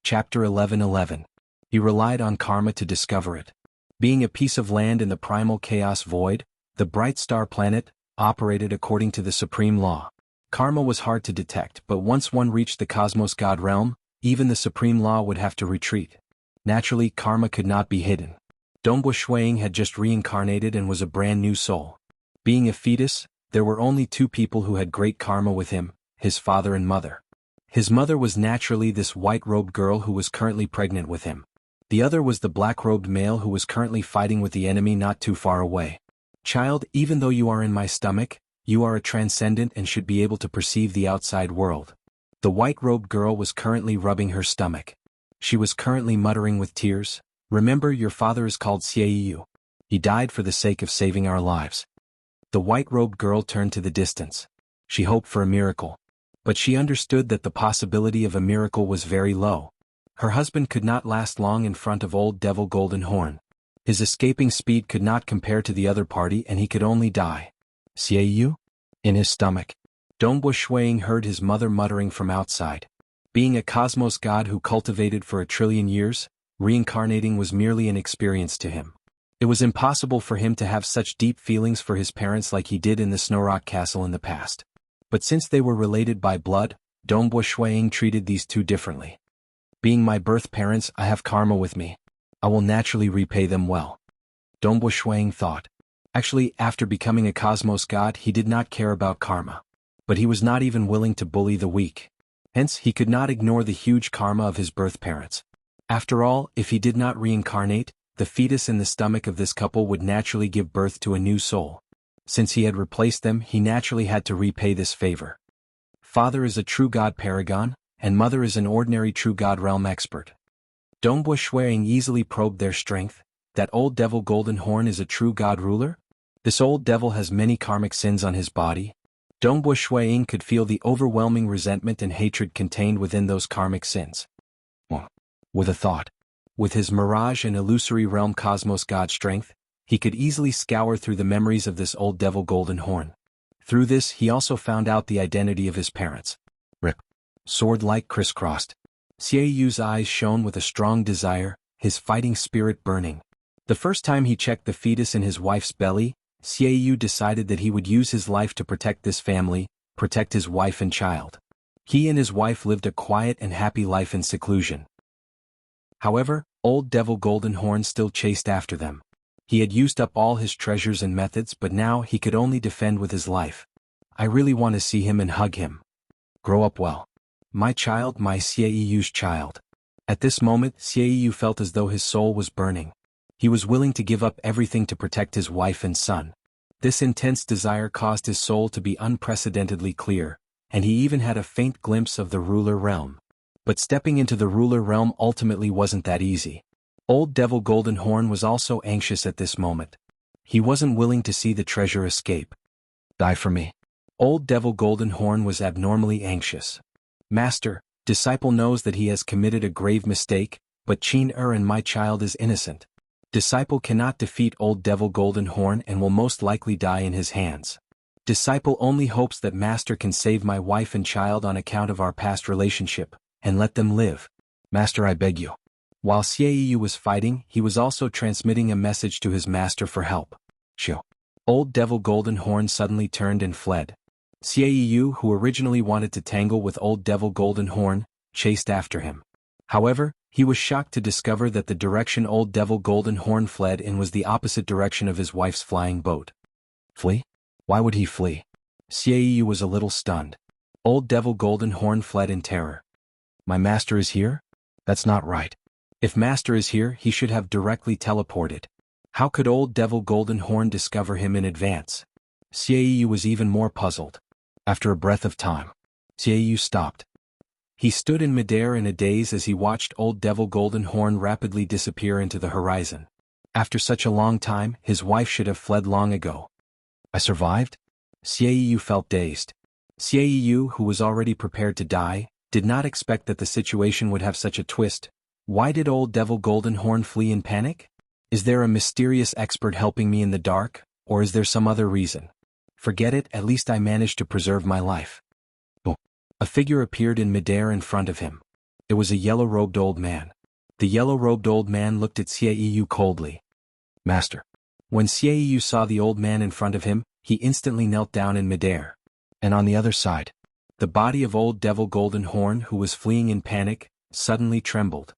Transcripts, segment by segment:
Chapter 11:11. He relied on karma to discover it. Being a piece of land in the primal chaos void, the bright star planet operated according to the supreme law. Karma was hard to detect, but once one reached the cosmos god realm, even the supreme law would have to retreat. Naturally, karma could not be hidden. Dongbo Shuiying had just reincarnated and was a brand new soul. Being a fetus, there were only two people who had great karma with him, his father and mother. His mother was naturally this white-robed girl who was currently pregnant with him. The other was the black-robed male who was currently fighting with the enemy not too far away. Child, even though you are in my stomach, you are a transcendent and should be able to perceive the outside world. The white-robed girl was currently rubbing her stomach. She was currently muttering with tears, "Remember, your father is called Xiaoyu. He died for the sake of saving our lives." The white-robed girl turned to the distance. She hoped for a miracle. But she understood that the possibility of a miracle was very low. Her husband could not last long in front of old Devil Golden Horn. His escaping speed could not compare to the other party and he could only die. Xiaoyu? In his stomach. Dongbo Shuiying heard his mother muttering from outside. Being a cosmos god who cultivated for 1,000,000,000 years, reincarnating was merely an experience to him. It was impossible for him to have such deep feelings for his parents like he did in the Snowrock Castle in the past. But since they were related by blood, Dongbo Shuiying treated these two differently. Being my birth parents, I have karma with me. I will naturally repay them well. Dongbo Shuiying thought. Actually, after becoming a cosmos god, he did not care about karma. But he was not even willing to bully the weak. Hence, he could not ignore the huge karma of his birth parents. After all, if he did not reincarnate, the fetus in the stomach of this couple would naturally give birth to a new soul. Since he had replaced them, he naturally had to repay this favor. Father is a true god paragon, and mother is an ordinary true god realm expert. Dongbo Shuiying easily probed their strength. That old devil Golden Horn is a true god ruler? This old devil has many karmic sins on his body. Dongbo Shuiying could feel the overwhelming resentment and hatred contained within those karmic sins. With a thought. With his mirage and illusory realm cosmos god strength, he could easily scour through the memories of this old devil Golden Horn. Through this, he also found out the identity of his parents. Rip. Sword-like crisscrossed. Xiaoyu's eyes shone with a strong desire, his fighting spirit burning. The first time he checked the fetus in his wife's belly, Xiaoyu decided that he would use his life to protect this family, protect his wife and child. He and his wife lived a quiet and happy life in seclusion. However, old devil Golden Horn still chased after them. He had used up all his treasures and methods, but now he could only defend with his life. I really want to see him and hug him. Grow up well. My child, my Xiaoyu's child. At this moment, Xiaoyu felt as though his soul was burning. He was willing to give up everything to protect his wife and son. This intense desire caused his soul to be unprecedentedly clear, and he even had a faint glimpse of the ruler realm. But stepping into the ruler realm ultimately wasn't that easy. Old Devil Golden Horn was also anxious at this moment. He wasn't willing to see the treasure escape. Die for me. Old Devil Golden Horn was abnormally anxious. Master, disciple knows that he has committed a grave mistake, but Qin and my child is innocent. Disciple cannot defeat Old Devil Golden Horn and will most likely die in his hands. Disciple only hopes that Master can save my wife and child on account of our past relationship, and let them live. Master, I beg you. While Xiaoyu was fighting, he was also transmitting a message to his master for help. Shoo. Old Devil Golden Horn suddenly turned and fled. Xiaoyu, who originally wanted to tangle with Old Devil Golden Horn, chased after him. However, he was shocked to discover that the direction Old Devil Golden Horn fled in was the opposite direction of his wife's flying boat. Flee? Why would he flee? Xiaoyu was a little stunned. Old Devil Golden Horn fled in terror. My master is here? That's not right. If Master is here, he should have directly teleported. How could Old Devil Golden Horn discover him in advance? Xiaoyu was even more puzzled. After a breath of time, Xiaoyu stopped. He stood in midair in a daze as he watched Old Devil Golden Horn rapidly disappear into the horizon. After such a long time, his wife should have fled long ago. I survived? Xiaoyu felt dazed. Xiaoyu, who was already prepared to die, did not expect that the situation would have such a twist. Why did Old Devil Golden Horn flee in panic? Is there a mysterious expert helping me in the dark, or is there some other reason? Forget it, at least I managed to preserve my life. Oh. A figure appeared in midair in front of him. It was a yellow-robed old man. The yellow-robed old man looked at Xiaoyu coldly. Master. When Xiaoyu saw the old man in front of him, he instantly knelt down in midair. And on the other side, the body of old Devil Golden Horn, who was fleeing in panic, suddenly trembled.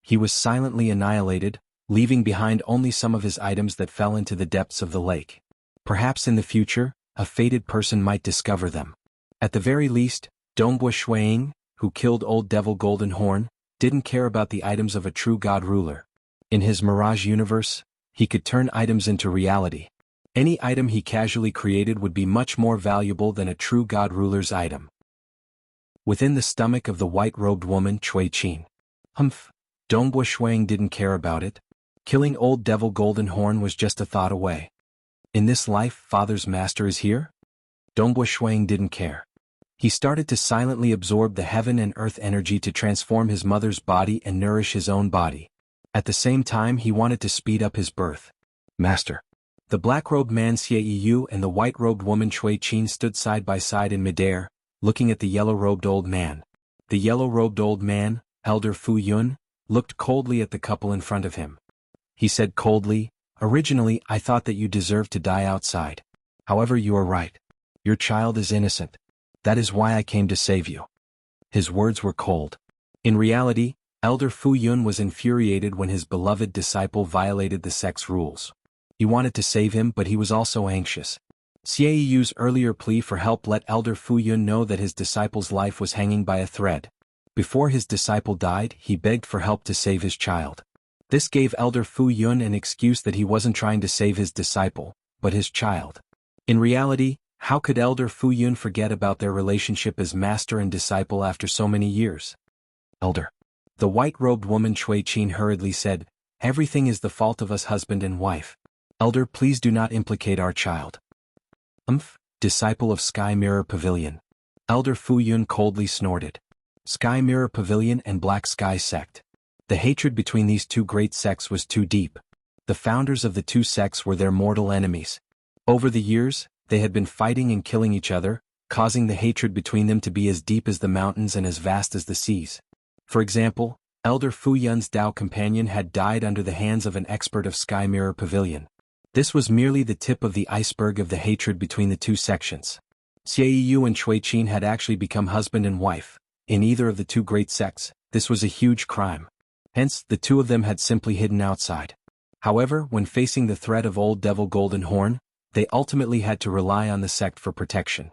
He was silently annihilated, leaving behind only some of his items that fell into the depths of the lake. Perhaps in the future, a fated person might discover them. At the very least, Dongbua Shuiying, who killed old Devil Golden Horn, didn't care about the items of a true god ruler. In his Mirage universe, he could turn items into reality. Any item he casually created would be much more valuable than a true god ruler's item. Within the stomach of the white-robed woman Cui Qin. Dongbua Shuiying didn't care about it. Killing old Devil Golden Horn was just a thought away. In this life, Father's master is here? Dongbua Shuiying didn't care. He started to silently absorb the heaven and earth energy to transform his mother's body and nourish his own body. At the same time, he wanted to speed up his birth. Master. The black-robed man Xiaoyu and the white-robed woman Cui Qin stood side by side in midair, looking at the yellow-robed old man. The yellow-robed old man, Elder Fu Yun, looked coldly at the couple in front of him. He said coldly, "Originally, I thought that you deserved to die outside. However, you are right. Your child is innocent. That is why I came to save you." His words were cold. In reality, Elder Fu Yun was infuriated when his beloved disciple violated the sect's rules. He wanted to save him, but he was also anxious. Xiaoyu's earlier plea for help let Elder Fu Yun know that his disciple's life was hanging by a thread. Before his disciple died, he begged for help to save his child. This gave Elder Fu Yun an excuse that he wasn't trying to save his disciple, but his child. In reality, how could Elder Fu Yun forget about their relationship as master and disciple after so many years? Elder. The white-robed woman Cui Qin hurriedly said, "Everything is the fault of us husband and wife. Elder, please do not implicate our child." Disciple of Sky Mirror Pavilion. Elder Fu Yun coldly snorted. Sky Mirror Pavilion and Black Sky Sect. The hatred between these two great sects was too deep. The founders of the two sects were their mortal enemies. Over the years, they had been fighting and killing each other, causing the hatred between them to be as deep as the mountains and as vast as the seas. For example, Elder Fu Yun's Dao companion had died under the hands of an expert of Sky Mirror Pavilion. This was merely the tip of the iceberg of the hatred between the two sections. Xiaoyu and Cui Qin had actually become husband and wife. In either of the two great sects, this was a huge crime. Hence, the two of them had simply hidden outside. However, when facing the threat of old Devil Golden Horn, they ultimately had to rely on the sect for protection.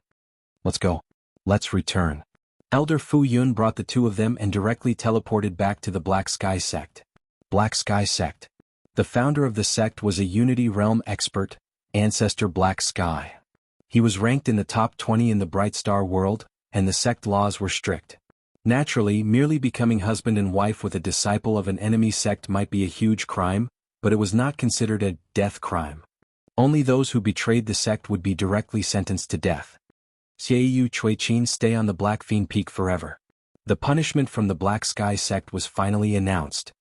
Let's go. Let's return. Elder Fu Yun brought the two of them and directly teleported back to the Black Sky Sect. Black Sky Sect. The founder of the sect was a Unity Realm expert, Ancestor Black Sky. He was ranked in the top 20 in the Bright Star world, and the sect laws were strict. Naturally, merely becoming husband and wife with a disciple of an enemy sect might be a huge crime, but it was not considered a death crime. Only those who betrayed the sect would be directly sentenced to death. Xiaoyu Cui Qin stay on the Black Fiend Peak forever. The punishment from the Black Sky Sect was finally announced.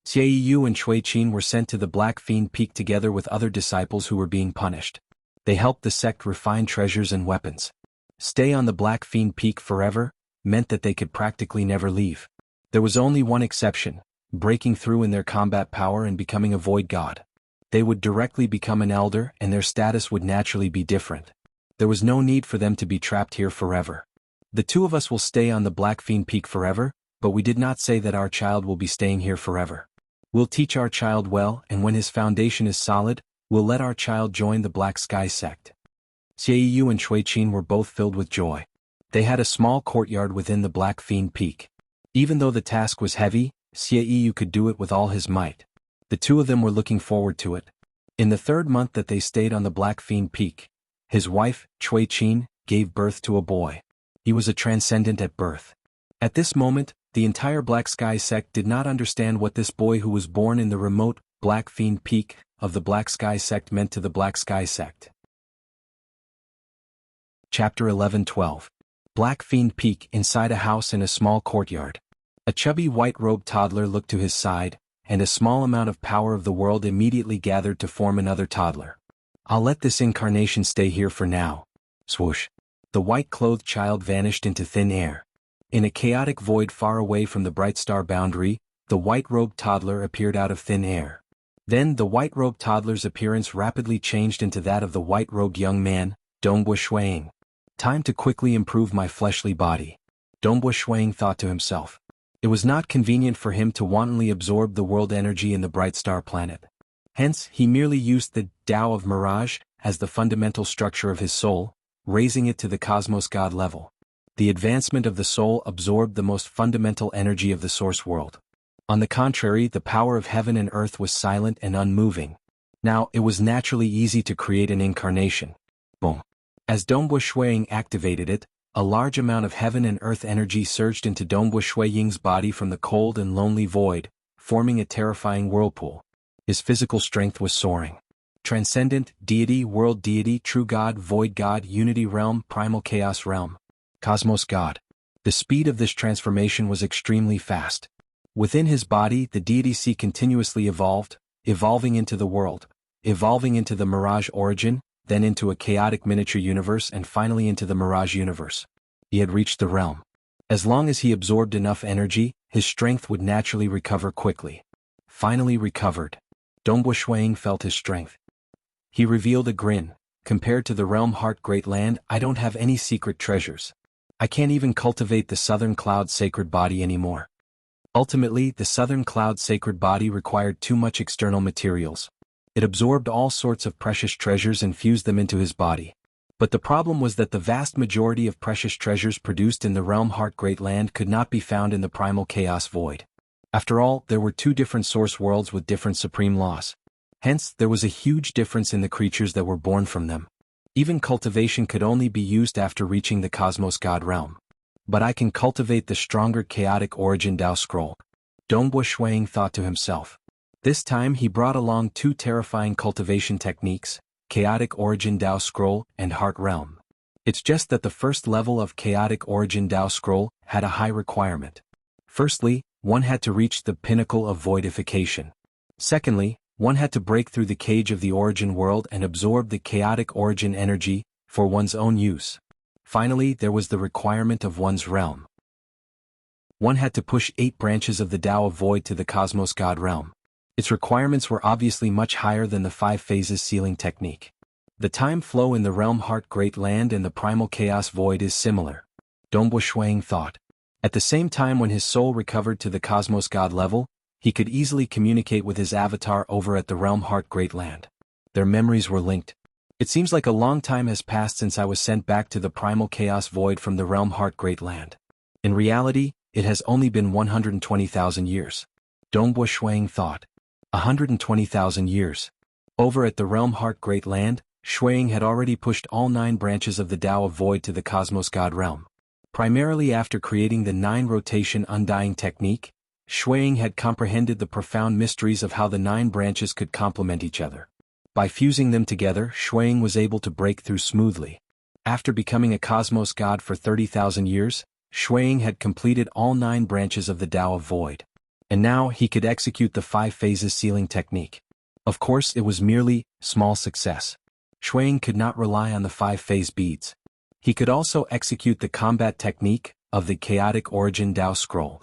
Xiaoyu and Cui Qin were sent to the Black Fiend Peak together with other disciples who were being punished. They helped the sect refine treasures and weapons. Stay on the Black Fiend Peak forever meant that they could practically never leave. There was only one exception, breaking through in their combat power and becoming a void god. They would directly become an elder and their status would naturally be different. There was no need for them to be trapped here forever. The two of us will stay on the Black Fiend Peak forever, but we did not say that our child will be staying here forever. We'll teach our child well, and when his foundation is solid, we'll let our child join the Black Sky Sect. Xiaoyu and Cui Qin were both filled with joy. They had a small courtyard within the Black Fiend Peak. Even though the task was heavy, Xiaoyu could do it with all his might. The two of them were looking forward to it. In the third month that they stayed on the Black Fiend Peak, his wife, Cui Qin, gave birth to a boy. He was a transcendent at birth. At this moment, the entire Black Sky Sect did not understand what this boy who was born in the remote, Black Fiend Peak, of the Black Sky Sect meant to the Black Sky Sect. Chapter 11-12. Black Fiend Peak inside a house in a small courtyard. A chubby white-robed toddler looked to his side, and a small amount of power of the world immediately gathered to form another toddler. I'll let this incarnation stay here for now. Swoosh. The white-clothed child vanished into thin air. In a chaotic void far away from the bright star boundary, the white-robed toddler appeared out of thin air. Then the white-robed toddler's appearance rapidly changed into that of the white-robed young man, Dongbu Shuang. Time to quickly improve my fleshly body. Dongbu Shuang thought to himself. It was not convenient for him to wantonly absorb the world energy in the bright star planet. Hence, he merely used the Tao of Mirage as the fundamental structure of his soul, raising it to the cosmos god level. The advancement of the soul absorbed the most fundamental energy of the source world. On the contrary, the power of heaven and earth was silent and unmoving. Now, it was naturally easy to create an incarnation. Boom. As Dongbu Shuang activated it, a large amount of heaven and earth energy surged into Dongbu Shuang's body from the cold and lonely void, forming a terrifying whirlpool. His physical strength was soaring. Transcendent, deity, world deity, true god, void god, unity realm, primal chaos realm. Cosmos god. The speed of this transformation was extremely fast. Within his body, the deity C continuously evolved, evolving into the world, evolving into the Mirage origin, then into a chaotic miniature universe and finally into the Mirage universe. He had reached the realm. As long as he absorbed enough energy, his strength would naturally recover quickly. Finally recovered. Dongbu Shuang felt his strength. He revealed a grin. Compared to the realm heart great land, I don't have any secret treasures. I can't even cultivate the Southern Cloud sacred body anymore. Ultimately, the Southern Cloud sacred body required too much external materials. It absorbed all sorts of precious treasures and fused them into his body. But the problem was that the vast majority of precious treasures produced in the realm heart great land could not be found in the primal chaos void. After all, there were two different source worlds with different supreme laws. Hence, there was a huge difference in the creatures that were born from them. Even cultivation could only be used after reaching the cosmos god realm. But I can cultivate the stronger chaotic origin Tao scroll. Dongbu Shuang thought to himself. This time he brought along two terrifying cultivation techniques, chaotic origin Tao scroll and heart realm. It's just that the first level of chaotic origin Tao scroll had a high requirement. Firstly, one had to reach the pinnacle of voidification. Secondly, one had to break through the cage of the origin world and absorb the chaotic origin energy for one's own use. Finally, there was the requirement of one's realm. One had to push 8 branches of the Tao of Void to the cosmos god realm. Its requirements were obviously much higher than the 5 phases sealing technique. The time flow in the realm heart great land and the primal chaos void is similar. Dongbu Shuang thought. At the same time, when his soul recovered to the cosmos god level, he could easily communicate with his avatar over at the realm heart great land. Their memories were linked. It seems like a long time has passed since I was sent back to the primal chaos void from the realm heart great land. In reality, it has only been 120,000 years. Dongbu Shuang thought. 120,000 years. Over at the realm heart great land, Shuang had already pushed all 9 branches of the Tao of Void to the cosmos god realm. Primarily after creating the 9 rotation undying technique, Shuang had comprehended the profound mysteries of how the 9 branches could complement each other. By fusing them together, Shuang was able to break through smoothly. After becoming a cosmos god for 30,000 years, Shuang had completed all 9 branches of the Tao of Void. And now he could execute the 5 phases sealing technique. Of course, it was merely small success. Shuang could not rely on the 5 phase beads. He could also execute the combat technique of the chaotic origin Tao scroll.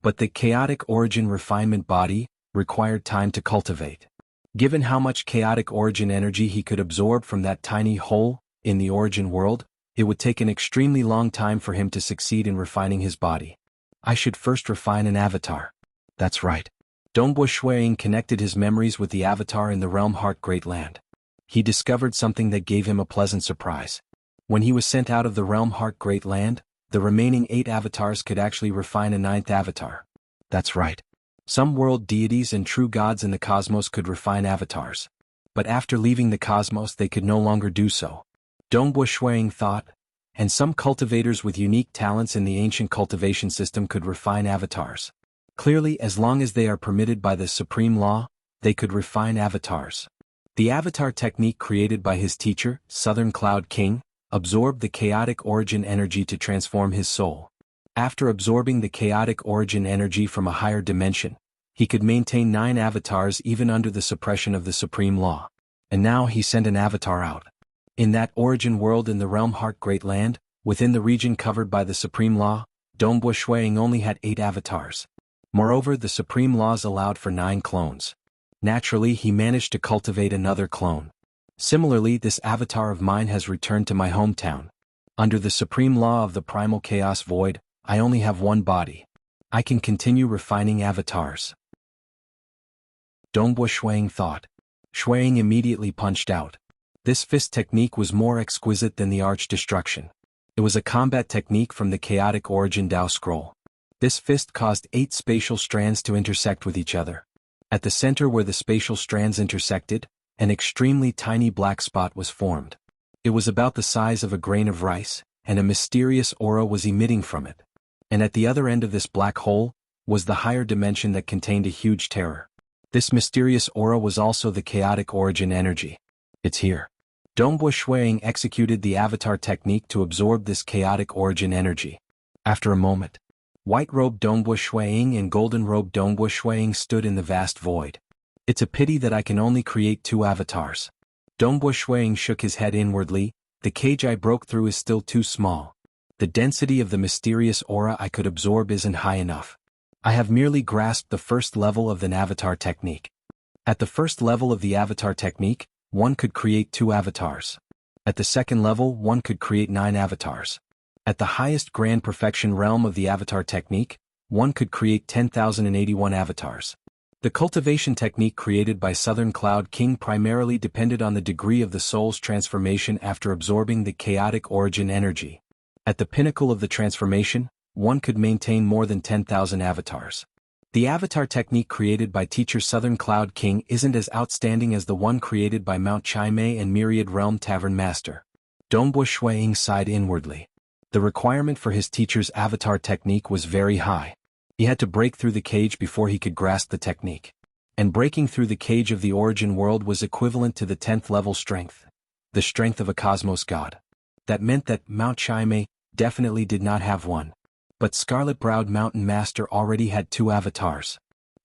But the chaotic origin refinement body required time to cultivate. Given how much chaotic origin energy he could absorb from that tiny hole in the origin world, it would take an extremely long time for him to succeed in refining his body. I should first refine an avatar. That's right. Dongbu Shuang connected his memories with the avatar in the realm heart great land. He discovered something that gave him a pleasant surprise. When he was sent out of the realm heart great land, the remaining 8 avatars could actually refine a 9th avatar. That's right. Some world deities and true gods in the cosmos could refine avatars. But after leaving the cosmos they could no longer do so. Dongbu Shuang thought, and some cultivators with unique talents in the ancient cultivation system could refine avatars. Clearly, as long as they are permitted by the supreme law, they could refine avatars. The avatar technique created by his teacher, Southern Cloud King, absorbed the chaotic origin energy to transform his soul. After absorbing the chaotic origin energy from a higher dimension, he could maintain 9 avatars even under the suppression of the supreme law. And now he sent an avatar out. In that origin world in the realm heart great land, within the region covered by the supreme law, Dongbu Shuiying only had 8 avatars. Moreover, the supreme laws allowed for 9 clones. Naturally, he managed to cultivate another clone. Similarly, this avatar of mine has returned to my hometown. Under the supreme law of the primal chaos void, I only have one body. I can continue refining avatars. Dongbu Shuiying thought. Shuiying immediately punched out. This fist technique was more exquisite than the arch destruction. It was a combat technique from the chaotic origin Dao scroll. This fist caused 8 spatial strands to intersect with each other. At the center where the spatial strands intersected, an extremely tiny black spot was formed. It was about the size of a grain of rice, and a mysterious aura was emitting from it. And at the other end of this black hole was the higher dimension that contained a huge terror. This mysterious aura was also the chaotic origin energy. It's here. Dongbu Shuiying executed the avatar technique to absorb this chaotic origin energy. After a moment, white-robed Dongbu Shuiying and golden-robed Dongbu Shuiying stood in the vast void. It's a pity that I can only create 2 avatars. Dongbu Shuiying shook his head inwardly. The cage I broke through is still too small. The density of the mysterious aura I could absorb isn't high enough. I have merely grasped the first level of the avatar technique. At the first level of the avatar technique, one could create 2 avatars. At the second level, one could create 9 avatars. At the highest grand perfection realm of the avatar technique, one could create 10,081 avatars. The cultivation technique created by Southern Cloud King primarily depended on the degree of the soul's transformation after absorbing the chaotic origin energy. At the pinnacle of the transformation, one could maintain more than 10,000 avatars. The avatar technique created by teacher Southern Cloud King isn't as outstanding as the one created by Mount Chimay and Myriad Realm Tavern Master. Dongbu Shuiying sighed inwardly. The requirement for his teacher's avatar technique was very high. He had to break through the cage before he could grasp the technique. And breaking through the cage of the origin world was equivalent to the 10th level strength. The strength of a cosmos god. That meant that Mount Chimay definitely did not have one. But Scarlet-Browed Mountain Master already had 2 avatars.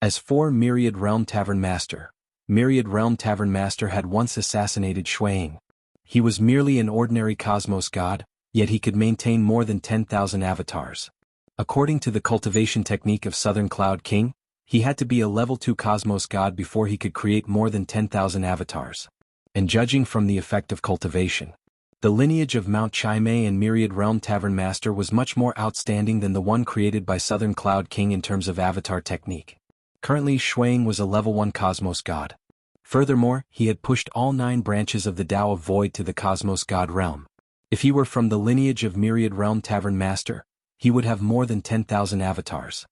As for Myriad Realm Tavern Master, Myriad Realm Tavern Master had once assassinated Shuiying. He was merely an ordinary cosmos god, yet he could maintain more than 10,000 avatars. According to the cultivation technique of Southern Cloud King, he had to be a level 2 cosmos god before he could create more than 10,000 avatars. And judging from the effect of cultivation, the lineage of Mount Chimay and Myriad Realm Tavern Master was much more outstanding than the one created by Southern Cloud King in terms of avatar technique. Currently, Shuiying was a level 1 cosmos god. Furthermore, he had pushed all 9 branches of the Tao of Void to the cosmos god realm. If he were from the lineage of Myriad Realm Tavern Master, he would have more than 10,000 avatars.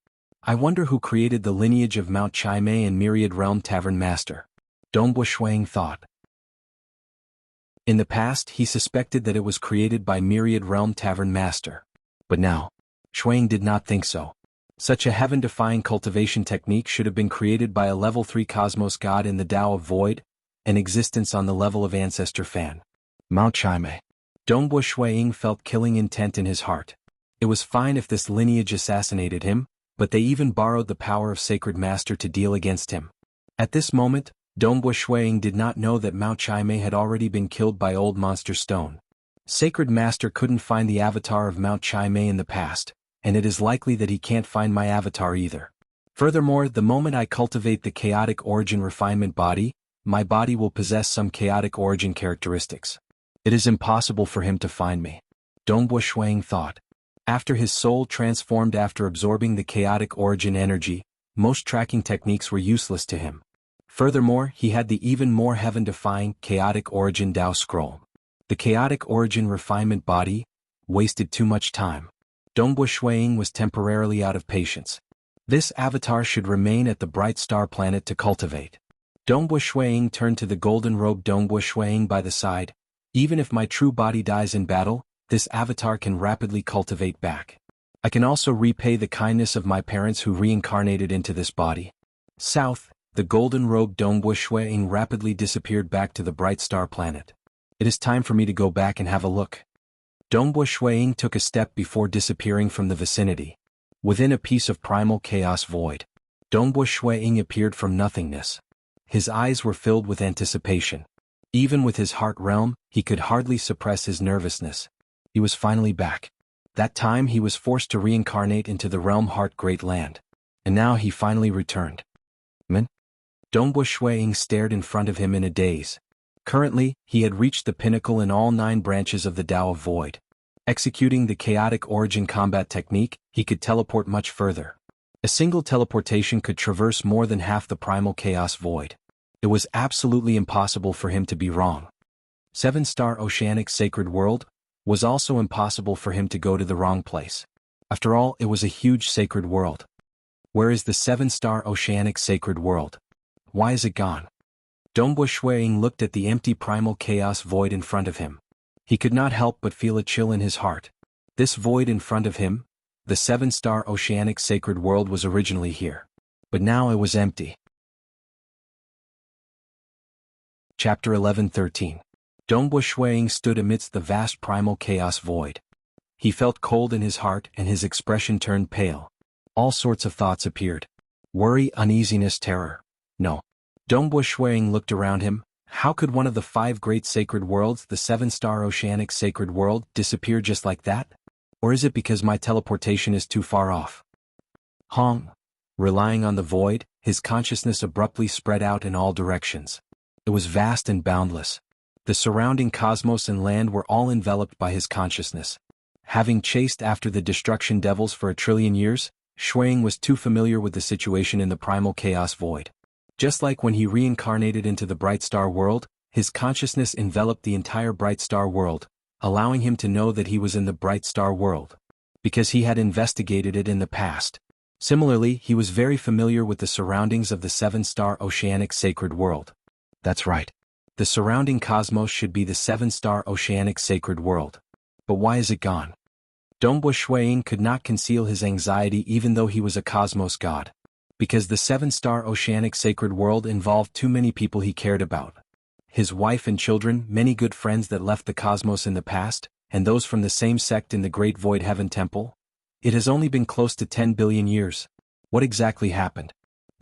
I wonder who created the lineage of Mount Chimay and Myriad Realm Tavern Master. Dongbu Shuiying thought. In the past, he suspected that it was created by Myriad Realm Tavern Master. But now, Shuiying did not think so. Such a heaven-defying cultivation technique should have been created by a level 3 cosmos god in the Tao of Void, an existence on the level of Ancestor Fan. Mount Chimay. Dongbu Shuiying felt killing intent in his heart. It was fine if this lineage assassinated him, but they even borrowed the power of Sacred Master to deal against him. At this moment, Dongbu Shuiying did not know that Mount Chimay had already been killed by Old Monster Stone. Sacred Master couldn't find the avatar of Mount Chimay in the past, and it is likely that he can't find my avatar either. Furthermore, the moment I cultivate the chaotic origin refinement body, my body will possess some chaotic origin characteristics. It is impossible for him to find me. Dongbu Shuiying thought. After his soul transformed after absorbing the chaotic origin energy, most tracking techniques were useless to him. Furthermore, he had the even more heaven-defying chaotic origin Tao scroll. The chaotic origin refinement body wasted too much time. Dongbu Shuiying was temporarily out of patience. This avatar should remain at the bright star planet to cultivate. Dongbu Shuiying turned to the golden-robed Dongbu Shuiying by the side. Even if my true body dies in battle, this avatar can rapidly cultivate back. I can also repay the kindness of my parents who reincarnated into this body. South, the golden-robed Dongbu Shuiying rapidly disappeared back to the bright star planet. It is time for me to go back and have a look. Dongbu Shuiying took a step before disappearing from the vicinity. Within a piece of primal chaos void, Dongbu Shuiying appeared from nothingness. His eyes were filled with anticipation. Even with his heart realm, he could hardly suppress his nervousness. He was finally back. That time he was forced to reincarnate into the realm Heart Great Land. And now he finally returned. Man? Dongbu Shuiying stared in front of him in a daze. Currently, he had reached the pinnacle in all 9 branches of the Tao of Void. Executing the chaotic origin combat technique, he could teleport much further. A single teleportation could traverse more than half the primal chaos void. It was absolutely impossible for him to be wrong. 7-star Oceanic Sacred World was also impossible for him to go to the wrong place. After all, it was a huge sacred world. Where is the 7-star Oceanic Sacred World? Why is it gone? Dongbu Shuiying looked at the empty primal chaos void in front of him. He could not help but feel a chill in his heart. This void in front of him, the 7-star Oceanic Sacred World, was originally here. But now it was empty. Chapter 11-13. Dongbu Shuiying stood amidst the vast primal chaos void. He felt cold in his heart and his expression turned pale. All sorts of thoughts appeared. Worry, uneasiness, terror. No. Dongbu Shuiying looked around him. How could one of the 5 great sacred worlds, the 7-star Oceanic Sacred World, disappear just like that? Or is it because my teleportation is too far off? Hong. Relying on the void, his consciousness abruptly spread out in all directions. It was vast and boundless. The surrounding cosmos and land were all enveloped by his consciousness. Having chased after the destruction devils for 1 trillion years, Shuiying was too familiar with the situation in the primal chaos void. Just like when he reincarnated into the Bright Star World, his consciousness enveloped the entire Bright Star World, allowing him to know that he was in the Bright Star World, because he had investigated it in the past. Similarly, he was very familiar with the surroundings of the 7-star Oceanic Sacred World. That's right. The surrounding cosmos should be the 7-star Oceanic Sacred World. But why is it gone? Dongbu Shuiying could not conceal his anxiety even though he was a cosmos god. Because the 7-star Oceanic Sacred World involved too many people he cared about. His wife and children, many good friends that left the cosmos in the past, and those from the same sect in the Great Void Heaven Temple. It has only been close to 10 billion years. What exactly happened?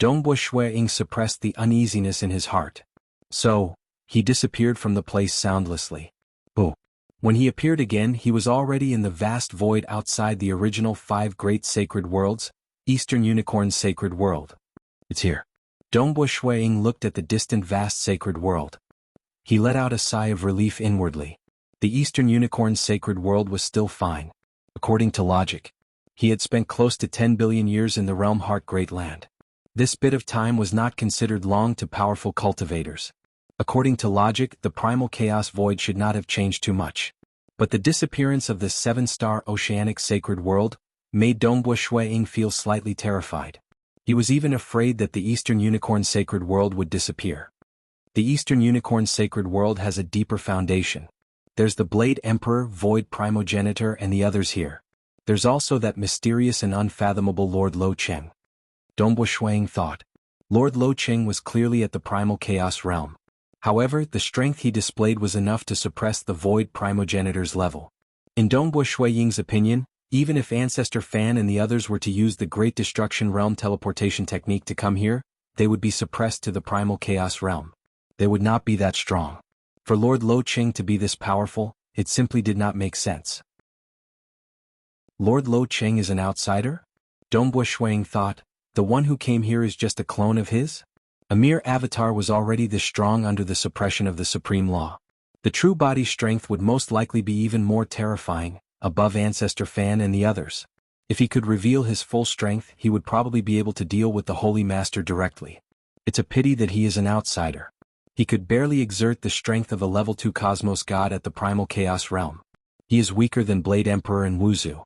Dongbu Shuiying suppressed the uneasiness in his heart. So, he disappeared from the place soundlessly. Boo. When he appeared again, he was already in the vast void outside the original 5 great sacred worlds, Eastern Unicorn's Sacred World. It's here. Dongbu Shuiying looked at the distant vast sacred world. He let out a sigh of relief inwardly. The Eastern Unicorn's Sacred World was still fine. According to logic, he had spent close to 10 billion years in the realm Heart Great Land. This bit of time was not considered long to powerful cultivators. According to logic, the primal chaos void should not have changed too much. But the disappearance of the 7-star Oceanic Sacred World made Dongbu Shuiying feel slightly terrified. He was even afraid that the Eastern Unicorn Sacred World would disappear. The Eastern Unicorn Sacred World has a deeper foundation. There's the Blade Emperor, Void Primogenitor, and the others here. There's also that mysterious and unfathomable Lord Lo Cheng. Dongbu Shuiying thought. Lord Lo Cheng was clearly at the primal chaos realm. However, the strength he displayed was enough to suppress the Void Primogenitor's level. In Dongbu Shuiying's opinion, even if Ancestor Fan and the others were to use the Great Destruction Realm teleportation technique to come here, they would be suppressed to the primal chaos realm. They would not be that strong. For Lord Lo Cheng to be this powerful, it simply did not make sense. Lord Lo Cheng is an outsider? Dongbu Shuiying thought. The one who came here is just a clone of his? A mere avatar was already this strong under the suppression of the supreme law. The true body strength would most likely be even more terrifying, above Ancestor Fan and the others. If he could reveal his full strength, he would probably be able to deal with the Holy Master directly. It's a pity that he is an outsider. He could barely exert the strength of a level 2 cosmos god at the primal chaos realm. He is weaker than Blade Emperor and Wuxia.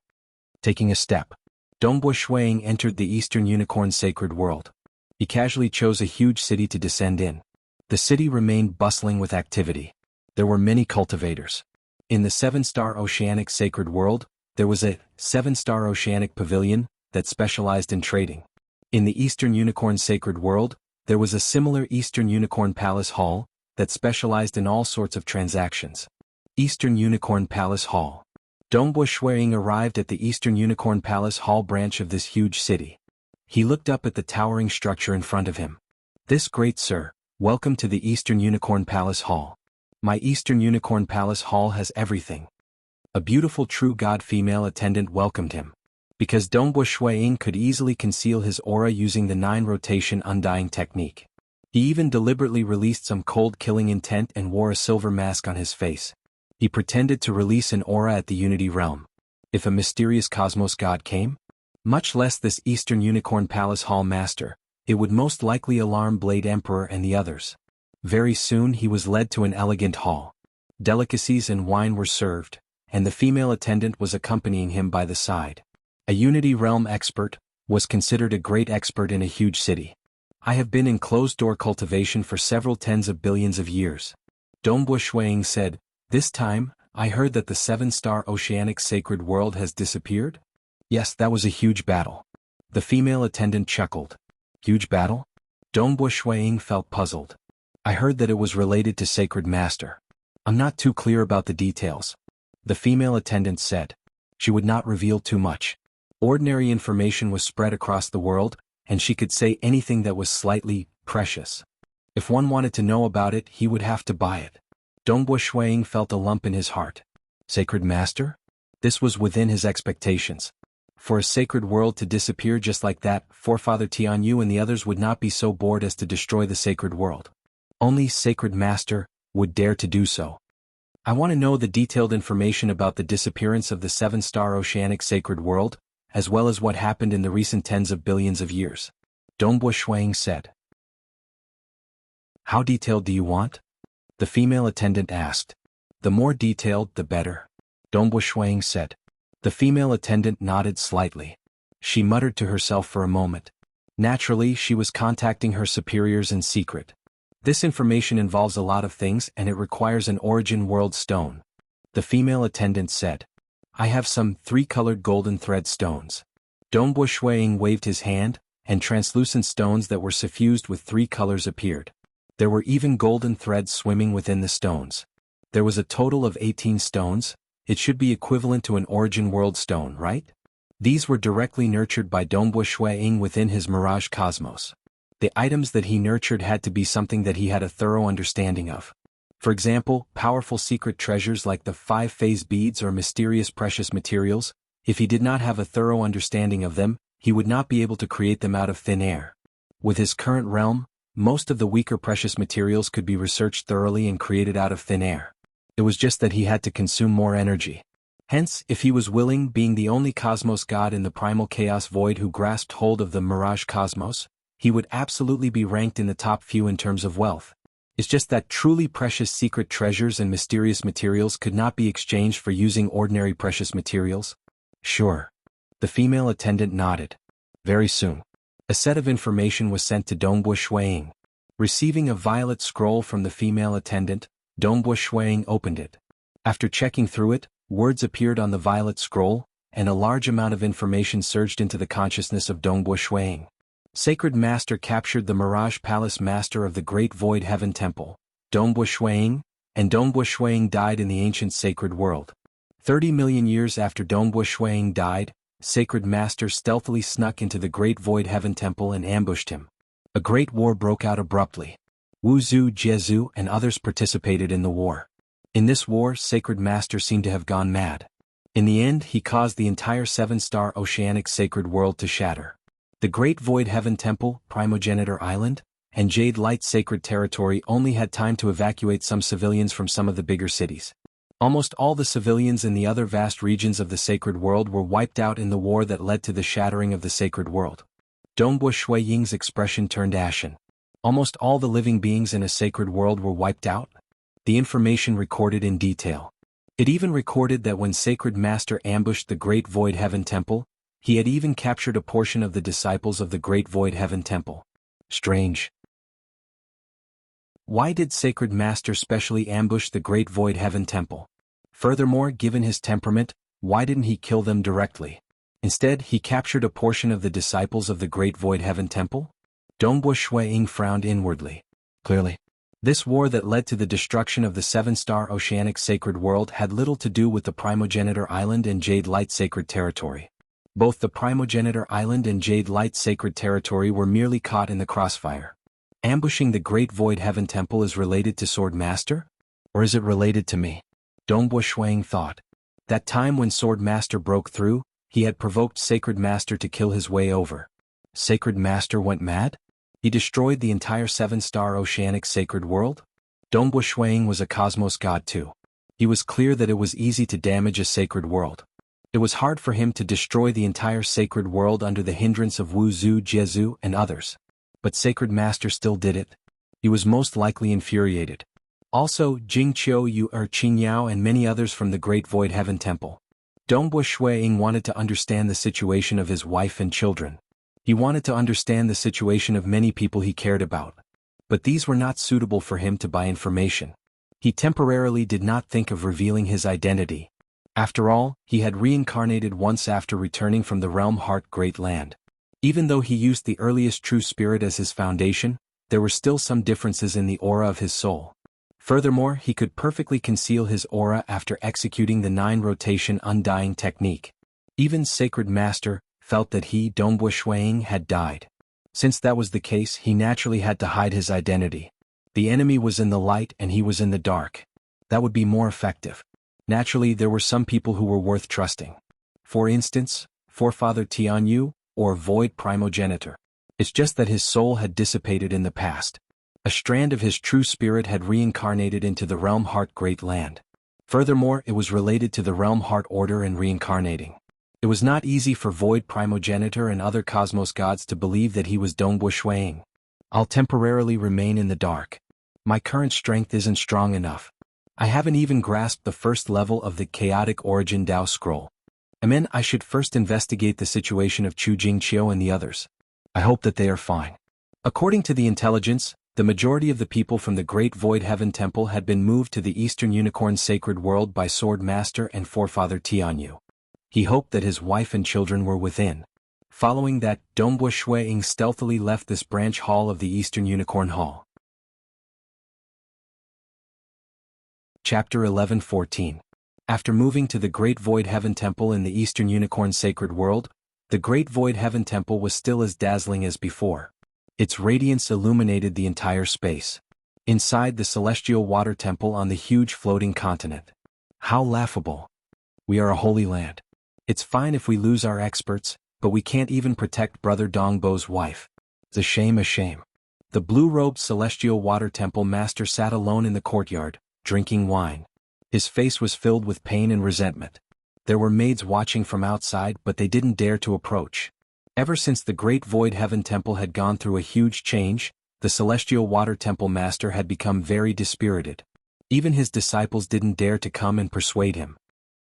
Taking a step, Dongbu Shuiying entered the Eastern Unicorn Sacred World. He casually chose a huge city to descend in. The city remained bustling with activity. There were many cultivators. In the 7-star Oceanic Sacred World, there was a 7-star Oceanic Pavilion that specialized in trading. In the Eastern Unicorn Sacred World, there was a similar Eastern Unicorn Palace Hall that specialized in all sorts of transactions. Eastern Unicorn Palace Hall. Dongbu Shuiying arrived at the Eastern Unicorn Palace Hall branch of this huge city. He looked up at the towering structure in front of him. This great sir, welcome to the Eastern Unicorn Palace Hall. My Eastern Unicorn Palace Hall has everything. A beautiful true god female attendant welcomed him. Because Dongbo Shuiying could easily conceal his aura using the 9-rotation undying technique. He even deliberately released some cold killing intent and wore a silver mask on his face. He pretended to release an aura at the Unity Realm. If a mysterious cosmos god came, much less this Eastern Unicorn Palace Hall Master, it would most likely alarm Blade Emperor and the others. Very soon he was led to an elegant hall. Delicacies and wine were served, and the female attendant was accompanying him by the side. A Unity Realm expert, was considered a great expert in a huge city. I have been in closed-door cultivation for several tens of billions of years. Dongbo Shuiying said, "This time, I heard that the 7-star oceanic sacred world has disappeared?" "Yes, that was a huge battle." The female attendant chuckled. "Huge battle?" Dongbo Shuiying felt puzzled. "I heard that it was related to Sacred Master. I'm not too clear about the details." The female attendant said. She would not reveal too much. Ordinary information was spread across the world, and she could say anything that was slightly precious. If one wanted to know about it, he would have to buy it. Dongbo Shuiying felt a lump in his heart. Sacred Master? This was within his expectations. For a sacred world to disappear just like that, Forefather Tianyu and the others would not be so bored as to destroy the sacred world. Only Sacred Master would dare to do so. I want to know the detailed information about the disappearance of the 7-star oceanic sacred world, as well as what happened in the recent tens of billions of years. Dongbo Shuiying said. How detailed do you want? The female attendant asked. The more detailed, the better. Dongbo Shuiying said. The female attendant nodded slightly. She muttered to herself for a moment. Naturally, she was contacting her superiors in secret. This information involves a lot of things and it requires an origin world stone. The female attendant said. I have some 3-colored golden thread stones. Dongbo Shuiying waved his hand, and translucent stones that were suffused with 3 colors appeared. There were even golden threads swimming within the stones. There was a total of 18 stones. It should be equivalent to an origin world stone, right? These were directly nurtured by Dongbo Shuiying within his Mirage Cosmos. The items that he nurtured had to be something that he had a thorough understanding of. For example, powerful secret treasures like the 5-phase beads or mysterious precious materials. If he did not have a thorough understanding of them, he would not be able to create them out of thin air. With his current realm, most of the weaker precious materials could be researched thoroughly and created out of thin air. It was just that he had to consume more energy. Hence, if he was willing, being the only cosmos god in the primal chaos void who grasped hold of the Mirage Cosmos, he would absolutely be ranked in the top few in terms of wealth. It's just that truly precious secret treasures and mysterious materials could not be exchanged for using ordinary precious materials. Sure. The female attendant nodded. Very soon. A set of information was sent to Dongbo Shuiying. Receiving a violet scroll from the female attendant, Dongbo Shuiying opened it. After checking through it, words appeared on the violet scroll, and a large amount of information surged into the consciousness of Dongbo Shuiying. Sacred Master captured the Mirage Palace Master of the Great Void Heaven Temple, Dongbo Shuiying, and Dongbo Shuiying died in the ancient sacred world. 30 million years after Dongbo Shuiying died, Sacred Master stealthily snuck into the Great Void Heaven Temple and ambushed him. A great war broke out abruptly. Wu Zhu, Jiezu, and others participated in the war. In this war, Sacred Master seemed to have gone mad. In the end, he caused the entire 7-star oceanic sacred world to shatter. The Great Void Heaven Temple, Primogenitor Island, and Jade Light Sacred Territory only had time to evacuate some civilians from some of the bigger cities. Almost all the civilians in the other vast regions of the sacred world were wiped out in the war that led to the shattering of the sacred world. Dongbo Shuiying's expression turned ashen. Almost all the living beings in a sacred world were wiped out? The information recorded in detail. It even recorded that when Sacred Master ambushed the Great Void Heaven Temple, he had even captured a portion of the disciples of the Great Void Heaven Temple. Strange. Why did Sacred Master specially ambush the Great Void Heaven Temple? Furthermore, given his temperament, why didn't he kill them directly? Instead, he captured a portion of the disciples of the Great Void Heaven Temple? Dongbo Shuiying frowned inwardly. Clearly, this war that led to the destruction of the 7-star oceanic sacred world had little to do with the Primogenitor Island and Jade Light Sacred Territory. Both the Primogenitor Island and Jade Light Sacred Territory were merely caught in the crossfire. Ambushing the Great Void Heaven Temple is related to Sword Master? Or is it related to me? Dongbo Shuiying thought. That time when Sword Master broke through, he had provoked Sacred Master to kill his way over. Sacred Master went mad? He destroyed the entire 7-star oceanic sacred world? Dongbu Shuiying was a cosmos god too. He was clear that it was easy to damage a sacred world. It was hard for him to destroy the entire sacred world under the hindrance of Wu Zhu Jiezu and others. But Sacred Master still did it. He was most likely infuriated. Also, Jing Qiu Yu Qingyao and many others from the Great Void Heaven Temple. Dongbu Shuiying wanted to understand the situation of his wife and children. He wanted to understand the situation of many people he cared about. But these were not suitable for him to buy information. He temporarily did not think of revealing his identity. After all, he had reincarnated once after returning from the Realm Heart Great Land. Even though he used the earliest true spirit as his foundation, there were still some differences in the aura of his soul. Furthermore, he could perfectly conceal his aura after executing the 9-rotation undying technique. Even Sacred Master felt that he, Dongbu Shuiying, had died. Since that was the case, he naturally had to hide his identity. The enemy was in the light and he was in the dark. That would be more effective. Naturally, there were some people who were worth trusting. For instance, Forefather Tianyu, or Void Primogenitor. It's just that his soul had dissipated in the past. A strand of his true spirit had reincarnated into the Realm Heart Great Land. Furthermore, it was related to the Realm Heart Order and reincarnating. It was not easy for Void Primogenitor and other cosmos gods to believe that he was Dongbu Shuiying. I'll temporarily remain in the dark. My current strength isn't strong enough. I haven't even grasped the first level of the Chaotic Origin Dao Scroll. I should first investigate the situation of Chu Jingqiu and the others. I hope that they are fine. According to the intelligence, the majority of the people from the Great Void Heaven Temple had been moved to the Eastern Unicorn Sacred World by Sword Master and Forefather Tianyu. He hoped that his wife and children were within. Following that, Dongbu Shuiying stealthily left this branch hall of the Eastern Unicorn Hall. Chapter 11:14. After moving to the Great Void Heaven Temple in the Eastern Unicorn Sacred World, the Great Void Heaven Temple was still as dazzling as before. Its radiance illuminated the entire space. Inside the Celestial Water Temple on the huge floating continent. How laughable. We are a holy land. It's fine if we lose our experts, but we can't even protect Brother Dongbo's wife. It's a shame, a shame. The blue-robed Celestial Water Temple Master sat alone in the courtyard, drinking wine. His face was filled with pain and resentment. There were maids watching from outside, but they didn't dare to approach. Ever since the Great Void Heaven Temple had gone through a huge change, the Celestial Water Temple Master had become very dispirited. Even his disciples didn't dare to come and persuade him.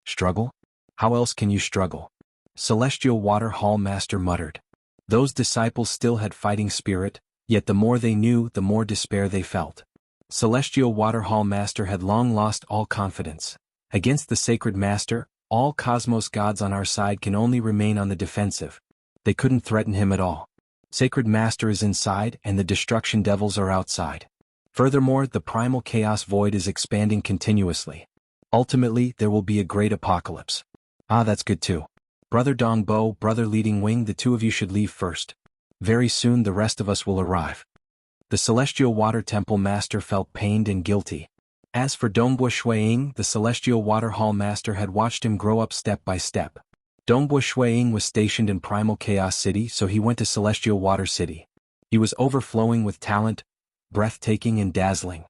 Struggle? How else can you struggle? Celestial Water Hall Master muttered. Those disciples still had fighting spirit, yet the more they knew, the more despair they felt. Celestial Water Hall Master had long lost all confidence. Against the Sacred Master, all cosmos gods on our side can only remain on the defensive. They couldn't threaten him at all. Sacred Master is inside and the destruction devils are outside. Furthermore, the primal chaos void is expanding continuously. Ultimately, there will be a great apocalypse. Ah, that's good too. Brother Dongbo, Brother Leading Wing, the two of you should leave first. Very soon the rest of us will arrive. The Celestial Water Temple Master felt pained and guilty. As for Dongbu Shuiying, the Celestial Water Hall Master had watched him grow up step by step. Dongbu Shuiying was stationed in Primal Chaos City, so he went to Celestial Water City. He was overflowing with talent, breathtaking and dazzling.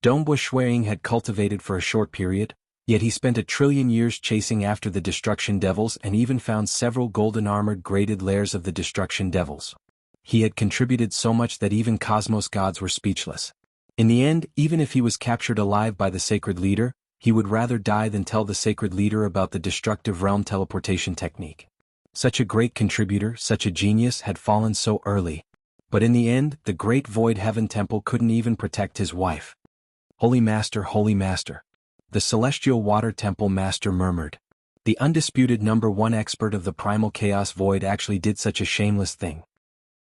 Dongbu Shuiying had cultivated for a short period, yet he spent 1,000,000,000 years chasing after the Destruction Devils and even found several golden-armored graded lairs of the Destruction Devils. He had contributed so much that even cosmos gods were speechless. In the end, even if he was captured alive by the Sacred Leader, he would rather die than tell the Sacred Leader about the destructive realm teleportation technique. Such a great contributor, such a genius, had fallen so early. But in the end, the Great Void Heaven Temple couldn't even protect his wife. Holy Master, the Celestial Water Temple Master murmured. The undisputed #1 expert of the Primal Chaos Void actually did such a shameless thing.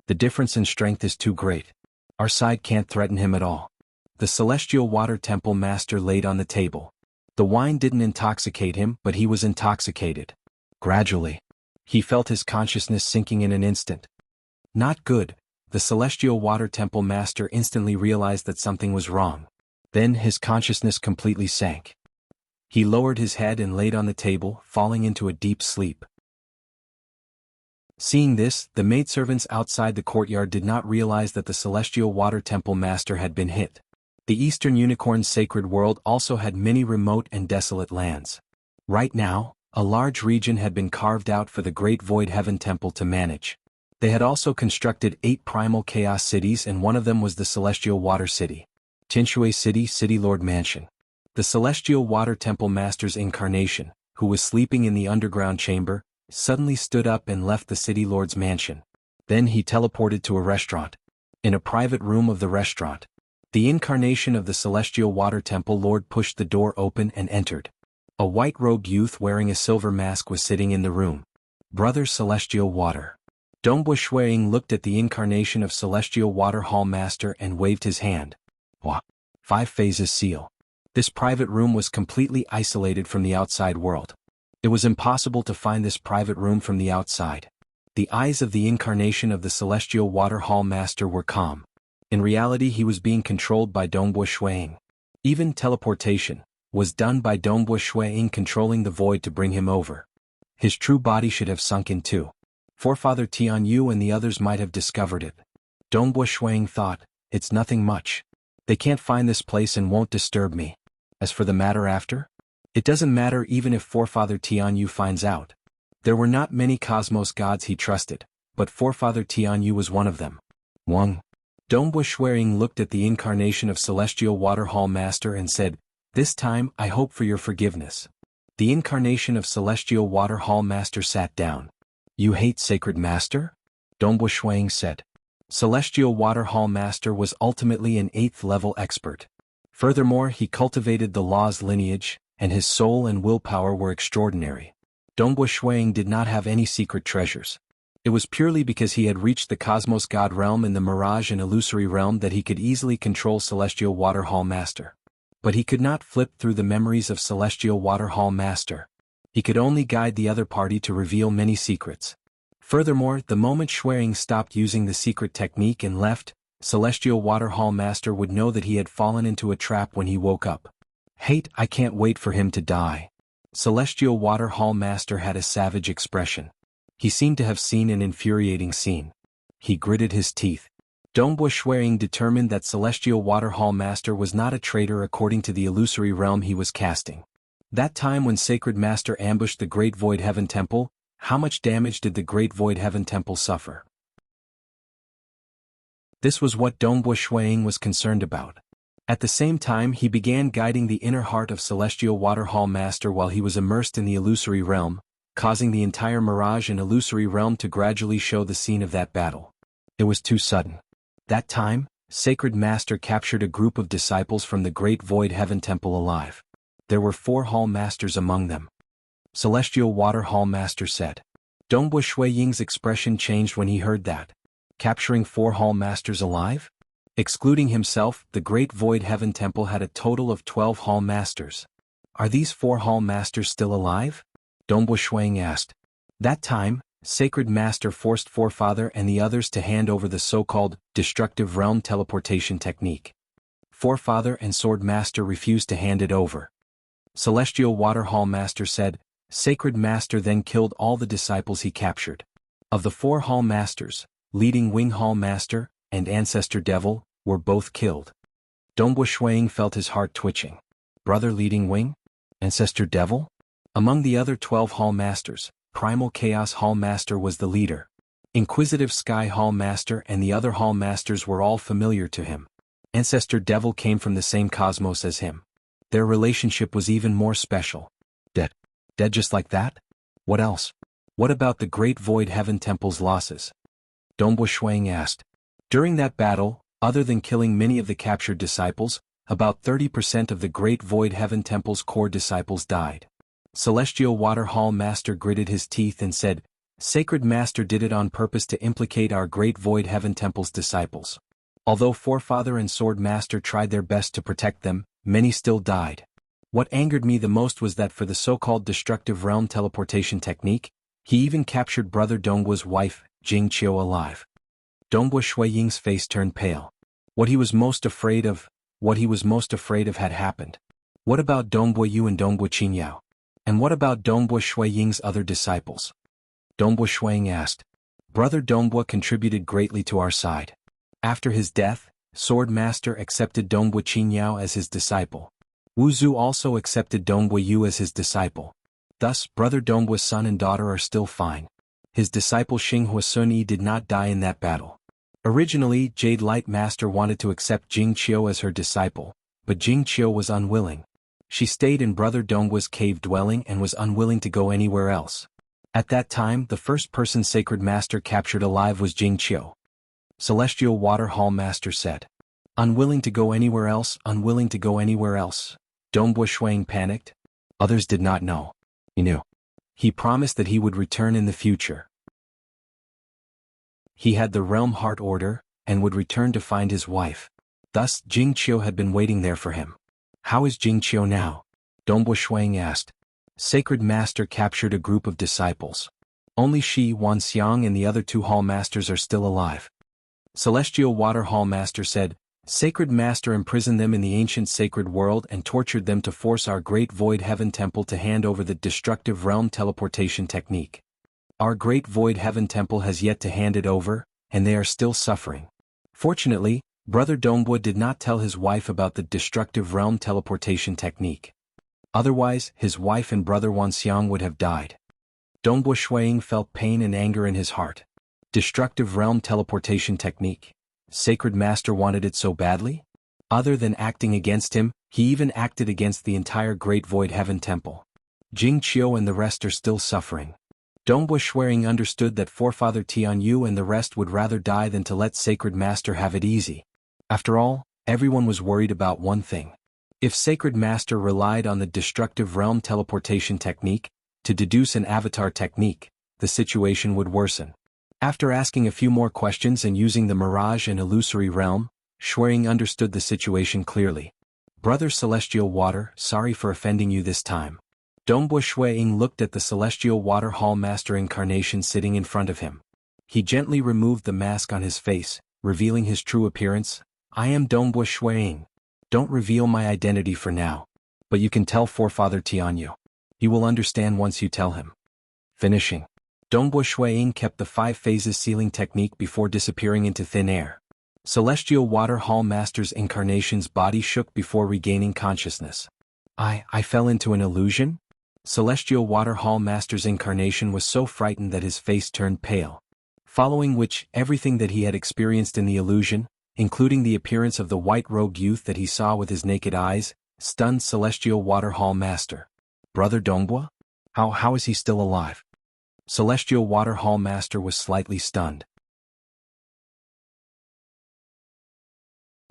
The difference in strength is too great. Our side can't threaten him at all. The Celestial Water Temple Master laid on the table. The wine didn't intoxicate him, but he was intoxicated. Gradually, he felt his consciousness sinking in an instant. Not good. The Celestial Water Temple Master instantly realized that something was wrong. Then his consciousness completely sank. He lowered his head and laid on the table, falling into a deep sleep. Seeing this, the maidservants outside the courtyard did not realize that the celestial water temple master had been hit. The Eastern Unicorn's sacred world also had many remote and desolate lands. Right now, a large region had been carved out for the Great Void Heaven Temple to manage. They had also constructed 8 primal chaos cities, and one of them was the Celestial Water City. Tinshui City, City Lord Mansion. The Celestial Water Temple Master's incarnation, who was sleeping in the underground chamber, suddenly stood up and left the City Lord's mansion. Then he teleported to a restaurant. In a private room of the restaurant, the incarnation of the Celestial Water Temple Lord pushed the door open and entered. A white-robed youth wearing a silver mask was sitting in the room. Brother Celestial Water. Dongbo Shuiying looked at the incarnation of Celestial Water Hall Master and waved his hand. Wah! 5 phases seal. This private room was completely isolated from the outside world. It was impossible to find this private room from the outside. The eyes of the incarnation of the Celestial Water Hall Master were calm. In reality, he was being controlled by Dongbo Shuiying. Even teleportation was done by Dongbo Shuiying controlling the void to bring him over. His true body should have sunk in too. Forefather Tianyu and the others might have discovered it. Dongbo Shuiying thought, it's nothing much. They can't find this place and won't disturb me. As for the matter after? It doesn't matter even if Forefather Tianyu finds out. There were not many cosmos gods he trusted, but Forefather Tianyu was one of them. Wang. Dongbo Shuiying looked at the incarnation of Celestial Water Hall Master and said, this time I hope for your forgiveness. The incarnation of Celestial Water Hall Master sat down. You hate Sacred Master? Dongbo Shuiying said. Celestial Water Hall Master was ultimately an 8th level expert. Furthermore, he cultivated the law's lineage, and his soul and willpower were extraordinary. Dongbo Shuiying did not have any secret treasures. It was purely because he had reached the Cosmos God realm and the Mirage and Illusory realm that he could easily control Celestial Water Hall Master. But he could not flip through the memories of Celestial Water Hall Master. He could only guide the other party to reveal many secrets. Furthermore, the moment Shuiying stopped using the secret technique and left, Celestial Water Hall Master would know that he had fallen into a trap when he woke up. Hate, I can't wait for him to die. Celestial Water Hall Master had a savage expression. He seemed to have seen an infuriating scene. He gritted his teeth. Dongbo Shuiying determined that Celestial Water Hall Master was not a traitor according to the illusory realm he was casting. That time when Sacred Master ambushed the Great Void Heaven Temple, how much damage did the Great Void Heaven Temple suffer? This was what Dongbo Shuiying was concerned about. At the same time, he began guiding the inner heart of Celestial Water Hall Master while he was immersed in the illusory realm, causing the entire Mirage and Illusory realm to gradually show the scene of that battle. It was too sudden. That time, Sacred Master captured a group of disciples from the Great Void Heaven Temple alive. There were 4 Hall Masters among them. Celestial Water Hall Master said. Dongbo Shuiying's expression changed when he heard that. Capturing 4 Hall Masters alive? Excluding himself, the Great Void Heaven Temple had a total of 12 Hall Masters. Are these 4 Hall Masters still alive? Dongbo Shuiying asked. That time, Sacred Master forced Forefather and the others to hand over the so-called destructive realm teleportation technique. Forefather and Sword Master refused to hand it over. Celestial Water Hall Master said, Sacred Master then killed all the disciples he captured. Of the 4 Hall Masters, Leading Wing Hall Master and Ancestor Devil were both killed. Dongbo Shuiying felt his heart twitching. Brother Leading Wing? Ancestor Devil? Among the other 12 Hall Masters, Primal Chaos Hall Master was the leader. Inquisitive Sky Hall Master and the other Hall Masters were all familiar to him. Ancestor Devil came from the same cosmos as him. Their relationship was even more special. Dead. Dead just like that? What else? What about the Great Void Heaven Temple's losses? Dongbo Shuiying asked. During that battle, other than killing many of the captured disciples, about 30% of the Great Void Heaven Temple's core disciples died. Celestial Water Hall Master gritted his teeth and said, Sacred Master did it on purpose to implicate our Great Void Heaven Temple's disciples. Although Forefather and Sword Master tried their best to protect them, many still died. What angered me the most was that for the so-called destructive realm teleportation technique, he even captured Brother Dongbo's wife, Jing Qiu alive. Dongbo Shuiying's face turned pale. What he was most afraid of had happened. What about Dongbui Yu and Dongbui Qingyao? And what about Dongbui Shui Ying's other disciples? Dongbui Shuiying asked. Brother Dongbui contributed greatly to our side. After his death, Sword Master accepted Dongbui Qingyao as his disciple. Wu Zu also accepted Dongbui Yu as his disciple. Thus, Brother Dongbui's son and daughter are still fine. His disciple Xinghua Sun Yi did not die in that battle. Originally, Jade Light Master wanted to accept Jing Qiu as her disciple, but Jing Qiu was unwilling. She stayed in Brother Dongbui's cave dwelling and was unwilling to go anywhere else. At that time, the first person Sacred Master captured alive was Jing Qiu. Celestial Water Hall Master said. Unwilling to go anywhere else, unwilling to go anywhere else. Dongbui Shuiying panicked. Others did not know. He knew. He promised that he would return in the future. He had the Realm Heart Order, and would return to find his wife. Thus, Jing Qiu had been waiting there for him. How is Jing Qiu now? Dongbui Shuiying asked. Sacred Master captured a group of disciples. Only Shi Wanxiang and the other 2 Hall Masters are still alive. Celestial Water Hall Master said, Sacred Master imprisoned them in the ancient sacred world and tortured them to force our great Void Heaven Temple to hand over the destructive realm teleportation technique. Our great Void Heaven Temple has yet to hand it over, and they are still suffering. Fortunately, Brother Dongbui did not tell his wife about the destructive realm teleportation technique. Otherwise, his wife and Brother Wanxiang would have died. Dongbui Shuiying felt pain and anger in his heart. Destructive realm teleportation technique. Sacred Master wanted it so badly? Other than acting against him, he even acted against the entire Great Void Heaven Temple. Jing Qiu and the rest are still suffering. Dongbui Shuiying understood that Forefather Tianyu and the rest would rather die than to let Sacred Master have it easy. After all, everyone was worried about one thing. If Sacred Master relied on the destructive realm teleportation technique to deduce an avatar technique, the situation would worsen. After asking a few more questions and using the Mirage and Illusory Realm, Shuiying understood the situation clearly. Brother Celestial Water, sorry for offending you this time. Dongbui Shuiying looked at the Celestial Water Hall Master incarnation sitting in front of him. He gently removed the mask on his face, revealing his true appearance. I am Dongbui Shuiying. Don't reveal my identity for now. But you can tell Forefather Tianyu. He will understand once you tell him. Finishing. Dongbui Shuiying kept the 5 phases sealing technique before disappearing into thin air. Celestial Water Hall Master's incarnation's body shook before regaining consciousness. I fell into an illusion? Celestial Water Hall Master's incarnation was so frightened that his face turned pale. Following which, everything that he had experienced in the illusion, including the appearance of the white-robed youth that he saw with his naked eyes, stunned Celestial Water Hall Master. Brother Dongbui? How is he still alive? Celestial Water Hall Master was slightly stunned.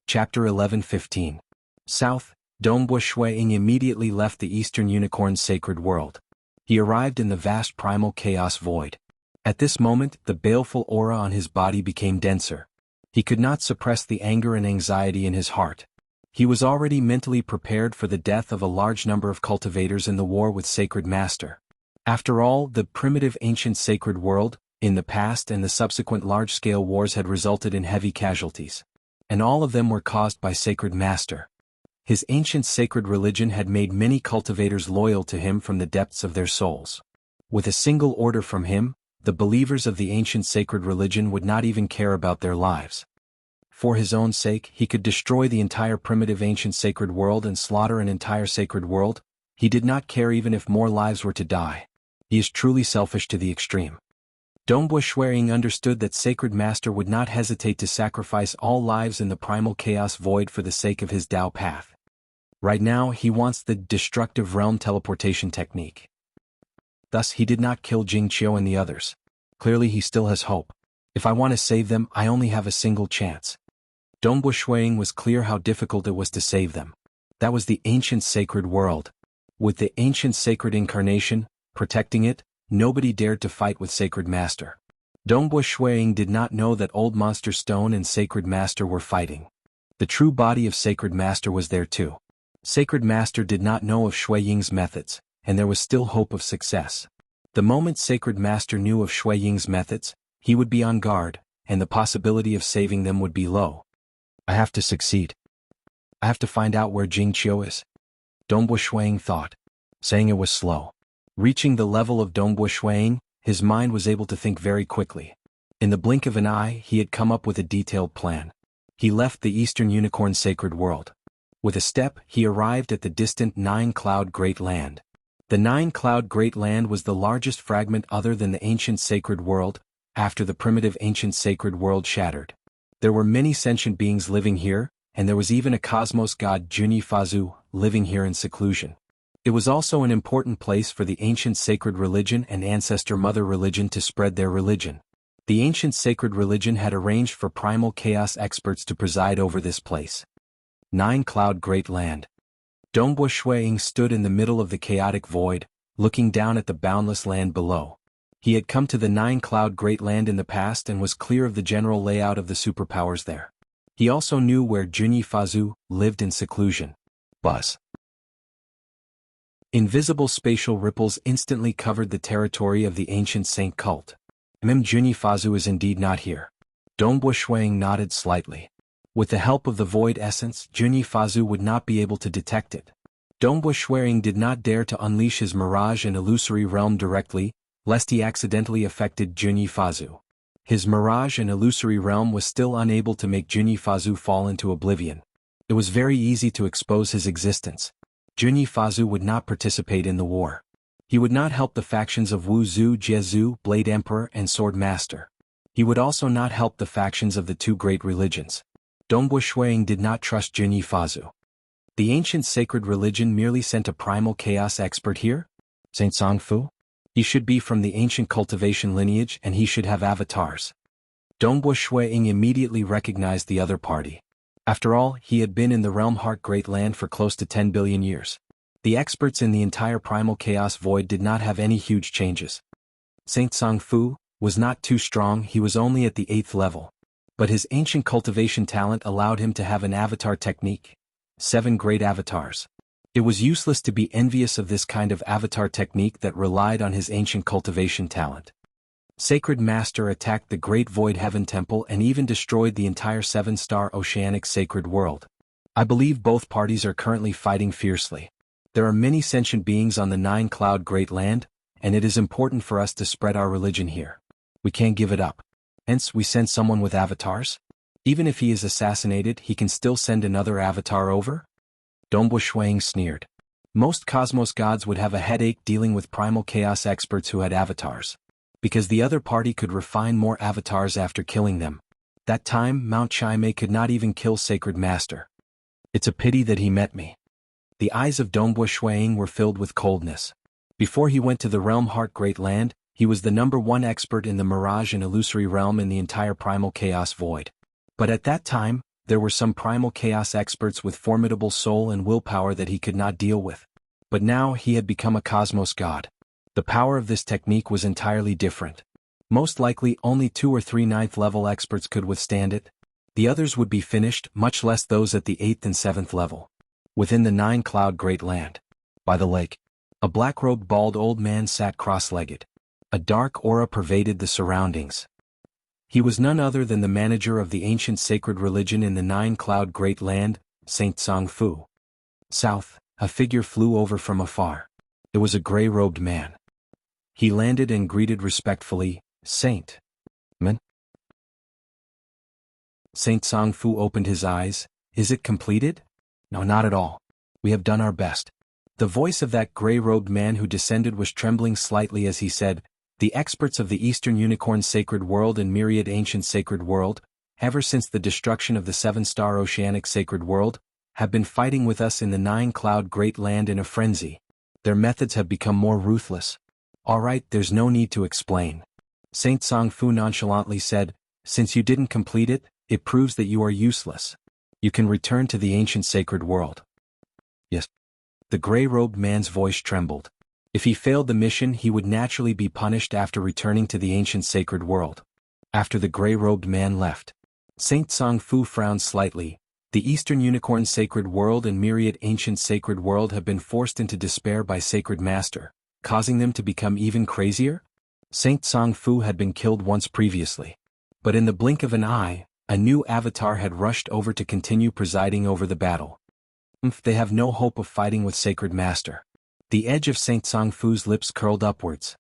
Chapter 11:15. South, Dongbui Shuiying immediately left the Eastern Unicorn's sacred world. He arrived in the vast primal chaos void. At this moment, the baleful aura on his body became denser. He could not suppress the anger and anxiety in his heart. He was already mentally prepared for the death of a large number of cultivators in the war with Sacred Master. After all, the primitive ancient sacred world, in the past and the subsequent large-scale wars had resulted in heavy casualties. And all of them were caused by Sacred Master. His ancient sacred religion had made many cultivators loyal to him from the depths of their souls. With a single order from him, the believers of the ancient sacred religion would not even care about their lives. For his own sake, he could destroy the entire primitive ancient sacred world and slaughter an entire sacred world. He did not care even if more lives were to die. He is truly selfish to the extreme. Dongbui Shuiying understood that Sacred Master would not hesitate to sacrifice all lives in the primal chaos void for the sake of his Tao path. Right now, he wants the destructive realm teleportation technique. Thus, he did not kill Jing Qiu and the others. Clearly, he still has hope. If I want to save them, I only have a single chance. Dongbui Shuiying was clear how difficult it was to save them. That was the ancient sacred world. With the ancient sacred incarnation, protecting it, nobody dared to fight with Sacred Master. Dongbui Shuiying did not know that Old Monster Stone and Sacred Master were fighting. The true body of Sacred Master was there too. Sacred Master did not know of Shuiying's methods, and there was still hope of success. The moment Sacred Master knew of Shuiying's methods, he would be on guard, and the possibility of saving them would be low. I have to succeed. I have to find out where Jing Qiu is. Dongbo Shuang thought, saying it was slow. Reaching the level of Dongbo Shuang, his mind was able to think very quickly. In the blink of an eye, he had come up with a detailed plan. He left the Eastern Unicorn Sacred World. With a step, he arrived at the distant Nine-Cloud Great Land. The Nine-Cloud Great Land was the largest fragment other than the ancient Sacred World, after the primitive ancient Sacred World shattered. There were many sentient beings living here, and there was even a cosmos god Junyi Fazu, living here in seclusion. It was also an important place for the ancient sacred religion and ancestor mother religion to spread their religion. The ancient sacred religion had arranged for primal chaos experts to preside over this place. Nine-Cloud Great Land. Dongbo Shuang stood in the middle of the chaotic void, looking down at the boundless land below. He had come to the Nine-Cloud Great Land in the past and was clear of the general layout of the superpowers there. He also knew where Junyi Fazu lived in seclusion. Buzz. Invisible spatial ripples instantly covered the territory of the ancient saint cult. Junyi Fazu is indeed not here. Dongbo Shuang nodded slightly. With the help of the void essence, Junyi Fazu would not be able to detect it. Dongbo Shuang did not dare to unleash his mirage and illusory realm directly, lest he accidentally affected Junyi Fazu. His mirage and illusory realm was still unable to make Junyi Fazu fall into oblivion. It was very easy to expose his existence. Junyi Fazu would not participate in the war. He would not help the factions of Wu Zhu Jiezu, Blade Emperor and Sword Master. He would also not help the factions of the two great religions. Dongbo Shuang did not trust Junyi Fazu. The ancient sacred religion merely sent a primal chaos expert here? Saint Zongfu? He should be from the ancient cultivation lineage and he should have avatars. Dongbo Shuang immediately recognized the other party. After all, he had been in the Realm Heart Great Land for close to 10 billion years. The experts in the entire primal chaos void did not have any huge changes. Saint Zongfu was not too strong, he was only at the 8th level. But his ancient cultivation talent allowed him to have an avatar technique. 7 great avatars. It was useless to be envious of this kind of avatar technique that relied on his ancient cultivation talent. Sacred Master attacked the Great Void Heaven Temple and even destroyed the entire 7-star oceanic sacred world. I believe both parties are currently fighting fiercely. There are many sentient beings on the Nine-Cloud Great Land, and it is important for us to spread our religion here. We can't give it up. Hence, we send someone with avatars? Even if he is assassinated, he can still send another avatar over? Dongbo Shuang sneered. Most cosmos gods would have a headache dealing with primal chaos experts who had avatars. Because the other party could refine more avatars after killing them. That time, Mount Chimei could not even kill Sacred Master. It's a pity that he met me. The eyes of Dongbo Shuang were filled with coldness. Before he went to the Realm Heart Great Land, he was the #1 expert in the Mirage and Illusory Realm in the entire Primal Chaos Void. But at that time, there were some Primal Chaos experts with formidable soul and willpower that he could not deal with. But now he had become a Cosmos God. The power of this technique was entirely different. Most likely only 2 or 3 9th-level experts could withstand it. The others would be finished, much less those at the 8th and 7th level. Within the Nine-Cloud Great Land. By the lake. A black-robed bald old man sat cross-legged. A dark aura pervaded the surroundings. He was none other than the manager of the ancient sacred religion in the Nine-Cloud Great Land, Saint Zongfu. South, a figure flew over from afar. It was a gray-robed man. He landed and greeted respectfully, Saint. Man? Saint Zongfu opened his eyes. Is it completed? No, not at all. We have done our best. The voice of that gray-robed man who descended was trembling slightly as he said, the experts of the Eastern Unicorn Sacred World and Myriad Ancient Sacred World, ever since the destruction of the 7-star Oceanic Sacred World, have been fighting with us in the Nine-Cloud Great Land in a frenzy. Their methods have become more ruthless. All right, there's no need to explain. Saint Zongfu nonchalantly said, since you didn't complete it, it proves that you are useless. You can return to the ancient sacred world. Yes. The gray-robed man's voice trembled. If he failed the mission, he would naturally be punished after returning to the ancient sacred world. After the gray-robed man left, Saint Zongfu frowned slightly. The Eastern Unicorn Sacred World and Myriad Ancient Sacred World have been forced into despair by Sacred Master, causing them to become even crazier? Saint Zongfu had been killed once previously. But in the blink of an eye, a new avatar had rushed over to continue presiding over the battle. They have no hope of fighting with Sacred Master. The edge of Saint Songfu's lips curled upwards.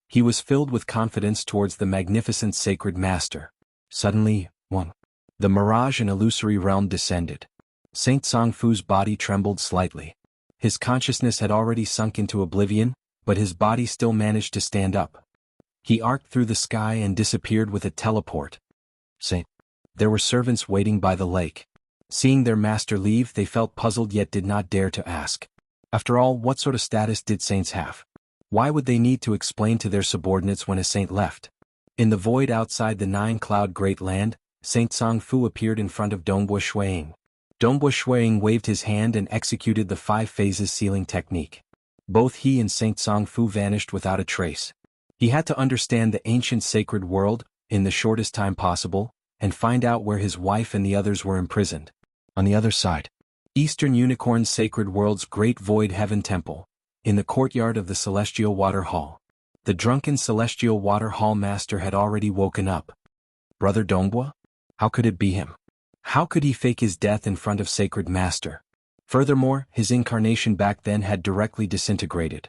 He was filled with confidence towards the magnificent Sacred Master. Suddenly, the mirage and illusory realm descended. Saint Songfu's body trembled slightly. His consciousness had already sunk into oblivion, but his body still managed to stand up. He arced through the sky and disappeared with a teleport. There were servants waiting by the lake. Seeing their master leave, they felt puzzled yet did not dare to ask. After all, what sort of status did saints have? Why would they need to explain to their subordinates when a saint left? In the void outside the nine-cloud great land, Saint Songfu appeared in front of Dongbua Shuiying. Dongbua Shuiying waved his hand and executed the 5 phases sealing technique. Both he and Saint Songfu vanished without a trace. He had to understand the ancient sacred world, in the shortest time possible, and find out where his wife and the others were imprisoned. On the other side, Eastern Unicorn's sacred world's great void heaven temple, in the courtyard of the Celestial Water Hall. The drunken Celestial Water Hall master had already woken up. Brother Dongbua? How could it be him? How could he fake his death in front of Sacred Master? Furthermore, his incarnation back then had directly disintegrated.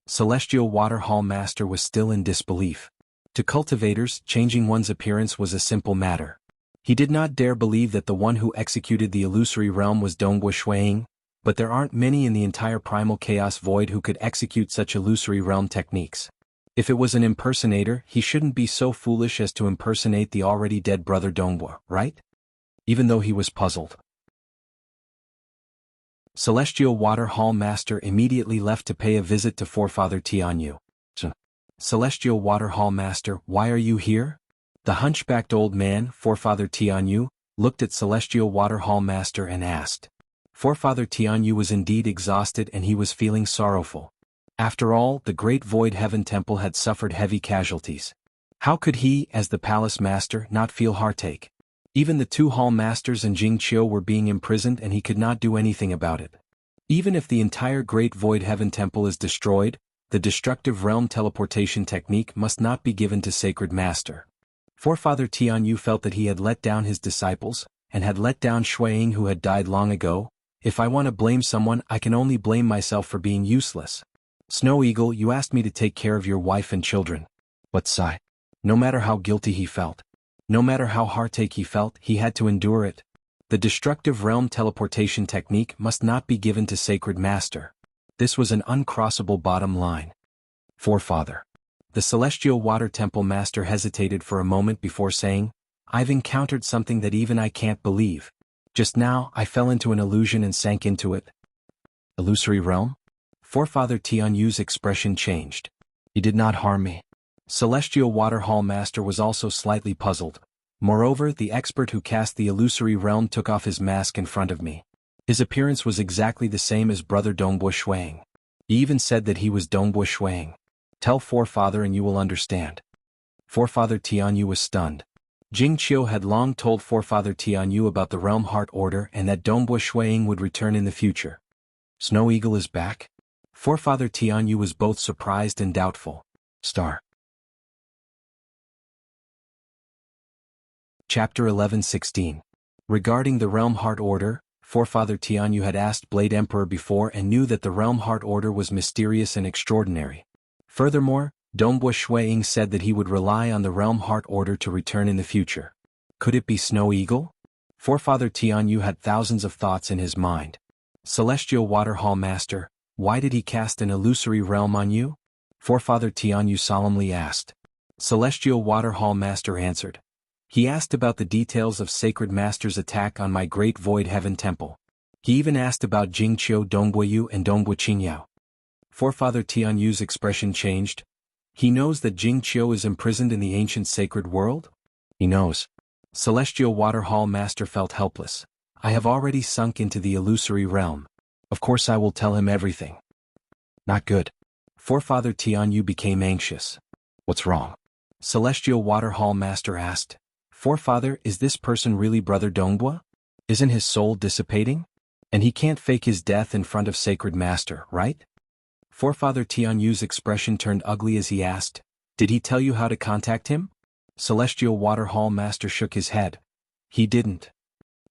Celestial Water Hall master was still in disbelief. To cultivators, changing one's appearance was a simple matter. He did not dare believe that the one who executed the illusory realm was Dongbua Shuiying, but there aren't many in the entire primal chaos void who could execute such illusory realm techniques. If it was an impersonator, he shouldn't be so foolish as to impersonate the already dead brother Dongbua, right? Even though he was puzzled. Celestial Water Hall Master immediately left to pay a visit to Forefather Tianyu. Celestial Water Hall Master, why are you here? The hunchbacked old man, Forefather Tianyu, looked at Celestial Water Hall Master and asked. Forefather Tianyu was indeed exhausted and he was feeling sorrowful. After all, the great Void Heaven Temple had suffered heavy casualties. How could he, as the palace master, not feel heartache? Even the 2 hall masters and Jing were being imprisoned and he could not do anything about it. Even if the entire great Void Heaven Temple is destroyed, the destructive realm teleportation technique must not be given to Sacred Master. Forefather Tianyu felt that he had let down his disciples, and had let down Shuiying who had died long ago. If I want to blame someone, I can only blame myself for being useless. Snow Eagle, you asked me to take care of your wife and children. But sigh. No matter how guilty he felt, no matter how heartache he felt, he had to endure it. The destructive realm teleportation technique must not be given to Sacred Master. This was an uncrossable bottom line. Forefather. The Celestial Water Temple Master hesitated for a moment before saying, I've encountered something that even I can't believe. Just now, I fell into an illusion and sank into it. Illusory realm? Forefather Tianyu's expression changed. He did not harm me. Celestial Water Hall Master was also slightly puzzled. Moreover, the expert who cast the illusory realm took off his mask in front of me. His appearance was exactly the same as brother Dongbua Shuiying. He even said that he was Dongbua Shuiying. Tell Forefather and you will understand. Forefather Tianyu was stunned. Jing had long told Forefather Tianyu about the Realm Heart Order and that Dongbua Shuiying would return in the future. Snow Eagle is back? Forefather Tianyu was both surprised and doubtful. Star. Chapter 11:16. Regarding the Realm Heart Order, Forefather Tianyu had asked Blade Emperor before and knew that the Realm Heart Order was mysterious and extraordinary. Furthermore, Dongbua Shuiying said that he would rely on the Realm Heart Order to return in the future. Could it be Snow Eagle? Forefather Tianyu had thousands of thoughts in his mind. Celestial Water Hall Master, why did he cast an illusory realm on you? Forefather Tianyu solemnly asked. Celestial Water Hall Master answered. He asked about the details of Sacred Master's attack on my great Void Heaven Temple. He even asked about Jingqiu Dongbuayu and Dongbua Qingyao. Forefather Tianyu's expression changed. He knows that Jingqiu is imprisoned in the ancient sacred world? He knows. Celestial Water Hall Master felt helpless. I have already sunk into the illusory realm. Of course I will tell him everything. Not good. Forefather Tianyu became anxious. What's wrong? Celestial Water Hall Master asked. Forefather, is this person really Brother Dongbua? Isn't his soul dissipating? And he can't fake his death in front of Sacred Master, right? Forefather Tianyu's expression turned ugly as he asked, Did he tell you how to contact him? Celestial Water Hall Master shook his head. He didn't.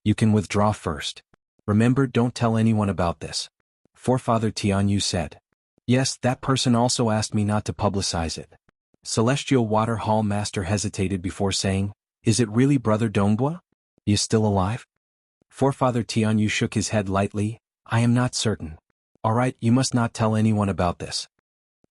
You can withdraw first. Remember, don't tell anyone about this. Forefather Tianyu said. Yes, that person also asked me not to publicize it. Celestial Water Hall Master hesitated before saying, Is it really Brother Dongbua? He is still alive? Forefather Tianyu shook his head lightly. I am not certain. Alright, you must not tell anyone about this.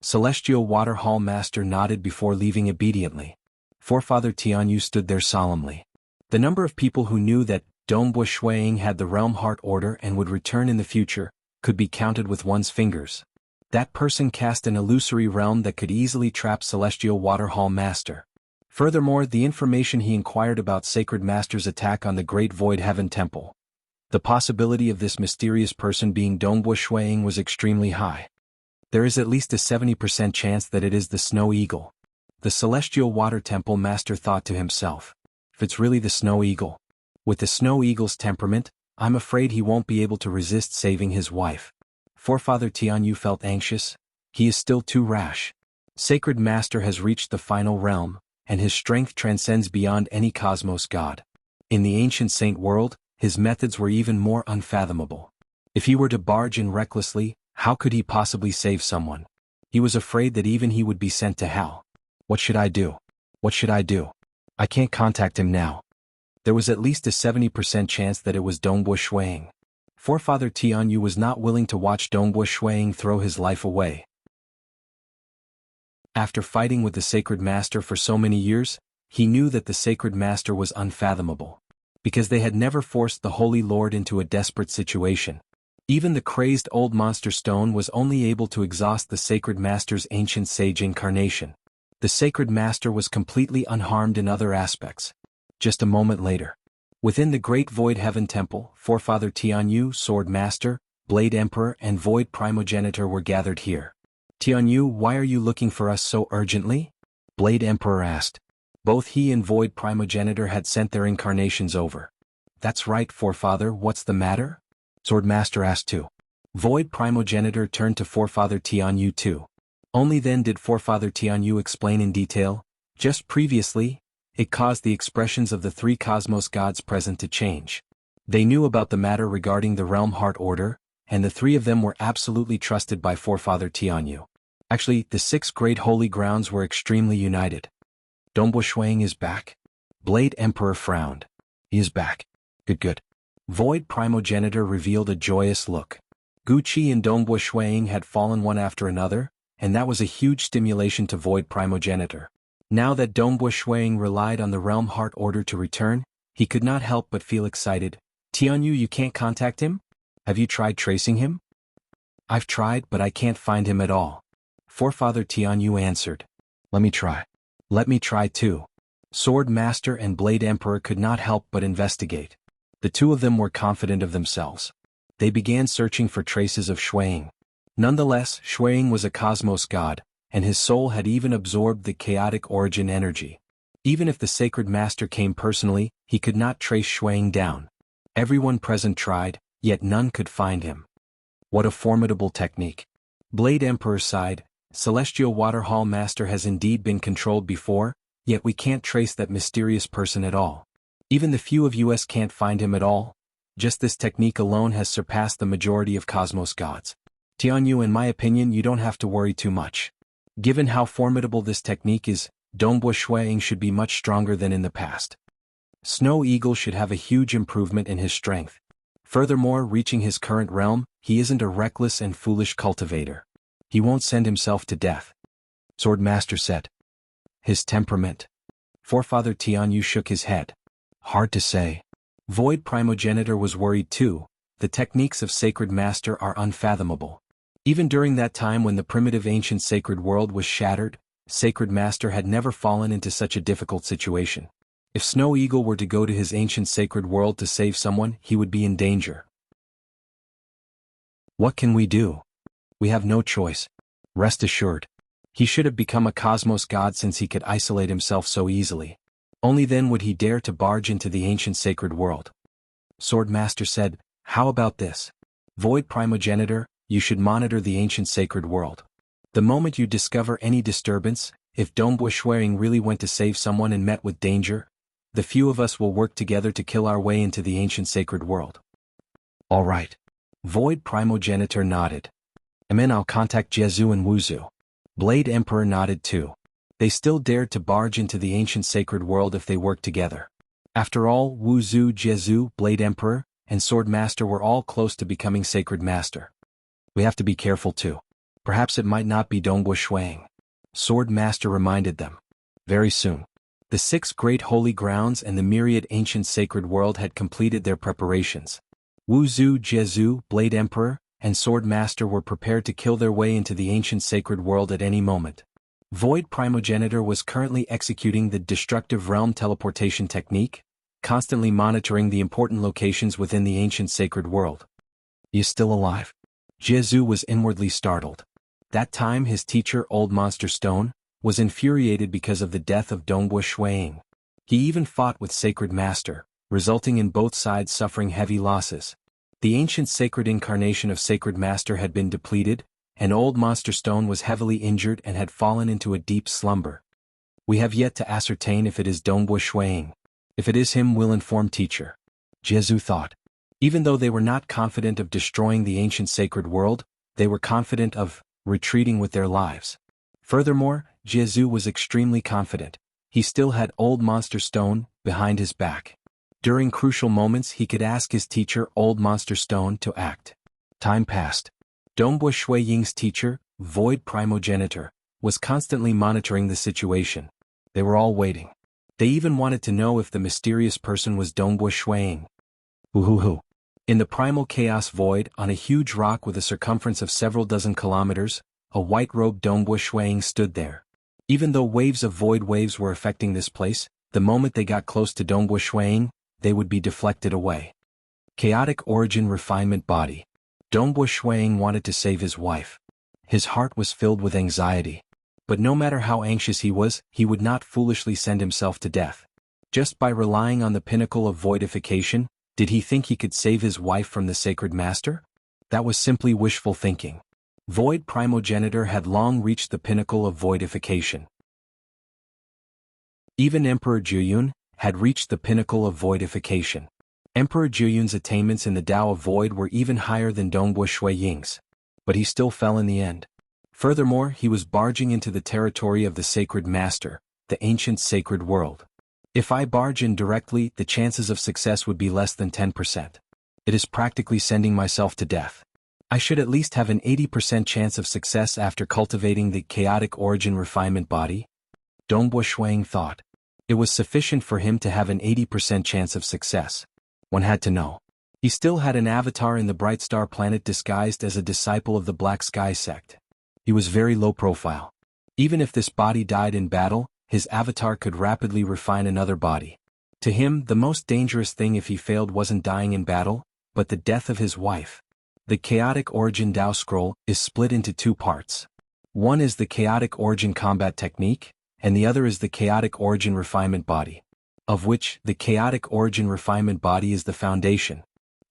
Celestial Water Hall Master nodded before leaving obediently. Forefather Tianyu stood there solemnly. The number of people who knew that Dongbua Shuiying had the Realm Heart Order and would return in the future could be counted with one's fingers. That person cast an illusory realm that could easily trap Celestial Water Hall Master. Furthermore, the information he inquired about Sacred Master's attack on the Great Void Heaven Temple. The possibility of this mysterious person being Dongbua Shuiying was extremely high. There is at least a 70% chance that it is the Snow Eagle. The Celestial Water Temple Master thought to himself. If it's really the Snow Eagle. With the Snow Eagle's temperament, I'm afraid he won't be able to resist saving his wife. Forefather Tianyu felt anxious. He is still too rash. Sacred Master has reached the final realm, and his strength transcends beyond any cosmos god. In the ancient saint world, his methods were even more unfathomable. If he were to barge in recklessly, how could he possibly save someone? He was afraid that even he would be sent to hell. What should I do? What should I do? I can't contact him now. There was at least a 70% chance that it was Dongbua Shuiying. Forefather Tianyu was not willing to watch Dongbua Shuiying throw his life away. After fighting with the Sacred Master for so many years, he knew that the Sacred Master was unfathomable. Because they had never forced the Holy Lord into a desperate situation. Even the crazed old monster stone was only able to exhaust the Sacred Master's ancient sage incarnation. The Sacred Master was completely unharmed in other aspects. Just a moment later. Within the Great Void Heaven Temple, Forefather Tianyu, Sword Master, Blade Emperor and Void Primogenitor were gathered here. Tianyu, why are you looking for us so urgently? Blade Emperor asked. Both he and Void Primogenitor had sent their incarnations over. That's right, Forefather, what's the matter? Sword Master asked too. Void Primogenitor turned to Forefather Tianyu too. Only then did Forefather Tianyu explain in detail. Just previously, it caused the expressions of the three cosmos gods present to change. They knew about the matter regarding the Realm Heart Order, and the three of them were absolutely trusted by Forefather Tianyu. Actually, the 6 great holy grounds were extremely united. Dongbua Shuiying is back? Blade Emperor frowned. He is back. Good. Void Primogenitor revealed a joyous look. Guqi and Dongbua Shuiying had fallen one after another, and that was a huge stimulation to Void Primogenitor. Now that Dongbua Shuiying relied on the Realm Heart Order to return, he could not help but feel excited. Tianyu, you can't contact him? Have you tried tracing him? I've tried, but I can't find him at all. Forefather Tianyu answered. Let me try too. Sword Master and Blade Emperor could not help but investigate. The two of them were confident of themselves. They began searching for traces of Shuiying. Nonetheless, Shuiying was a cosmos god, and his soul had even absorbed the chaotic origin energy. Even if the Sacred Master came personally, he could not trace Shuiying down. Everyone present tried, yet none could find him. What a formidable technique. Blade Emperor sighed. Celestial Water Hall Master has indeed been controlled before, yet we can't trace that mysterious person at all. Even the few of us can't find him at all. Just this technique alone has surpassed the majority of cosmos gods. Tianyu, in my opinion, you don't have to worry too much. Given how formidable this technique is, Dongbua Shuiying should be much stronger than in the past. Snow Eagle should have a huge improvement in his strength. Furthermore, reaching his current realm, he isn't a reckless and foolish cultivator. He won't send himself to death. Sword Master said. His temperament. Forefather Tianyu shook his head. Hard to say. Void Primogenitor was worried too. The techniques of Sacred Master are unfathomable. Even during that time when the primitive ancient sacred world was shattered, Sacred Master had never fallen into such a difficult situation. If Snow Eagle were to go to his ancient sacred world to save someone, he would be in danger. What can we do? We have no choice. Rest assured. He should have become a cosmos god since he could isolate himself so easily. Only then would he dare to barge into the ancient sacred world. Sword Master said, how about this? Void Primogenitor, you should monitor the ancient sacred world. The moment you discover any disturbance, if Dongbua Shuiying really went to save someone and met with danger, the few of us will work together to kill our way into the ancient sacred world. All right. Void Primogenitor nodded. I'll contact Jianghu and Wuxia. Blade Emperor nodded too. They still dared to barge into the ancient sacred world if they worked together. After all, Wuxia, Jianghu, Blade Emperor, and Sword Master were all close to becoming Sacred Master. We have to be careful too. Perhaps it might not be Dongbo Shuang. Sword Master reminded them. Very soon. The 6 great holy grounds and the myriad ancient sacred world had completed their preparations. Wuxia, Jianghu, Blade Emperor, and Sword Master were prepared to kill their way into the ancient sacred world at any moment. Void Primogenitor was currently executing the destructive realm teleportation technique, constantly monitoring the important locations within the ancient sacred world. He is still alive. Jianghu was inwardly startled. That time his teacher, Old Monster Stone, was infuriated because of the death of Dongbo Shuang. He even fought with Sacred Master, resulting in both sides suffering heavy losses. The ancient sacred incarnation of Sacred Master had been depleted, and Old Monster Stone was heavily injured and had fallen into a deep slumber. We have yet to ascertain if it is Dongbo Shuang. If it is him, we'll inform teacher. Jianghu thought. Even though they were not confident of destroying the ancient sacred world, they were confident of retreating with their lives. Furthermore, Jianghu was extremely confident. He still had Old Monster Stone behind his back. During crucial moments he could ask his teacher, Old Monster Stone, to act. Time passed. Dongbo Shui Ying's teacher, Void Primogenitor, was constantly monitoring the situation. They were all waiting. They even wanted to know if the mysterious person was Dongbo Shuang. Woohoo! In the primal chaos void, on a huge rock with a circumference of several dozen kilometers, a white-robed Dongbo Shuang stood there. Even though waves of void waves were affecting this place, the moment they got close to Dongbo Shuang, they would be deflected away. Chaotic Origin Refinement Body. Dongbo Shuang wanted to save his wife. His heart was filled with anxiety. But no matter how anxious he would not foolishly send himself to death. Just by relying on the pinnacle of voidification, did he think he could save his wife from the Sacred Master? That was simply wishful thinking. Void Primogenitor had long reached the pinnacle of voidification. Even Emperor Juyun had reached the pinnacle of voidification. Emperor Juyun's attainments in the Tao of Void were even higher than Dongbo Shui Ying's. But he still fell in the end. Furthermore, he was barging into the territory of the Sacred Master, the ancient sacred world. If I barge in directly, the chances of success would be less than 10%. It is practically sending myself to death. I should at least have an 80% chance of success after cultivating the chaotic origin refinement body. Dongbo Shuang thought. It was sufficient for him to have an 80% chance of success. One had to know. He still had an avatar in the Bright Star planet disguised as a disciple of the Black Sky sect. He was very low profile. Even if this body died in battle, his avatar could rapidly refine another body. To him, the most dangerous thing if he failed wasn't dying in battle, but the death of his wife. The Chaotic Origin Tao Scroll is split into 2 parts. One is the Chaotic Origin Combat Technique, and the other is the Chaotic Origin Refinement Body. Of which, the Chaotic Origin Refinement Body is the foundation.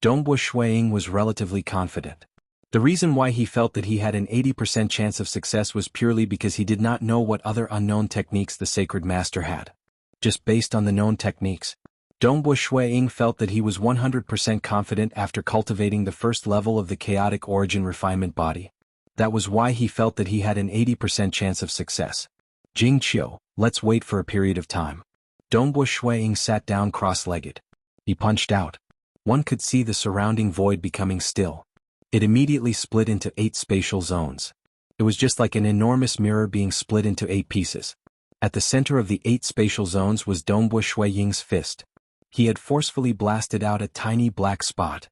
Dongbo Shuang was relatively confident. The reason why he felt that he had an 80% chance of success was purely because he did not know what other unknown techniques the Sacred Master had. Just based on the known techniques, Dongbo Shuang felt that he was 100% confident after cultivating the first level of the Chaotic Origin Refinement Body. That was why he felt that he had an 80% chance of success. Jingqiu, let's wait for a period of time. Dongbo Shuang sat down cross-legged. He punched out. One could see the surrounding void becoming still. It immediately split into 8 spatial zones. It was just like an enormous mirror being split into 8 pieces. At the center of the 8 spatial zones was Dongbo Shuang's fist. He had forcefully blasted out a tiny black spot.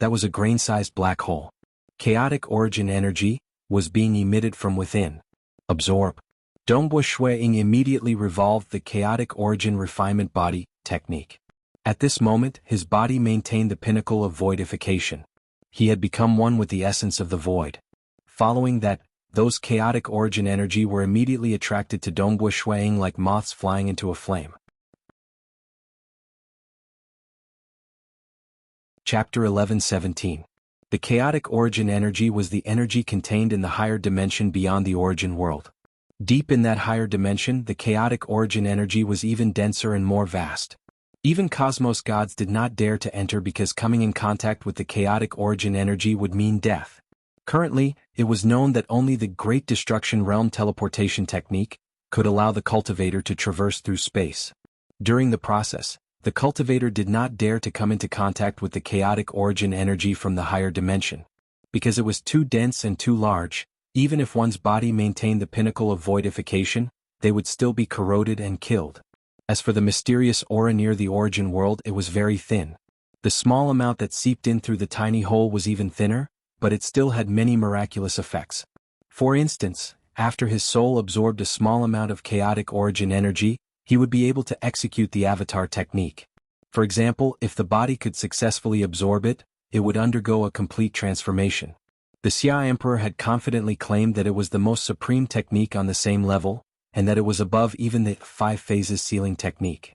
That was a grain-sized black hole. Chaotic origin energy was being emitted from within. Absorb. Dongbo Shuang immediately revolved the Chaotic Origin Refinement Body technique. At this moment, his body maintained the pinnacle of voidification. He had become one with the essence of the void. Following that, those chaotic origin energy were immediately attracted to Dongbo Shuang like moths flying into a flame. Chapter 11:17. The chaotic origin energy was the energy contained in the higher dimension beyond the origin world. Deep in that higher dimension, the chaotic origin energy was even denser and more vast. Even cosmos gods did not dare to enter because coming in contact with the chaotic origin energy would mean death. Currently, it was known that only the Great Destruction Realm teleportation technique could allow the cultivator to traverse through space. During the process, the cultivator did not dare to come into contact with the chaotic origin energy from the higher dimension. Because it was too dense and too large, even if one's body maintained the pinnacle of voidification, they would still be corroded and killed. As for the mysterious aura near the origin world, it was very thin. The small amount that seeped in through the tiny hole was even thinner, but it still had many miraculous effects. For instance, after his soul absorbed a small amount of chaotic origin energy, he would be able to execute the avatar technique. For example, if the body could successfully absorb it, it would undergo a complete transformation. The Xia Emperor had confidently claimed that it was the most supreme technique on the same level, and that it was above even the 5 phases sealing technique.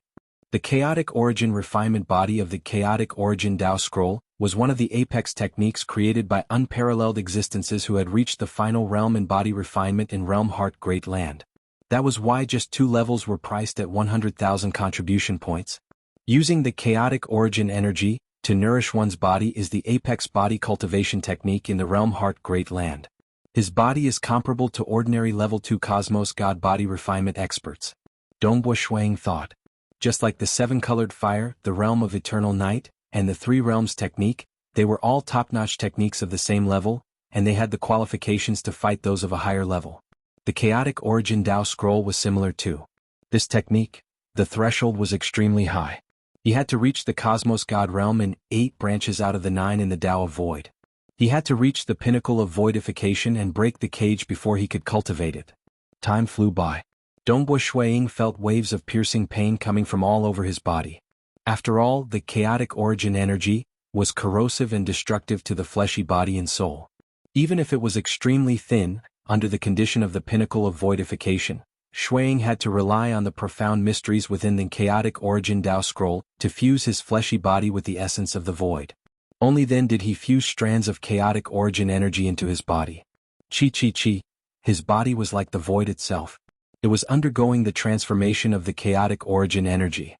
The chaotic origin refinement body of the chaotic origin Dao scroll was one of the apex techniques created by unparalleled existences who had reached the final realm in body refinement in Realm Heart Great Land. That was why just 2 levels were priced at 100,000 contribution points. Using the chaotic origin energy to nourish one's body is the apex body cultivation technique in the Realm Heart Great Land. His body is comparable to ordinary level 2 cosmos god body refinement experts. Dongbo Shuang thought. Just like the 7-colored fire, the realm of eternal night, and the 3 realms technique, they were all top-notch techniques of the same level, and they had the qualifications to fight those of a higher level. The chaotic origin Dao scroll was similar too. This technique, the threshold was extremely high. He had to reach the cosmos god realm in 8 branches out of the 9 in the Dao of Void. He had to reach the pinnacle of voidification and break the cage before he could cultivate it. Time flew by. Dongbo Shuang felt waves of piercing pain coming from all over his body. After all, the chaotic origin energy was corrosive and destructive to the fleshy body and soul. Even if it was extremely thin, under the condition of the pinnacle of voidification, Shuang had to rely on the profound mysteries within the chaotic origin Dao scroll to fuse his fleshy body with the essence of the void. Only then did he fuse strands of chaotic origin energy into his body. Chi. His body was like the void itself. It was undergoing the transformation of the chaotic origin energy.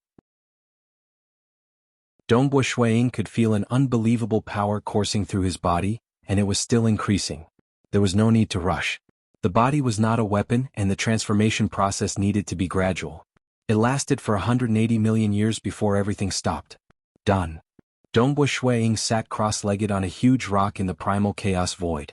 Dongbo Shuang could feel an unbelievable power coursing through his body, and it was still increasing. There was no need to rush. The body was not a weapon, and the transformation process needed to be gradual. It lasted for 180 million years before everything stopped. Done. Dongbo Shuang sat cross-legged on a huge rock in the primal chaos void.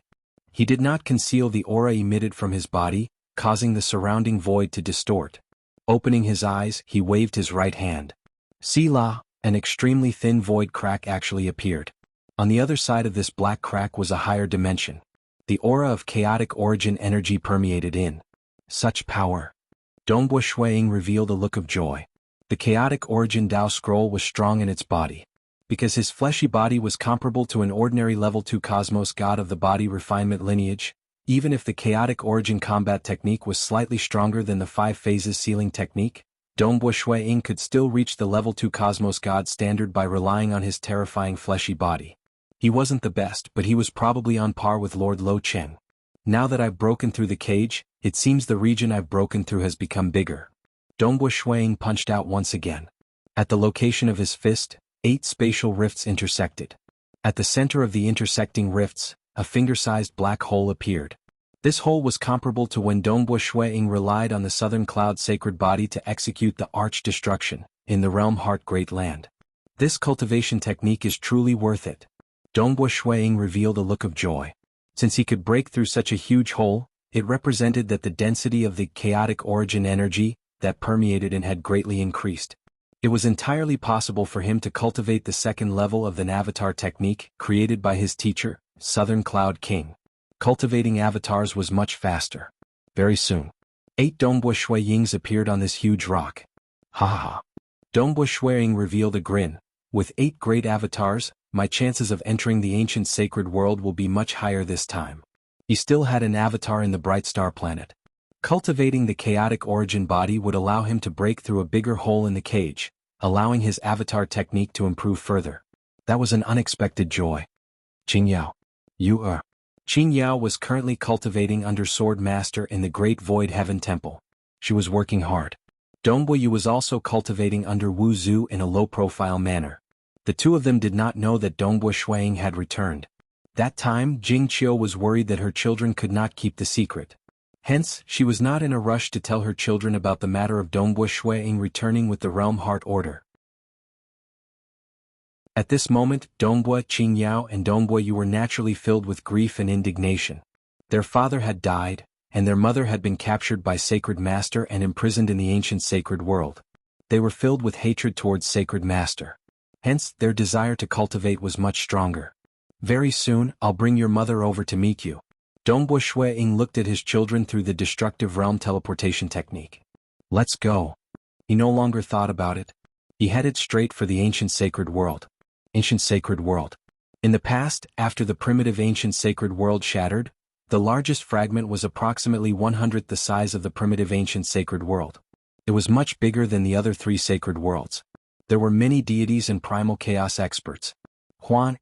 He did not conceal the aura emitted from his body, causing the surrounding void to distort. Opening his eyes, he waved his right hand. Sila, an extremely thin void crack actually appeared. On the other side of this black crack was a higher dimension. The aura of chaotic origin energy permeated in. Such power. Dongbo Shuang revealed a look of joy. The chaotic origin Dao scroll was strong in its body. Because his fleshy body was comparable to an ordinary level 2 cosmos god of the body refinement lineage, even if the chaotic origin combat technique was slightly stronger than the 5 phases sealing technique, Dongbo Shuang could still reach the level 2 cosmos god standard by relying on his terrifying fleshy body. He wasn't the best, but he was probably on par with Lord Lo Chen. Now that I've broken through the cage, it seems the region I've broken through has become bigger. Dongbo Shuang punched out once again. At the location of his fist, 8 spatial rifts intersected. At the center of the intersecting rifts, a finger-sized black hole appeared. This hole was comparable to when Dongbo Shuang relied on the Southern Cloud sacred body to execute the Arch Destruction in the Realm Heart Great Land. This cultivation technique is truly worth it. Dongbo Shuang revealed a look of joy. Since he could break through such a huge hole, it represented that the density of the chaotic origin energy that permeated it had greatly increased. It was entirely possible for him to cultivate the 2nd level of the avatar technique created by his teacher, Southern Cloud King. Cultivating avatars was much faster. Very soon, 8 Dongbo Shuangs appeared on this huge rock. Ha ha ha. Dongbo Shuang revealed a grin. With 8 great avatars, my chances of entering the ancient sacred world will be much higher this time. He still had an avatar in the bright star planet. Cultivating the chaotic origin body would allow him to break through a bigger hole in the cage, allowing his avatar technique to improve further. That was an unexpected joy. Qingyao. You are. Qingyao was currently cultivating under Sword Master in the Great Void Heaven Temple. She was working hard. Dongbuoyu was also cultivating under Wu Zhu in a low-profile manner. The two of them did not know that Dongbuo Shuang had returned. That time, Jing Qiu was worried that her children could not keep the secret. Hence, she was not in a rush to tell her children about the matter of Dongbuo Shuang returning with the Realm Heart Order. At this moment, Dongbuo, Qingyao and Dongbuoyu were naturally filled with grief and indignation. Their father had died, and their mother had been captured by Sacred Master and imprisoned in the ancient sacred world. They were filled with hatred towards Sacred Master. Hence, their desire to cultivate was much stronger. Very soon, I'll bring your mother over to meet you. Dongbuo Shuang looked at his children through the destructive realm teleportation technique. Let's go. He no longer thought about it. He headed straight for the ancient sacred world. Ancient sacred world. In the past, after the primitive ancient sacred world shattered, the largest fragment was approximately 1/100th the size of the primitive ancient sacred world. It was much bigger than the other three sacred worlds. There were many deities and primal chaos experts.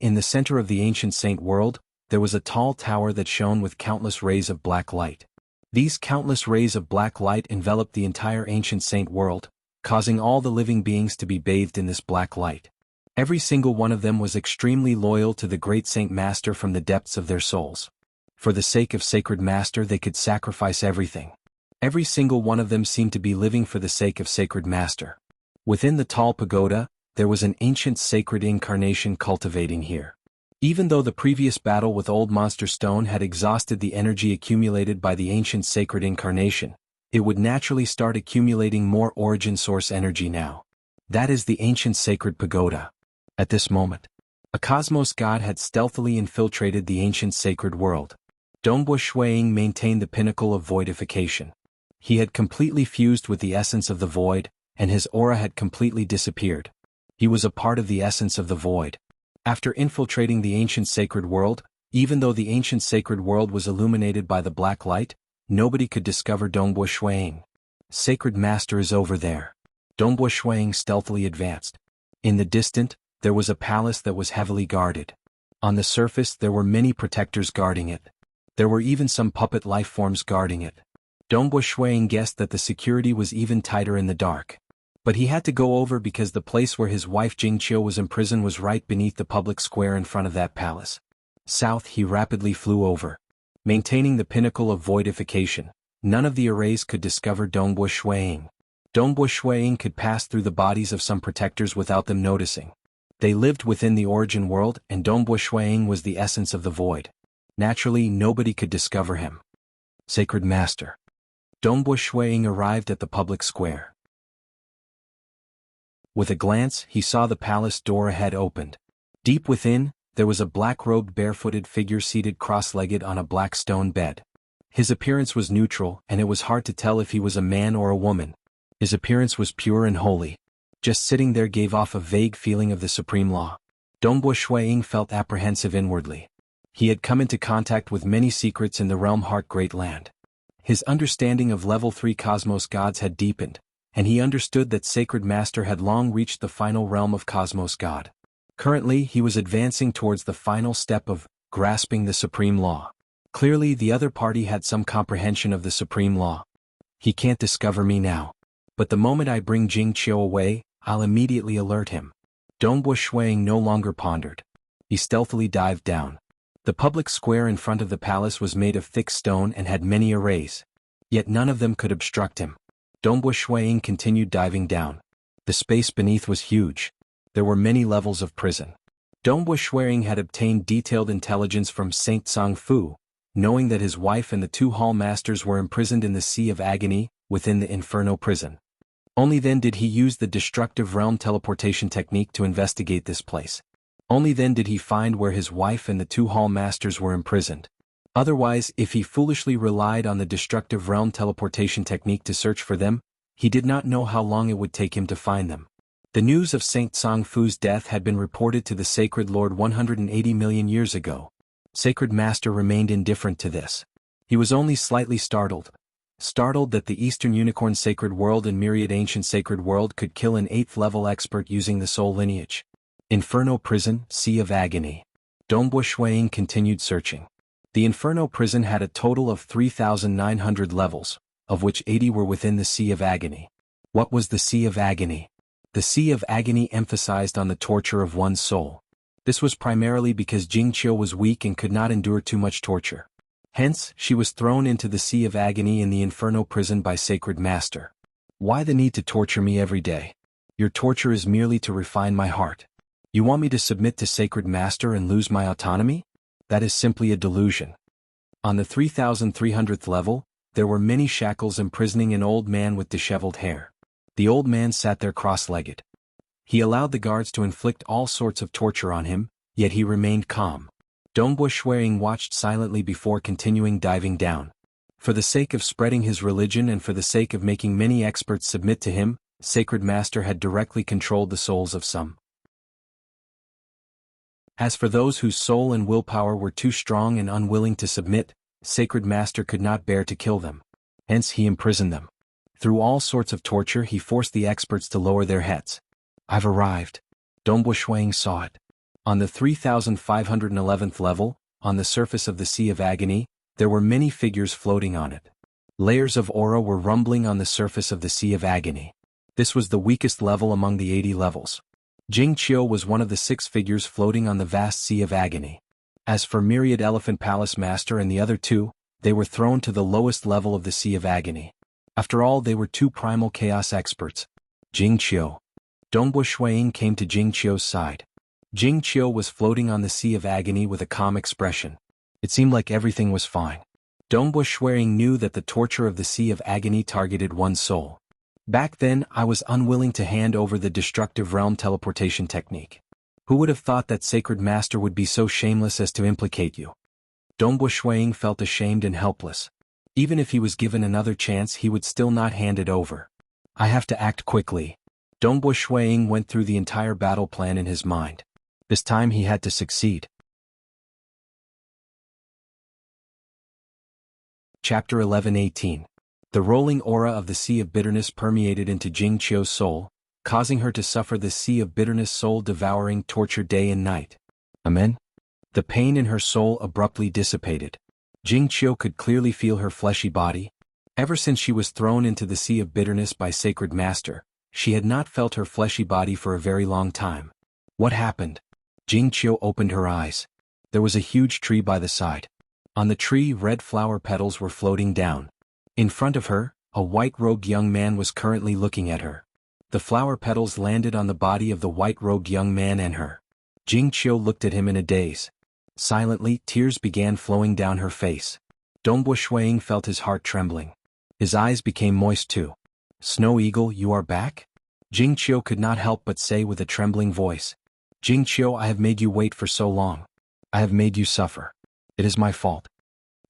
In the center of the ancient saint world, there was a tall tower that shone with countless rays of black light. These countless rays of black light enveloped the entire ancient saint world, causing all the living beings to be bathed in this black light. Every single one of them was extremely loyal to the great Saint Master from the depths of their souls. For the sake of Sacred Master they could sacrifice everything. Every single one of them seemed to be living for the sake of Sacred Master. Within the tall pagoda, there was an ancient sacred incarnation cultivating here. Even though the previous battle with Old Monster Stone had exhausted the energy accumulated by the ancient sacred incarnation, it would naturally start accumulating more origin source energy now. That is the ancient sacred pagoda. At this moment, a cosmos god had stealthily infiltrated the ancient sacred world. Dongbuo Shuang maintained the pinnacle of voidification. He had completely fused with the essence of the void, and his aura had completely disappeared. He was a part of the essence of the void. After infiltrating the ancient sacred world, even though the ancient sacred world was illuminated by the black light, nobody could discover Dongbuo Shuang. Sacred Master is over there. Dongbuo Shuang stealthily advanced. In the distance, there was a palace that was heavily guarded. On the surface there were many protectors guarding it. There were even some puppet life forms guarding it. Dongbuo Shuang guessed that the security was even tighter in the dark. But he had to go over because the place where his wife Jingqiu was imprisoned was right beneath the public square in front of that palace. South he rapidly flew over. Maintaining the pinnacle of voidification, none of the arrays could discover Dongbuo Shuang. Dongbuo Shuang could pass through the bodies of some protectors without them noticing. They lived within the origin world and Dongbuo Shuang was the essence of the void. Naturally, nobody could discover him. Sacred Master. Dongbuo Shuang arrived at the public square. With a glance, he saw the palace door ahead opened. Deep within, there was a black-robed barefooted figure seated cross-legged on a black stone bed. His appearance was neutral, and it was hard to tell if he was a man or a woman. His appearance was pure and holy. Just sitting there gave off a vague feeling of the supreme law. Dongbuo Shuang felt apprehensive inwardly. He had come into contact with many secrets in the Realm Heart Great Land. His understanding of level 3 cosmos gods had deepened, and he understood that Sacred Master had long reached the final realm of cosmos god. Currently, he was advancing towards the final step of grasping the supreme law. Clearly, the other party had some comprehension of the supreme law. He can't discover me now. But the moment I bring Jingqiu away, I'll immediately alert him. Dongbuo Shuang no longer pondered. He stealthily dived down. The public square in front of the palace was made of thick stone and had many arrays. Yet none of them could obstruct him. Dongbuo Shuang continued diving down. The space beneath was huge. There were many levels of prison. Dongbuo Shuang had obtained detailed intelligence from Saint Zhongfu, knowing that his wife and the two hall masters were imprisoned in the Sea of Agony, within the Inferno prison. Only then did he use the destructive realm teleportation technique to investigate this place. Only then did he find where his wife and the two hall masters were imprisoned. Otherwise, if he foolishly relied on the destructive realm teleportation technique to search for them, he did not know how long it would take him to find them. The news of Saint Zhongfu's death had been reported to the Sacred Lord 180 million years ago. Sacred Master remained indifferent to this. He was only slightly startled. Startled that the Eastern Unicorn Sacred World and Myriad Ancient Sacred World could kill an 8th level expert using the soul lineage. Inferno Prison, Sea of Agony. Dongbuo Shuang continued searching. The Inferno Prison had a total of 3,900 levels, of which 80 were within the Sea of Agony. What was the Sea of Agony? The Sea of Agony emphasized on the torture of one's soul. This was primarily because Jianghu was weak and could not endure too much torture. Hence, she was thrown into the Sea of Agony in the Inferno prison by Sacred Master. Why the need to torture me every day? Your torture is merely to refine my heart. You want me to submit to Sacred Master and lose my autonomy? That is simply a delusion. On the 3300th level, there were many shackles imprisoning an old man with disheveled hair. The old man sat there cross-legged. He allowed the guards to inflict all sorts of torture on him, yet he remained calm. Dongbo Shuiying watched silently before continuing diving down. For the sake of spreading his religion and for the sake of making many experts submit to him, Sacred Master had directly controlled the souls of some. As for those whose soul and willpower were too strong and unwilling to submit, Sacred Master could not bear to kill them. Hence he imprisoned them. Through all sorts of torture he forced the experts to lower their heads. I've arrived. Dongbo Shuiying saw it. On the 3511th level, on the surface of the Sea of Agony, there were many figures floating on it. Layers of aura were rumbling on the surface of the Sea of Agony. This was the weakest level among the 80 levels. Jianghu was one of the 6 figures floating on the vast Sea of Agony. As for Myriad Elephant Palace Master and the other 2, they were thrown to the lowest level of the Sea of Agony. After all, they were 2 primal chaos experts. Jianghu. Dongbo Shuiying came to Jianghu's side. Jianghu was floating on the Sea of Agony with a calm expression. It seemed like everything was fine. Dongbo Shuiying knew that the torture of the Sea of Agony targeted one's soul. Back then, I was unwilling to hand over the destructive realm teleportation technique. Who would have thought that Sacred Master would be so shameless as to implicate you? Dongbo Shuiying felt ashamed and helpless. Even if he was given another chance, he would still not hand it over. I have to act quickly. Dongbo Shuiying went through the entire battle plan in his mind. This time he had to succeed. Chapter 11:18. The rolling aura of the Sea of Bitterness permeated into Jianghu's soul, causing her to suffer the Sea of Bitterness soul-devouring torture day and night. Amen? The pain in her soul abruptly dissipated. Jianghu could clearly feel her fleshy body. Ever since she was thrown into the Sea of Bitterness by Sacred Master, she had not felt her fleshy body for a very long time. What happened? Jianghu opened her eyes. There was a huge tree by the side. On the tree, red flower petals were floating down. In front of her, a white-robed young man was currently looking at her. The flower petals landed on the body of the white-robed young man and her. Jianghu looked at him in a daze. Silently, tears began flowing down her face. Dongbo Shuiying felt his heart trembling. His eyes became moist too. Snow Eagle, you are back? Jianghu could not help but say with a trembling voice. Jianghu, I have made you wait for so long. I have made you suffer. It is my fault.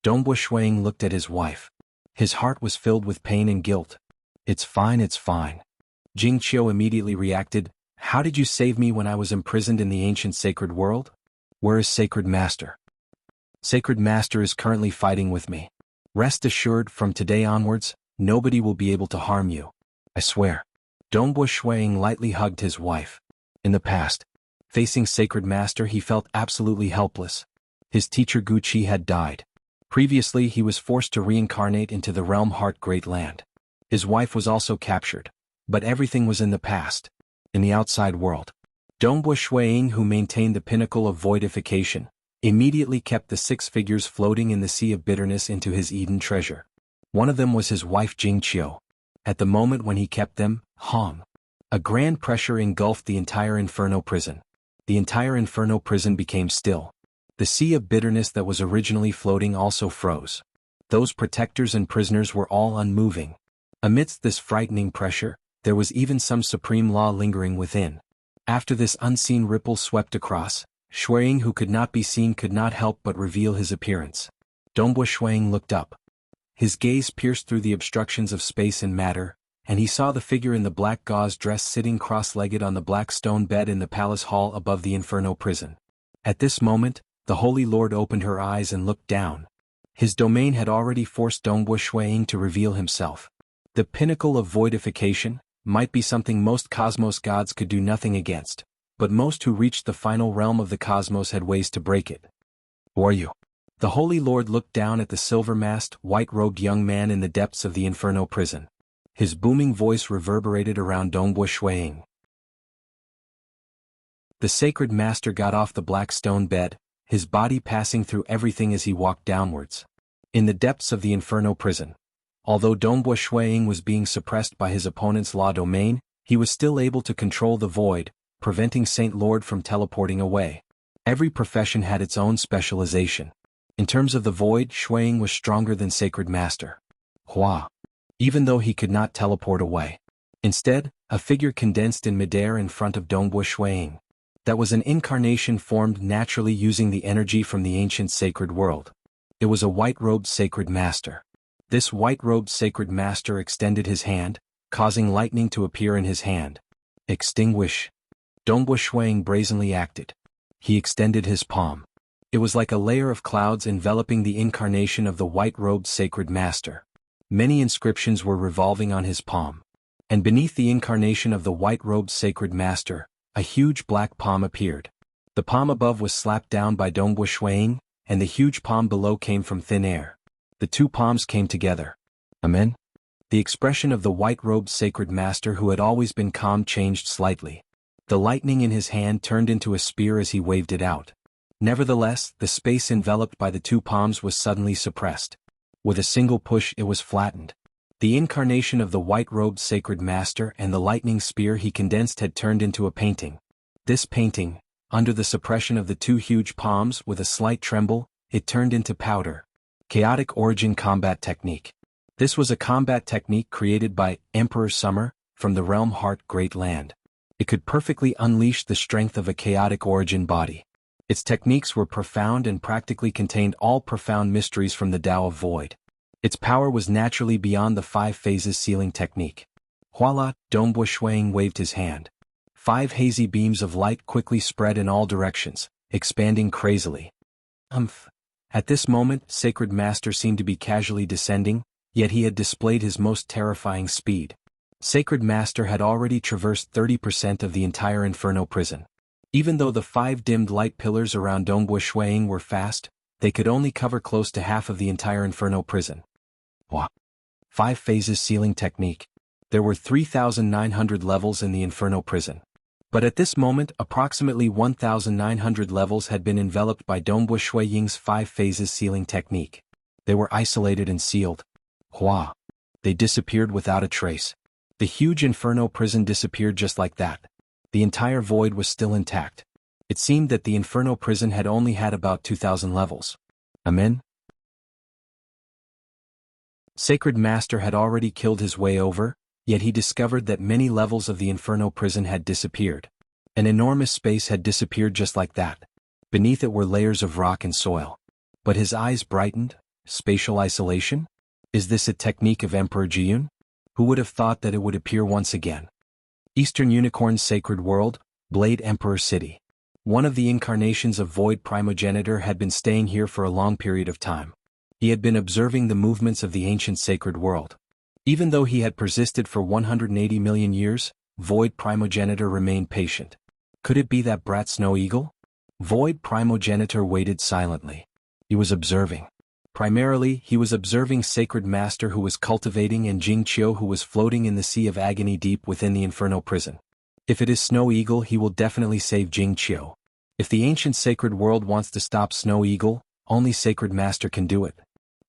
Dongbo Shuiying looked at his wife. His heart was filled with pain and guilt. It's fine, it's fine. Jianghu immediately reacted. How did you save me when I was imprisoned in the ancient sacred world? Where is Sacred Master? Sacred Master is currently fighting with me. Rest assured, from today onwards, nobody will be able to harm you. I swear. Dongbo Shuiying lightly hugged his wife. In the past, facing Sacred Master, he felt absolutely helpless. His teacher Guqi had died. Previously, he was forced to reincarnate into the realm Heart Great Land. His wife was also captured. But everything was in the past. In the outside world. Dongbo Shuiying, who maintained the pinnacle of voidification, immediately kept the 6 figures floating in the Sea of Bitterness into his Eden treasure. One of them was his wife Jianghu. At the moment when he kept them, a grand pressure engulfed the entire Inferno prison. The entire Inferno prison became still. The Sea of Bitterness that was originally floating also froze. Those protectors and prisoners were all unmoving. Amidst this frightening pressure, there was even some supreme law lingering within. After this unseen ripple swept across, Shuiying, who could not be seen, could not help but reveal his appearance. Dongbo Shuiying looked up. His gaze pierced through the obstructions of space and matter, and he saw the figure in the black gauze dress sitting cross-legged on the black stone bed in the palace hall above the Inferno prison. At this moment, the Holy Lord opened her eyes and looked down. His domain had already forced Dongbo Shuiying to reveal himself. The pinnacle of voidification might be something most cosmos gods could do nothing against, but most who reached the final realm of the cosmos had ways to break it. Who are you? The Holy Lord looked down at the silver-masked, white-robed young man in the depths of the Inferno prison. His booming voice reverberated around Dongbo Shuiying. The sacred master got off the black stone bed, his body passing through everything as he walked downwards. In the depths of the Inferno prison, although Dongbo Shuiying was being suppressed by his opponent's law domain, he was still able to control the void, preventing Saint Lord from teleporting away. Every profession had its own specialization. In terms of the void, Shuiying was stronger than Sacred Master Hua, even though he could not teleport away. Instead, a figure condensed in midair in front of Dongbo Shuiying. That was an incarnation formed naturally using the energy from the ancient sacred world. It was a white-robed sacred master. This white-robed sacred master extended his hand, causing lightning to appear in his hand. Extinguish. Dongbo Shuiying brazenly acted. He extended his palm. It was like a layer of clouds enveloping the incarnation of the white-robed sacred master. Many inscriptions were revolving on his palm. And beneath the incarnation of the white-robed sacred master, a huge black palm appeared. The palm above was slapped down by Dongbo Shuiying, and the huge palm below came from thin air. The two palms came together. Amen? The expression of the white-robed sacred master who had always been calm changed slightly. The lightning in his hand turned into a spear as he waved it out. Nevertheless, the space enveloped by the two palms was suddenly suppressed. With a single push it was flattened. The incarnation of the white-robed sacred master and the lightning spear he condensed had turned into a painting. This painting, under the suppression of the two huge palms with a slight tremble, it turned into powder. Chaotic Origin Combat Technique. This was a combat technique created by Emperor Summer, from the realm Heart Great Land. It could perfectly unleash the strength of a chaotic origin body. Its techniques were profound and practically contained all profound mysteries from the Tao of Void. Its power was naturally beyond the 5 phases sealing technique. Voila, Dongbo Shuiying waved his hand. 5 hazy beams of light quickly spread in all directions, expanding crazily. At this moment, Sacred Master seemed to be casually descending, yet he had displayed his most terrifying speed. Sacred Master had already traversed 30% of the entire Inferno prison. Even though the 5 dimmed light pillars around Dongbo Shuiying were fast, they could only cover close to half of the entire Inferno prison. 5 phases sealing technique. There were 3,900 levels in the Inferno prison. But at this moment, approximately 1,900 levels had been enveloped by Dongbo Shuiying's 5 phases sealing technique. They were isolated and sealed. They disappeared without a trace. The huge Inferno prison disappeared just like that. The entire void was still intact. It seemed that the Inferno prison had only had about 2,000 levels. Amen? Sacred Master had already killed his way over, yet he discovered that many levels of the Inferno prison had disappeared. An enormous space had disappeared just like that. Beneath it were layers of rock and soil. But his eyes brightened. Spatial isolation? Is this a technique of Emperor Jianghu? Who would have thought that it would appear once again? Eastern Unicorn's Sacred World, Blade Emperor City. One of the incarnations of Void Primogenitor had been staying here for a long period of time. He had been observing the movements of the ancient sacred world. Even though he had persisted for 180 million years, Void Primogenitor remained patient. Could it be that brat Snow Eagle? Void Primogenitor waited silently. He was observing. Primarily, he was observing Sacred Master who was cultivating and Jianghu who was floating in the sea of agony deep within the Inferno prison. If it is Snow Eagle, he will definitely save Jianghu. If the ancient sacred world wants to stop Snow Eagle, only Sacred Master can do it.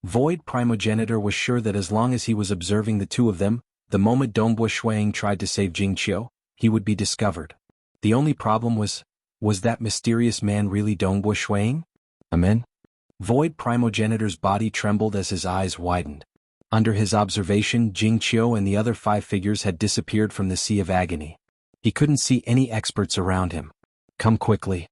Void Primogenitor was sure that as long as he was observing the two of them, the moment Dongbo Shuiying tried to save Jianghu, he would be discovered. The only problem was that mysterious man really Dongbo Shuiying? Amen? Void Primogenitor's body trembled as his eyes widened. Under his observation, Jianghu and the other 5 figures had disappeared from the sea of agony. He couldn't see any experts around him. Come quickly.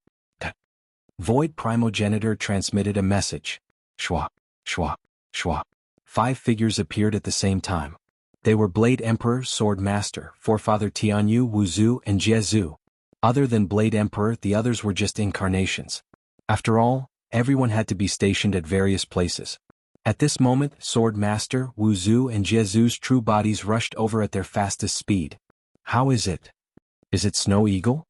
Void Primogenitor transmitted a message. Shwa, shwa, shwa. 5 figures appeared at the same time. They were Blade Emperor, Sword Master, Forefather Tianyu, Wuxia, and Jianghu. Other than Blade Emperor, the others were just incarnations. After all, everyone had to be stationed at various places. At this moment, Sword Master, Wuxia, and Jianghu's true bodies rushed over at their fastest speed. How is it? Is it Snow Eagle?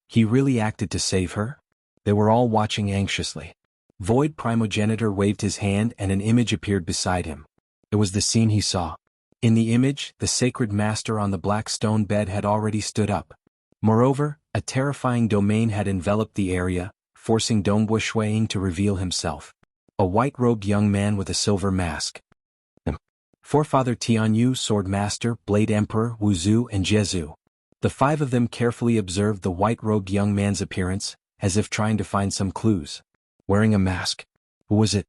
He really acted to save her? They were all watching anxiously. Void Primogenitor waved his hand and an image appeared beside him. It was the scene he saw. In the image, the sacred master on the black stone bed had already stood up. Moreover, a terrifying domain had enveloped the area, forcing Dongbu Shuiying to reveal himself. A white-robed young man with a silver mask. Forefather Tianyu, Sword Master, Blade Emperor, Wuzu and Jezu. The five of them carefully observed the white-robed young man's appearance, as if trying to find some clues. Wearing a mask. Who was it?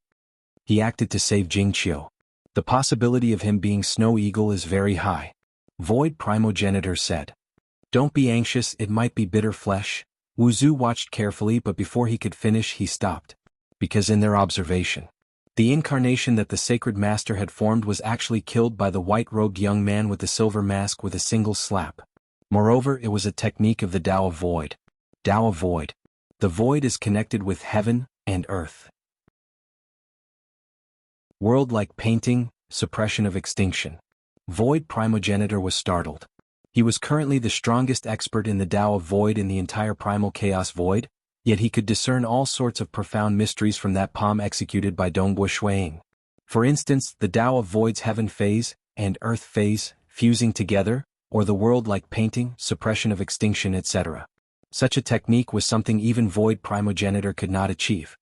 He acted to save Jingqiu. The possibility of him being Snow Eagle is very high. Void Primogenitor said. Don't be anxious, it might be bitter flesh. Wuzu watched carefully, but before he could finish he stopped. Because in their observation, the incarnation that the sacred master had formed was actually killed by the white-robed young man with the silver mask with a single slap. Moreover, it was a technique of the Tao of Void. Tao of Void. The void is connected with heaven and earth. World-like painting, suppression of extinction. Void Primogenitor was startled. He was currently the strongest expert in the Tao of Void in the entire primal chaos void, yet he could discern all sorts of profound mysteries from that palm executed by Dongbu Shuiying. For instance, the Tao of Void's heaven phase and earth phase fusing together, or the world-like painting, suppression of extinction, etc. Such a technique was something even Void Primogenitor could not achieve.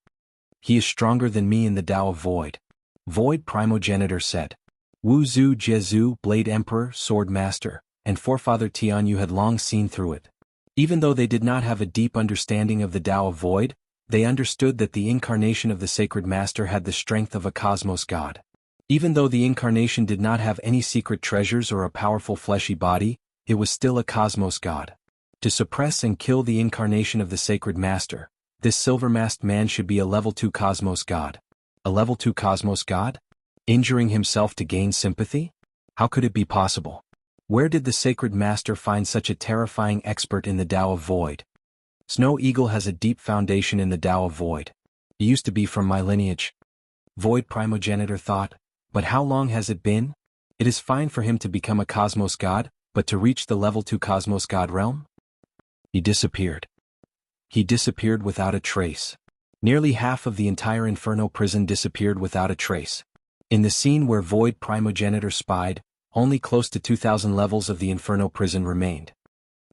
He is stronger than me in the Tao of Void. Void Primogenitor said. Wuzu Jezu, Blade Emperor, Sword Master, and Forefather Tianyu had long seen through it. Even though they did not have a deep understanding of the Tao of Void, they understood that the incarnation of the sacred master had the strength of a cosmos god. Even though the incarnation did not have any secret treasures or a powerful fleshy body, it was still a cosmos god. To suppress and kill the incarnation of the sacred master, this silver-masked man should be a level 2 cosmos god. A level 2 cosmos god? Injuring himself to gain sympathy? How could it be possible? Where did the sacred master find such a terrifying expert in the Tao of Void? Snow Eagle has a deep foundation in the Tao of Void. He used to be from my lineage. Void Primogenitor thought, but how long has it been? It is fine for him to become a cosmos god, but to reach the level 2 cosmos god realm? He disappeared. He disappeared without a trace. Nearly half of the entire Inferno prison disappeared without a trace. In the scene where Void Primogenitor spied, only close to 2,000 levels of the Inferno prison remained.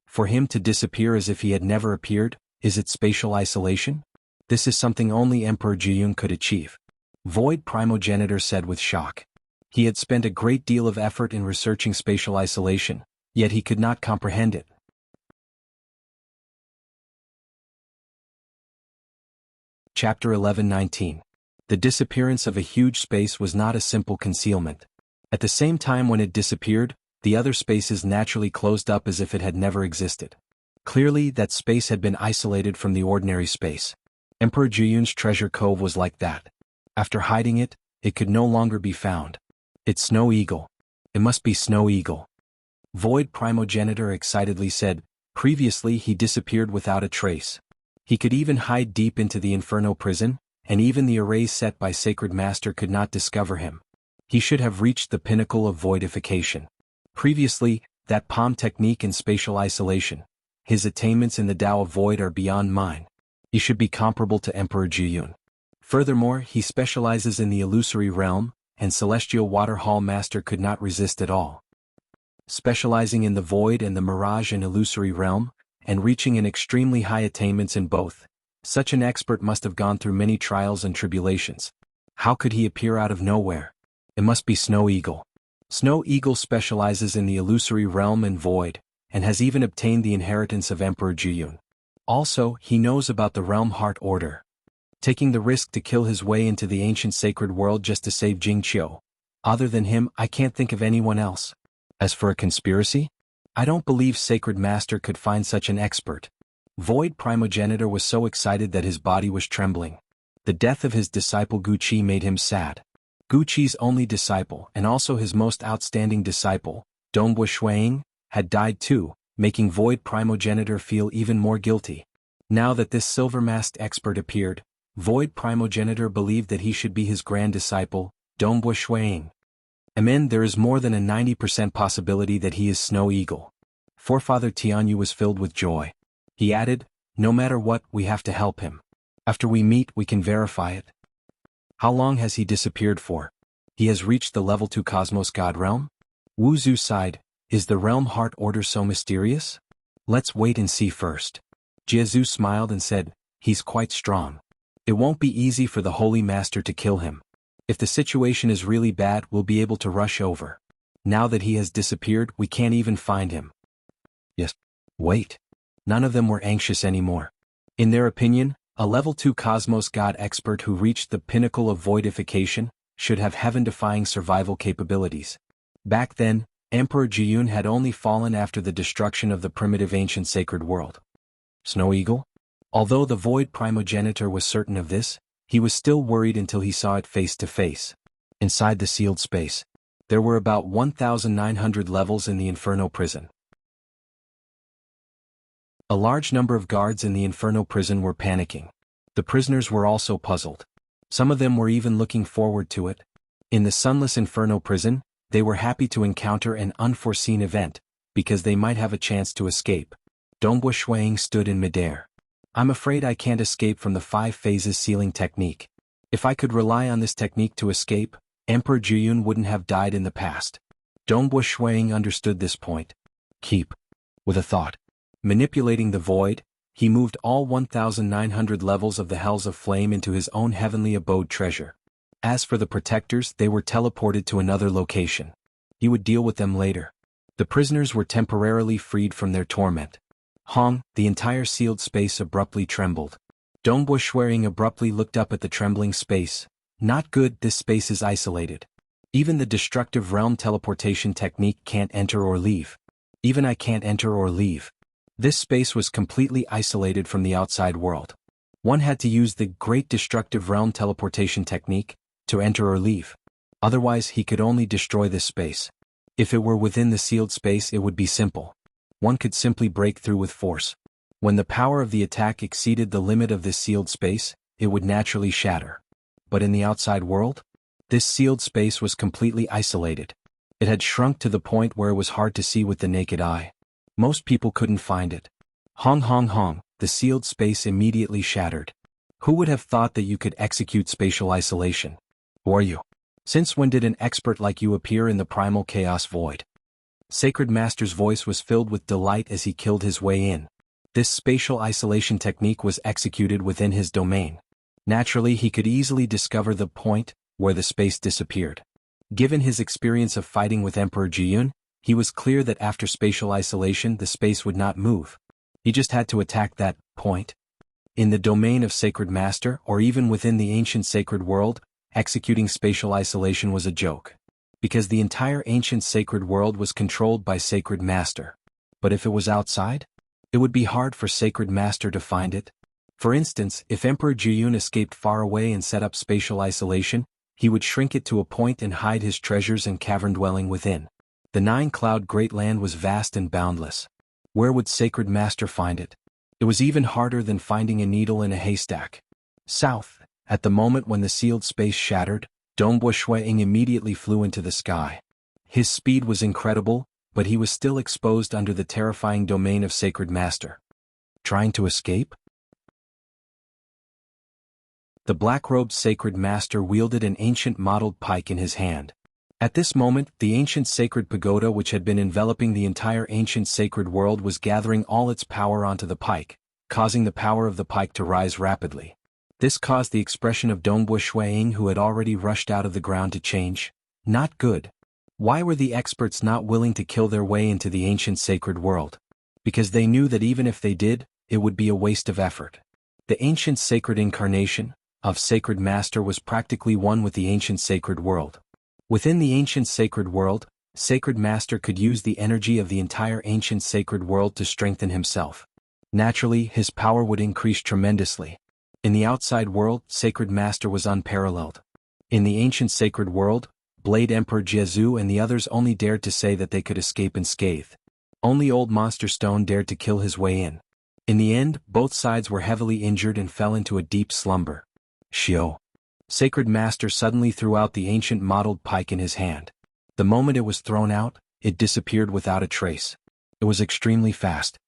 For him to disappear as if he had never appeared, is it spatial isolation? This is something only Emperor Jianghu could achieve. Void Primogenitor said with shock. He had spent a great deal of effort in researching spatial isolation, yet he could not comprehend it. Chapter 11:19. The disappearance of a huge space was not a simple concealment. At the same time when it disappeared, the other spaces naturally closed up as if it had never existed. Clearly, that space had been isolated from the ordinary space. Emperor Juyun's treasure cove was like that. After hiding it, it could no longer be found. It's Snow Eagle. It must be Snow Eagle. Void Primogenitor excitedly said, previously he disappeared without a trace. He could even hide deep into the Inferno prison, and even the arrays set by Sacred Master could not discover him. He should have reached the pinnacle of voidification. Previously, that palm technique and spatial isolation. His attainments in the Tao of Void are beyond mine. He should be comparable to Emperor Jiyun. Furthermore, he specializes in the illusory realm, and Celestial Water Hall Master could not resist at all. Specializing in the void and the mirage and illusory realm, and reaching an extremely high attainments in both, such an expert must have gone through many trials and tribulations. How could he appear out of nowhere? It must be Snow Eagle. Snow Eagle specializes in the illusory realm and void, and has even obtained the inheritance of Emperor Jiyun. Also, he knows about the Realm Heart Order. Taking the risk to kill his way into the ancient sacred world just to save Jingqiu. Other than him, I can't think of anyone else. As for a conspiracy? I don't believe Sacred Master could find such an expert. Void Primogenitor was so excited that his body was trembling. The death of his disciple Guqi made him sad. Guqi's only disciple and also his most outstanding disciple, Dongbu Shuiying, had died too, making Void Primogenitor feel even more guilty. Now that this silver-masked expert appeared, Void Primogenitor believed that he should be his grand disciple, Dongbu Shuiying. There is more than a 90% possibility that he is Snow Eagle. Forefather Tianyu was filled with joy. He added, no matter what, we have to help him. After we meet, we can verify it. How long has he disappeared for? He has reached the level 2 Cosmos God realm? Wu Zu sighed, "Is the realm heart order so mysterious? Let's wait and see first." Jianghu smiled and said, "He's quite strong. It won't be easy for the Holy Master to kill him. If the situation is really bad, we'll be able to rush over. Now that he has disappeared, we can't even find him." Yes. Wait. None of them were anxious anymore. In their opinion, a level 2 cosmos god expert who reached the pinnacle of voidification should have heaven-defying survival capabilities. Back then, Emperor Jianghu had only fallen after the destruction of the primitive ancient sacred world. Snow Eagle? Although the void primogenitor was certain of this, he was still worried until he saw it face to face. Inside the sealed space, there were about 1,900 levels in the Inferno prison. A large number of guards in the Inferno prison were panicking. The prisoners were also puzzled. Some of them were even looking forward to it. In the sunless Inferno prison, they were happy to encounter an unforeseen event, because they might have a chance to escape. Dongbua Shuang stood in midair. "I'm afraid I can't escape from the 5 phases sealing technique. If I could rely on this technique to escape, Emperor Jianghu wouldn't have died in the past." Dongbua Shuang understood this point. Keep. With a thought. Manipulating the void, he moved all 1,900 levels of the Hells of Flame into his own heavenly abode treasure. As for the protectors, they were teleported to another location. He would deal with them later. The prisoners were temporarily freed from their torment. Hong, the entire sealed space abruptly trembled. Dongbua Shuang abruptly looked up at the trembling space. "Not good, this space is isolated. Even the destructive realm teleportation technique can't enter or leave. Even I can't enter or leave." This space was completely isolated from the outside world. One had to use the Great Destructive Realm teleportation technique to enter or leave. Otherwise, he could only destroy this space. If it were within the sealed space, it would be simple. One could simply break through with force. When the power of the attack exceeded the limit of this sealed space, it would naturally shatter. But in the outside world, this sealed space was completely isolated. It had shrunk to the point where it was hard to see with the naked eye. Most people couldn't find it. Hong hong hong, the sealed space immediately shattered. Who would have thought that you could execute spatial isolation? Who are you? Since when did an expert like you appear in the primal chaos void? Sacred Master's voice was filled with delight as he killed his way in. This spatial isolation technique was executed within his domain. Naturally, he could easily discover the point where the space disappeared. Given his experience of fighting with Emperor Jianghu, he was clear that after spatial isolation the space would not move. He just had to attack that point. In the domain of Sacred Master, or even within the ancient sacred world, executing spatial isolation was a joke. Because the entire ancient sacred world was controlled by Sacred Master. But if it was outside, it would be hard for Sacred Master to find it. For instance, if Emperor Jianghu escaped far away and set up spatial isolation, he would shrink it to a point and hide his treasures and cavern dwelling within. The 9-cloud great land was vast and boundless. Where would Sacred Master find it? It was even harder than finding a needle in a haystack. South, at the moment when the sealed space shattered, Dongbua Shuang immediately flew into the sky. His speed was incredible, but he was still exposed under the terrifying domain of Sacred Master. Trying to escape? The black-robed Sacred Master wielded an ancient mottled pike in his hand. At this moment, the ancient sacred pagoda which had been enveloping the entire ancient sacred world was gathering all its power onto the pike, causing the power of the pike to rise rapidly. This caused the expression of Dongbua Shuang, who had already rushed out of the ground, to change. Not good. Why were the experts not willing to kill their way into the ancient sacred world? Because they knew that even if they did, it would be a waste of effort. The ancient sacred incarnation of Sacred Master was practically one with the ancient sacred world. Within the ancient sacred world, Sacred Master could use the energy of the entire ancient sacred world to strengthen himself. Naturally, his power would increase tremendously. In the outside world, Sacred Master was unparalleled. In the ancient sacred world, Blade Emperor Jianghu and the others only dared to say that they could escape unscathed. Only Old Monster Stone dared to kill his way in. In the end, both sides were heavily injured and fell into a deep slumber. Shio. Sacred Master suddenly threw out the ancient mottled pike in his hand. The moment it was thrown out, it disappeared without a trace. It was extremely fast.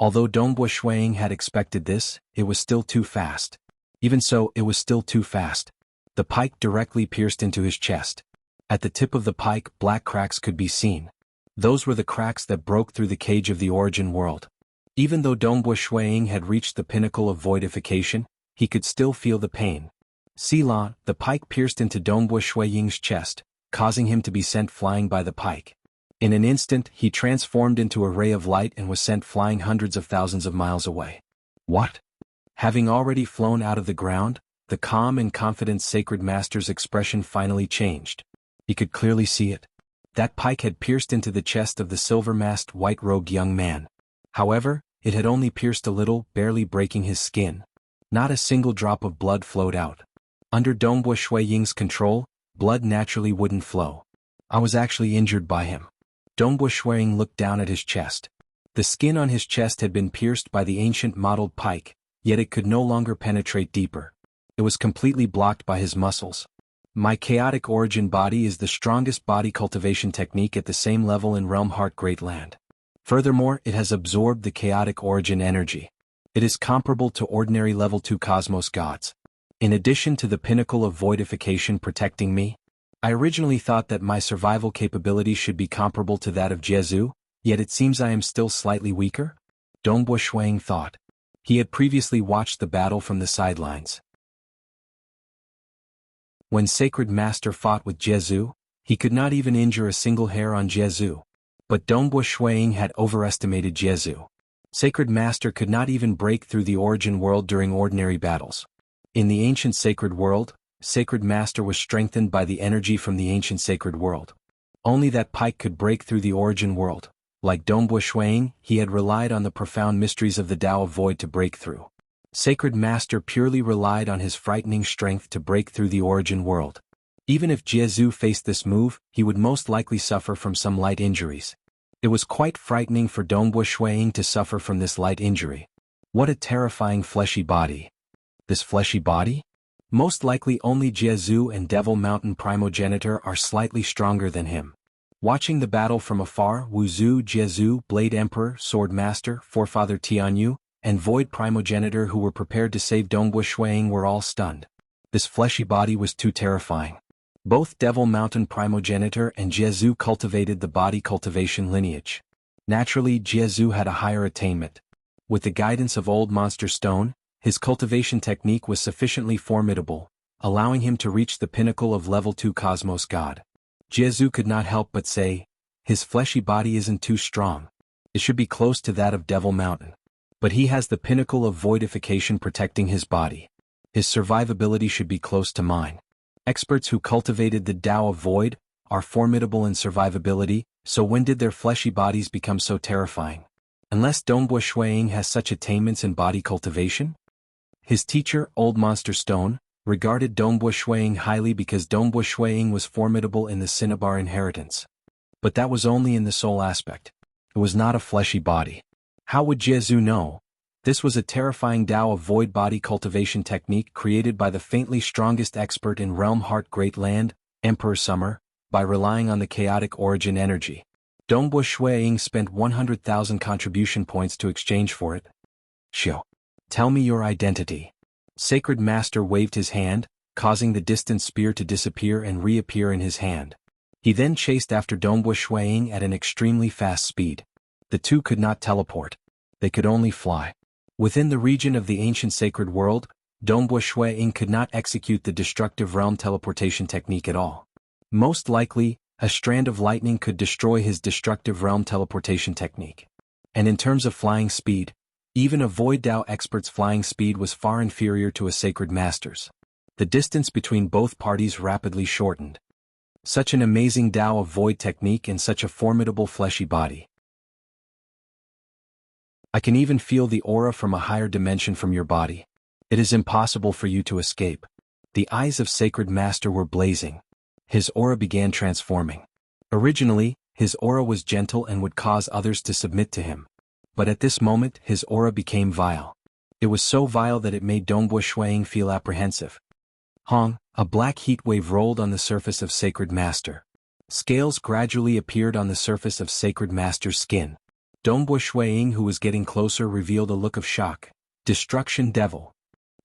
Although Dongbua Shuang had expected this, it was still too fast. Even so, it was still too fast. The pike directly pierced into his chest. At the tip of the pike, black cracks could be seen. Those were the cracks that broke through the cage of the origin world. Even though Dongbo Shuiying had reached the pinnacle of voidification, he could still feel the pain. Sila, the pike pierced into Dongbo Shuiying's chest, causing him to be sent flying by the pike. In an instant, he transformed into a ray of light and was sent flying hundreds of thousands of miles away. What? Having already flown out of the ground, the calm and confident sacred master's expression finally changed. He could clearly see it. That pike had pierced into the chest of the silver-masked white-robed young man. However, it had only pierced a little, barely breaking his skin. Not a single drop of blood flowed out. Under Dongbo Shuiying's control, blood naturally wouldn't flow. I was actually injured by him. Dongbo Shuiying looked down at his chest. The skin on his chest had been pierced by the ancient mottled pike, yet it could no longer penetrate deeper. It was completely blocked by his muscles. My chaotic origin body is the strongest body cultivation technique at the same level in Realm Heart Great Land. Furthermore, it has absorbed the chaotic origin energy. It is comparable to ordinary level 2 cosmos gods. In addition to the pinnacle of voidification protecting me, I originally thought that my survival capability should be comparable to that of Jianghu, yet it seems I am still slightly weaker? Dongbo Shuiying thought. He had previously watched the battle from the sidelines. When Sacred Master fought with Jianghu, he could not even injure a single hair on Jianghu. But Dongbo Shuiying had overestimated Jianghu. Sacred Master could not even break through the origin world during ordinary battles. In the ancient sacred world, Sacred Master was strengthened by the energy from the ancient sacred world. Only that pike could break through the origin world. Like Dongbo Shuiying, he had relied on the profound mysteries of the Tao of Void to break through. Sacred Master purely relied on his frightening strength to break through the origin world. Even if Jianghu faced this move, he would most likely suffer from some light injuries. It was quite frightening for Dongbo Shuiying to suffer from this light injury. What a terrifying fleshy body. This fleshy body? Most likely only Jianghu and Devil Mountain Primogenitor are slightly stronger than him. Watching the battle from afar, Wuxia, Jianghu, Blade Emperor, Sword Master, Forefather Tianyu, and Void Primogenitor who were prepared to save Dongbo Shuiying were all stunned. This fleshy body was too terrifying. Both Devil Mountain Primogenitor and Jianghu cultivated the body cultivation lineage. Naturally, Jianghu had a higher attainment. With the guidance of Old Monster Stone, his cultivation technique was sufficiently formidable, allowing him to reach the pinnacle of level 2 cosmos god. Jianghu could not help but say, his fleshy body isn't too strong. It should be close to that of Devil Mountain. But he has the pinnacle of voidification protecting his body. His survivability should be close to mine. Experts who cultivated the Tao of Void are formidable in survivability, so when did their fleshy bodies become so terrifying? Unless Dongbo Shuiying has such attainments in body cultivation? His teacher, Old Monster Stone, regarded Dongbo Shuiying highly because Dongbo Shuiying was formidable in the Cinnabar inheritance. But that was only in the soul aspect. It was not a fleshy body. How would Jianghu know? This was a terrifying Tao of Void body cultivation technique created by the faintly strongest expert in Realm Heart Great Land, Emperor Summer, by relying on the chaotic origin energy. Dongbo Shuiying spent 100,000 contribution points to exchange for it. Shio. Tell me your identity. Sacred Master waved his hand, causing the distant spear to disappear and reappear in his hand. He then chased after Dongbo Shuiying at an extremely fast speed. The two could not teleport. They could only fly. Within the region of the ancient sacred world, Dongbo Shuiying could not execute the destructive realm teleportation technique at all. Most likely, a strand of lightning could destroy his destructive realm teleportation technique. And in terms of flying speed, even a Void Tao expert's flying speed was far inferior to a sacred master's. The distance between both parties rapidly shortened. Such an amazing Tao of Void technique in such a formidable fleshy body. I can even feel the aura from a higher dimension from your body. It is impossible for you to escape. The eyes of Sacred Master were blazing. His aura began transforming. Originally, his aura was gentle and would cause others to submit to him. But at this moment, his aura became vile. It was so vile that it made Dongbo Shuiying feel apprehensive. Hong, a black heat wave rolled on the surface of Sacred Master. Scales gradually appeared on the surface of Sacred Master's skin. Dongbo Shuiying, who was getting closer, revealed a look of shock. Destruction Devil.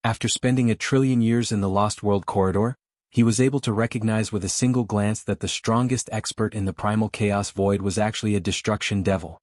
After spending 1 trillion years in the Lost World corridor, he was able to recognize with a single glance that the strongest expert in the primal chaos void was actually a destruction devil.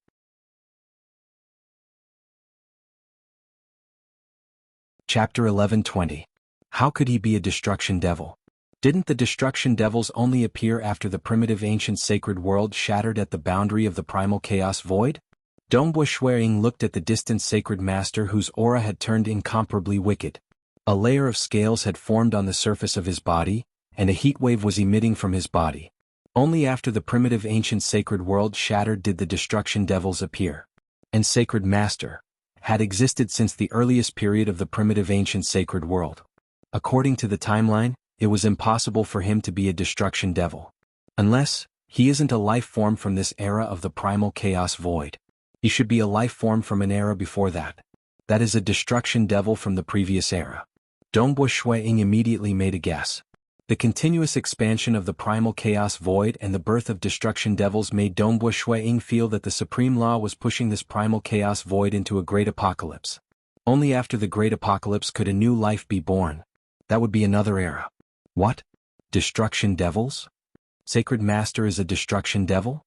Chapter 11:20. How could he be a destruction devil? Didn't the destruction devils only appear after the primitive ancient sacred world shattered at the boundary of the primal chaos void? Dongbo Shuiying looked at the distant sacred master whose aura had turned incomparably wicked. A layer of scales had formed on the surface of his body, and a heat wave was emitting from his body. Only after the primitive ancient sacred world shattered did the destruction devils appear. And sacred master had existed since the earliest period of the primitive ancient sacred world. According to the timeline, it was impossible for him to be a destruction devil. Unless, he isn't a life form from this era of the primal chaos void. He should be a life form from an era before that. That is a destruction devil from the previous era. Dongbo Shuiying immediately made a guess. The continuous expansion of the primal chaos void and the birth of destruction devils made Dongbo Shuiying feel that the supreme law was pushing this primal chaos void into a great apocalypse. Only after the great apocalypse could a new life be born. That would be another era. What? Destruction devils? Sacred Master is a destruction devil?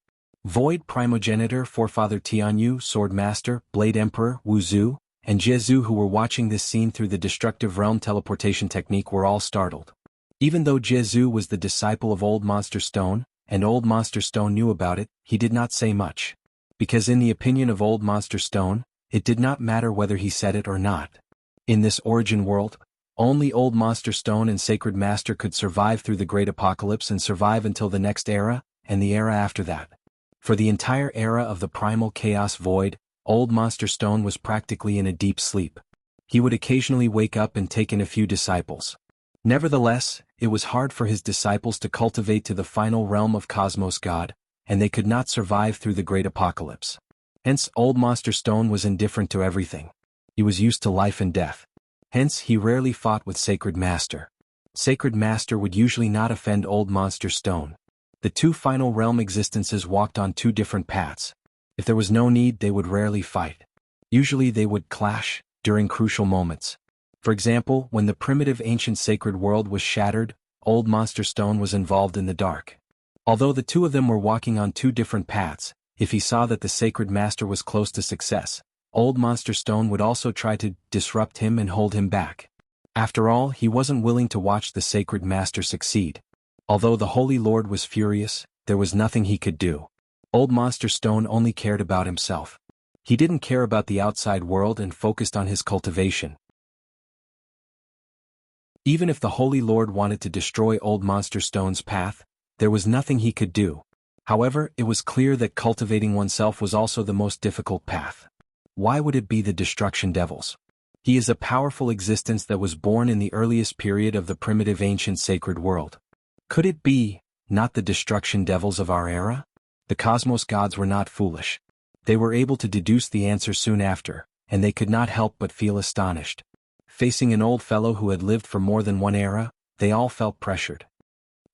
Void Primogenitor Forefather Tianyu, Swordmaster, Blade Emperor, Wuxia, and Jianghu, who were watching this scene through the destructive realm teleportation technique, were all startled. Even though Jianghu was the disciple of Old Monster Stone, and Old Monster Stone knew about it, he did not say much. Because in the opinion of Old Monster Stone, it did not matter whether he said it or not. In this origin world, only Old Monster Stone and Sacred Master could survive through the Great Apocalypse and survive until the next era, and the era after that. For the entire era of the Primal Chaos Void, Old Monster Stone was practically in a deep sleep. He would occasionally wake up and take in a few disciples. Nevertheless, it was hard for his disciples to cultivate to the final realm of Cosmos God, and they could not survive through the Great Apocalypse. Hence, Old Monster Stone was indifferent to everything. He was used to life and death. Hence, he rarely fought with Sacred Master. Sacred Master would usually not offend Old Monster Stone. The two final realm existences walked on two different paths. If there was no need, they would rarely fight. Usually they would clash during crucial moments. For example, when the primitive ancient sacred world was shattered, Old Monster Stone was involved in the dark. Although the two of them were walking on two different paths, if he saw that the Sacred Master was close to success, Old Monster Stone would also try to disrupt him and hold him back. After all, he wasn't willing to watch the Sacred Master succeed. Although the Holy Lord was furious, there was nothing he could do. Old Monster Stone only cared about himself. He didn't care about the outside world and focused on his cultivation. Even if the Holy Lord wanted to destroy Old Monster Stone's path, there was nothing he could do. However, it was clear that cultivating oneself was also the most difficult path. Why would it be the destruction devils? He is a powerful existence that was born in the earliest period of the primitive ancient sacred world. Could it be, not the destruction devils of our era? The cosmos gods were not foolish. They were able to deduce the answer soon after, and they could not help but feel astonished. Facing an old fellow who had lived for more than one era, they all felt pressured.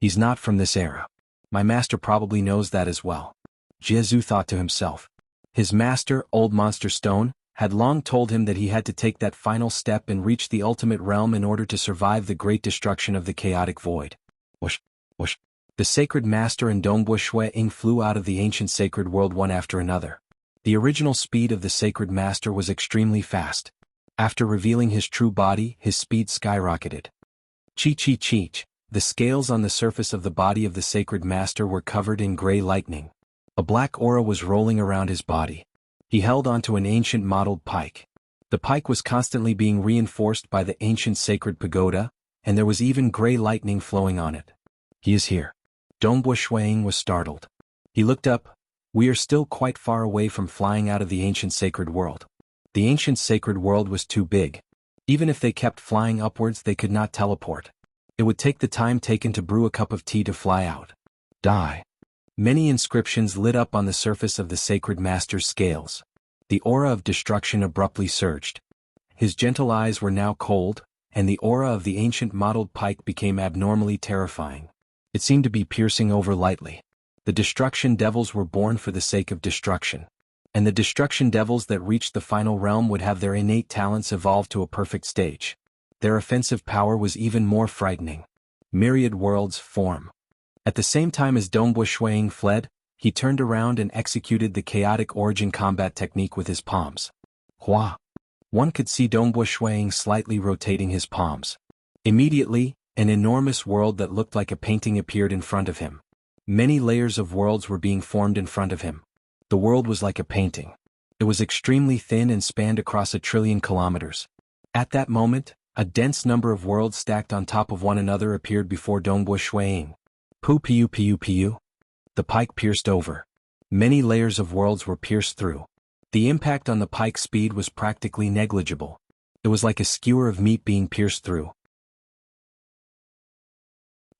He's not from this era. My master probably knows that as well. Jianghu thought to himself. His master, Old Monster Stone, had long told him that he had to take that final step and reach the ultimate realm in order to survive the great destruction of the chaotic void. Whoosh, whoosh. The Sacred Master and Dongbo Shuiying flew out of the ancient sacred world one after another. The original speed of the Sacred Master was extremely fast. After revealing his true body, his speed skyrocketed. Cheech. The scales on the surface of the body of the Sacred Master were covered in gray lightning. A black aura was rolling around his body. He held onto an ancient mottled pike. The pike was constantly being reinforced by the ancient sacred pagoda, and there was even gray lightning flowing on it. He is here. Dongbo Shuiying was startled. He looked up. We are still quite far away from flying out of the ancient sacred world. The ancient sacred world was too big. Even if they kept flying upwards, they could not teleport. It would take the time taken to brew a cup of tea to fly out. Die. Many inscriptions lit up on the surface of the Sacred Master's scales. The aura of destruction abruptly surged. His gentle eyes were now cold, and the aura of the ancient mottled pike became abnormally terrifying. It seemed to be piercing over lightly. The destruction devils were born for the sake of destruction. And the destruction devils that reached the final realm would have their innate talents evolved to a perfect stage. Their offensive power was even more frightening. Myriad worlds form. At the same time as Dongbu Shuiying fled, he turned around and executed the chaotic origin combat technique with his palms. Hua. One could see Dongbu Shuiying slightly rotating his palms. Immediately, an enormous world that looked like a painting appeared in front of him. Many layers of worlds were being formed in front of him. The world was like a painting. It was extremely thin and spanned across 1,000,000,000,000 kilometers. At that moment, a dense number of worlds stacked on top of one another appeared before Dongbu Shuiying. Pu. The pike pierced over. Many layers of worlds were pierced through. The impact on the pike's speed was practically negligible. It was like a skewer of meat being pierced through.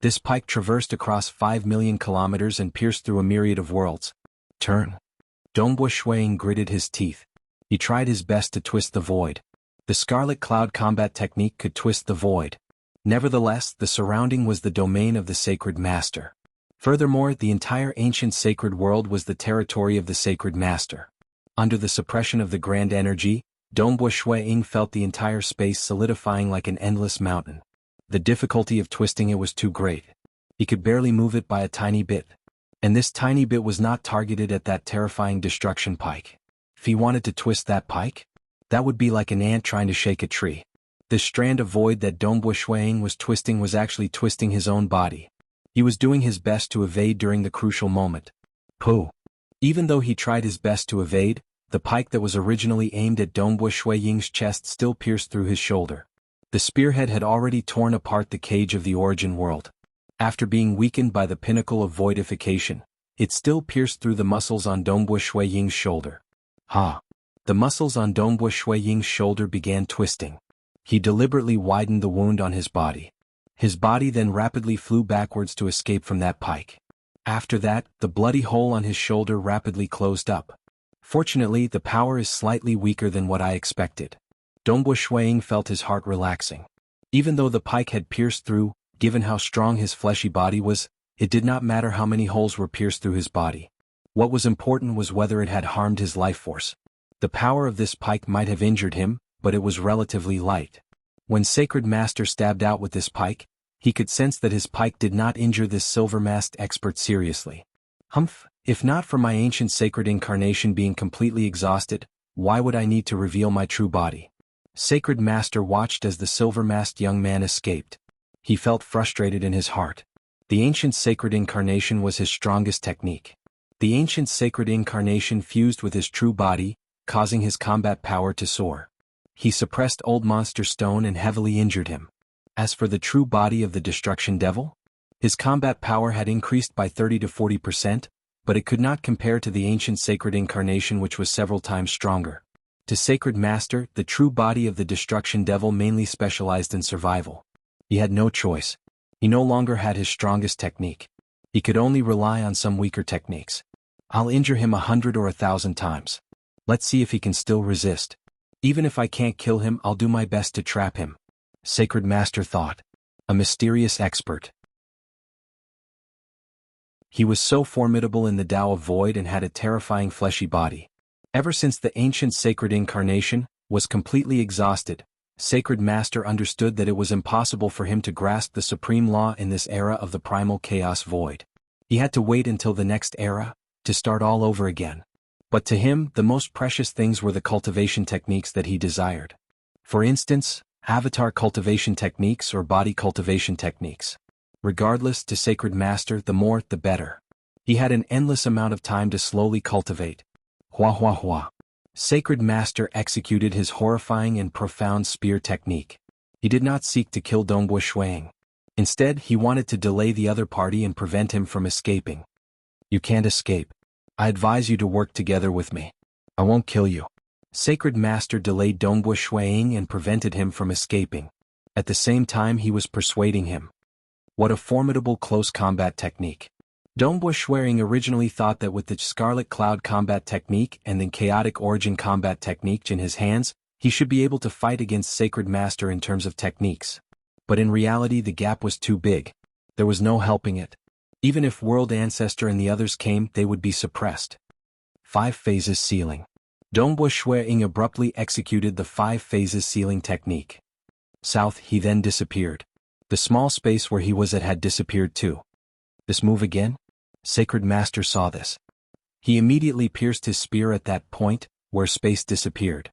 This pike traversed across 5,000,000 kilometers and pierced through a myriad of worlds. Turn. Dongbu Shuiying gritted his teeth. He tried his best to twist the void. The Scarlet Cloud combat technique could twist the void. Nevertheless, the surrounding was the domain of the Sacred Master. Furthermore, the entire ancient sacred world was the territory of the Sacred Master. Under the suppression of the grand energy, Dongbu Shuiying felt the entire space solidifying like an endless mountain. The difficulty of twisting it was too great. He could barely move it by a tiny bit. And this tiny bit was not targeted at that terrifying destruction pike. If he wanted to twist that pike, that would be like an ant trying to shake a tree. This strand of void that Dongbu Shuiying was twisting was actually twisting his own body. He was doing his best to evade during the crucial moment. Pooh. Even though he tried his best to evade, the pike that was originally aimed at Dongbu Shuiying's chest still pierced through his shoulder. The spearhead had already torn apart the cage of the origin world. After being weakened by the pinnacle of voidification, it still pierced through the muscles on Dongbu Shuiying's shoulder. The muscles on Dongbu Shuiying's shoulder began twisting. He deliberately widened the wound on his body. His body then rapidly flew backwards to escape from that pike. After that, the bloody hole on his shoulder rapidly closed up. Fortunately, the power is slightly weaker than what I expected. Dongbu Shuiying felt his heart relaxing. Even though the pike had pierced through, given how strong his fleshy body was, it did not matter how many holes were pierced through his body. What was important was whether it had harmed his life force. The power of this pike might have injured him, but it was relatively light. When Sacred Master stabbed out with this pike, he could sense that his pike did not injure this silver-masked expert seriously. If not for my ancient sacred incarnation being completely exhausted, why would I need to reveal my true body? Sacred Master watched as the silver-masked young man escaped. He felt frustrated in his heart. The ancient sacred incarnation was his strongest technique. The ancient sacred incarnation fused with his true body, causing his combat power to soar. He suppressed Old Monster Stone and heavily injured him. As for the true body of the Destruction Devil, his combat power had increased by 30 to 40%, but it could not compare to the ancient sacred incarnation, which was several times stronger. To Sacred Master, the true body of the Destruction Devil mainly specialized in survival. He had no choice. He no longer had his strongest technique. He could only rely on some weaker techniques. I'll injure him 100 or 1,000 times. Let's see if he can still resist. Even if I can't kill him, I'll do my best to trap him. Sacred Master thought. A mysterious expert. He was so formidable in the Tao of Void and had a terrifying fleshy body. Ever since the ancient sacred incarnation was completely exhausted, Sacred Master understood that it was impossible for him to grasp the supreme law in this era of the primal chaos void. He had to wait until the next era, to start all over again. But to him, the most precious things were the cultivation techniques that he desired. For instance, avatar cultivation techniques or body cultivation techniques. Regardless, to Sacred Master, the more, the better. He had an endless amount of time to slowly cultivate. Hua. Sacred Master executed his horrifying and profound spear technique. He did not seek to kill Dongbu Shuiying. Instead, he wanted to delay the other party and prevent him from escaping. You can't escape. I advise you to work together with me. I won't kill you. Sacred Master delayed Dongbu Shuiying and prevented him from escaping. At the same time, he was persuading him. What a formidable close combat technique. Dongbu Shuiying originally thought that with the Scarlet Cloud combat technique and the Chaotic Origin combat technique in his hands, he should be able to fight against Sacred Master in terms of techniques. But in reality, the gap was too big. There was no helping it. Even if World Ancestor and the others came, they would be suppressed. 5 phases sealing. Dongbu Shuiying abruptly executed the 5 phases sealing technique. South, he then disappeared. The small space where he was at had disappeaed too. This move again? Sacred Master saw this. He immediately pierced his spear at that point, where space disappeared.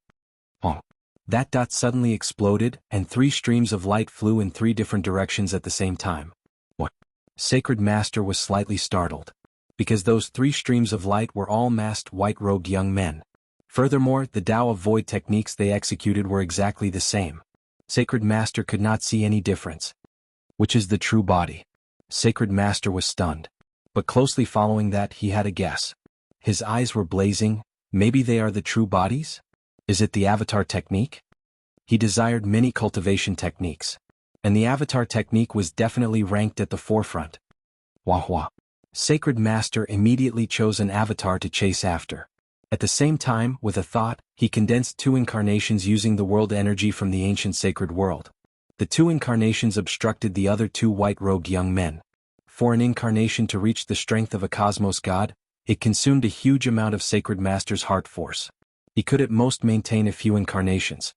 Oh. That dot suddenly exploded, and 3 streams of light flew in 3 different directions at the same time. What? Sacred Master was slightly startled. Because those 3 streams of light were all masked white-robed young men. Furthermore, the Tao of Void techniques they executed were exactly the same. Sacred Master could not see any difference. Which is the true body? Sacred Master was stunned. But closely following that, he had a guess. His eyes were blazing. Maybe they are the true bodies? Is it the avatar technique? He desired many cultivation techniques. And the avatar technique was definitely ranked at the forefront. Wah. Sacred Master immediately chose an avatar to chase after. At the same time, with a thought, he condensed 2 incarnations using the world energy from the ancient sacred world. The 2 incarnations obstructed the other 2 white-robed young men. For an incarnation to reach the strength of a cosmos god, it consumed a huge amount of Sacred Master's heart force. He could at most maintain a few incarnations.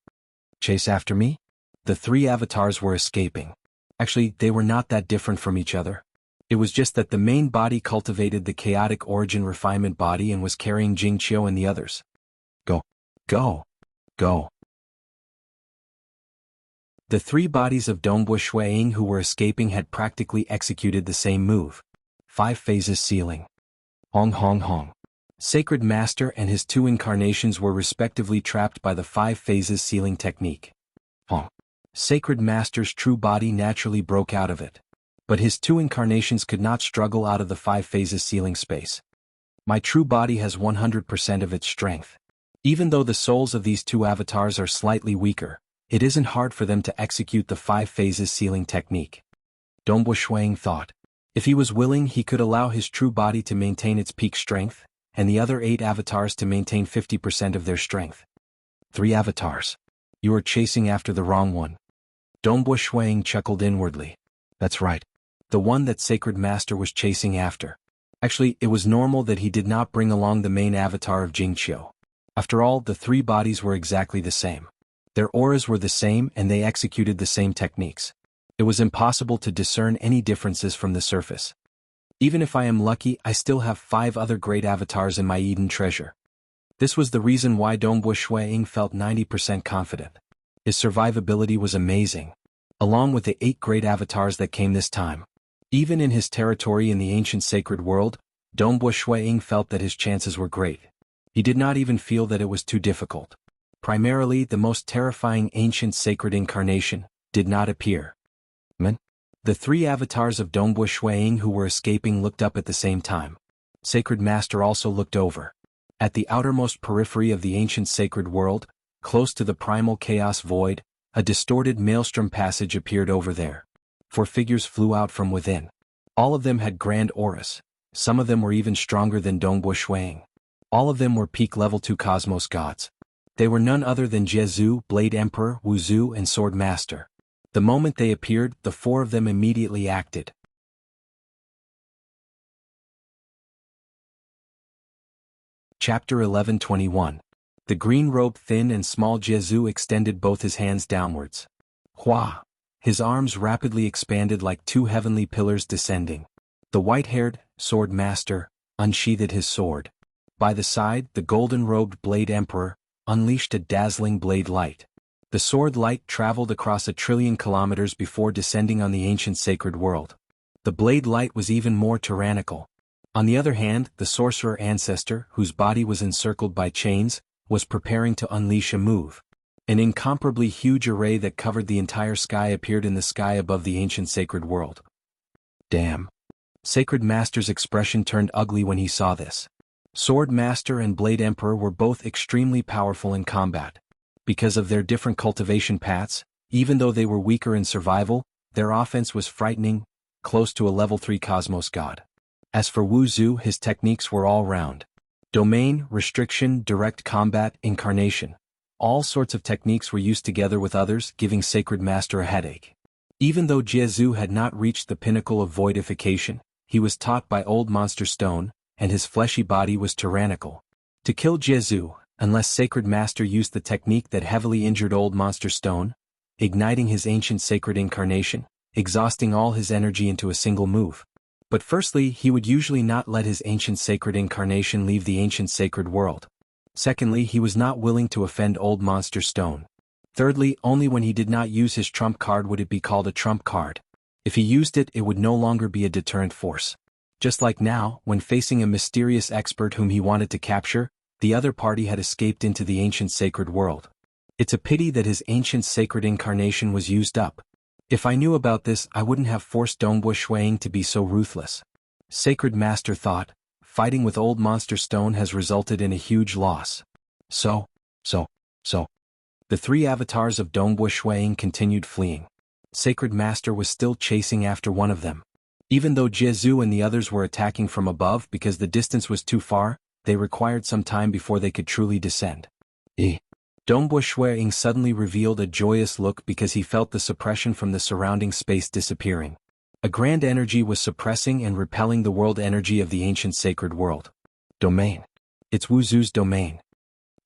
Chase after me? The 3 avatars were escaping. Actually, they were not that different from each other. It was just that the main body cultivated the chaotic origin refinement body and was carrying Jianghu and the others. Go. The 3 bodies of Dongbu Ying who were escaping had practically executed the same move. 5 phases sealing. Hong. Sacred Master and his 2 incarnations were respectively trapped by the 5 phases sealing technique. Sacred Master's true body naturally broke out of it. But his 2 incarnations could not struggle out of the 5 phases sealing space. My true body has 100% of its strength. Even though the souls of these 2 avatars are slightly weaker, it isn't hard for them to execute the 5 phases sealing technique. Dongbu Ying thought. If he was willing, he could allow his true body to maintain its peak strength, and the other 8 avatars to maintain 50% of their strength. 3 avatars. You are chasing after the wrong one. Dongbu Ying chuckled inwardly. That's right. The one that Sacred Master was chasing after. Actually, it was normal that he did not bring along the main avatar of Jianghu. After all, the 3 bodies were exactly the same. Their auras were the same and they executed the same techniques. It was impossible to discern any differences from the surface. Even if I am lucky, I still have 5 other great avatars in my Eden treasure. This was the reason why Dongbu Ying felt 90% confident. His survivability was amazing. Along with the 8 great avatars that came this time. Even in his territory in the ancient sacred world, Dongbu Ying felt that his chances were great. He did not even feel that it was too difficult. Primarily, the most terrifying ancient sacred incarnation did not appear. The 3 avatars of Dongbu Ying who were escaping looked up at the same time. Sacred Master also looked over. At the outermost periphery of the ancient sacred world, close to the primal chaos void, a distorted maelstrom passage appeared over there. 4 figures flew out from within. All of them had grand auras. Some of them were even stronger than Dongbu Ying. All of them were peak level 2 cosmos gods. They were none other than Jianghu, Blade Emperor, Wuxia and Sword Master. The moment they appeared, the 4 of them immediately acted. Chapter 11:21. The green-robed thin and small Jianghu extended both his hands downwards. Hua! His arms rapidly expanded like 2 heavenly pillars descending. The white-haired Sword Master unsheathed his sword. By the side, the golden-robed Blade Emperor unleashed a dazzling blade light. The sword light traveled across 1,000,000,000,000 kilometers before descending on the ancient sacred world. The blade light was even more tyrannical. On the other hand, the sorcerer ancestor, whose body was encircled by chains, was preparing to unleash a move. An incomparably huge array that covered the entire sky appeared in the sky above the ancient sacred world. Damn. Sacred Master's expression turned ugly when he saw this. Sword Master and Blade Emperor were both extremely powerful in combat. Because of their different cultivation paths, even though they were weaker in survival, their offense was frightening, close to a level 3 cosmos god. As for Wuxia, his techniques were all round. Domain, restriction, direct combat, incarnation. All sorts of techniques were used together with others, giving Sacred Master a headache. Even though Jianghu had not reached the pinnacle of voidification, he was taught by Old Monster Stone, and his fleshy body was tyrannical. To kill Jianghu, unless Sacred Master used the technique that heavily injured Old Monster Stone, igniting his ancient sacred incarnation, exhausting all his energy into a single move. But firstly, he would usually not let his ancient sacred incarnation leave the ancient sacred world. Secondly, he was not willing to offend Old Monster Stone. Thirdly, only when he did not use his trump card would it be called a trump card. If he used it, it would no longer be a deterrent force. Just like now, when facing a mysterious expert whom he wanted to capture, the other party had escaped into the ancient sacred world. It's a pity that his ancient sacred incarnation was used up. If I knew about this, I wouldn't have forced Dongbo Shuang to be so ruthless. Sacred Master thought, fighting with Old Monster Stone has resulted in a huge loss. So. The three avatars of Dongbo Shuang continued fleeing. Sacred Master was still chasing after one of them. Even though Jianghu and the others were attacking from above because the distance was too far, they required some time before they could truly descend. Dongbo Shuang suddenly revealed a joyous look because he felt the suppression from the surrounding space disappearing. A grand energy was suppressing and repelling the world energy of the ancient sacred world. Domain. It's Wuzu's domain.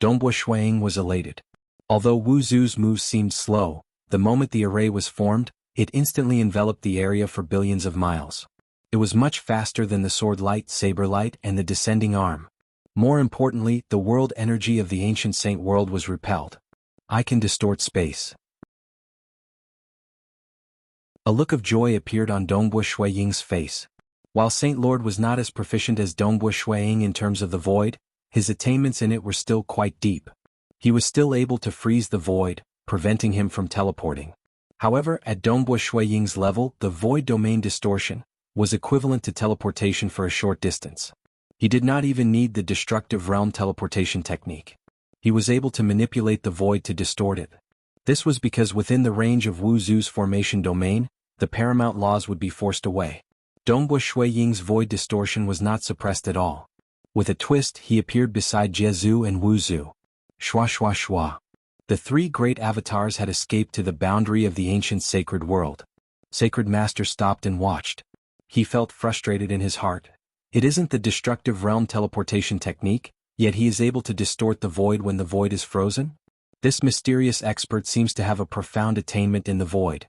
Dongbo Shuang was elated. Although Wuzu's moves seemed slow, the moment the array was formed, it instantly enveloped the area for billions of miles. It was much faster than the sword light, saber light, and the descending arm. More importantly, the world energy of the ancient saint world was repelled. I can distort space. A look of joy appeared on Dongbo Shuang's face. While Saint Lord was not as proficient as Dongbo Shuang in terms of the void, his attainments in it were still quite deep. He was still able to freeze the void, preventing him from teleporting. However, at Dongbo Shuang's level, the void domain distortion was equivalent to teleportation for a short distance. He did not even need the destructive realm teleportation technique. He was able to manipulate the void to distort it. This was because within the range of Wuzu's formation domain, the paramount laws would be forced away. Dongbo Shuang's void distortion was not suppressed at all. With a twist, he appeared beside Jianghu and Wuzu. Shwa shwa shwa. The three great avatars had escaped to the boundary of the ancient sacred world. Sacred Master stopped and watched. He felt frustrated in his heart. It isn't the destructive realm teleportation technique, yet he is able to distort the void when the void is frozen? This mysterious expert seems to have a profound attainment in the void.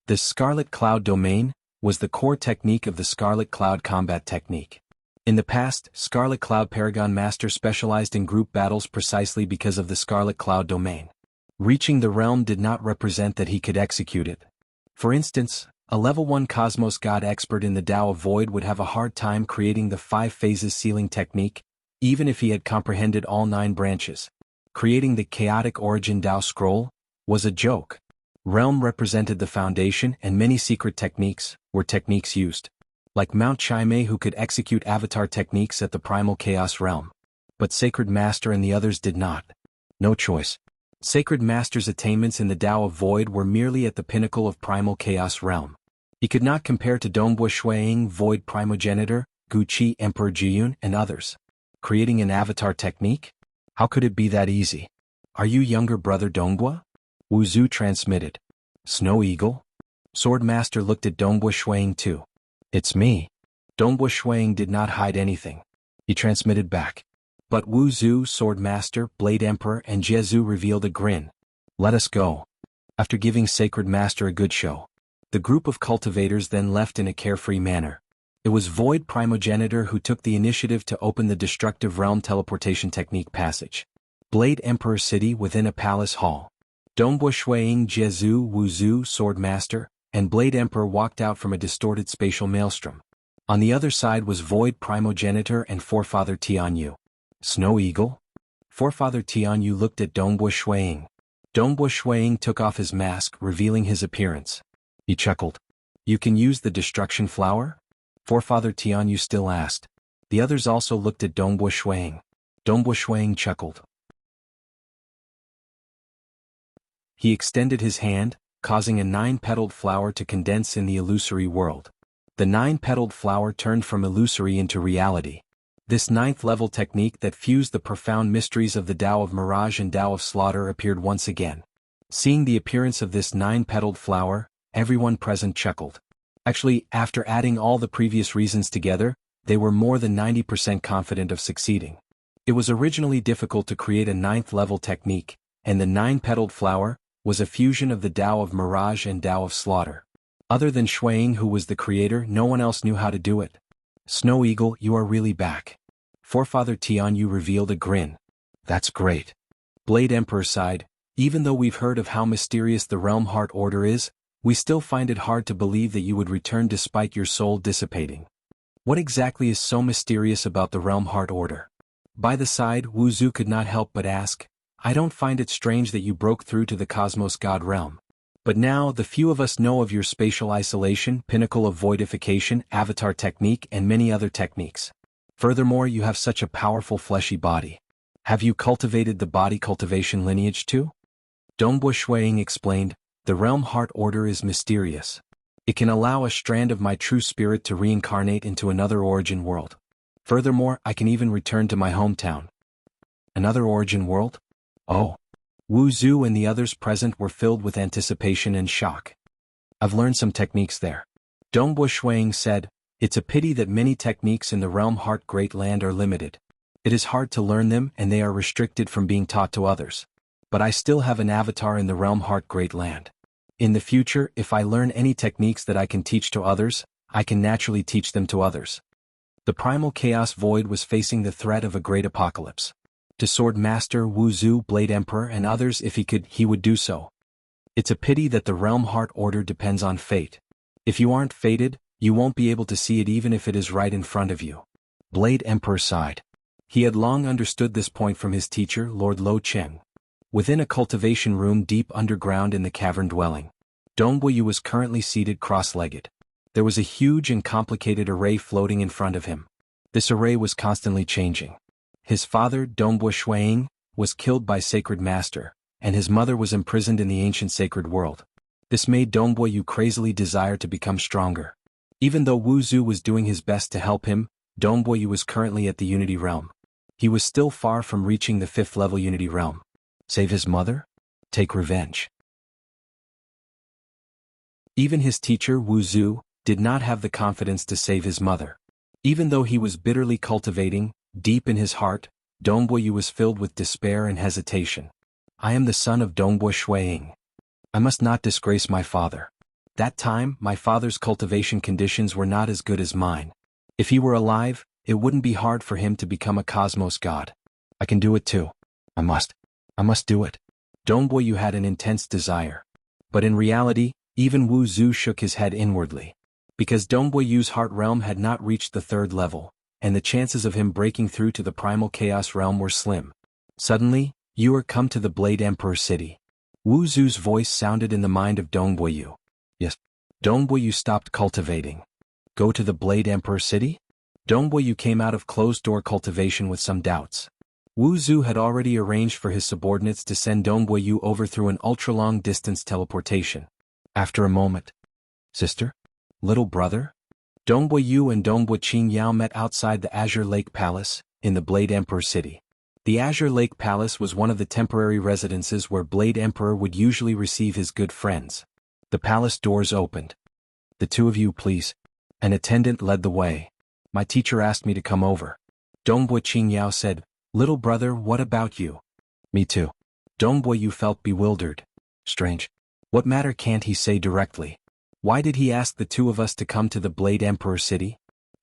The Scarlet Cloud domain was the core technique of the Scarlet Cloud combat technique. In the past, Scarlet Cloud Paragon Master specialized in group battles precisely because of the Scarlet Cloud domain. Reaching the realm did not represent that he could execute it. For instance, a level 1 Cosmos God expert in the Tao of Void would have a hard time creating the 5 phases sealing technique, even if he had comprehended all 9 branches. Creating the Chaotic Origin Tao scroll was a joke. Realm represented the foundation, and many secret techniques were techniques used. Like Mount Chimay, who could execute avatar techniques at the Primal Chaos realm. But Sacred Master and the others did not. No choice. Sacred Master's attainments in the Tao of Void were merely at the pinnacle of Primal Chaos realm. He could not compare to Dongbo Shuang, Void Primogenitor, Guqi Emperor Jiyun, and others. Creating an avatar technique? How could it be that easy? Are you younger brother Dongbo? Wuzu transmitted. Snow Eagle? Sword Master looked at Dongbo Shuang too. It's me. Dongbo Shuang did not hide anything. He transmitted back. But Wuzu, Sword Master, Blade Emperor, and Jianghu revealed a grin. Let us go. After giving Sacred Master a good show, the group of cultivators then left in a carefree manner. It was Void Primogenitor who took the initiative to open the Destructive Realm Teleportation Technique passage. Blade Emperor City within a palace hall. Dongbo Shuang, Jianghu, Wuzu, Sword Master, and Blade Emperor walked out from a distorted spatial maelstrom. On the other side was Void Primogenitor and Forefather Tianyu. Snow Eagle? Forefather Tianyu looked at Dongbo Shuang. Dongbo Shuang took off his mask, revealing his appearance. He chuckled. You can use the destruction flower? Forefather Tianyu still asked. The others also looked at Dongbo Shuang. Dongbo Shuang chuckled. He extended his hand, causing a 9-petaled flower to condense in the illusory world. The 9-petaled flower turned from illusory into reality. This 9th-level technique that fused the profound mysteries of the Tao of Mirage and Tao of Slaughter appeared once again. Seeing the appearance of this 9-petaled flower, everyone present chuckled. Actually, after adding all the previous reasons together, they were more than 90% confident of succeeding. It was originally difficult to create a 9th-level technique, and the 9-petaled flower was a fusion of the Tao of Mirage and Tao of Slaughter. Other than Shuang, who was the creator, no one else knew how to do it. Snow Eagle, you are really back. Forefather Tian Yu revealed a grin. That's great. Blade Emperor sighed. Even though we've heard of how mysterious the Realm Heart Order is, we still find it hard to believe that you would return despite your soul dissipating. What exactly is so mysterious about the Realm Heart Order? By the side, Wu Zu could not help but ask, I don't find it strange that you broke through to the Cosmos God realm. But now, the few of us know of your spatial isolation, pinnacle of voidification, avatar technique, and many other techniques. Furthermore, you have such a powerful fleshy body. Have you cultivated the body cultivation lineage too? Dongbua Shuang explained, the Realm Heart Order is mysterious. It can allow a strand of my true spirit to reincarnate into another origin world. Furthermore, I can even return to my hometown. Another origin world? Oh. Wu Zu and the others present were filled with anticipation and shock. I've learned some techniques there. Dongbua Shuang said, it's a pity that many techniques in the Realm Heart Great Land are limited. It is hard to learn them and they are restricted from being taught to others. But I still have an avatar in the Realm Heart Great Land. In the future, if I learn any techniques that I can teach to others, I can naturally teach them to others. The primal chaos void was facing the threat of a great apocalypse. To Sword Master Wu Zu, Blade Emperor, and others, if he could, he would do so. It's a pity that the Realm Heart Order depends on fate. If you aren't fated, you won't be able to see it even if it is right in front of you. Blade Emperor sighed. He had long understood this point from his teacher, Lord Lo Cheng. Within a cultivation room deep underground in the cavern dwelling, Dongbua Yu was currently seated cross-legged. There was a huge and complicated array floating in front of him. This array was constantly changing. His father, Dongbua Shuang, was killed by Sacred Master, and his mother was imprisoned in the ancient sacred world. This made Dongbua Yu crazily desire to become stronger. Even though Wu Zu was doing his best to help him, Dongbua Yu was currently at the Unity Realm. He was still far from reaching the 5th level Unity Realm. Save his mother? Take revenge. Even his teacher, Wu Zu, did not have the confidence to save his mother. Even though he was bitterly cultivating, deep in his heart, Dongbua Yu was filled with despair and hesitation. I am the son of Dongbua Shuang. I must not disgrace my father. That time, my father's cultivation conditions were not as good as mine. If he were alive, it wouldn't be hard for him to become a cosmos god. I can do it too. I must do it. Dongbua Yu had an intense desire. But in reality, even Wu Zu shook his head inwardly. Because Dongbua Yu's heart realm had not reached the 3rd level, and the chances of him breaking through to the primal chaos realm were slim. Suddenly, you are come to the Blade Emperor city. Wu Zu's voice sounded in the mind of Dongbua Yu. Yes. Dongbua Yu stopped cultivating. Go to the Blade Emperor city? Dongbua Yu came out of closed-door cultivation with some doubts. Wu Zu had already arranged for his subordinates to send Dongbua Yu over through an ultra-long distance teleportation. After a moment, sister? Little brother? Dongbua Yu and Dongbua Qingyao met outside the Azure Lake Palace, in the Blade Emperor city. The Azure Lake Palace was one of the temporary residences where Blade Emperor would usually receive his good friends. The palace doors opened. The two of you, please. An attendant led the way. My teacher asked me to come over. Dongbua Qingyao said, Little brother, what about you? Me too. Dongbua Yu felt bewildered. Strange. What matter can't he say directly? Why did he ask the two of us to come to the Blade Emperor city?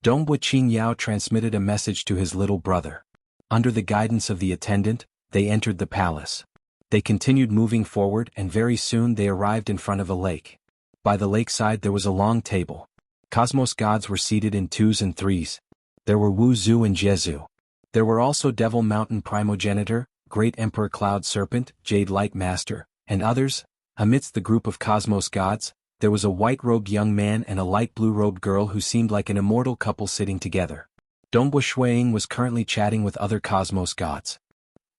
Dongbua Qingyao transmitted a message to his little brother. Under the guidance of the attendant, they entered the palace. They continued moving forward and very soon they arrived in front of a lake. By the lakeside there was a long table. Cosmos gods were seated in 2s and 3s. There were Wu Zu and Jezu. There were also Devil Mountain Primogenitor, Great Emperor Cloud Serpent, Jade Light Master, and others. Amidst the group of cosmos gods, there was a white-robed young man and a light blue-robed girl who seemed like an immortal couple sitting together. Dongbua Shuang was currently chatting with other cosmos gods.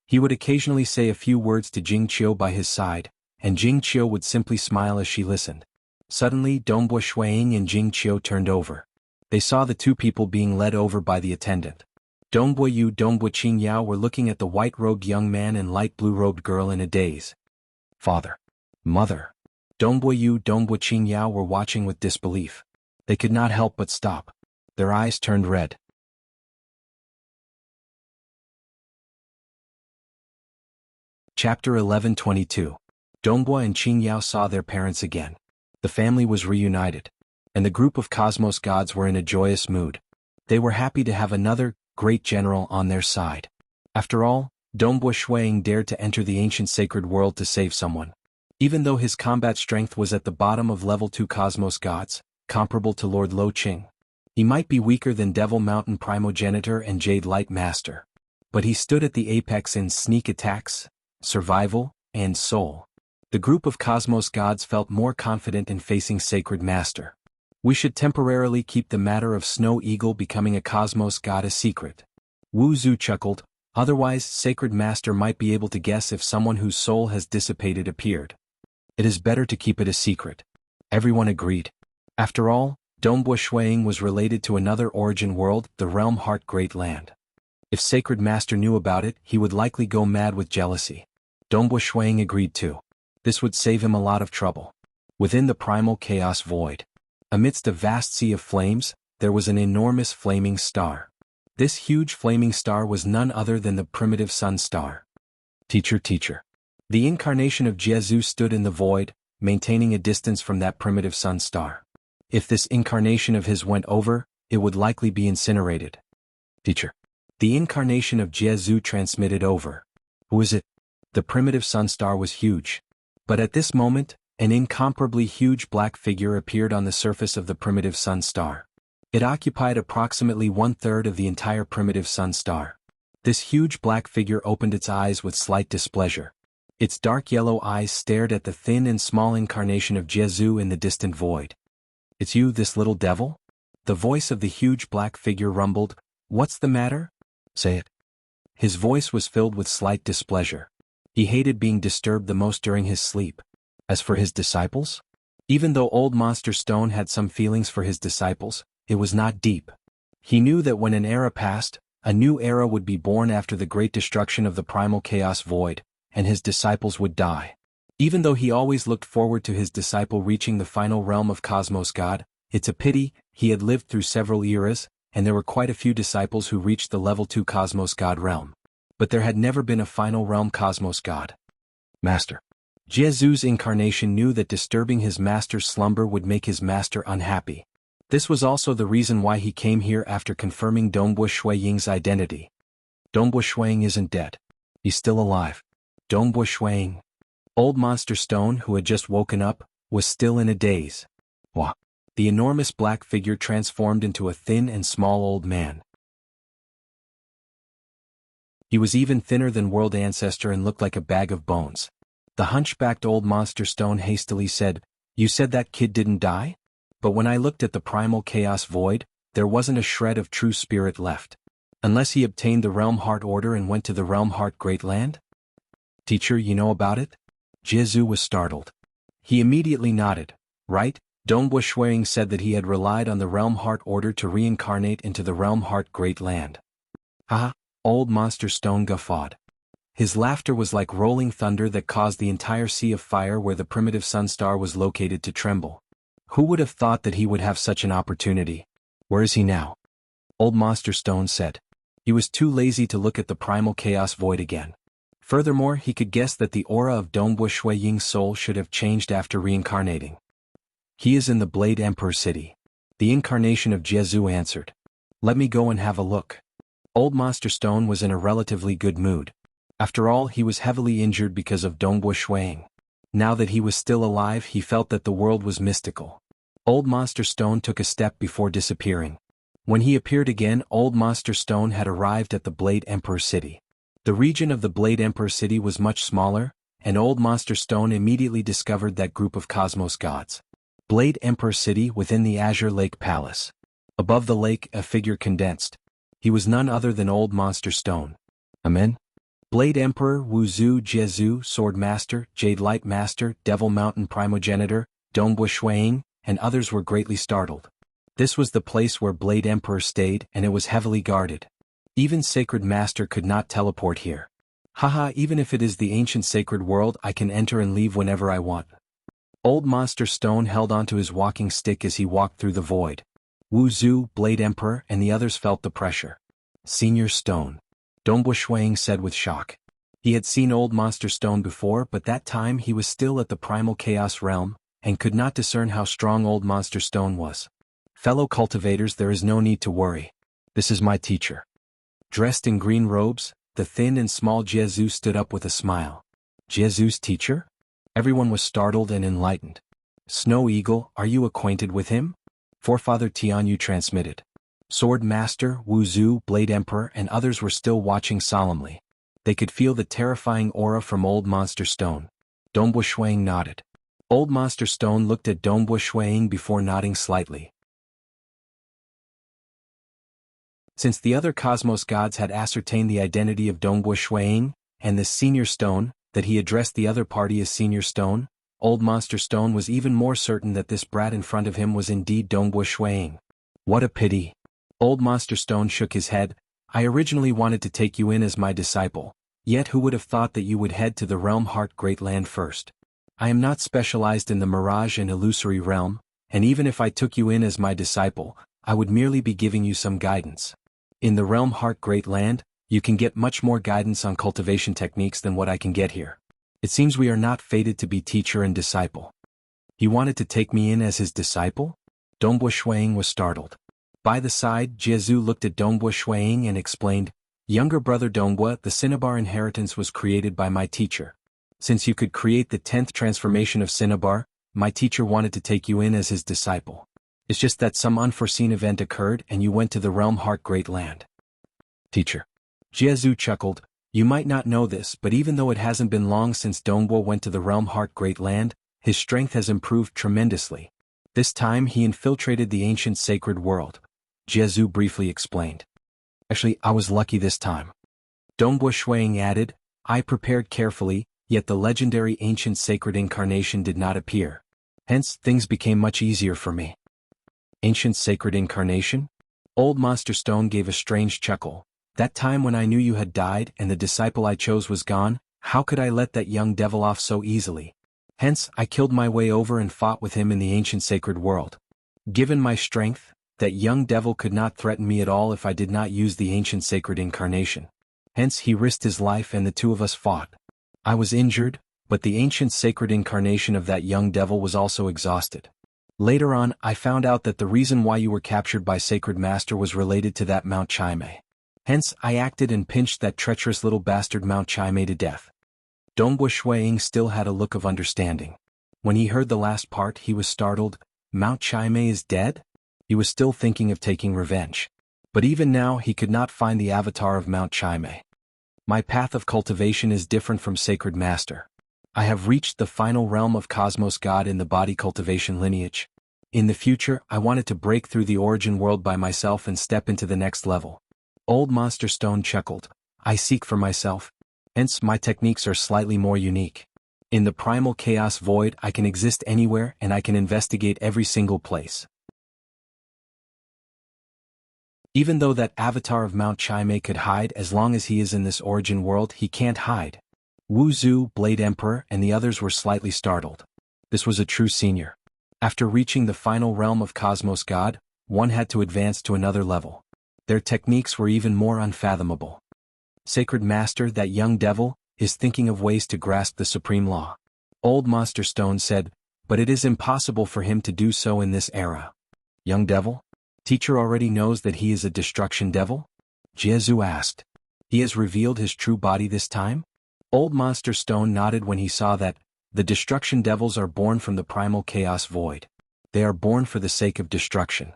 He would occasionally say a few words to Jing Qiu by his side, and Jing Qiu would simply smile as she listened. Suddenly, Dongbua Shuang and Jing Qiu turned over. They saw the two people being led over by the attendant. Dongbua Yu and Dongbua Qingyao were looking at the white-robed young man and light blue-robed girl in a daze. Father. Mother. Dongbua Yu and Dongbua Qingyao were watching with disbelief. They could not help but stop. Their eyes turned red. Chapter 11:22. Dongbua and Qingyao saw their parents again. The family was reunited, and the group of cosmos gods were in a joyous mood. They were happy to have another great general on their side. After all, Dongbua Shuang dared to enter the ancient sacred world to save someone. Even though his combat strength was at the bottom of level 2 cosmos gods, comparable to Lord Lo Qing, he might be weaker than Devil Mountain Primogenitor and Jade Light Master. But he stood at the apex in sneak attacks, survival, and soul. The group of cosmos gods felt more confident in facing Sacred Master. We should temporarily keep the matter of Snow Eagle becoming a cosmos god a secret. Wu Zu chuckled, otherwise Sacred Master might be able to guess if someone whose soul has dissipated appeared. It is better to keep it a secret. Everyone agreed. After all, Dongbua Shuang was related to another origin world, the Realm Heart Great Land. If Sacred Master knew about it, he would likely go mad with jealousy. Dongbua Shuang agreed too. This would save him a lot of trouble. Within the primal chaos void, amidst a vast sea of flames, there was an enormous flaming star. This huge flaming star was none other than the primitive sun star. Teacher. The incarnation of Jianghu stood in the void, maintaining a distance from that primitive sun star. If this incarnation of his went over, it would likely be incinerated. Teacher. The incarnation of Jianghu transmitted over. Who is it? The primitive sun star was huge. But at this moment, an incomparably huge black figure appeared on the surface of the primitive sun star. It occupied approximately 1/3 of the entire primitive sun star. This huge black figure opened its eyes with slight displeasure. Its dark yellow eyes stared at the thin and small incarnation of Jianghu in the distant void. It's you, this little devil? The voice of the huge black figure rumbled, what's the matter? Say it. His voice was filled with slight displeasure. He hated being disturbed the most during his sleep. As for his disciples? Even though Old Monster Stone had some feelings for his disciples, it was not deep. He knew that when an era passed, a new era would be born after the great destruction of the primal chaos void, and his disciples would die. Even though he always looked forward to his disciple reaching the final realm of Cosmos God, it's a pity, he had lived through several eras, and there were quite a few disciples who reached the level 2 Cosmos God realm. But there had never been a final realm Cosmos God. Master. Jianghu's incarnation knew that disturbing his master's slumber would make his master unhappy. This was also the reason why he came here after confirming Dongbua Shuang's identity. Dongbua Shuang isn't dead. He's still alive. Dongbua Shuang. Old Monster Stone, who had just woken up, was still in a daze. Wah! The enormous black figure transformed into a thin and small old man. He was even thinner than World Ancestor and looked like a bag of bones. The hunchbacked Old Monster Stone hastily said, "You said that kid didn't die? But when I looked at the primal chaos void, there wasn't a shred of true spirit left. Unless he obtained the Realm Heart Order and went to the Realm Heart Great Land?" Teacher, you know about it? Jianghu was startled. He immediately nodded. Right? Dongbua Shuang said that he had relied on the Realm Heart Order to reincarnate into the Realm Heart Great Land. Haha, Old Monster Stone guffawed. His laughter was like rolling thunder that caused the entire sea of fire where the primitive sun star was located to tremble. Who would have thought that he would have such an opportunity? Where is he now? Old Monster Stone said. He was too lazy to look at the primal chaos void again. Furthermore, he could guess that the aura of Dongbua Shuang's soul should have changed after reincarnating. He is in the Blade Emperor City. The incarnation of Jianghu answered. Let me go and have a look. Old Monster Stone was in a relatively good mood. After all, he was heavily injured because of Dongbua Shuang. Now that he was still alive, he felt that the world was mystical. Old Monster Stone took a step before disappearing. When he appeared again, Old Monster Stone had arrived at the Blade Emperor City. The region of the Blade Emperor City was much smaller, and Old Monster Stone immediately discovered that group of cosmos gods. Blade Emperor City within the Azure Lake Palace. Above the lake, a figure condensed. He was none other than Old Monster Stone. Amen? Blade Emperor, Wu Zu, Jianghu, Sword Master, Jade Light Master, Devil Mountain Primogenitor, Dongbua Shuang, and others were greatly startled. This was the place where Blade Emperor stayed, and it was heavily guarded. Even Sacred Master could not teleport here. Haha, even if it is the ancient sacred world, I can enter and leave whenever I want. Old Monster Stone held onto his walking stick as he walked through the void. Wu Zu, Blade Emperor, and the others felt the pressure. Senior Stone. Dongbua Shuang said with shock. He had seen Old Monster Stone before, but that time he was still at the Primal Chaos realm, and could not discern how strong Old Monster Stone was. Fellow cultivators, there is no need to worry. This is my teacher. Dressed in green robes, the thin and small Jianghu stood up with a smile. Jianghu's teacher? Everyone was startled and enlightened. Snow Eagle, are you acquainted with him? Forefather Tianyu transmitted. Sword Master, Wuxia, Blade Emperor and others were still watching solemnly. They could feel the terrifying aura from Old Monster Stone. Dongbo Shuang nodded. Old Monster Stone looked at Dongbo Shuang before nodding slightly. Since the other cosmos gods had ascertained the identity of Dongbo Shuang, and this senior stone, that he addressed the other party as Senior Stone, Old Monster Stone was even more certain that this brat in front of him was indeed Dongbo Shuang. What a pity. Old Monster Stone shook his head. I originally wanted to take you in as my disciple, yet who would have thought that you would head to the Realm Heart Great Land first? I am not specialized in the Mirage and Illusory Realm, and even if I took you in as my disciple, I would merely be giving you some guidance. In the Realm Heart Great Land, you can get much more guidance on cultivation techniques than what I can get here. It seems we are not fated to be teacher and disciple. He wanted to take me in as his disciple? Dongbo Shuang was startled. By the side, Jianghu looked at Dongbo Shuang and explained, Younger brother Dongbo, the Cinnabar inheritance was created by my teacher. Since you could create the 10th transformation of Cinnabar, my teacher wanted to take you in as his disciple. It's just that some unforeseen event occurred and you went to the Realm Heart Great Land. Teacher. Jianghu chuckled. You might not know this, but even though it hasn't been long since Dongbo went to the Realm Heart Great Land, his strength has improved tremendously. This time he infiltrated the ancient sacred world. Jianghu briefly explained. Actually, I was lucky this time. Dongbo Shuang added, I prepared carefully, yet the legendary ancient sacred incarnation did not appear. Hence, things became much easier for me. Ancient sacred incarnation? Old Monster Stone gave a strange chuckle. That time when I knew you had died and the disciple I chose was gone, how could I let that young devil off so easily? Hence, I killed my way over and fought with him in the ancient sacred world. Given my strength, that young devil could not threaten me at all if I did not use the ancient sacred incarnation. Hence he risked his life and the two of us fought. I was injured, but the ancient sacred incarnation of that young devil was also exhausted. Later on, I found out that the reason why you were captured by Sacred Master was related to that Mount Chime. Hence, I acted and pinched that treacherous little bastard Mount Chime to death. Dongbo Shuang still had a look of understanding. When he heard the last part, he was startled. Mount Chime is dead? He was still thinking of taking revenge. But even now, he could not find the avatar of Mount Chime. My path of cultivation is different from Sacred Master. I have reached the final realm of Cosmos God in the body cultivation lineage. In the future, I wanted to break through the origin world by myself and step into the next level. Old Monster Stone chuckled. I seek for myself. Hence, my techniques are slightly more unique. In the primal chaos void, I can exist anywhere and I can investigate every single place. Even though that avatar of Mount Chime could hide, as long as he is in this origin world, he can't hide. Wuxia, Blade Emperor, and the others were slightly startled. This was a true senior. After reaching the final realm of Cosmos God, one had to advance to another level. Their techniques were even more unfathomable. Sacred Master, that young devil, is thinking of ways to grasp the supreme law. Old Monster Stone said, but it is impossible for him to do so in this era. Young devil? Teacher already knows that he is a destruction devil? Jianghu asked. He has revealed his true body this time? Old Monster Stone nodded when he saw that, the destruction devils are born from the primal chaos void. They are born for the sake of destruction.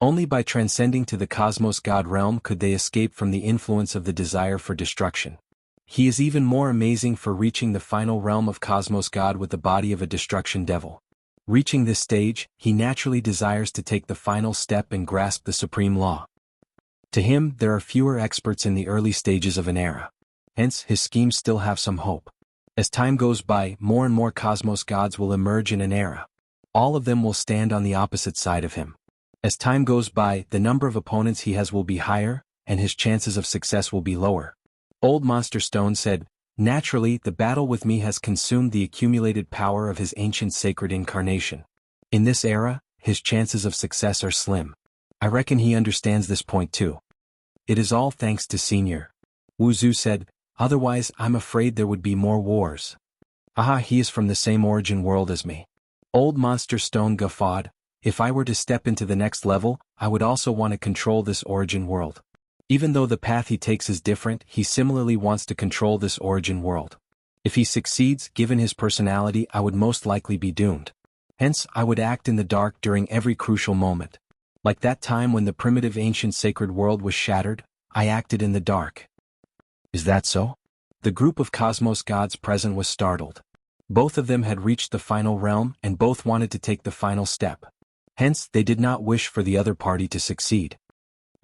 Only by transcending to the Cosmos God realm could they escape from the influence of the desire for destruction. He is even more amazing for reaching the final realm of Cosmos God with the body of a destruction devil. Reaching this stage, he naturally desires to take the final step and grasp the supreme law. To him, there are fewer experts in the early stages of an era. Hence, his schemes still have some hope. As time goes by, more and more Cosmos gods will emerge in an era. All of them will stand on the opposite side of him. As time goes by, the number of opponents he has will be higher, and his chances of success will be lower. Old Monster Stone said, naturally, the battle with me has consumed the accumulated power of his ancient sacred incarnation. In this era, his chances of success are slim. I reckon he understands this point too. It is all thanks to Senior. Wuxia said, otherwise I'm afraid there would be more wars. Aha, he is from the same origin world as me. Old Monster Stone guffawed. If I were to step into the next level, I would also want to control this origin world. Even though the path he takes is different, he similarly wants to control this origin world. If he succeeds, given his personality, I would most likely be doomed. Hence, I would act in the dark during every crucial moment. Like that time when the primitive ancient sacred world was shattered, I acted in the dark. Is that so? The group of cosmos gods present was startled. Both of them had reached the final realm and both wanted to take the final step. Hence, they did not wish for the other party to succeed.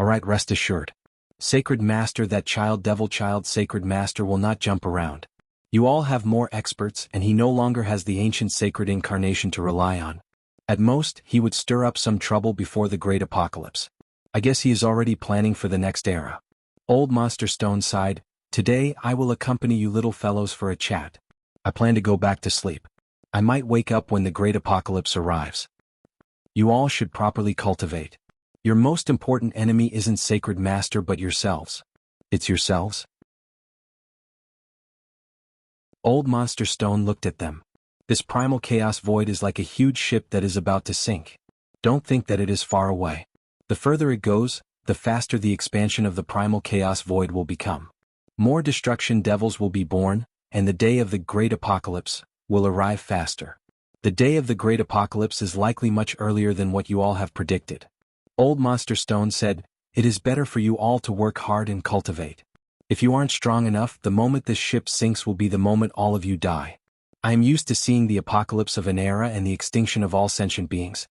Alright, rest assured. Sacred Master, that child, devil child Sacred Master will not jump around. You all have more experts and he no longer has the ancient sacred incarnation to rely on. At most, he would stir up some trouble before the great apocalypse. I guess he is already planning for the next era. Old Monster Stone sighed. Today I will accompany you little fellows for a chat. I plan to go back to sleep. I might wake up when the great apocalypse arrives. You all should properly cultivate. Your most important enemy isn't Sacred Master but yourselves. It's yourselves? Old Monster Stone looked at them. This primal chaos void is like a huge ship that is about to sink. Don't think that it is far away. The further it goes, the faster the expansion of the primal chaos void will become. More destruction devils will be born, and the day of the great apocalypse will arrive faster. The day of the great apocalypse is likely much earlier than what you all have predicted. Old Monster Stone said, it is better for you all to work hard and cultivate. If you aren't strong enough, the moment this ship sinks will be the moment all of you die. I am used to seeing the apocalypse of an era and the extinction of all sentient beings.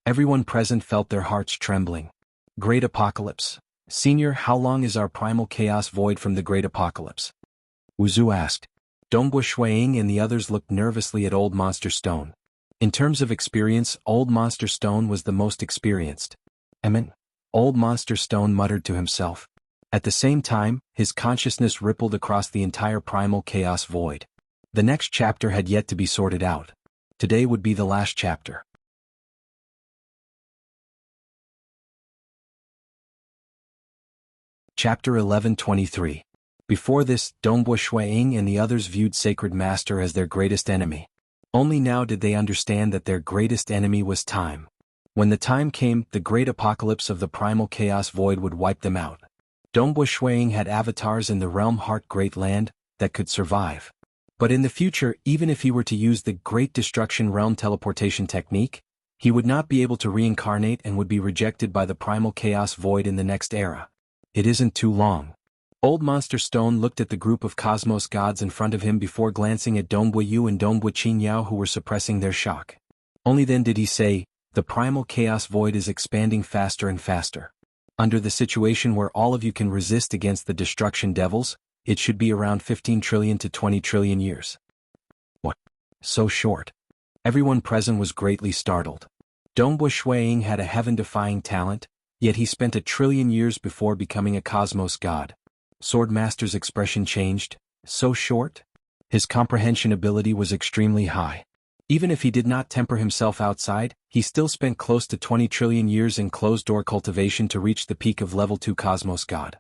Everyone present felt their hearts trembling. Great apocalypse. Senior, how long is our primal chaos void from the great apocalypse? Wuxia asked. Dongbua Shuiying and the others looked nervously at Old Monster Stone. In terms of experience, Old Monster Stone was the most experienced. Old Monster Stone muttered to himself. At the same time, his consciousness rippled across the entire primal chaos void. The next chapter had yet to be sorted out. Today would be the last chapter. Chapter 11:23. Before this, Dongbua Shuiying and the others viewed Sacred Master as their greatest enemy. Only now did they understand that their greatest enemy was time. When the time came, the great apocalypse of the primal chaos void would wipe them out. Dongbua Shuiying had avatars in the realm Heart Great Land that could survive. But in the future, even if he were to use the Great Destruction Realm teleportation technique, he would not be able to reincarnate and would be rejected by the primal chaos void in the next era. It isn't too long. Old Monster Stone looked at the group of cosmos gods in front of him before glancing at Dongbua Yu and Dongbua Qingyao who were suppressing their shock. Only then did he say, the primal chaos void is expanding faster and faster. Under the situation where all of you can resist against the destruction devils, it should be around 15 trillion to 20 trillion years. What? So short? Everyone present was greatly startled. Dongbua Shuiying had a heaven-defying talent, yet he spent 1 trillion years before becoming a cosmos god. Swordmaster's expression changed. So short? His comprehension ability was extremely high. Even if he did not temper himself outside, he still spent close to 20 trillion years in closed-door cultivation to reach the peak of level 2 cosmos god.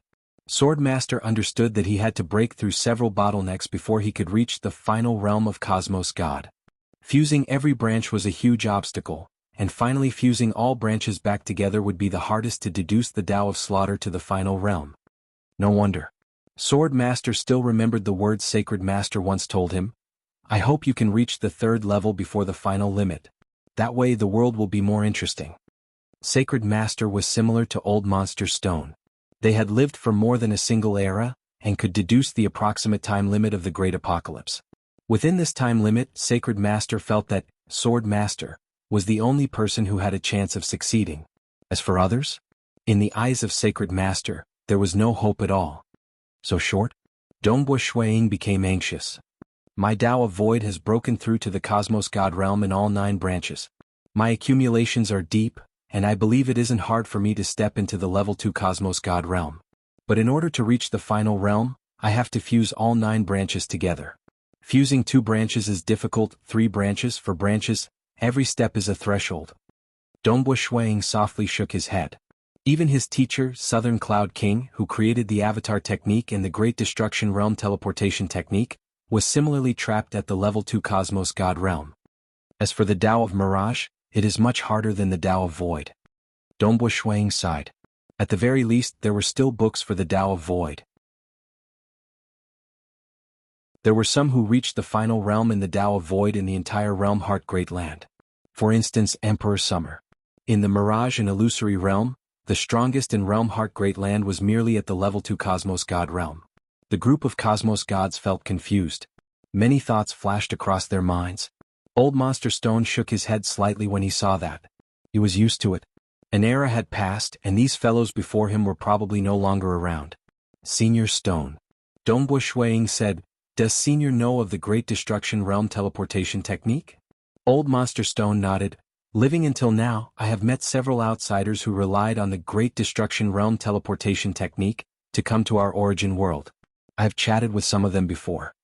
Swordmaster understood that he had to break through several bottlenecks before he could reach the final realm of cosmos god. Fusing every branch was a huge obstacle, and finally fusing all branches back together would be the hardest to deduce the Tao of Slaughter to the final realm. No wonder. Swordmaster still remembered the words Sacred Master once told him. I hope you can reach the 3rd level before the final limit. That way the world will be more interesting. Sacred Master was similar to Old Monster Stone. They had lived for more than a single era, and could deduce the approximate time limit of the Great Apocalypse. Within this time limit, Sacred Master felt that Sword Master was the only person who had a chance of succeeding. As for others, in the eyes of Sacred Master, there was no hope at all. So short? Dongbua Shuiying became anxious. My Tao of Void has broken through to the Cosmos God realm in all 9 branches. My accumulations are deep, and I believe it isn't hard for me to step into the level 2 Cosmos God realm. But in order to reach the final realm, I have to fuse all 9 branches together. Fusing 2 branches is difficult, 3 branches for branches, every step is a threshold. Dongbua Shuiying softly shook his head. Even his teacher, Southern Cloud King, who created the Avatar technique and the Great Destruction Realm teleportation technique, was similarly trapped at the level 2 Cosmos God realm. As for the Tao of Mirage, it is much harder than the Tao of Void. Dongbu Shuang sighed. At the very least, there were still books for the Tao of Void. There were some who reached the final realm in the Tao of Void in the entire realm Heart Great Land. For instance, Emperor Summer. In the Mirage and Illusory realm, the strongest in Realm Heart Great Land was merely at the level 2 Cosmos God realm. The group of Cosmos Gods felt confused. Many thoughts flashed across their minds. Old Monster Stone shook his head slightly when he saw that. He was used to it. An era had passed, and these fellows before him were probably no longer around. Senior Stone. Dongbu Shuang said, "Does Senior know of the Great Destruction Realm teleportation technique?" Old Monster Stone nodded. "Living until now, I have met several outsiders who relied on the Great Destruction Realm teleportation technique to come to our origin world. I have chatted with some of them before.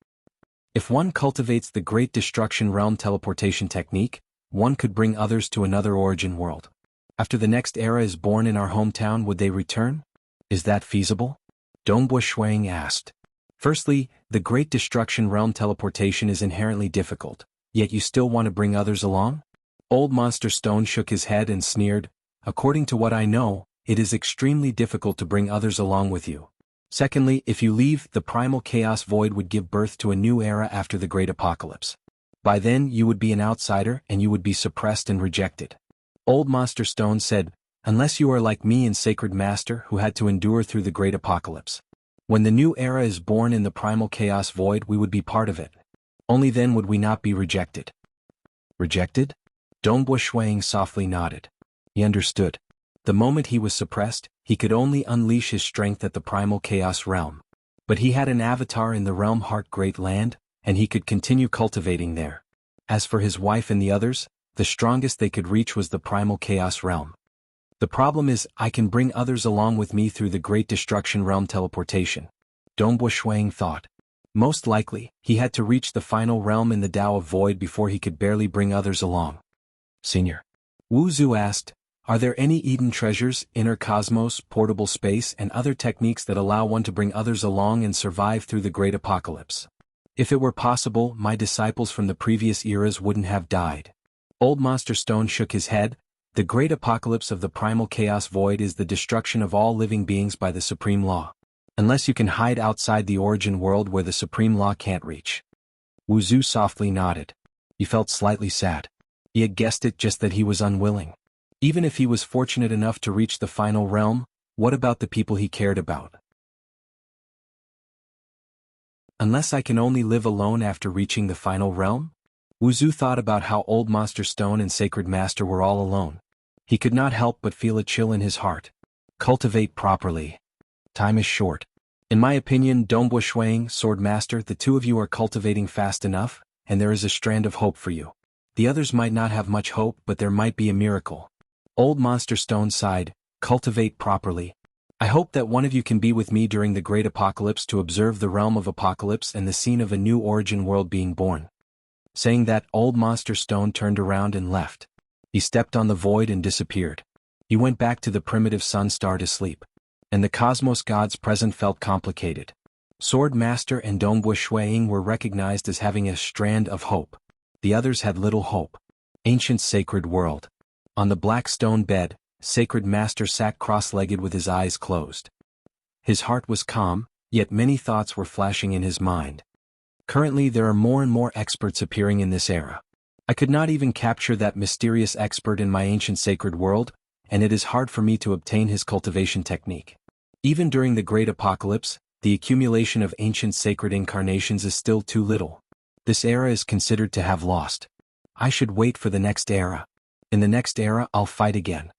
If one cultivates the Great Destruction Realm teleportation technique, one could bring others to another origin world. After the next era is born in our hometown, would they return? Is that feasible?" Dongbu Shuang asked. "Firstly, the Great Destruction Realm teleportation is inherently difficult, yet you still want to bring others along?" Old Monster Stone shook his head and sneered. "According to what I know, it is extremely difficult to bring others along with you. Secondly, if you leave, the primal chaos void would give birth to a new era after the Great Apocalypse. By then you would be an outsider and you would be suppressed and rejected." Old Monster Stone said, "Unless you are like me and Sacred Master who had to endure through the Great Apocalypse. When the new era is born in the primal chaos void, we would be part of it. Only then would we not be rejected." Rejected? Dongbu Shuang softly nodded. He understood. The moment he was suppressed, he could only unleash his strength at the primal chaos realm. But he had an avatar in the realm Heart Great Land, and he could continue cultivating there. As for his wife and the others, the strongest they could reach was the primal chaos realm. "The problem is, I can bring others along with me through the Great Destruction Realm teleportation," Dongbu Shuang thought. Most likely, he had to reach the final realm in the Tao of Void before he could barely bring others along. "Senior," Wu Zhu asked, "are there any Eden treasures, inner cosmos, portable space and other techniques that allow one to bring others along and survive through the Great Apocalypse? If it were possible, my disciples from the previous eras wouldn't have died." Old Monster Stone shook his head. "The Great Apocalypse of the Primal Chaos Void is the destruction of all living beings by the Supreme Law. Unless you can hide outside the origin world where the Supreme Law can't reach." Wu Zhu softly nodded. He felt slightly sad. He had guessed it, just that he was unwilling. Even if he was fortunate enough to reach the final realm, what about the people he cared about? "Unless I can only live alone after reaching the final realm?" Wu Zhu thought about how Old Monster Stone and Sacred Master were all alone. He could not help but feel a chill in his heart. Cultivate properly. Time is short. In my opinion, Dongbu Shuang, Sword Master, the two of you are cultivating fast enough, and there is a strand of hope for you. The others might not have much hope, but there might be a miracle. Old Monster Stone sighed. "Cultivate properly. I hope that one of you can be with me during the Great Apocalypse to observe the realm of Apocalypse and the scene of a new origin world being born." Saying that, Old Monster Stone turned around and left. He stepped on the void and disappeared. He went back to the primitive sun star to sleep. And the cosmos gods present felt complicated. Sword Master and Dongbu Shuang were recognized as having a strand of hope. The others had little hope. Ancient Sacred World. On the black stone bed, Sacred Master sat cross-legged with his eyes closed. His heart was calm, yet many thoughts were flashing in his mind. Currently there are more and more experts appearing in this era. I could not even capture that mysterious expert in my ancient sacred world, and it is hard for me to obtain his cultivation technique. Even during the Great Apocalypse, the accumulation of ancient sacred incarnations is still too little. This era is considered to have lost. I should wait for the next era. In the next era I'll fight again.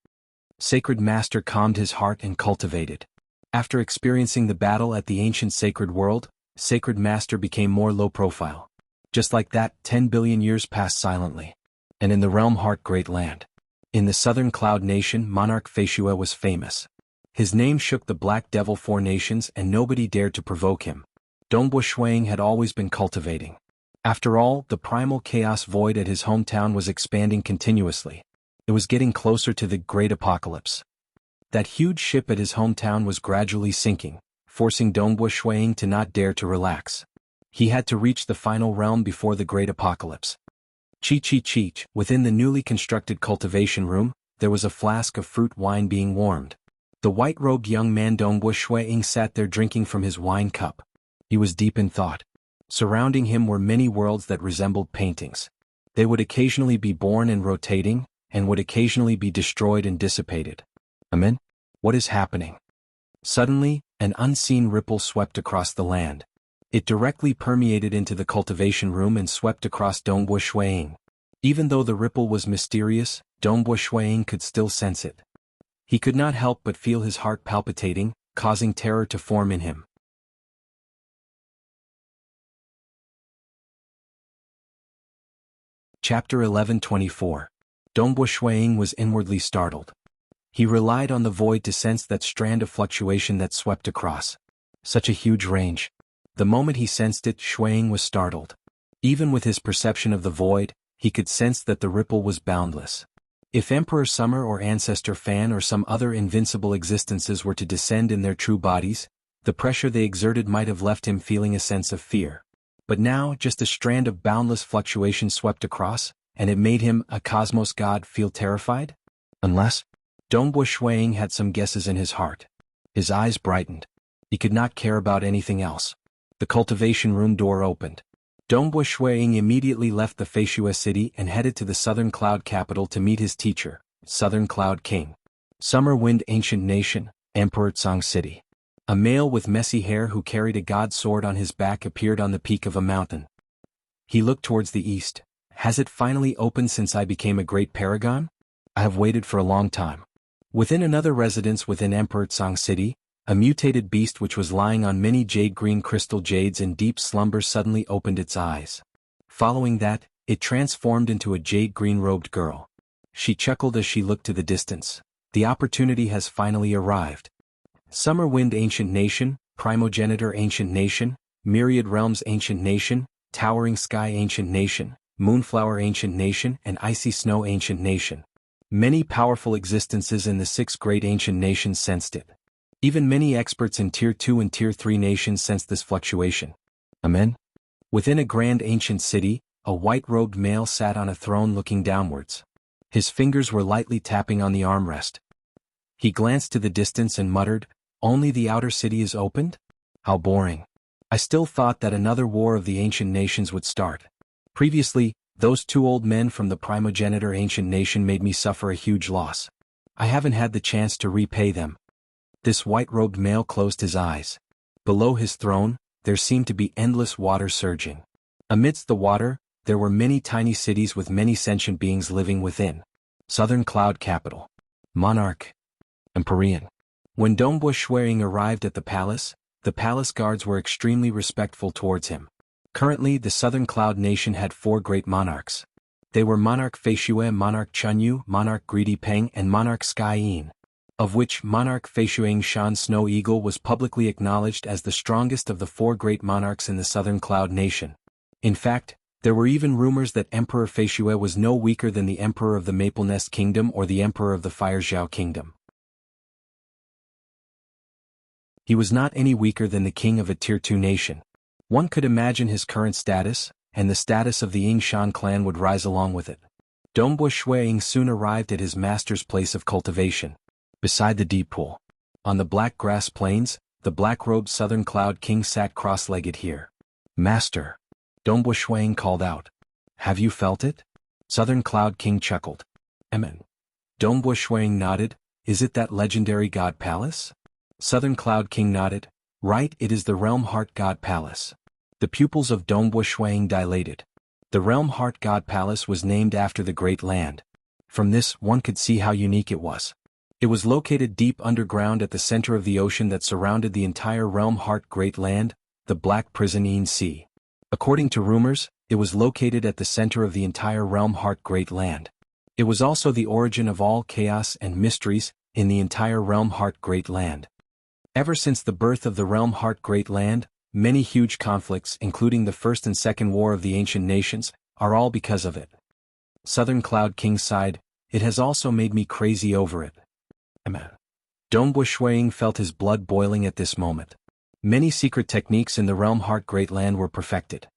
Sacred Master calmed his heart and cultivated. After experiencing the battle at the ancient sacred world, Sacred Master became more low profile. Just like that, 10 billion years passed silently. And in the realm Heart Great Land. In the southern cloud nation, Monarch Feishua was famous. His name shook the Black Devil 4 nations and nobody dared to provoke him. Dongbu Shuang had always been cultivating. After all, the primal chaos void at his hometown was expanding continuously. It was getting closer to the Great Apocalypse. That huge ship at his hometown was gradually sinking, forcing Dongbu Shuang to not dare to relax. He had to reach the final realm before the Great Apocalypse. Cheech. Within the newly constructed cultivation room, there was a flask of fruit wine being warmed. The white-robed young man Dongbu Shuiying sat there drinking from his wine cup. He was deep in thought. Surrounding him were many worlds that resembled paintings. They would occasionally be born and rotating, and would occasionally be destroyed and dissipated. Amen? What is happening? Suddenly, an unseen ripple swept across the land. It directly permeated into the cultivation room and swept across Dongbu Shuiying. Even though the ripple was mysterious, Dongbu Shuiying could still sense it. He could not help but feel his heart palpitating, causing terror to form in him. Chapter 11:24. Dongbu Shuiying was inwardly startled. He relied on the void to sense that strand of fluctuation that swept across. Such a huge range. The moment he sensed it, Shuiying was startled. Even with his perception of the void, he could sense that the ripple was boundless. If Emperor Summer or Ancestor Fan or some other invincible existences were to descend in their true bodies, the pressure they exerted might have left him feeling a sense of fear. But now just a strand of boundless fluctuation swept across, and it made him, a cosmos god, feel terrified? Unless? Dongbu Shuiying had some guesses in his heart. His eyes brightened. He could not care about anything else. The cultivation room door opened. Dongbu Shuiying immediately left the Feishue city and headed to the Southern Cloud capital to meet his teacher, Southern Cloud King. Summer Wind Ancient Nation, Emperor Tsang City. A male with messy hair who carried a god sword on his back appeared on the peak of a mountain. He looked towards the east. Has it finally opened since I became a great paragon? I have waited for a long time. Within another residence within Emperor Tsang City, a mutated beast which was lying on many jade-green crystal jades in deep slumber suddenly opened its eyes. Following that, it transformed into a jade-green robed girl. She chuckled as she looked to the distance. The opportunity has finally arrived. Summer Wind Ancient Nation, Primogenitor Ancient Nation, Myriad Realms Ancient Nation, Towering Sky Ancient Nation, Moonflower Ancient Nation, and Icy Snow Ancient Nation. Many powerful existences in the 6 great ancient nations sensed it. Even many experts in Tier 2 and Tier 3 nations sensed this fluctuation. Amen? Within a grand ancient city, a white-robed male sat on a throne looking downwards. His fingers were lightly tapping on the armrest. He glanced to the distance and muttered, "Only the outer city is opened? How boring. I still thought that another war of the ancient nations would start. Previously, those 2 old men from the Primogenitor Ancient Nation made me suffer a huge loss. I haven't had the chance to repay them." This white-robed male closed his eyes. Below his throne, there seemed to be endless water surging. Amidst the water, there were many tiny cities with many sentient beings living within. Southern Cloud Capital. Monarch. Empyrean. When Dongbu Shuiying arrived at the palace guards were extremely respectful towards him. Currently, the Southern Cloud Nation had 4 great monarchs. They were Monarch Feishue, Monarch Chunyu, Monarch Greedy Peng, and Monarch Sky Yin, of which Monarch Feishuang Shan Snow Eagle was publicly acknowledged as the strongest of the 4 great monarchs in the Southern Cloud Nation. In fact, there were even rumors that Emperor Feishue was no weaker than the Emperor of the Maple Nest Kingdom or the Emperor of the Fire Zhao Kingdom. He was not any weaker than the king of a Tier 2 nation. One could imagine his current status, and the status of the Ying Shan clan would rise along with it. Dongbu Shuiying soon arrived at his master's place of cultivation. Beside the deep pool. On the black grass plains, the black-robed Southern Cloud King sat cross-legged here. "Master," Dongbu Shuiying called out. "Have you felt it?" Southern Cloud King chuckled. "Amen." Dongbu Shuiying nodded. "Is it that legendary God Palace?" Southern Cloud King nodded. "Right, it is the Realm Heart God Palace." The pupils of Dongbu Shuiying dilated. The Realm Heart God Palace was named after the Great Land. From this, one could see how unique it was. It was located deep underground at the center of the ocean that surrounded the entire Realm Heart Great Land, the Black Prison Yin Sea. According to rumors, it was located at the center of the entire Realm Heart Great Land. It was also the origin of all chaos and mysteries in the entire Realm Heart Great Land. Ever since the birth of the Realm Heart Great Land, many huge conflicts, including the First and Second War of the Ancient Nations, are all because of it. Southern Cloud King sighed. "It has also made me crazy over it." Amen. Dongbu Shuiying felt his blood boiling at this moment. Many secret techniques in the Realm Heart Great Land were perfected.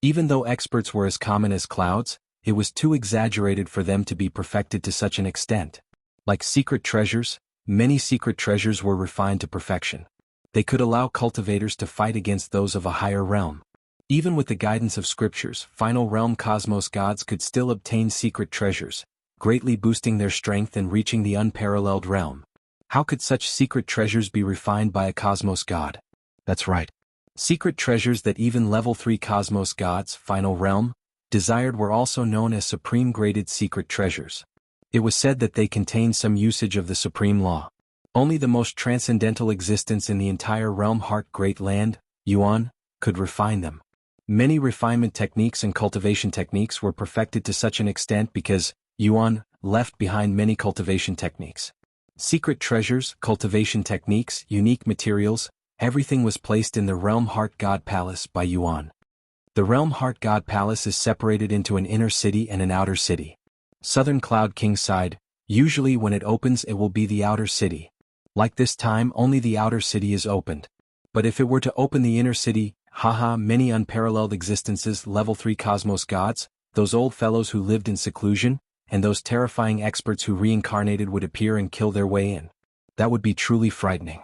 Even though experts were as common as clouds, it was too exaggerated for them to be perfected to such an extent. Like secret treasures, many secret treasures were refined to perfection. They could allow cultivators to fight against those of a higher realm. Even with the guidance of scriptures, final realm cosmos gods could still obtain secret treasures, greatly boosting their strength and reaching the unparalleled realm. How could such secret treasures be refined by a cosmos god? That's right. Secret treasures that even level 3 cosmos gods, final realm, desired were also known as supreme graded secret treasures. It was said that they contained some usage of the supreme law. Only the most transcendental existence in the entire realm heart great land, Yuan, could refine them. Many refinement techniques and cultivation techniques were perfected to such an extent because Yuan left behind many cultivation techniques. Secret treasures, cultivation techniques, unique materials, everything was placed in the Realm Heart God Palace by Yuan. The Realm Heart God Palace is separated into an inner city and an outer city. Southern Cloud King sighed, usually when it opens it will be the outer city. Like this time only the outer city is opened. But if it were to open the inner city, haha, many unparalleled existences, level 3 cosmos gods, those old fellows who lived in seclusion, and those terrifying experts who reincarnated would appear and kill their way in. That would be truly frightening.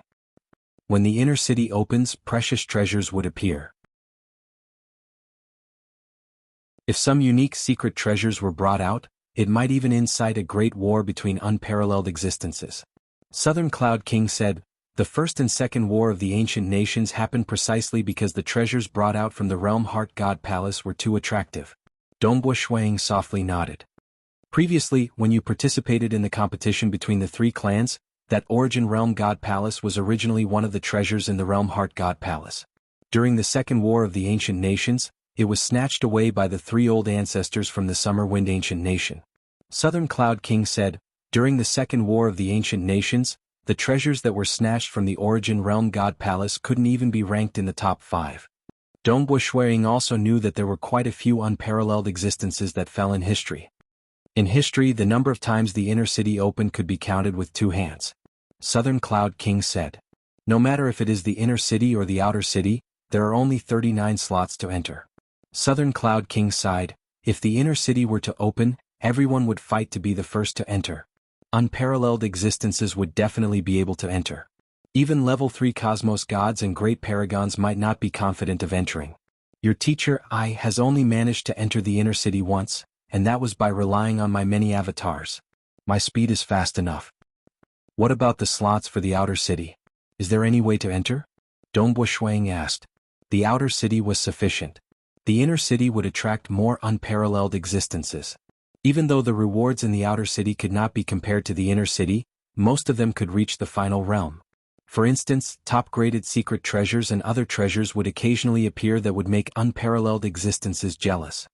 When the inner city opens, precious treasures would appear. If some unique secret treasures were brought out, it might even incite a great war between unparalleled existences. Southern Cloud King said, the first and second war of the ancient nations happened precisely because the treasures brought out from the Realm Heart God Palace were too attractive. Dongbo Shuang softly nodded. Previously, when you participated in the competition between the 3 clans, that Origin Realm God Palace was originally one of the treasures in the Realm Heart God Palace. During the Second War of the Ancient Nations, it was snatched away by the 3 old ancestors from the Summer Wind Ancient Nation. Southern Cloud King said, during the Second War of the Ancient Nations, the treasures that were snatched from the Origin Realm God Palace couldn't even be ranked in the top 5. Dongbo Shuang also knew that there were quite a few unparalleled existences that fell in history. In history, the number of times the inner city opened could be counted with 2 hands. Southern Cloud King said, no matter if it is the inner city or the outer city, there are only 39 slots to enter. Southern Cloud King sighed, if the inner city were to open, everyone would fight to be the first to enter. Unparalleled existences would definitely be able to enter. Even level 3 cosmos gods and great paragons might not be confident of entering. Your teacher, I, has only managed to enter the inner city once, and that was by relying on my many avatars. My speed is fast enough. What about the slots for the outer city? Is there any way to enter? Dongbo Shuang asked. The outer city was sufficient. The inner city would attract more unparalleled existences. Even though the rewards in the outer city could not be compared to the inner city, most of them could reach the final realm. For instance, top-graded secret treasures and other treasures would occasionally appear that would make unparalleled existences jealous.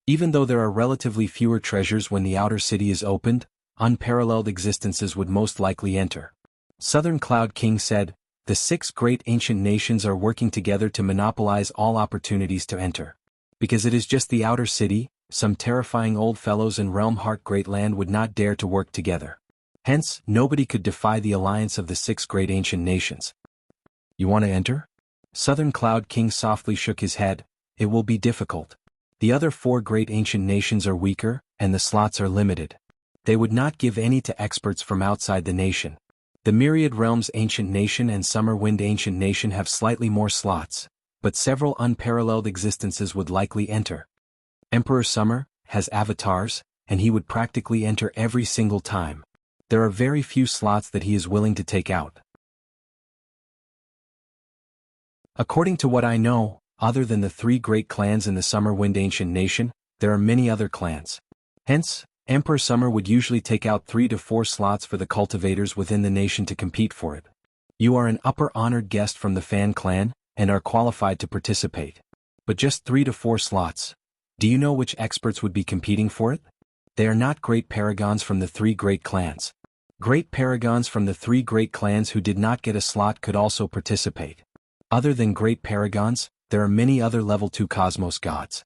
Even though there are relatively fewer treasures when the outer city is opened, unparalleled existences would most likely enter. Southern Cloud King said, the 6 great ancient nations are working together to monopolize all opportunities to enter. Because it is just the outer city, some terrifying old fellows in Realm Heart Great Land would not dare to work together. Hence, nobody could defy the alliance of the 6 great ancient nations. You want to enter? Southern Cloud King softly shook his head, it will be difficult. The other 4 great ancient nations are weaker, and the slots are limited. They would not give any to experts from outside the nation. The Myriad Realms Ancient Nation and Summer Wind Ancient Nation have slightly more slots, but several unparalleled existences would likely enter. Emperor Summer has avatars, and he would practically enter every single time. There are very few slots that he is willing to take out. According to what I know, other than the 3 great clans in the Summer Wind Ancient Nation, there are many other clans. Hence, Emperor Summer would usually take out 3 to 4 slots for the cultivators within the nation to compete for it. You are an upper honored guest from the Fan clan, and are qualified to participate. But just 3 to 4 slots. Do you know which experts would be competing for it? They are not great paragons from the 3 great clans. Great paragons from the 3 great clans who did not get a slot could also participate. Other than great paragons, there are many other level 2 cosmos gods.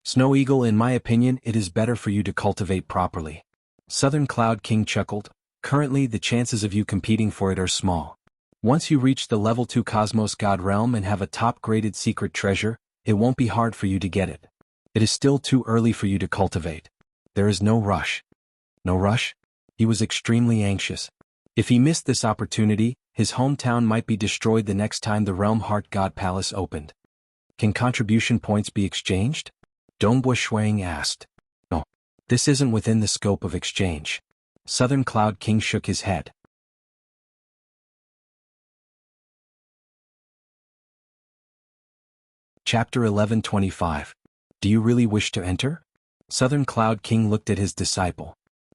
Snow Eagle, in my opinion, it is better for you to cultivate properly. Southern Cloud King chuckled, currently the chances of you competing for it are small. Once you reach the level 2 cosmos god realm and have a top-graded secret treasure, it won't be hard for you to get it. It is still too early for you to cultivate. There is no rush. No rush? He was extremely anxious. If he missed this opportunity, his hometown might be destroyed the next time the Realm Heart God Palace opened. Can contribution points be exchanged? Dongbua Shuang asked. No. This isn't within the scope of exchange. Southern Cloud King shook his head. Chapter 1125. Do you really wish to enter? Southern Cloud King looked at his disciple.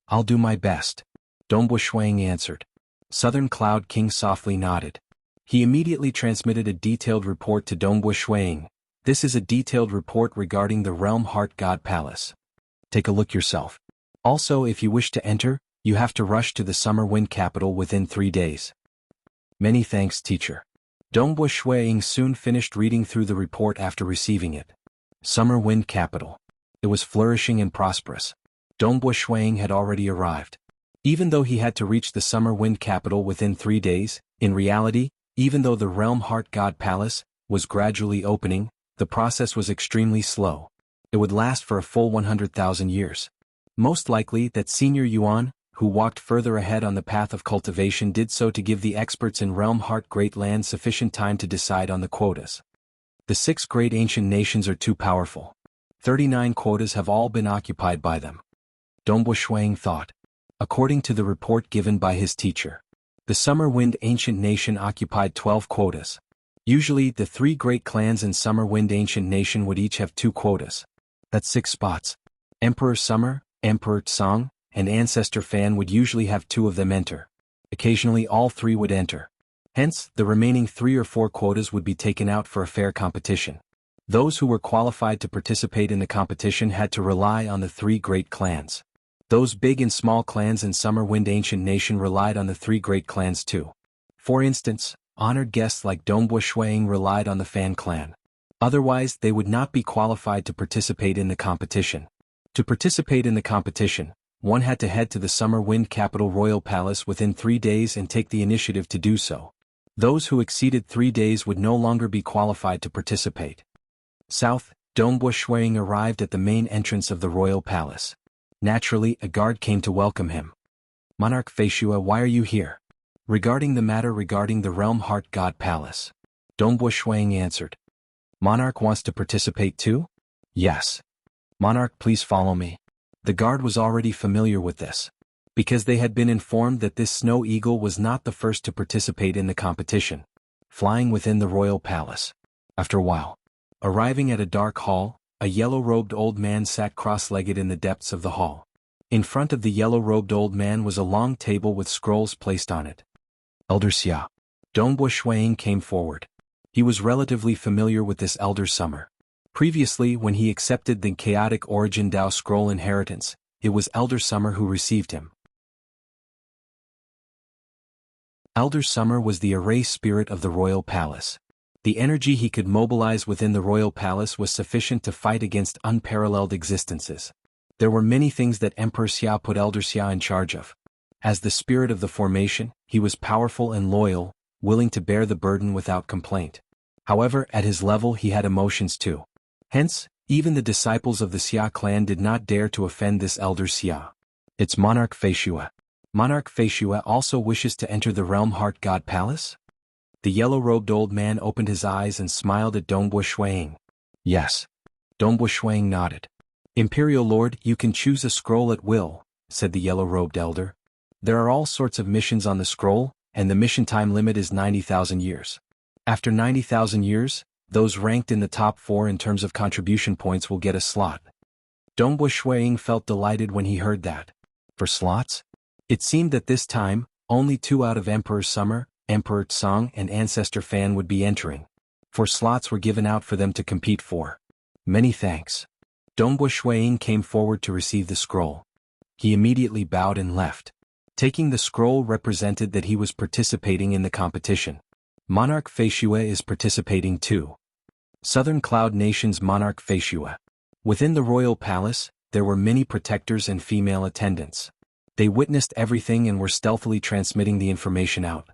I'll do my best. Dongbua Shuang answered. Southern Cloud King softly nodded. He immediately transmitted a detailed report to Dongbua Shuang. This is a detailed report regarding the Realm Heart God Palace. Take a look yourself. Also, if you wish to enter, you have to rush to the Summer Wind Capital within 3 days. Many thanks, teacher. Dongbua Shuang soon finished reading through the report after receiving it. Summer Wind Capital. It was flourishing and prosperous. Dongbua Shuang had already arrived. Even though he had to reach the Summer Wind Capital within 3 days, in reality, even though the Realm Heart God Palace was gradually opening, the process was extremely slow. It would last for a full 100,000 years. Most likely that Senior Yuan, who walked further ahead on the path of cultivation, did so to give the experts in Realm Heart Great Land sufficient time to decide on the quotas. The 6 great ancient nations are too powerful. 39 quotas have all been occupied by them. Dongbua Shuang thought. According to the report given by his teacher, the Summer Wind Ancient Nation occupied 12 quotas. Usually, the 3 great clans in Summer Wind Ancient Nation would each have 2 quotas. That's 6 spots. Emperor Summer, Emperor Tsang, and Ancestor Fan would usually have 2 of them enter. Occasionally all 3 would enter. Hence, the remaining 3 or 4 quotas would be taken out for a fair competition. Those who were qualified to participate in the competition had to rely on the 3 great clans. Those big and small clans in Summer Wind Ancient Nation relied on the 3 great clans too. For instance, honored guests like Dongbua Shuang relied on the Fan clan. Otherwise, they would not be qualified to participate in the competition. To participate in the competition, one had to head to the Summer Wind Capital Royal Palace within 3 days and take the initiative to do so. Those who exceeded 3 days would no longer be qualified to participate. South, Dongbua Shuang arrived at the main entrance of the Royal Palace. Naturally, a guard came to welcome him. Monarch Feishua, why are you here? Regarding the matter regarding the Realm Heart God Palace. Dongbua Shuang answered. Monarch wants to participate too? Yes. Monarch, please follow me. The guard was already familiar with this, because they had been informed that this snow eagle was not the first to participate in the competition, flying within the royal palace. After a while, arriving at a dark hall, a yellow-robed old man sat cross-legged in the depths of the hall. In front of the yellow-robed old man was a long table with scrolls placed on it. Elder Xia. Dongbua Shuang came forward. He was relatively familiar with this Elder Summer. Previously, when he accepted the Chaotic Origin Dao Scroll inheritance, it was Elder Summer who received him. Elder Summer was the array spirit of the royal palace. The energy he could mobilize within the royal palace was sufficient to fight against unparalleled existences. There were many things that Emperor Xia put Elder Xia in charge of. As the spirit of the formation, he was powerful and loyal, willing to bear the burden without complaint. However, at his level he had emotions too. Hence, even the disciples of the Xia clan did not dare to offend this Elder Xia. It's Monarch Feishua. Monarch Feishua also wishes to enter the Realm Heart God Palace? The yellow-robed old man opened his eyes and smiled at Dongbua Shuang. Yes. Dongbua Shuang nodded. Imperial Lord, you can choose a scroll at will, said the yellow-robed elder. There are all sorts of missions on the scroll, and the mission time limit is 90,000 years. After 90,000 years, those ranked in the top 4 in terms of contribution points will get a slot. Dongbua Shuang felt delighted when he heard that. For slots? It seemed that this time, only 2 out of Emperor Summer, Emperor Tsang and Ancestor Fan would be entering. 4 slots were given out for them to compete for. Many thanks. Dongbua Shuang came forward to receive the scroll. He immediately bowed and left. Taking the scroll represented that he was participating in the competition. Monarch Feishua is participating too. Southern Cloud Nation's Monarch Feishua. Within the royal palace, there were many protectors and female attendants. They witnessed everything and were stealthily transmitting the information out.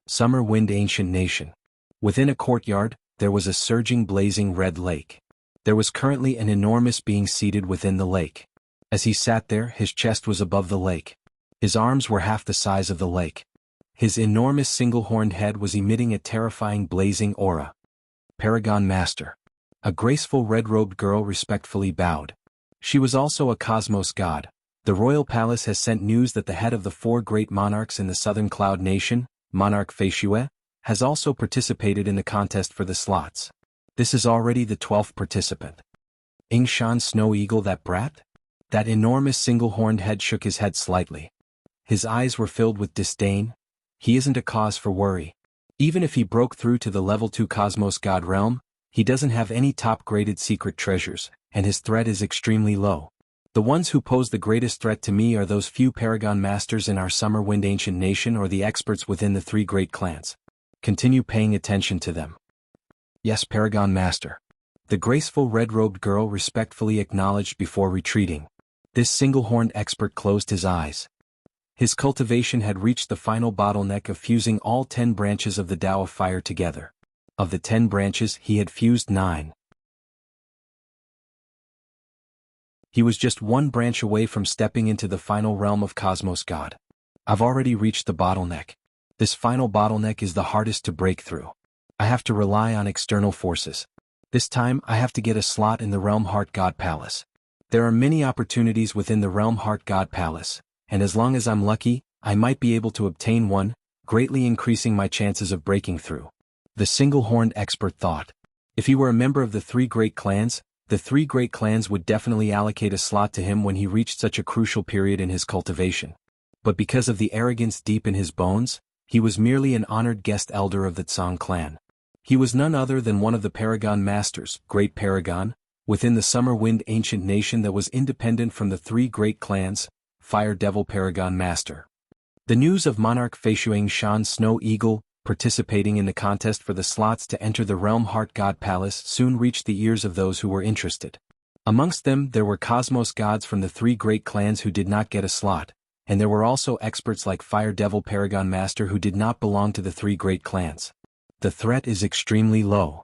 Summer Wind Ancient Nation. Within a courtyard, there was a surging blazing red lake. There was currently an enormous being seated within the lake. As he sat there, his chest was above the lake. His arms were half the size of the lake. His enormous single-horned head was emitting a terrifying blazing aura. Paragon Master. A graceful red-robed girl respectfully bowed. She was also a cosmos god. The royal palace has sent news that the head of the 4 great monarchs in the southern cloud nation, Monarch Feishue, has also participated in the contest for the slots. This is already the 12th participant. Yingshan Snow Eagle, that brat? That enormous single-horned head shook his head slightly. His eyes were filled with disdain. He isn't a cause for worry. Even if he broke through to the level 2 cosmos god realm, he doesn't have any top-graded secret treasures, and his threat is extremely low. The ones who pose the greatest threat to me are those few Paragon Masters in our Summer Wind Ancient Nation or the experts within the 3 great clans. Continue paying attention to them. Yes, Paragon Master. The graceful red-robed girl respectfully acknowledged before retreating. This single-horned expert closed his eyes. His cultivation had reached the final bottleneck of fusing all 10 branches of the Tao of Fire together. Of the 10 branches, he had fused 9. He was just 1 branch away from stepping into the final realm of Cosmos God. I've already reached the bottleneck. This final bottleneck is the hardest to break through. I have to rely on external forces. This time I have to get a slot in the Realm Heart God Palace. There are many opportunities within the Realm Heart God Palace, and as long as I'm lucky, I might be able to obtain one, greatly increasing my chances of breaking through. The single-horned expert thought. If he were a member of the 3 great clans, the 3 great clans would definitely allocate a slot to him when he reached such a crucial period in his cultivation. But because of the arrogance deep in his bones, he was merely an honored guest elder of the Tsang clan. He was none other than one of the Paragon Masters, Great Paragon, within the Summer Wind Ancient Nation that was independent from the 3 great clans, Fire Devil Paragon Master. The news of Monarch Feishuang Shan Snow Eagle participating in the contest for the slots to enter the Realm Heart God Palace soon reached the ears of those who were interested. Amongst them there were cosmos gods from the 3 great clans who did not get a slot, and there were also experts like Fire Devil Paragon Master who did not belong to the 3 great clans. The threat is extremely low.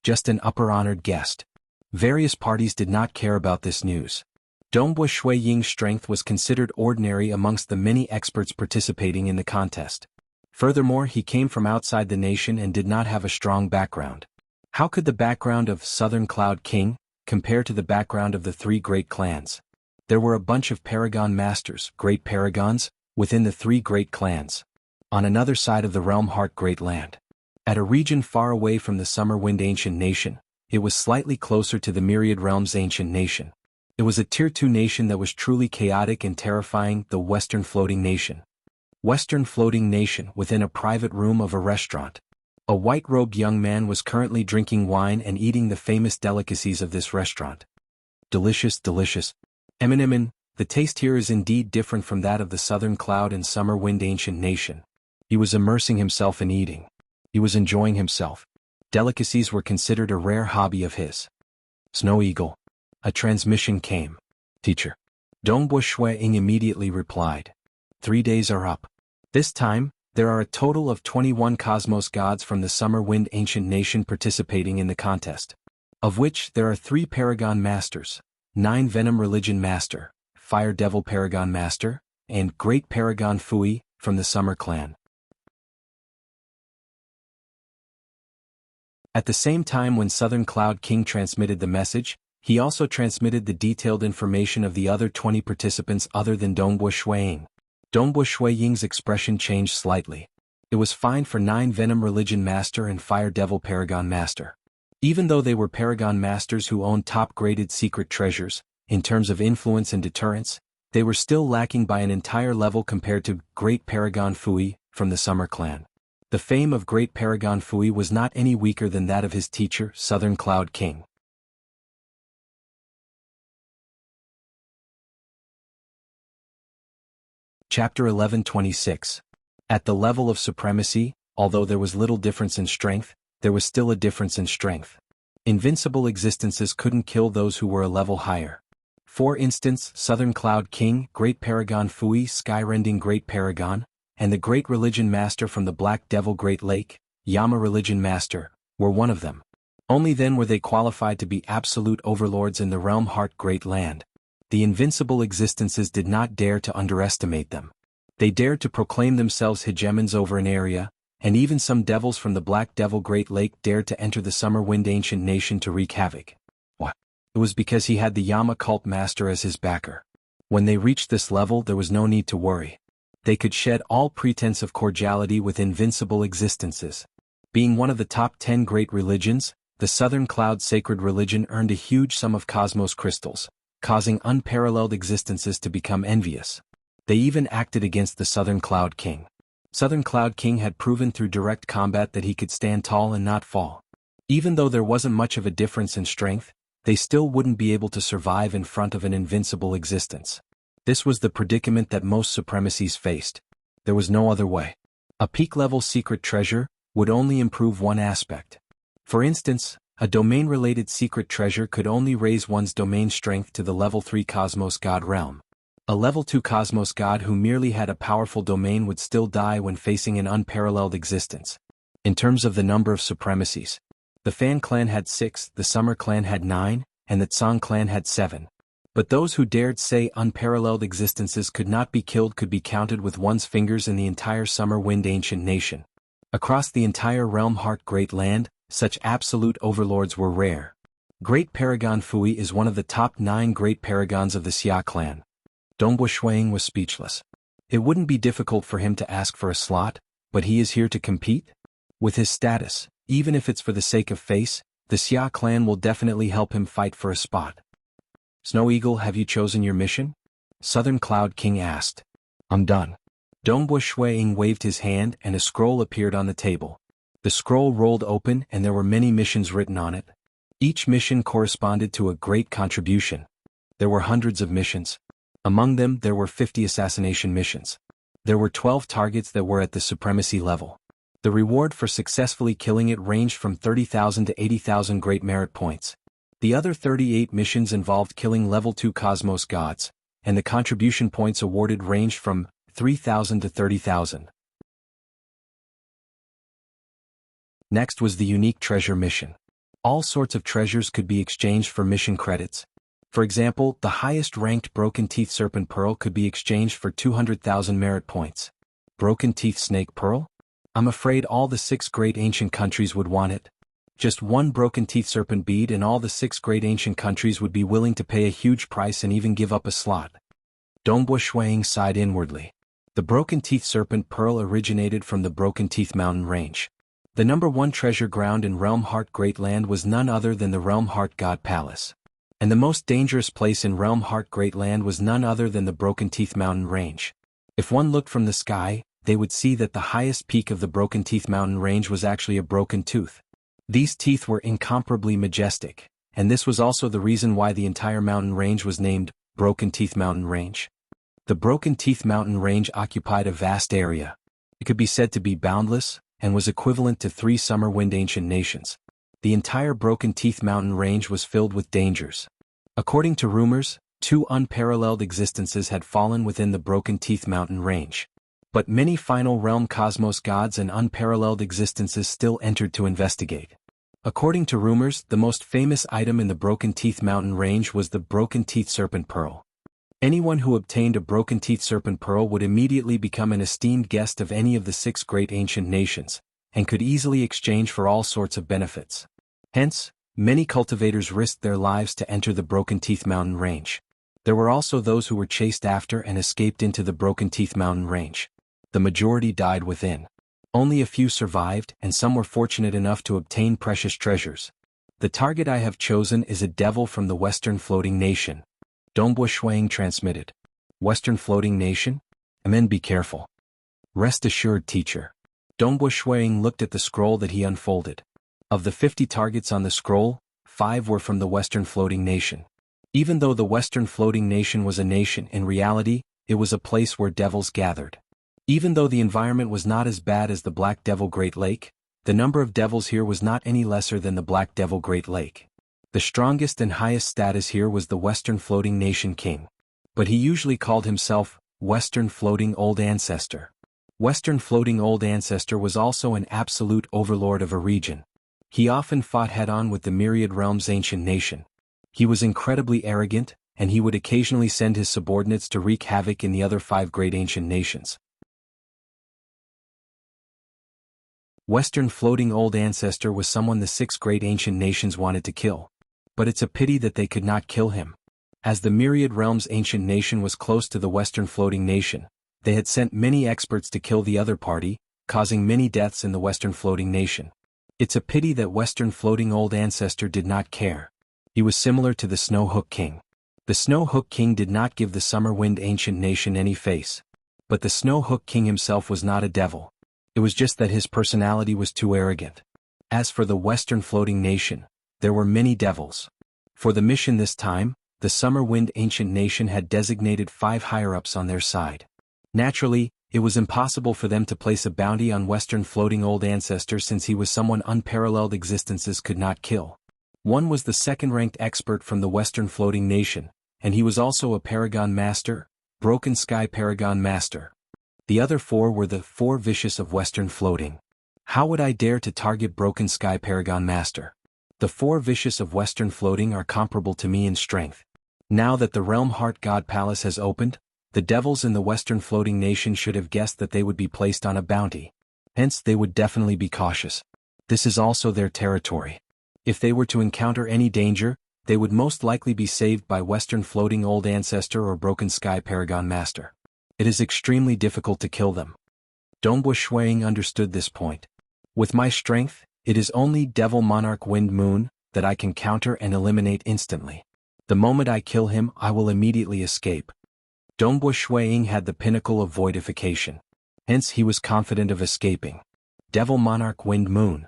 Just an upper-honored guest. Various parties did not care about this news. Dongbua Shui Ying's strength was considered ordinary amongst the many experts participating in the contest. Furthermore, he came from outside the nation and did not have a strong background. How could the background of Southern Cloud King compare to the background of the 3 great clans? There were a bunch of Paragon Masters, Great Paragons, within the 3 great clans. On another side of the Realm Heart Great Land. At a region far away from the Summer Wind Ancient Nation, it was slightly closer to the Myriad Realms Ancient Nation. It was a Tier 2 nation that was truly chaotic and terrifying, the Western Floating Nation. Western Floating Nation within a private room of a restaurant. A white-robed young man was currently drinking wine and eating the famous delicacies of this restaurant. Delicious, delicious. Eminem, the taste here is indeed different from that of the Southern Cloud and Summer Wind Ancient Nation. He was immersing himself in eating. He was enjoying himself. Delicacies were considered a rare hobby of his. Snow Eagle. A transmission came. Teacher. Dongbua Shui Ying immediately replied. 3 days are up. This time, there are a total of 21 cosmos gods from the Summer Wind Ancient Nation participating in the contest. Of which there are 3 Paragon Masters, 9 Venom Religion Master, Fire Devil Paragon Master, and Great Paragon Fui, from the Summer Clan. At the same time when Southern Cloud King transmitted the message, he also transmitted the detailed information of the other 20 participants other than Dongbua Shui Ying. Dongbua Shui Ying's expression changed slightly. It was fine for 9 Venom Religion Master and Fire Devil Paragon Master. Even though they were Paragon Masters who owned top-graded secret treasures, in terms of influence and deterrence, they were still lacking by an entire level compared to Great Paragon Fui, from the Summer Clan. The fame of Great Paragon Fui was not any weaker than that of his teacher, Southern Cloud King. Chapter 11:26. At the level of supremacy, although there was little difference in strength, there was still a difference in strength. Invincible existences couldn't kill those who were a level higher. For instance, Southern Cloud King, Great Paragon Fui, Skyrending Great Paragon, and the Great Religion Master from the Black Devil Great Lake, Yama Religion Master, were one of them. Only then were they qualified to be absolute overlords in the realm Heart Great Land. The invincible existences did not dare to underestimate them. They dared to proclaim themselves hegemons over an area, and even some devils from the Black Devil Great Lake dared to enter the Summer Wind Ancient Nation to wreak havoc. What? It was because he had the Yama cult master as his backer. When they reached this level, there was no need to worry. They could shed all pretense of cordiality with invincible existences. Being one of the top 10 great religions, the Southern Cloud Sacred Religion earned a huge sum of cosmos crystals, causing unparalleled existences to become envious. They even acted against the Southern Cloud King. Southern Cloud King had proven through direct combat that he could stand tall and not fall. Even though there wasn't much of a difference in strength, they still wouldn't be able to survive in front of an invincible existence. This was the predicament that most supremacies faced. There was no other way. A peak-level secret treasure would only improve one aspect. For instance, a domain-related secret treasure could only raise one's domain strength to the level 3 Cosmos God realm. A level 2 Cosmos God who merely had a powerful domain would still die when facing an unparalleled existence. In terms of the number of supremacies, the Fan clan had 6, the Summer clan had 9, and the Tsang clan had 7. But those who dared say unparalleled existences could not be killed could be counted with one's fingers in the entire Summer Wind Ancient Nation. Across the entire realm Heart Great Land, such absolute overlords were rare. Great Paragon Fui is one of the top 9 great paragons of the Xia clan. Dongbo Shuang was speechless. It wouldn't be difficult for him to ask for a slot, but he is here to compete? With his status, even if it's for the sake of face, the Xia clan will definitely help him fight for a spot. Snow Eagle, have you chosen your mission? Southern Cloud King asked. I'm done. Dongbo Shuang waved his hand and a scroll appeared on the table. The scroll rolled open and there were many missions written on it. Each mission corresponded to a great contribution. There were hundreds of missions. Among them there were 50 assassination missions. There were 12 targets that were at the supremacy level. The reward for successfully killing it ranged from 30,000 to 80,000 great merit points. The other 38 missions involved killing level 2 Cosmos gods, and the contribution points awarded ranged from 3,000 to 30,000. Next was the unique treasure mission. All sorts of treasures could be exchanged for mission credits. For example, the highest-ranked Broken Teeth Serpent Pearl could be exchanged for 200,000 merit points. Broken Teeth Snake Pearl? I'm afraid all the 6 great ancient countries would want it. Just one Broken Teeth Serpent bead and all the 6 great ancient countries would be willing to pay a huge price and even give up a slot. Dongbo Shuang sighed inwardly. The Broken Teeth Serpent Pearl originated from the Broken Teeth Mountain Range. The number 1 treasure ground in Realm Heart Great Land was none other than the Realm Heart God Palace. And the most dangerous place in Realm Heart Great Land was none other than the Broken Teeth Mountain Range. If one looked from the sky, they would see that the highest peak of the Broken Teeth Mountain Range was actually a broken tooth. These teeth were incomparably majestic, and this was also the reason why the entire mountain range was named Broken Teeth Mountain Range. The Broken Teeth Mountain Range occupied a vast area. It could be said to be boundless, and was equivalent to 3 Summer Wind Ancient Nations. The entire Broken Teeth Mountain Range was filled with dangers. According to rumors, 2 unparalleled existences had fallen within the Broken Teeth Mountain Range. But many final realm cosmos gods and unparalleled existences still entered to investigate. According to rumors, the most famous item in the Broken Teeth Mountain Range was the Broken Teeth Serpent Pearl. Anyone who obtained a Broken Teeth Serpent Pearl would immediately become an esteemed guest of any of the 6 great ancient nations, and could easily exchange for all sorts of benefits. Hence, many cultivators risked their lives to enter the Broken Teeth Mountain Range. There were also those who were chased after and escaped into the Broken Teeth Mountain Range. The majority died within. Only a few survived, and some were fortunate enough to obtain precious treasures. The target I have chosen is a devil from the Western Floating Nation. Dongbo Shuang transmitted. Western Floating Nation? Amen, be careful. Rest assured, teacher. Dongbo Shuang looked at the scroll that he unfolded. Of the 50 targets on the scroll, 5 were from the Western Floating Nation. Even though the Western Floating Nation was a nation, in reality, it was a place where devils gathered. Even though the environment was not as bad as the Black Devil Great Lake, the number of devils here was not any lesser than the Black Devil Great Lake. The strongest and highest status here was the Western Floating Nation King. But he usually called himself Western Floating Old Ancestor. Western Floating Old Ancestor was also an absolute overlord of a region. He often fought head-on with the Myriad Realm's ancient nation. He was incredibly arrogant, and he would occasionally send his subordinates to wreak havoc in the other 5 great ancient nations. Western Floating Old Ancestor was someone the 6 great ancient nations wanted to kill. But it's a pity that they could not kill him. As the Myriad Realm's ancient nation was close to the Western Floating Nation, they had sent many experts to kill the other party, causing many deaths in the Western Floating Nation. It's a pity that Western Floating Old Ancestor did not care. He was similar to the Snow Hook King. The Snow Hook King did not give the Summer Wind ancient nation any face. But the Snow Hook King himself was not a devil. It was just that his personality was too arrogant. As for the Western Floating Nation, there were many devils. For the mission this time, the Summer Wind ancient nation had designated 5 higher-ups on their side. Naturally, it was impossible for them to place a bounty on Western Floating Old Ancestor since he was someone unparalleled existences could not kill. One was the second-ranked expert from the Western Floating Nation, and he was also a Paragon Master, Broken Sky Paragon Master. The other 4 were the 4 Vicious of Western Floating. How would I dare to target Broken Sky Paragon Master? The 4 Vicious of Western Floating are comparable to me in strength. Now that the Realm Heart God Palace has opened, the devils in the Western Floating Nation should have guessed that they would be placed on a bounty. Hence they would definitely be cautious. This is also their territory. If they were to encounter any danger, they would most likely be saved by Western Floating Old Ancestor or Broken Sky Paragon Master. It is extremely difficult to kill them. Dongbu Shuang understood this point. With my strength, it is only Devil Monarch Wind Moon that I can counter and eliminate instantly. The moment I kill him, I will immediately escape. Dongbu Shuang had the pinnacle of voidification. Hence he was confident of escaping. Devil Monarch Wind Moon.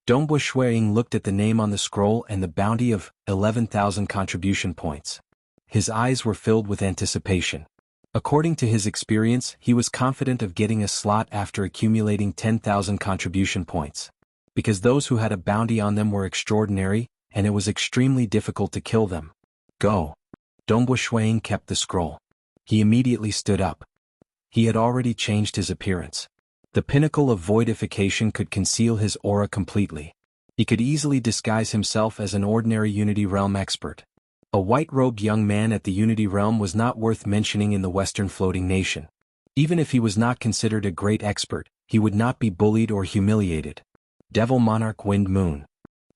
Dongbu Shuang looked at the name on the scroll and the bounty of 11,000 contribution points. His eyes were filled with anticipation. According to his experience, he was confident of getting a slot after accumulating 10,000 contribution points. Because those who had a bounty on them were extraordinary, and it was extremely difficult to kill them. Go. Dongbu Shuang kept the scroll. He immediately stood up. He had already changed his appearance. The pinnacle of voidification could conceal his aura completely. He could easily disguise himself as an ordinary Unity Realm expert. A white-robed young man at the Unity Realm was not worth mentioning in the Western Floating Nation. Even if he was not considered a great expert, he would not be bullied or humiliated. Devil Monarch Wind Moon.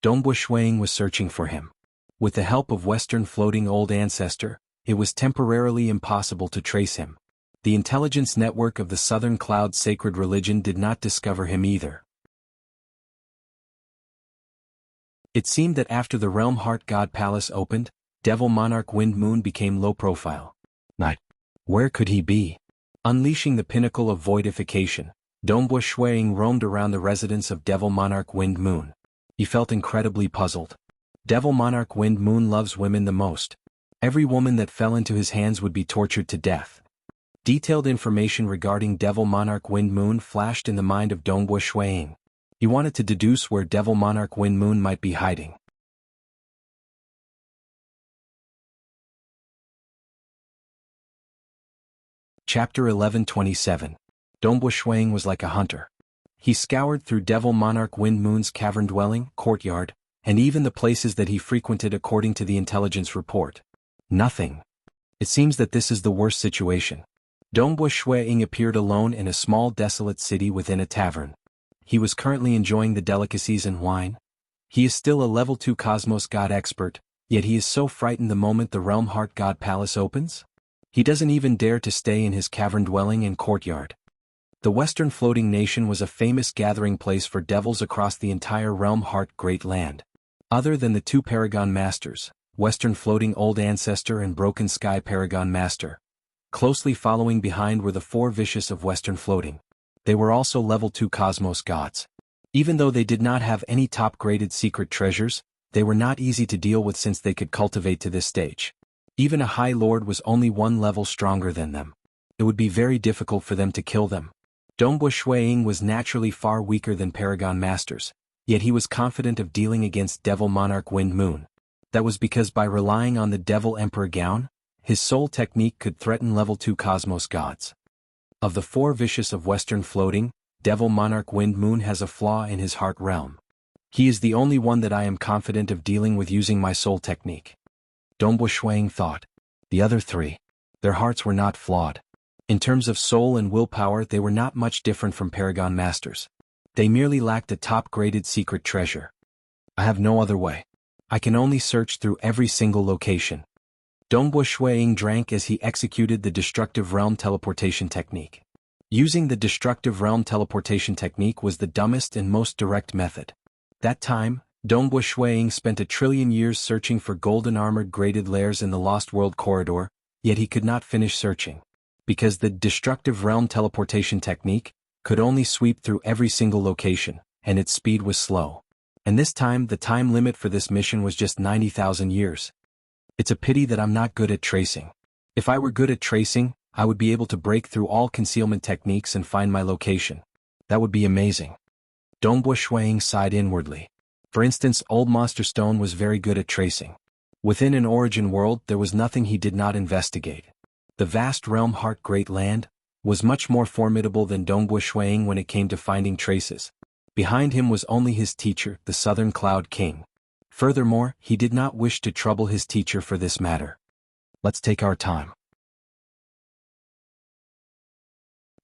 Dongbu Shuang was searching for him. With the help of Western Floating Old Ancestor, it was temporarily impossible to trace him. The intelligence network of the Southern Cloud Sacred Religion did not discover him either. It seemed that after the Realm Heart God Palace opened, Devil Monarch Wind Moon became low profile. Where could he be? Unleashing the pinnacle of voidification, Dongbu Shuang roamed around the residence of Devil Monarch Wind Moon. He felt incredibly puzzled. Devil Monarch Wind Moon loves women the most. Every woman that fell into his hands would be tortured to death. Detailed information regarding Devil Monarch Wind Moon flashed in the mind of Dongbu Shuang. He wanted to deduce where Devil Monarch Wind Moon might be hiding. Chapter 1127. Dongbu Shuang was like a hunter. He scoured through Devil Monarch Wind Moon's cavern dwelling, courtyard, and even the places that he frequented according to the intelligence report. Nothing. It seems that this is the worst situation. Dongbu Shuang appeared alone in a small desolate city within a tavern. He was currently enjoying the delicacies and wine. He is still a level 2 Cosmos God expert, yet he is so frightened the moment the Realm Heart God Palace opens. He doesn't even dare to stay in his cavern dwelling and courtyard. The Western Floating Nation was a famous gathering place for devils across the entire Realm Heart Great Land. Other than the 2 Paragon Masters, Western Floating Old Ancestor and Broken Sky Paragon Master, closely following behind were the 4 Vicious of Western Floating. They were also level 2 Cosmos Gods. Even though they did not have any top-graded secret treasures, they were not easy to deal with since they could cultivate to this stage. Even a High Lord was only 1 level stronger than them. It would be very difficult for them to kill them. Dongbu Shuang was naturally far weaker than Paragon Masters, yet he was confident of dealing against Devil Monarch Wind Moon. That was because by relying on the Devil Emperor Gown, his soul technique could threaten level 2 Cosmos Gods. Of the 4 Vicious of Western Floating, Devil Monarch Wind Moon has a flaw in his heart realm. He is the only one that I am confident of dealing with using my soul technique. Dongbo Shuang thought. The other three. Their hearts were not flawed. In terms of soul and willpower, they were not much different from Paragon Masters. They merely lacked a top-graded secret treasure. I have no other way. I can only search through every single location. Dongbo Shuang drank as he executed the Destructive Realm Teleportation Technique. Using the Destructive Realm Teleportation Technique was the dumbest and most direct method. That time, Dongbo Shuang spent 1 trillion years searching for golden armored graded lairs in the Lost World corridor, yet he could not finish searching. Because the Destructive Realm Teleportation Technique could only sweep through every single location, and its speed was slow. And this time the time limit for this mission was just 90,000 years. It's a pity that I'm not good at tracing. If I were good at tracing, I would be able to break through all concealment techniques and find my location. That would be amazing. Dongbo Shuang sighed inwardly. For instance, Old Monster Stone was very good at tracing. Within an origin world there was nothing he did not investigate. The vast realm Heart Great Land was much more formidable than Dongbo Shuang when it came to finding traces. Behind him was only his teacher, the Southern Cloud King. Furthermore, he did not wish to trouble his teacher for this matter. Let's take our time.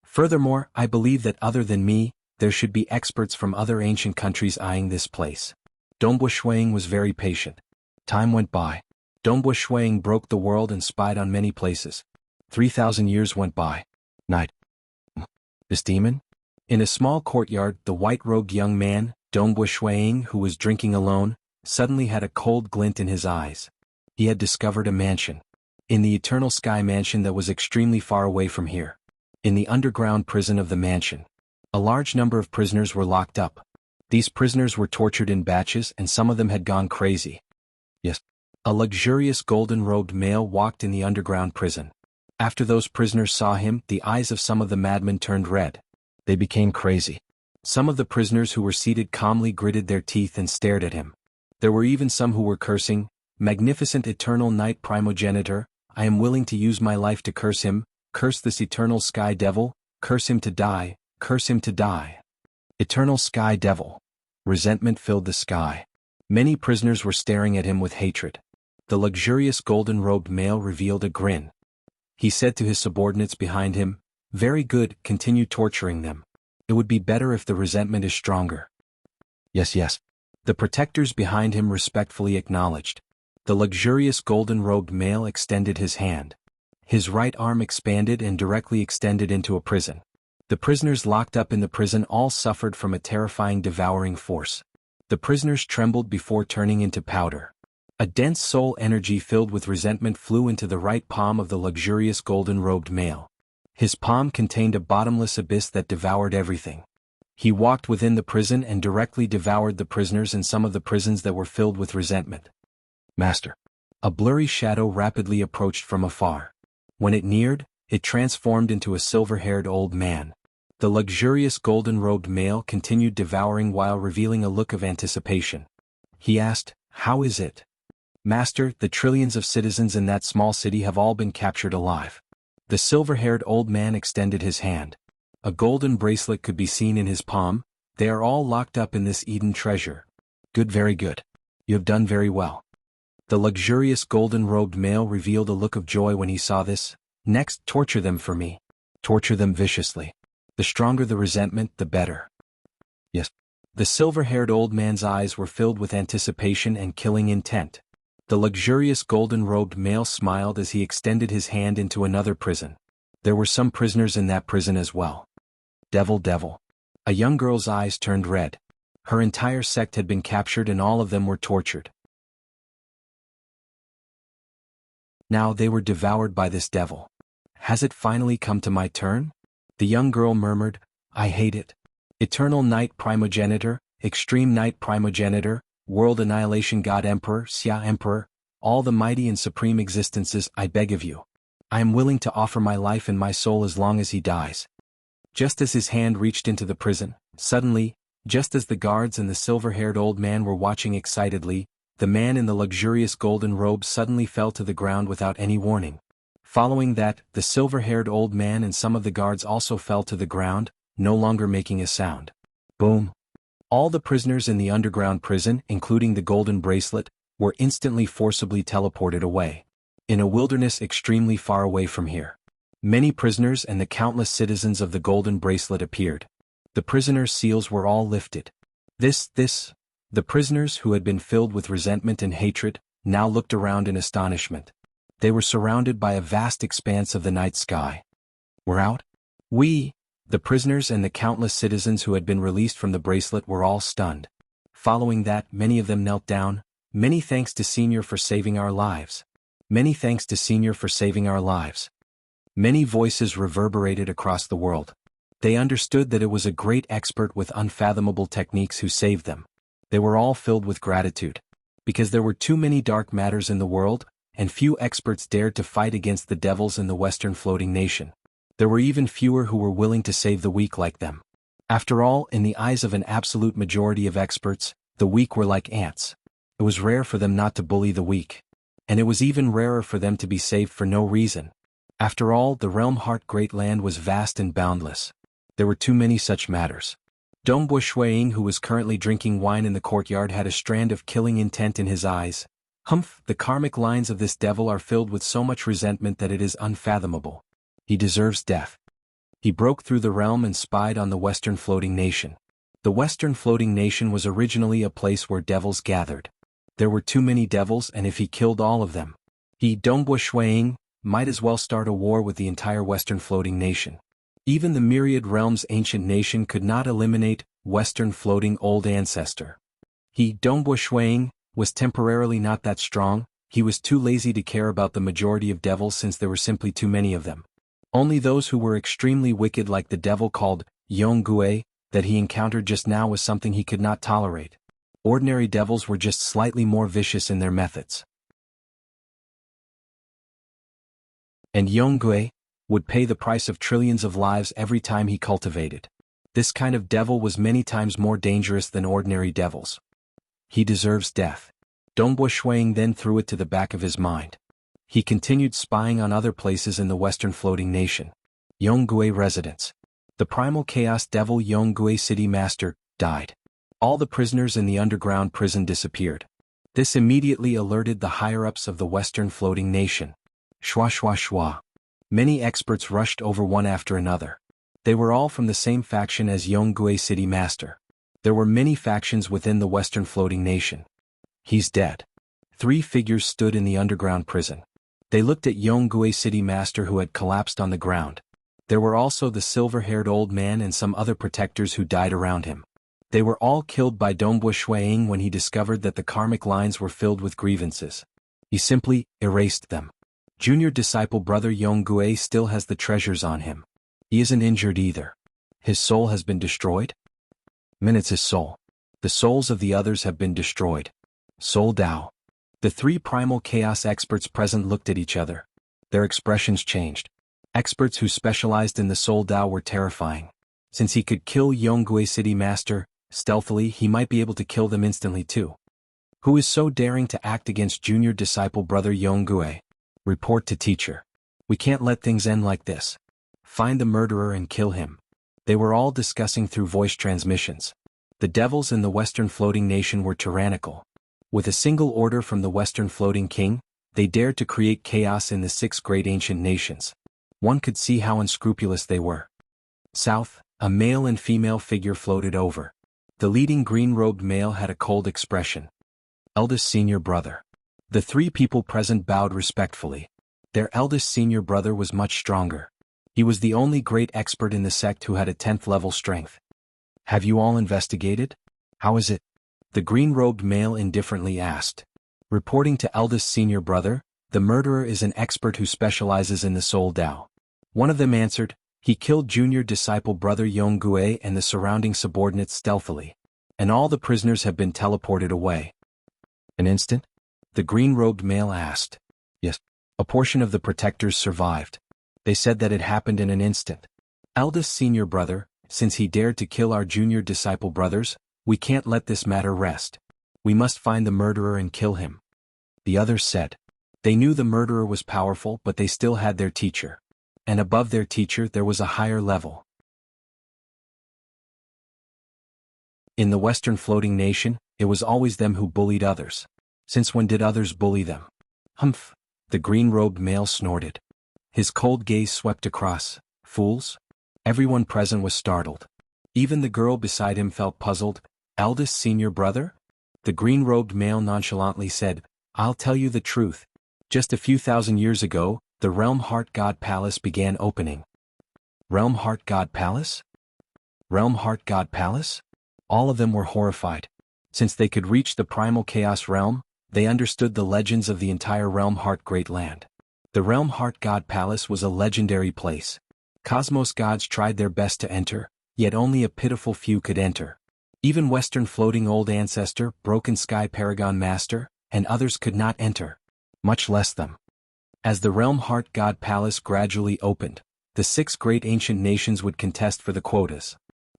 Furthermore, I believe that other than me, there should be experts from other ancient countries eyeing this place. Dongbo Shuang was very patient. Time went by. Dongbo Shuang broke the world and spied on many places. 3,000 years went by. Night. This demon? In a small courtyard, the white-robed young man, Dongbo Shuang, who was drinking alone, suddenly had a cold glint in his eyes. He had discovered a mansion. In the Eternal Sky Mansion that was extremely far away from here. In the underground prison of the mansion. A large number of prisoners were locked up. These prisoners were tortured in batches and some of them had gone crazy. Yes. A luxurious golden-robed male walked in the underground prison. After those prisoners saw him, the eyes of some of the madmen turned red. They became crazy. Some of the prisoners who were seated calmly gritted their teeth and stared at him. There were even some who were cursing, "Magnificent eternal night primogenitor, I am willing to use my life to curse him, curse this eternal sky devil, curse him to die, curse him to die." Eternal sky devil. Resentment filled the sky. Many prisoners were staring at him with hatred. The luxurious golden-robed male revealed a grin. He said to his subordinates behind him, "Very good, continue torturing them. It would be better if the resentment is stronger." Yes, yes. The protectors behind him respectfully acknowledged. The luxurious golden-robed male extended his hand. His right arm expanded and directly extended into a prison. The prisoners locked up in the prison all suffered from a terrifying devouring force. The prisoners trembled before turning into powder. A dense soul energy filled with resentment flew into the right palm of the luxurious golden-robed male. His palm contained a bottomless abyss that devoured everything. He walked within the prison and directly devoured the prisoners in some of the prisons that were filled with resentment. Master. A blurry shadow rapidly approached from afar. When it neared, it transformed into a silver-haired old man. The luxurious golden-robed male continued devouring while revealing a look of anticipation. He asked, "How is it?" "Master, the trillions of citizens in that small city have all been captured alive." The silver-haired old man extended his hand. A golden bracelet could be seen in his palm. "They are all locked up in this Eden treasure." "Good, very good. You have done very well." The luxurious golden-robed male revealed a look of joy when he saw this. "Next, torture them for me. Torture them viciously. The stronger the resentment, the better." Yes. The silver-haired old man's eyes were filled with anticipation and killing intent. The luxurious golden-robed male smiled as he extended his hand into another prison. There were some prisoners in that prison as well. Devil, devil. A young girl's eyes turned red. Her entire sect had been captured and all of them were tortured. Now they were devoured by this devil. Has it finally come to my turn? The young girl murmured, "I hate it. Eternal Night Primogenitor, Extreme Night Primogenitor, World Annihilation God Emperor, Xia Emperor, all the mighty and supreme existences, I beg of you. I am willing to offer my life and my soul as long as he dies." Just as his hand reached into the prison, suddenly, just as the guards and the silver-haired old man were watching excitedly, the man in the luxurious golden robe suddenly fell to the ground without any warning. Following that, the silver-haired old man and some of the guards also fell to the ground, no longer making a sound. Boom. All the prisoners in the underground prison, including the golden bracelet, were instantly forcibly teleported away. In a wilderness extremely far away from here. Many prisoners and the countless citizens of the golden bracelet appeared. The prisoners' seals were all lifted. The prisoners who had been filled with resentment and hatred, now looked around in astonishment. They were surrounded by a vast expanse of the night sky. We're out? The prisoners and the countless citizens who had been released from the bracelet were all stunned. Following that, many of them knelt down. Many thanks to Senior for saving our lives. Many thanks to Senior for saving our lives. Many voices reverberated across the world. They understood that it was a great expert with unfathomable techniques who saved them. They were all filled with gratitude. Because there were too many dark matters in the world, and few experts dared to fight against the devils in the Western Floating Nation. There were even fewer who were willing to save the weak like them. After all, in the eyes of an absolute majority of experts, the weak were like ants. It was rare for them not to bully the weak. And it was even rarer for them to be saved for no reason. After all, the realm Heart Great Land was vast and boundless. There were too many such matters. Dongbo Shuiying, who was currently drinking wine in the courtyard, had a strand of killing intent in his eyes. The karmic lines of this devil are filled with so much resentment that it is unfathomable. He deserves death. He broke through the realm and spied on the Western Floating Nation. The Western Floating Nation was originally a place where devils gathered. There were too many devils, and if he killed all of them, Dongbo Shuiying, might as well start a war with the entire Western Floating Nation. Even the myriad realms ancient nation could not eliminate Western Floating Old Ancestor. Dongbo Shuiying, was temporarily not that strong. He was too lazy to care about the majority of devils since there were simply too many of them. Only those who were extremely wicked, like the devil called Yonggue, that he encountered just now, was something he could not tolerate. Ordinary devils were just slightly more vicious in their methods. And Yonggue would pay the price of trillions of lives every time he cultivated. This kind of devil was many times more dangerous than ordinary devils. He deserves death. Dongbo Shuiying then threw it to the back of his mind. He continued spying on other places in the Western Floating Nation. Yonggue residence. The primal chaos devil Yonggue City Master died. All the prisoners in the underground prison disappeared. This immediately alerted the higher-ups of the Western Floating Nation. Shwa. Many experts rushed over one after another. They were all from the same faction as Yonggue City Master. There were many factions within the Western Floating Nation. He's dead. 3 figures stood in the underground prison. They looked at Yonggue City Master, who had collapsed on the ground. There were also the silver-haired old man and some other protectors who died around him. They were all killed by Dongbo Shuiying when he discovered that the karmic lines were filled with grievances. He simply erased them. Junior disciple brother Yonggue still has the treasures on him. He isn't injured either. His soul has been destroyed? It's his soul. The souls of the others have been destroyed. Soul Dao. The 3 primal chaos experts present looked at each other. Their expressions changed. Experts who specialized in the Soul Dao were terrifying. Since he could kill Yonggue City Master stealthily, he might be able to kill them instantly too. Who is so daring to act against junior disciple brother Yonggue? Report to teacher. We can't let things end like this. Find the murderer and kill him. They were all discussing through voice transmissions. The devils in the Western Floating Nation were tyrannical. With a single order from the Western Floating King, they dared to create chaos in the 6 great ancient nations. One could see how unscrupulous they were. South, a male and female figure floated over. The leading green-robed male had a cold expression. Eldest senior brother. The 3 people present bowed respectfully. Their eldest senior brother was much stronger. He was the only great expert in the sect who had a 10th level strength. Have you all investigated? How is it? The green-robed male indifferently asked. Reporting to eldest senior brother, the murderer is an expert who specializes in the Soul Dao. One of them answered, he killed junior disciple brother Yonggue and the surrounding subordinates stealthily. And all the prisoners have been teleported away. An instant? The green-robed male asked. Yes. A portion of the protectors survived. They said that it happened in an instant. Eldest senior brother, since he dared to kill our junior disciple brothers, we can't let this matter rest. We must find the murderer and kill him. The others said. They knew the murderer was powerful, but they still had their teacher. And above their teacher there was a higher level. In the Western floating nation, it was always them who bullied others. Since when did others bully them? Humph! The green-robed male snorted. His cold gaze swept across. Fools? Everyone present was startled. Even the girl beside him felt puzzled. Eldest senior brother? The green-robed male nonchalantly said, I'll tell you the truth. Just a few thousand years ago, the Realm Heart God Palace began opening. Realm Heart God Palace? Realm Heart God Palace? All of them were horrified. Since they could reach the primal chaos realm, they understood the legends of the entire Realm Heart Great Land. The Realm Heart God Palace was a legendary place. Cosmos gods tried their best to enter, yet only a pitiful few could enter. Even Western Floating Old Ancestor, Broken Sky Paragon Master, and others could not enter, much less them. As the Realm Heart God Palace gradually opened, the 6 great ancient nations would contest for the quotas.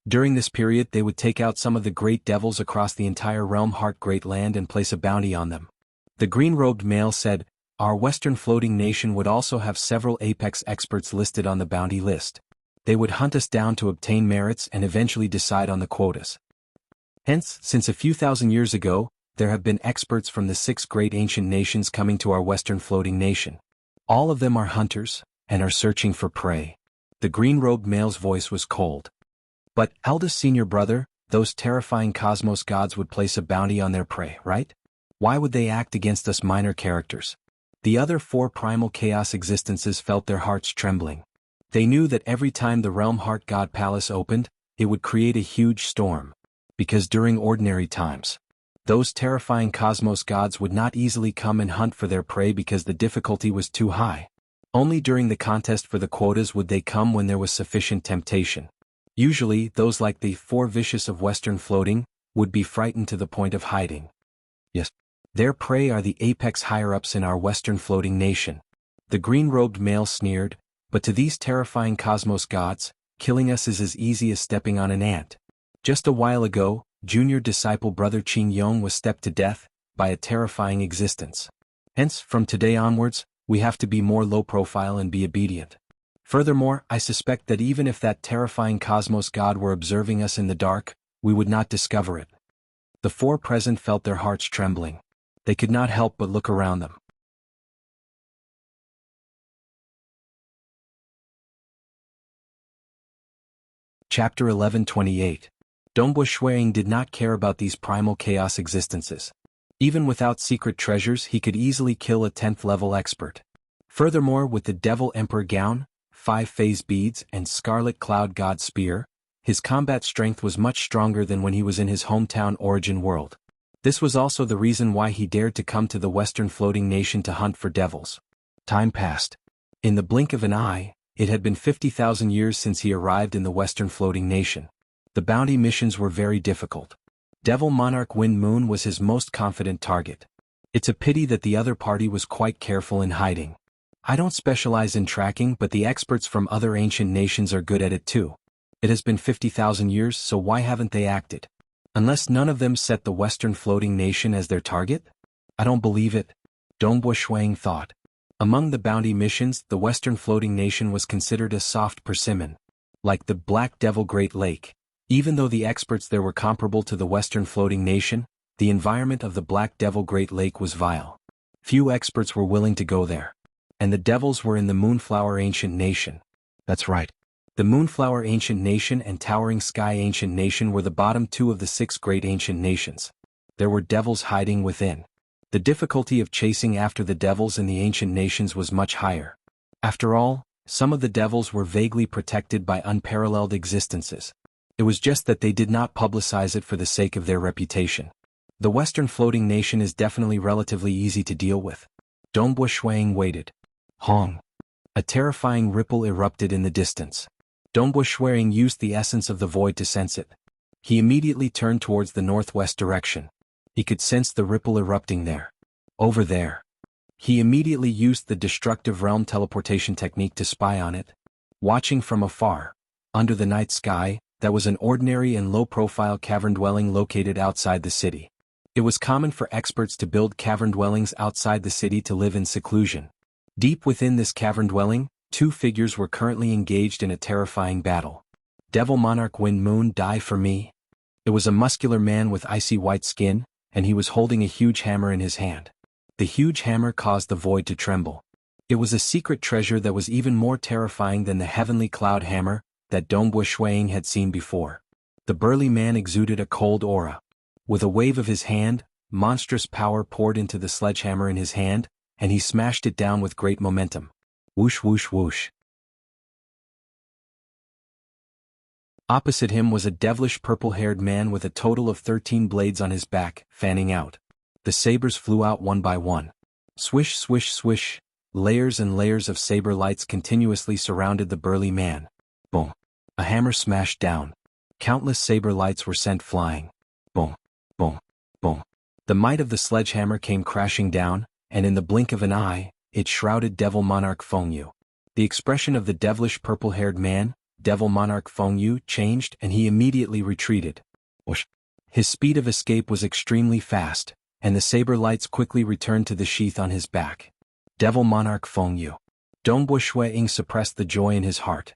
During this period they would take out some of the great devils across the entire Realm Heart Great Land and place a bounty on them. The green-robed male said, Our Western floating nation would also have several apex experts listed on the bounty list. They would hunt us down to obtain merits and eventually decide on the quotas. Hence, since a few thousand years ago, there have been experts from the 6 great ancient nations coming to our Western floating nation. All of them are hunters, and are searching for prey. The green-robed male's voice was cold. But, eldest senior brother, those terrifying cosmos gods would place a bounty on their prey, right? Why would they act against us minor characters? The other 4 primal chaos existences felt their hearts trembling. They knew that every time the Realm Heart God Palace opened, it would create a huge storm. Because during ordinary times, those terrifying cosmos gods would not easily come and hunt for their prey because the difficulty was too high. Only during the contest for the quotas would they come when there was sufficient temptation. Usually, those like the 4 vicious of Western floating would be frightened to the point of hiding. Yes, their prey are the apex higher-ups in our Western floating nation. The green-robed male sneered, but to these terrifying cosmos gods, killing us is as easy as stepping on an ant. Just a while ago, junior disciple brother Ying was stepped to death by a terrifying existence. Hence, from today onwards, we have to be more low-profile and be obedient. Furthermore, I suspect that even if that terrifying cosmos god were observing us in the dark, we would not discover it. The 4 present felt their hearts trembling. They could not help but look around them. Chapter 11:28. Dongbo Shuang did not care about these primal chaos existences. Even without secret treasures he could easily kill a 10th level expert. Furthermore, with the Devil Emperor Gown, 5 phase beads and Scarlet Cloud God Spear, his combat strength was much stronger than when he was in his hometown origin world. This was also the reason why he dared to come to the Western floating nation to hunt for devils. Time passed. In the blink of an eye, it had been 50,000 years since he arrived in the Western floating nation. The bounty missions were very difficult. Devil Monarch Wind Moon was his most confident target. It's a pity that the other party was quite careful in hiding. I don't specialize in tracking, but the experts from other ancient nations are good at it too. It has been 50,000 years, so why haven't they acted? Unless none of them set the Western floating nation as their target? I don't believe it, Dongbo Shuang thought. Among the bounty missions, the Western floating nation was considered a soft persimmon. Like the Black Devil Great Lake. Even though the experts there were comparable to the Western floating nation, the environment of the Black Devil Great Lake was vile. Few experts were willing to go there. And the devils were in the Moonflower Ancient Nation. That's right. The Moonflower Ancient Nation and Towering Sky Ancient Nation were the bottom 2 of the 6 great ancient nations. There were devils hiding within. The difficulty of chasing after the devils in the ancient nations was much higher. After all, some of the devils were vaguely protected by unparalleled existences. It was just that they did not publicize it for the sake of their reputation. The Western floating nation is definitely relatively easy to deal with. Dongbo Shuang waited. Hong. A terrifying ripple erupted in the distance. Dongbo Shuang used the essence of the void to sense it. He immediately turned towards the northwest direction. He could sense the ripple erupting there. Over there. He immediately used the destructive realm teleportation technique to spy on it. Watching from afar, under the night sky, that was an ordinary and low-profile cavern dwelling located outside the city. It was common for experts to build cavern dwellings outside the city to live in seclusion. Deep within this cavern dwelling, 2 figures were currently engaged in a terrifying battle. Devil Monarch Wind Moon, die for me. It was a muscular man with icy white skin, and he was holding a huge hammer in his hand. The huge hammer caused the void to tremble. It was a secret treasure that was even more terrifying than the heavenly cloud hammer that Dongbo Shuiying had seen before. The burly man exuded a cold aura. With a wave of his hand, monstrous power poured into the sledgehammer in his hand, and he smashed it down with great momentum. Whoosh whoosh whoosh. Opposite him was a devilish purple-haired man with a total of 13 blades on his back, fanning out. The sabers flew out one by one. Swish swish swish, layers and layers of saber lights continuously surrounded the burly man. Boom. A hammer smashed down. Countless saber lights were sent flying. Boom, boom, boom. The might of the sledgehammer came crashing down, and in the blink of an eye, it shrouded Devil Monarch Fengyu. The expression of the devilish purple-haired man, Devil Monarch Fengyu, changed and he immediately retreated. Whoosh. His speed of escape was extremely fast, and the saber lights quickly returned to the sheath on his back. Devil Monarch Fengyu. Dongbo Shuiying suppressed the joy in his heart.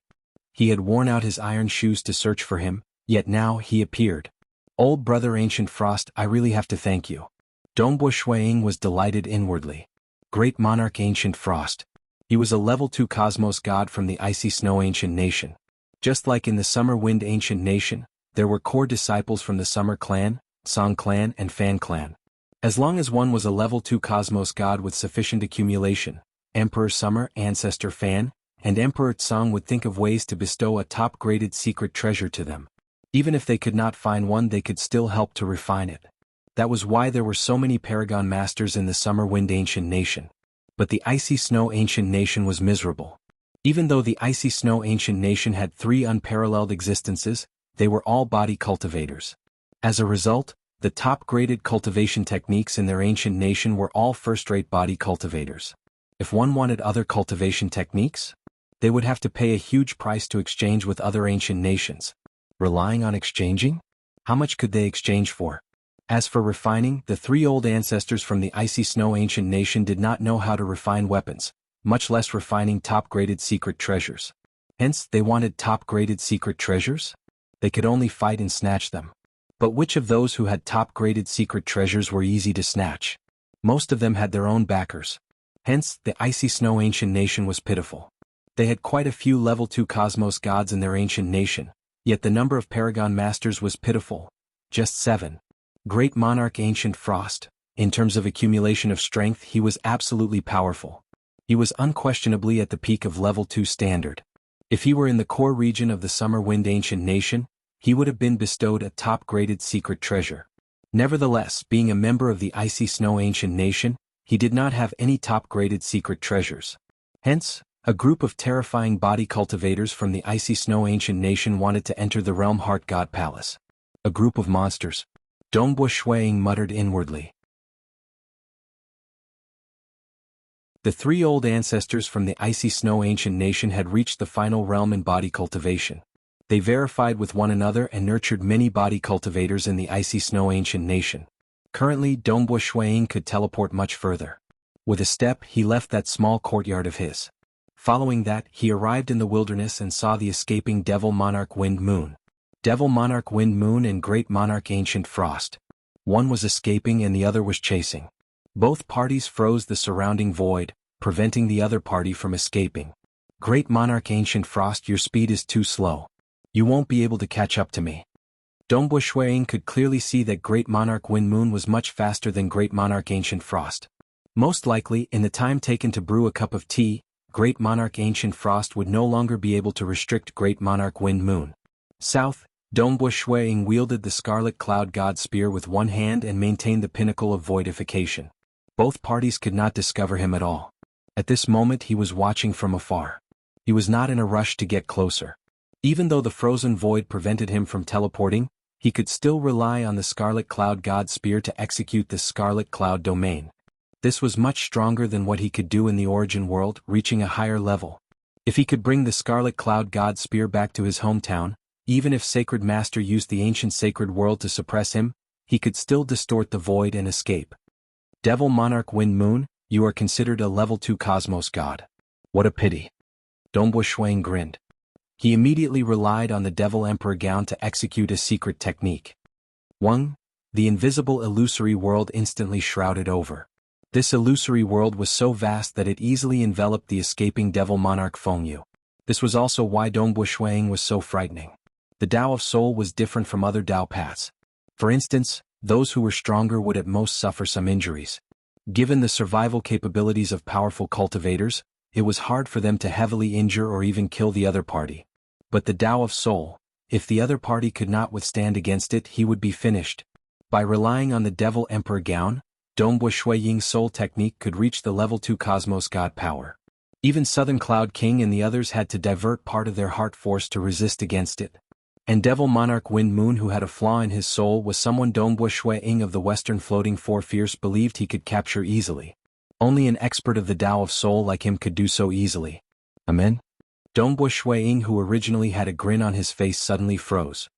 He had worn out his iron shoes to search for him, yet now he appeared. Old brother Ancient Frost, I really have to thank you. Dongbo Shuiying was delighted inwardly. Great Monarch Ancient Frost. He was a level 2 cosmos god from the Icy Snow Ancient Nation. Just like in the Summer Wind Ancient Nation, there were core disciples from the Summer Clan, Song Clan and Fan Clan. As long as one was a level 2 cosmos god with sufficient accumulation, Emperor Summer, Ancestor Fan, and Emperor Tsang would think of ways to bestow a top-graded secret treasure to them. Even if they could not find one, they could still help to refine it. That was why there were so many Paragon Masters in the Summer Wind Ancient Nation. But the Icy Snow Ancient Nation was miserable. Even though the Icy Snow Ancient Nation had 3 unparalleled existences, they were all body cultivators. As a result, the top-graded cultivation techniques in their ancient nation were all first-rate body cultivators. If one wanted other cultivation techniques, they would have to pay a huge price to exchange with other ancient nations. Relying on exchanging? How much could they exchange for? As for refining, the 3 old ancestors from the Icy Snow Ancient Nation did not know how to refine weapons, much less refining top-graded secret treasures. Hence, they wanted top-graded secret treasures? They could only fight and snatch them. But which of those who had top-graded secret treasures were easy to snatch? Most of them had their own backers. Hence, the Icy Snow Ancient Nation was pitiful. They had quite a few level 2 cosmos gods in their ancient nation, yet the number of Paragon Masters was pitiful. Just 7. Great Monarch Ancient Frost. In terms of accumulation of strength, he was absolutely powerful. He was unquestionably at the peak of level 2 standard. If he were in the core region of the Summer Wind Ancient Nation, he would have been bestowed a top-graded secret treasure. Nevertheless, being a member of the Icy Snow Ancient Nation, he did not have any top-graded secret treasures. Hence, a group of terrifying body cultivators from the Icy Snow Ancient Nation wanted to enter the Realm Heart God Palace. A group of monsters. Dongbo Shuiying muttered inwardly. The 3 old ancestors from the Icy Snow Ancient Nation had reached the final realm in body cultivation. They verified with one another and nurtured many body cultivators in the Icy Snow Ancient Nation. Currently, Dongbo Shuiying could teleport much further. With a step, he left that small courtyard of his. Following that, he arrived in the wilderness and saw the escaping Devil Monarch Wind Moon. Devil Monarch Wind Moon and Great Monarch Ancient Frost. One was escaping and the other was chasing. Both parties froze the surrounding void, preventing the other party from escaping. Great Monarch Ancient Frost, your speed is too slow. You won't be able to catch up to me. Dongbo Shuiying could clearly see that Great Monarch Wind Moon was much faster than Great Monarch Ancient Frost. Most likely, in the time taken to brew a cup of tea, Great Monarch Ancient Frost would no longer be able to restrict Great Monarch Wind Moon. South, Dongbo Shuiying wielded the Scarlet Cloud God Spear with one hand and maintained the pinnacle of voidification. Both parties could not discover him at all. At this moment he was watching from afar. He was not in a rush to get closer. Even though the frozen void prevented him from teleporting, he could still rely on the Scarlet Cloud God Spear to execute the Scarlet Cloud domain. This was much stronger than what he could do in the Origin world, reaching a higher level. If he could bring the Scarlet Cloud God Spear back to his hometown, even if Sacred Master used the ancient sacred world to suppress him, he could still distort the void and escape. Devil Monarch Wind Moon, you are considered a level 2 cosmos god. What a pity. Dongbo Shuiying grinned. He immediately relied on the Devil Emperor Gown to execute a secret technique. Wang, the invisible illusory world instantly shrouded over. This illusory world was so vast that it easily enveloped the escaping devil monarch Fengyu. This was also why Dongbu Shuang was so frightening. The Tao of Soul was different from other Tao paths. For instance, those who were stronger would at most suffer some injuries. Given the survival capabilities of powerful cultivators, it was hard for them to heavily injure or even kill the other party. But the Tao of Soul, if the other party could not withstand against it, he would be finished. By relying on the Devil Emperor Gown, Dongbu Shuiying's soul technique could reach the level 2 cosmos god power. Even Southern Cloud King and the others had to divert part of their heart force to resist against it. And Devil Monarch Wind Moon, who had a flaw in his soul, was someone Dongbu Shuiying of the Western Floating Four Fierce believed he could capture easily. Only an expert of the Tao of Soul like him could do so easily. Amen? Dongbu Shuiying, who originally had a grin on his face, suddenly froze.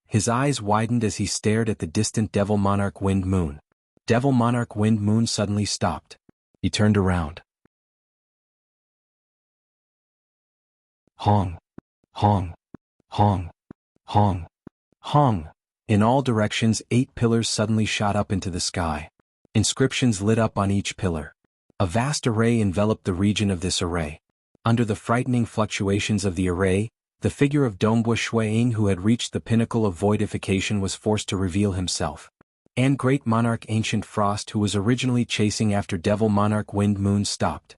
His eyes widened as he stared at the distant Devil Monarch Wind Moon. Devil Monarch Wind Moon suddenly stopped. He turned around. Hong. Hong. Hong. Hong. Hong. In all directions 8 pillars suddenly shot up into the sky. Inscriptions lit up on each pillar. A vast array enveloped the region of this array. Under the frightening fluctuations of the array, the figure of Dongbu Shuiying, who had reached the pinnacle of voidification, was forced to reveal himself. And Great Monarch Ancient Frost, who was originally chasing after Devil Monarch Wind Moon, stopped.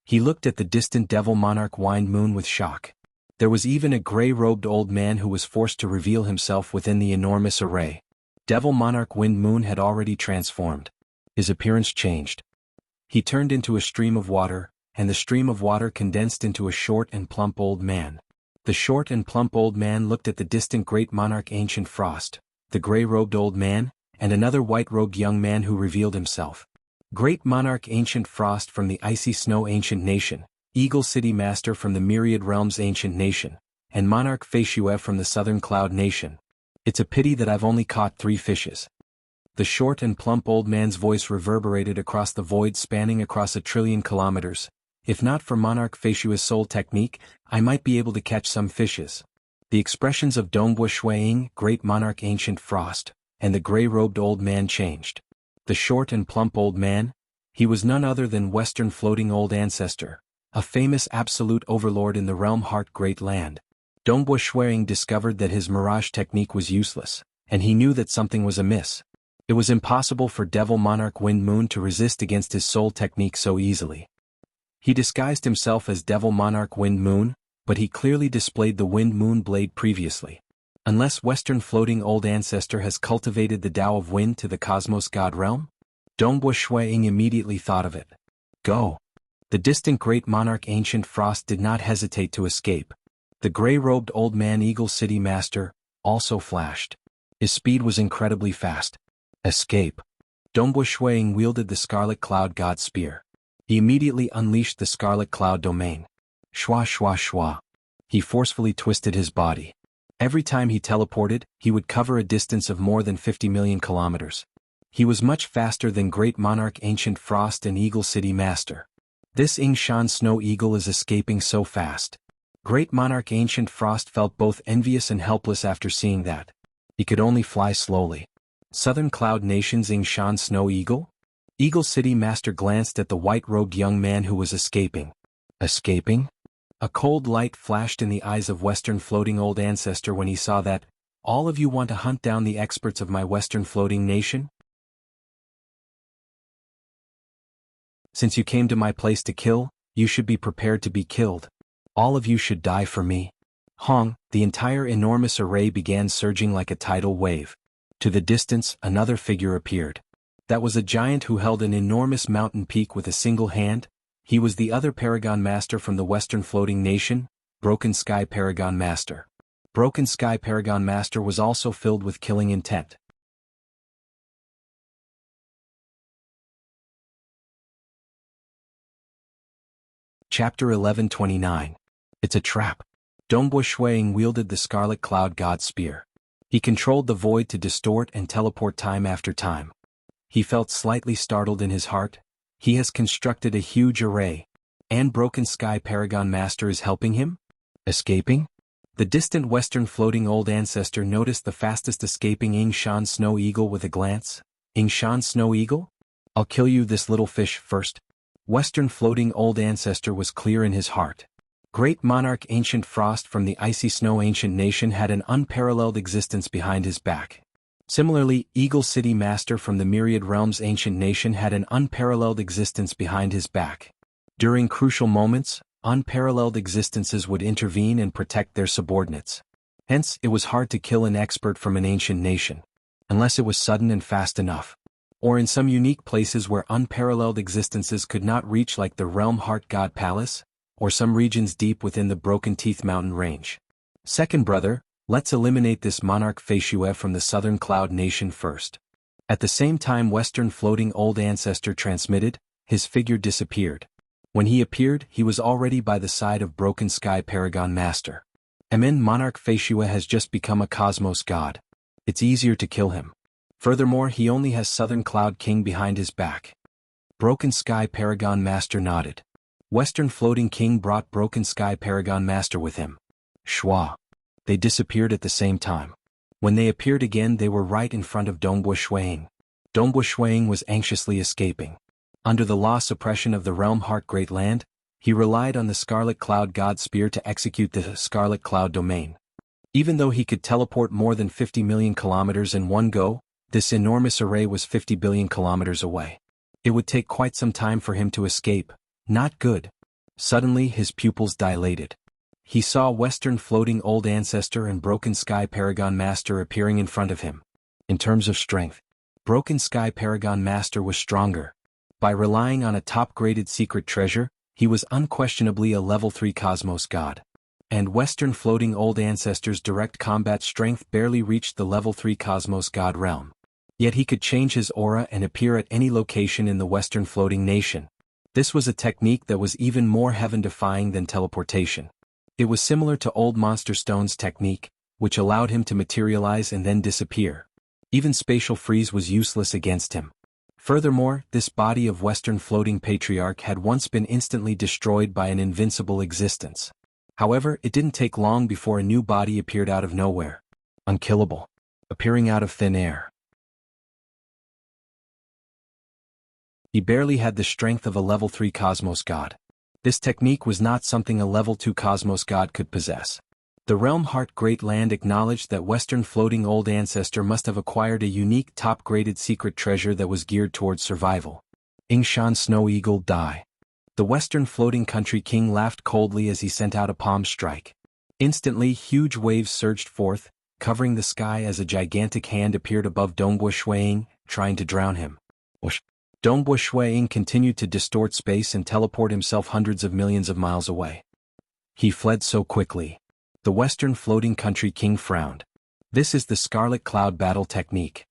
He looked at the distant Devil Monarch Wind Moon with shock. There was even a gray-robed old man who was forced to reveal himself within the enormous array. Devil Monarch Wind Moon had already transformed. His appearance changed. He turned into a stream of water, and the stream of water condensed into a short and plump old man. The short and plump old man looked at the distant Great Monarch Ancient Frost, the gray-robed old man, and another white-robed young man who revealed himself. Great Monarch Ancient Frost from the Icy Snow Ancient Nation, Eagle City Master from the Myriad Realms Ancient Nation, and Monarch Feishue from the Southern Cloud Nation. It's a pity that I've only caught 3 fishes. The short and plump old man's voice reverberated across the void spanning across 1 trillion kilometers. If not for Monarch Feishue's soul technique, I might be able to catch some fishes. The expressions of Dongbu Shuiying, Great Monarch Ancient Frost, and the gray-robed old man changed. The short and plump old man, he was none other than Western Floating Old Ancestor, a famous absolute overlord in the realm Heart Great Land. Dongbu Shuiying discovered that his mirage technique was useless, and he knew that something was amiss. It was impossible for Devil Monarch Wind Moon to resist against his soul technique so easily. He disguised himself as Devil Monarch Wind Moon, but he clearly displayed the Wind Moon blade previously. Unless Western Floating Old Ancestor has cultivated the Tao of Wind to the Cosmos God realm? Dongbu Shuiying immediately thought of it. Go! The distant Great Monarch Ancient Frost did not hesitate to escape. The gray-robed old man Eagle City Master also flashed. His speed was incredibly fast. Escape! Dongbu Shuiying wielded the Scarlet Cloud God Spear. He immediately unleashed the Scarlet Cloud Domain. Shwa shwa shwa. He forcefully twisted his body. Every time he teleported, he would cover a distance of more than 50 million kilometers. He was much faster than Great Monarch Ancient Frost and Eagle City Master. This Yingshan Snow Eagle is escaping so fast. Great Monarch Ancient Frost felt both envious and helpless after seeing that. He could only fly slowly. Southern Cloud Nation's Yingshan Snow Eagle? Eagle City Master glanced at the white-robed young man who was escaping. Escaping? A cold light flashed in the eyes of Western Floating Old Ancestor when he saw that. All of you want to hunt down the experts of my Western Floating Nation? Since you came to my place to kill, you should be prepared to be killed. All of you should die for me. Hong, the entire enormous array began surging like a tidal wave. To the distance, another figure appeared. That was a giant who held an enormous mountain peak with a single hand. He was the other Paragon Master from the Western Floating Nation, Broken Sky Paragon Master. Broken Sky Paragon Master was also filled with killing intent. Chapter 1129. It's a trap. Dongbu Shuiying wielded the Scarlet Cloud God Spear. He controlled the void to distort and teleport time after time. He felt slightly startled in his heart. He has constructed a huge array. And Broken Sky Paragon Master is helping him? Escaping? The distant western floating old ancestor noticed the fastest escaping Ying Shan snow eagle with a glance. Ying Shan snow eagle? I'll kill you this little fish first. Western floating old ancestor was clear in his heart. Great monarch ancient frost from the icy snow ancient nation had an unparalleled existence behind his back. Similarly, Eagle City Master from the myriad realms ancient nation had an unparalleled existence behind his back. During crucial moments, unparalleled existences would intervene and protect their subordinates. Hence, it was hard to kill an expert from an ancient nation. Unless it was sudden and fast enough. Or in some unique places where unparalleled existences could not reach, like the Realm Heart God Palace, or some regions deep within the Broken Teeth Mountain Range. Second brother, let's eliminate this monarch Feishue from the southern cloud nation first. At the same time western floating old ancestor transmitted, his figure disappeared. When he appeared, he was already by the side of Broken Sky Paragon Master. Monarch Feishue has just become a cosmos god. It's easier to kill him. Furthermore, he only has Southern Cloud King behind his back. Broken Sky Paragon Master nodded. Western Floating King brought Broken Sky Paragon Master with him. Schwa. They disappeared at the same time. When they appeared again, they were right in front of Dongbo Shuiying. Dongbo Shuiying was anxiously escaping. Under the law suppression of the Realm Heart Great Land, he relied on the Scarlet Cloud God Spear to execute the Scarlet Cloud Domain. Even though he could teleport more than 50 million kilometers in one go, this enormous array was 50 billion kilometers away. It would take quite some time for him to escape. Not good. Suddenly his pupils dilated. He saw Western Floating Old Ancestor and Broken Sky Paragon Master appearing in front of him. In terms of strength, Broken Sky Paragon Master was stronger. By relying on a top-graded secret treasure, he was unquestionably a level 3 cosmos god. And Western Floating Old Ancestor's direct combat strength barely reached the level 3 cosmos god realm. Yet he could change his aura and appear at any location in the Western Floating Nation. This was a technique that was even more heaven-defying than teleportation. It was similar to Old Monster Stone's technique, which allowed him to materialize and then disappear. Even spatial freeze was useless against him. Furthermore, this body of Western Floating Patriarch had once been instantly destroyed by an invincible existence. However, it didn't take long before a new body appeared out of nowhere. Unkillable. Appearing out of thin air. He barely had the strength of a level 3 cosmos god. This technique was not something a level 2 cosmos god could possess. The Realm Heart Great Land acknowledged that Western Floating Old Ancestor must have acquired a unique top-graded secret treasure that was geared towards survival. Yingshan Snow Eagle die. The Western Floating Country King laughed coldly as he sent out a palm strike. Instantly, huge waves surged forth, covering the sky as a gigantic hand appeared above Dongbo Shuiying, trying to drown him. Whoosh. Dongbo Shuiying continued to distort space and teleport himself hundreds of millions of miles away. He fled so quickly. The Western Floating Country King frowned. This is the Scarlet Cloud Battle Technique.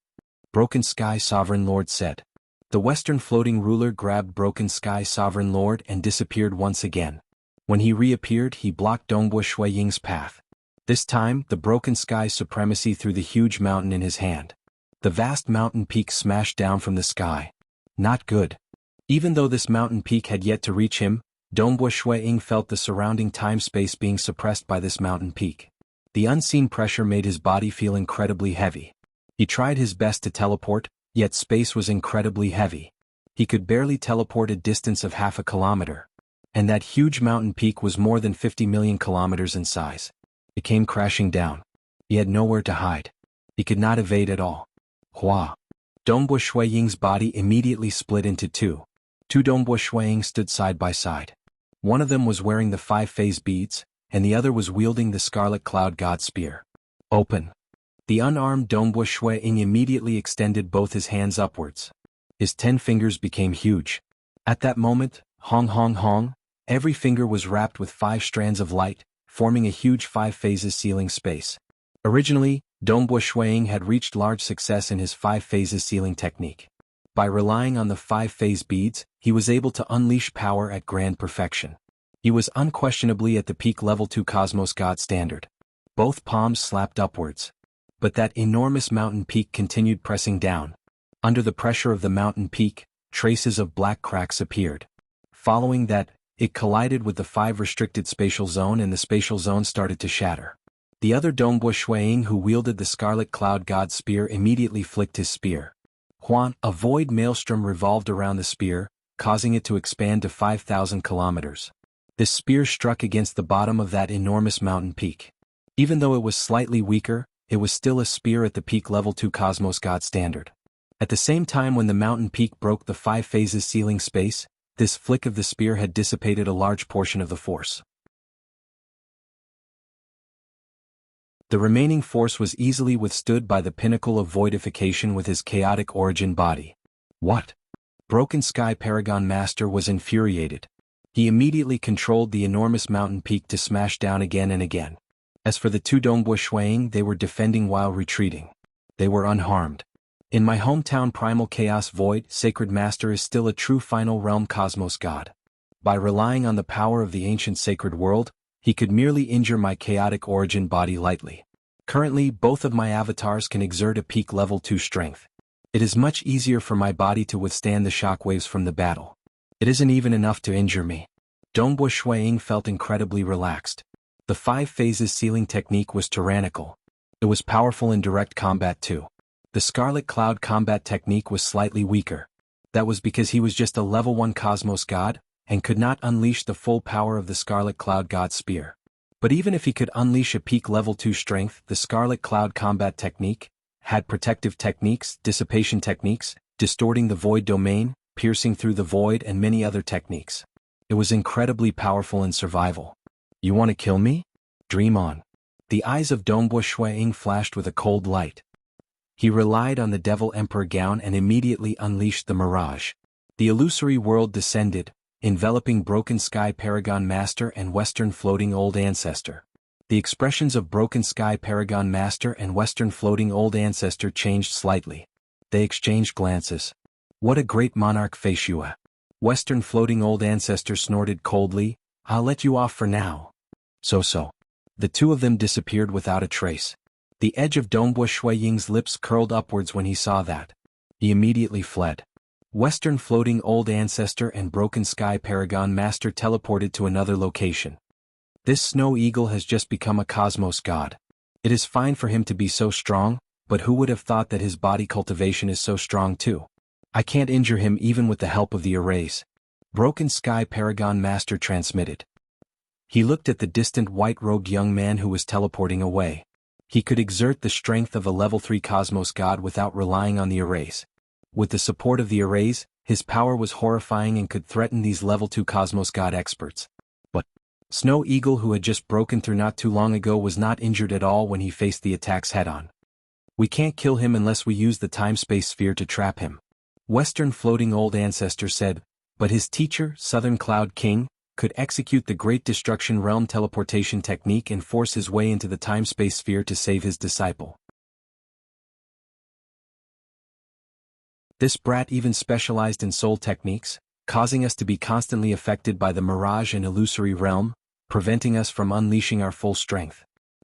Broken Sky Sovereign Lord said. The Western Floating Ruler grabbed Broken Sky Sovereign Lord and disappeared once again. When he reappeared, he blocked Dongbo Shuiying's path. This time, the Broken Sky supremacy threw the huge mountain in his hand. The vast mountain peak smashed down from the sky. Not good. Even though this mountain peak had yet to reach him, Dongbo Shuiying felt the surrounding time-space being suppressed by this mountain peak. The unseen pressure made his body feel incredibly heavy. He tried his best to teleport, yet space was incredibly heavy. He could barely teleport a distance of half a kilometer. And that huge mountain peak was more than 50 million kilometers in size. It came crashing down. He had nowhere to hide. He could not evade at all. Hua. Dongbo Shuiying's body immediately split into two. Two Dongbo Shuiying stood side by side. One of them was wearing the 5-phase beads, and the other was wielding the Scarlet Cloud God Spear. Open. The unarmed Dongbo Shuiying immediately extended both his hands upwards. His 10 fingers became huge. At that moment, hong hong hong, every finger was wrapped with 5 strands of light, forming a huge 5 phases sealing space. Originally, Dongbo Shuiying had reached large success in his 5 phases sealing technique. By relying on the 5-phase beads, he was able to unleash power at grand perfection. He was unquestionably at the peak level 2 cosmos god standard. Both palms slapped upwards. But that enormous mountain peak continued pressing down. Under the pressure of the mountain peak, traces of black cracks appeared. Following that, it collided with the 5 restricted spatial zone and the spatial zone started to shatter. The other Dongbo Shuiying who wielded the Scarlet Cloud God spear immediately flicked his spear. Huan, a void maelstrom revolved around the spear, causing it to expand to 5,000 kilometers. This spear struck against the bottom of that enormous mountain peak. Even though it was slightly weaker, it was still a spear at the peak level 2 Cosmos God standard. At the same time when the mountain peak broke the 5 phases ceiling space, this flick of the spear had dissipated a large portion of the force. The remaining force was easily withstood by the pinnacle of voidification with his chaotic origin body. What? Broken Sky Paragon Master was infuriated. He immediately controlled the enormous mountain peak to smash down again and again. As for the two Dongbo Shuiying, they were defending while retreating. They were unharmed. In my hometown Primal Chaos Void, Sacred Master is still a true final realm cosmos god. By relying on the power of the ancient sacred world, he could merely injure my chaotic origin body lightly. Currently, both of my avatars can exert a peak level 2 strength. It is much easier for my body to withstand the shockwaves from the battle. It isn't even enough to injure me. Dongbo Shuiying felt incredibly relaxed. The 5 phases sealing technique was tyrannical. It was powerful in direct combat too. The Scarlet Cloud combat technique was slightly weaker. That was because he was just a level 1 cosmos god, and could not unleash the full power of the Scarlet Cloud God Spear. But even if he could unleash a peak level 2 strength, the Scarlet Cloud combat technique had protective techniques, dissipation techniques, distorting the void domain, piercing through the void, and many other techniques. It was incredibly powerful in survival. You want to kill me? Dream on. The eyes of Dongbo Shuiying flashed with a cold light. He relied on the Devil Emperor Gown and immediately unleashed the mirage. The illusory world descended, enveloping Broken Sky Paragon Master and Western Floating Old Ancestor. The expressions of Broken Sky Paragon Master and Western Floating Old Ancestor changed slightly. They exchanged glances. What a great monarch face you are. Western Floating Old Ancestor snorted coldly, I'll let you off for now. So. The two of them disappeared without a trace. The edge of Dongbo Shuiying's lips curled upwards when he saw that. He immediately fled. Western Floating Old Ancestor and Broken Sky Paragon Master teleported to another location. This snow eagle has just become a cosmos god. It is fine for him to be so strong, but who would have thought that his body cultivation is so strong too? I can't injure him even with the help of the arrays. Broken Sky Paragon Master transmitted. He looked at the distant white-robed young man who was teleporting away. He could exert the strength of a level 3 cosmos god without relying on the arrays. With the support of the arrays, his power was horrifying and could threaten these level 2 cosmos god experts. But Snow Eagle, who had just broken through not too long ago, was not injured at all when he faced the attacks head-on. We can't kill him unless we use the time-space sphere to trap him. Western Floating Old Ancestor said, but his teacher, Southern Cloud King, could execute the Great Destruction Realm teleportation technique and force his way into the time-space sphere to save his disciple. This brat even specialized in soul techniques, causing us to be constantly affected by the mirage and illusory realm, preventing us from unleashing our full strength.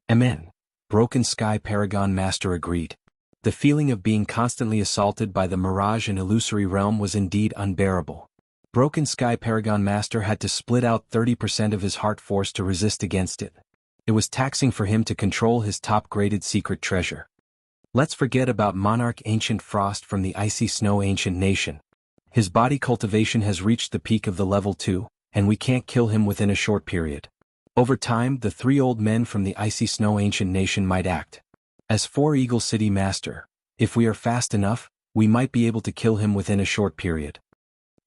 Amen. Broken Sky Paragon Master agreed. The feeling of being constantly assaulted by the mirage and illusory realm was indeed unbearable. Broken Sky Paragon Master had to split out 30% of his heart force to resist against it. It was taxing for him to control his top-graded secret treasure. Let's forget about Monarch Ancient Frost from the Icy Snow Ancient Nation. His body cultivation has reached the peak of the level 2, and we can't kill him within a short period. Over time, the 3 old men from the Icy Snow Ancient Nation might act as 4 Eagle City Master. If we are fast enough, we might be able to kill him within a short period.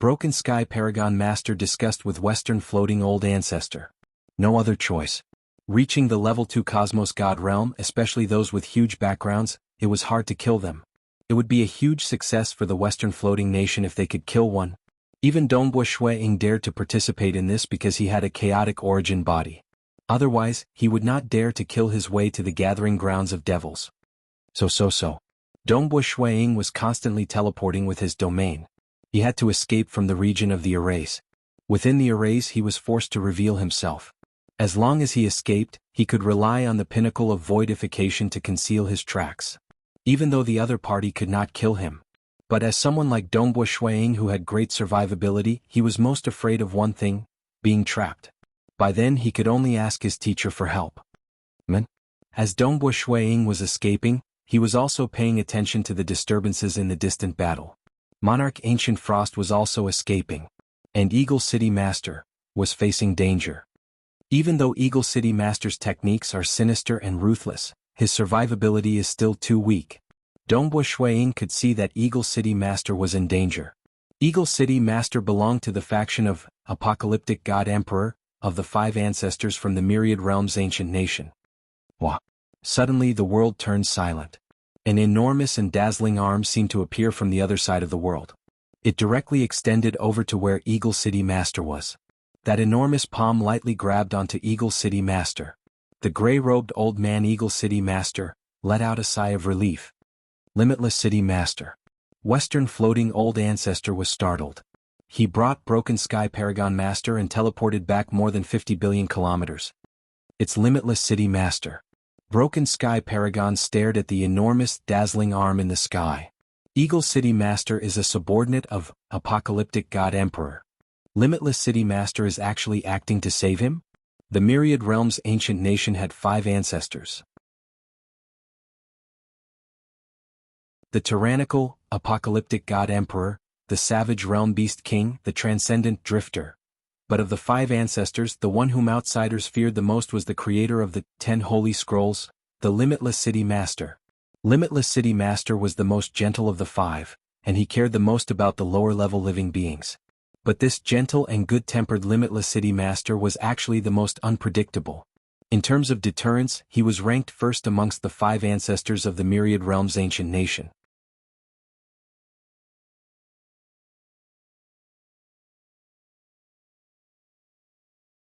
Broken Sky Paragon Master discussed with Western Floating Old Ancestor. No other choice. Reaching the level 2 Cosmos God realm, especially those with huge backgrounds, it was hard to kill them. It would be a huge success for the Western Floating Nation if they could kill one. Even Dongbo Shuiying dared to participate in this because he had a chaotic origin body. Otherwise, he would not dare to kill his way to the gathering grounds of devils. So. Dongbo Shuiying was constantly teleporting with his domain. He had to escape from the region of the arrays. Within the arrays he was forced to reveal himself. As long as he escaped, he could rely on the pinnacle of voidification to conceal his tracks. Even though the other party could not kill him. But as someone like Dongbo Shuiying who had great survivability, he was most afraid of one thing, being trapped. By then he could only ask his teacher for help. Man, As Dongbo Shuiying was escaping, he was also paying attention to the disturbances in the distant battle. Monarch Ancient Frost was also escaping. And Eagle City Master was facing danger. Even though Eagle City Master's techniques are sinister and ruthless, his survivability is still too weak. Dongbo Shuiying could see that Eagle City Master was in danger. Eagle City Master belonged to the faction of Apocalyptic God Emperor, of the 5 ancestors from the Myriad Realms ancient nation. Wah! Suddenly the world turned silent. An enormous and dazzling arm seemed to appear from the other side of the world. It directly extended over to where Eagle City Master was. That enormous palm lightly grabbed onto Eagle City Master. The gray-robed old man Eagle City Master let out a sigh of relief. Limitless City Master. Western floating old ancestor was startled. He brought Broken Sky Paragon Master and teleported back more than 50 billion kilometers. It's Limitless City Master. Broken Sky Paragon stared at the enormous, dazzling arm in the sky. Eagle City Master is a subordinate of Apocalyptic God Emperor. Limitless City Master is actually acting to save him? The Myriad Realms ancient nation had 5 ancestors. The tyrannical, apocalyptic God Emperor, the savage realm beast king, the transcendent drifter. But of the 5 ancestors, the one whom outsiders feared the most was the creator of the 10 Holy Scrolls, the Limitless City Master. Limitless City Master was the most gentle of the 5, and he cared the most about the lower-level living beings. But this gentle and good-tempered Limitless City Master was actually the most unpredictable. In terms of deterrence, he was ranked first amongst the 5 ancestors of the Myriad Realms ancient nation.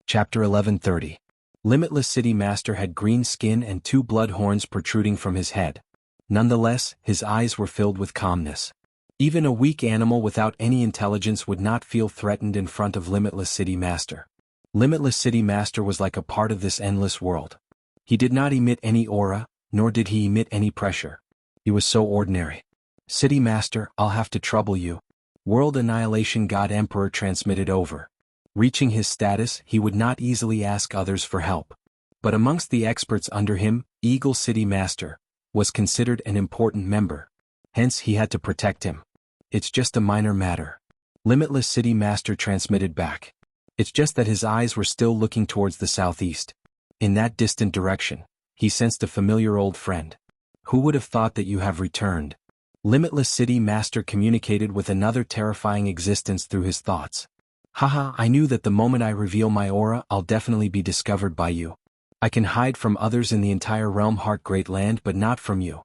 Chapter 1130. Limitless City Master had green skin and 2 blood horns protruding from his head. Nonetheless, his eyes were filled with calmness. Even a weak animal without any intelligence would not feel threatened in front of Limitless City Master. Limitless City Master was like a part of this endless world. He did not emit any aura, nor did he emit any pressure. He was so ordinary. City Master, I'll have to trouble you. World Annihilation God Emperor transmitted over. Reaching his status, he would not easily ask others for help. But amongst the experts under him, Eagle City Master was considered an important member. Hence he had to protect him. It's just a minor matter. Limitless City Master transmitted back. It's just that his eyes were still looking towards the southeast. In that distant direction, he sensed a familiar old friend. Who would have thought that you have returned? Limitless City Master communicated with another terrifying existence through his thoughts. Haha, I knew that the moment I reveal my aura, I'll definitely be discovered by you. I can hide from others in the entire realm Heart Great Land but not from you.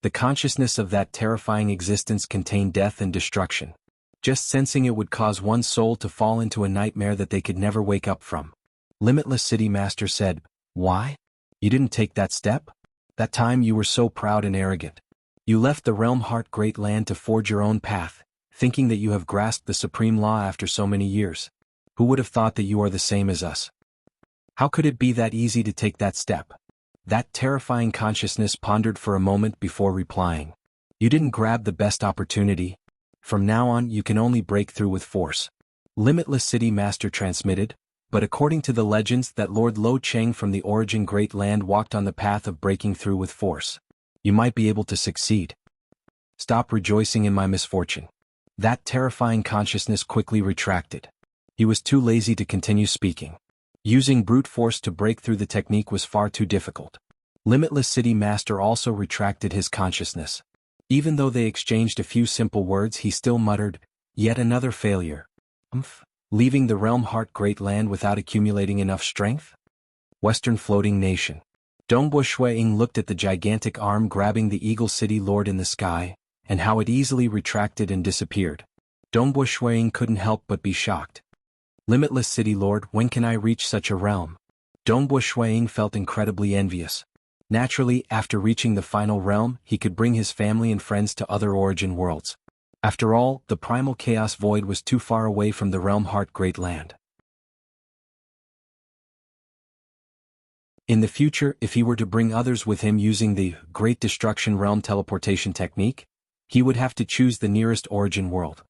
The consciousness of that terrifying existence contained death and destruction. Just sensing it would cause one's soul to fall into a nightmare that they could never wake up from. Limitless City Master said, "Why? You didn't take that step? That time you were so proud and arrogant. You left the realm Heart Great Land to forge your own path, thinking that you have grasped the supreme law after so many years. Who would have thought that you are the same as us? How could it be that easy to take that step?" That terrifying consciousness pondered for a moment before replying. "You didn't grab the best opportunity. From now on you can only break through with force." Limitless City Master transmitted, but according to the legends that Lord Lo Cheng from the Origin Great Land walked on the path of breaking through with force. You might be able to succeed. Stop rejoicing in my misfortune. That terrifying consciousness quickly retracted. He was too lazy to continue speaking. Using brute force to break through the technique was far too difficult. Limitless City Master also retracted his consciousness. Even though they exchanged a few simple words, he still muttered, "Yet another failure. Leaving the realm Heart Great Land without accumulating enough strength?" Western Floating Nation. Dongbo Shuiying looked at the gigantic arm grabbing the Eagle City Lord in the sky, and how it easily retracted and disappeared. Dongbo Shuiying couldn't help but be shocked. Limitless City Lord, when can I reach such a realm? Dongbo Shuiying felt incredibly envious. Naturally, after reaching the final realm, he could bring his family and friends to other origin worlds. After all, the primal chaos void was too far away from the realm Heart Great Land. In the future, if he were to bring others with him using the Great Destruction Realm teleportation technique, he would have to choose the nearest origin world.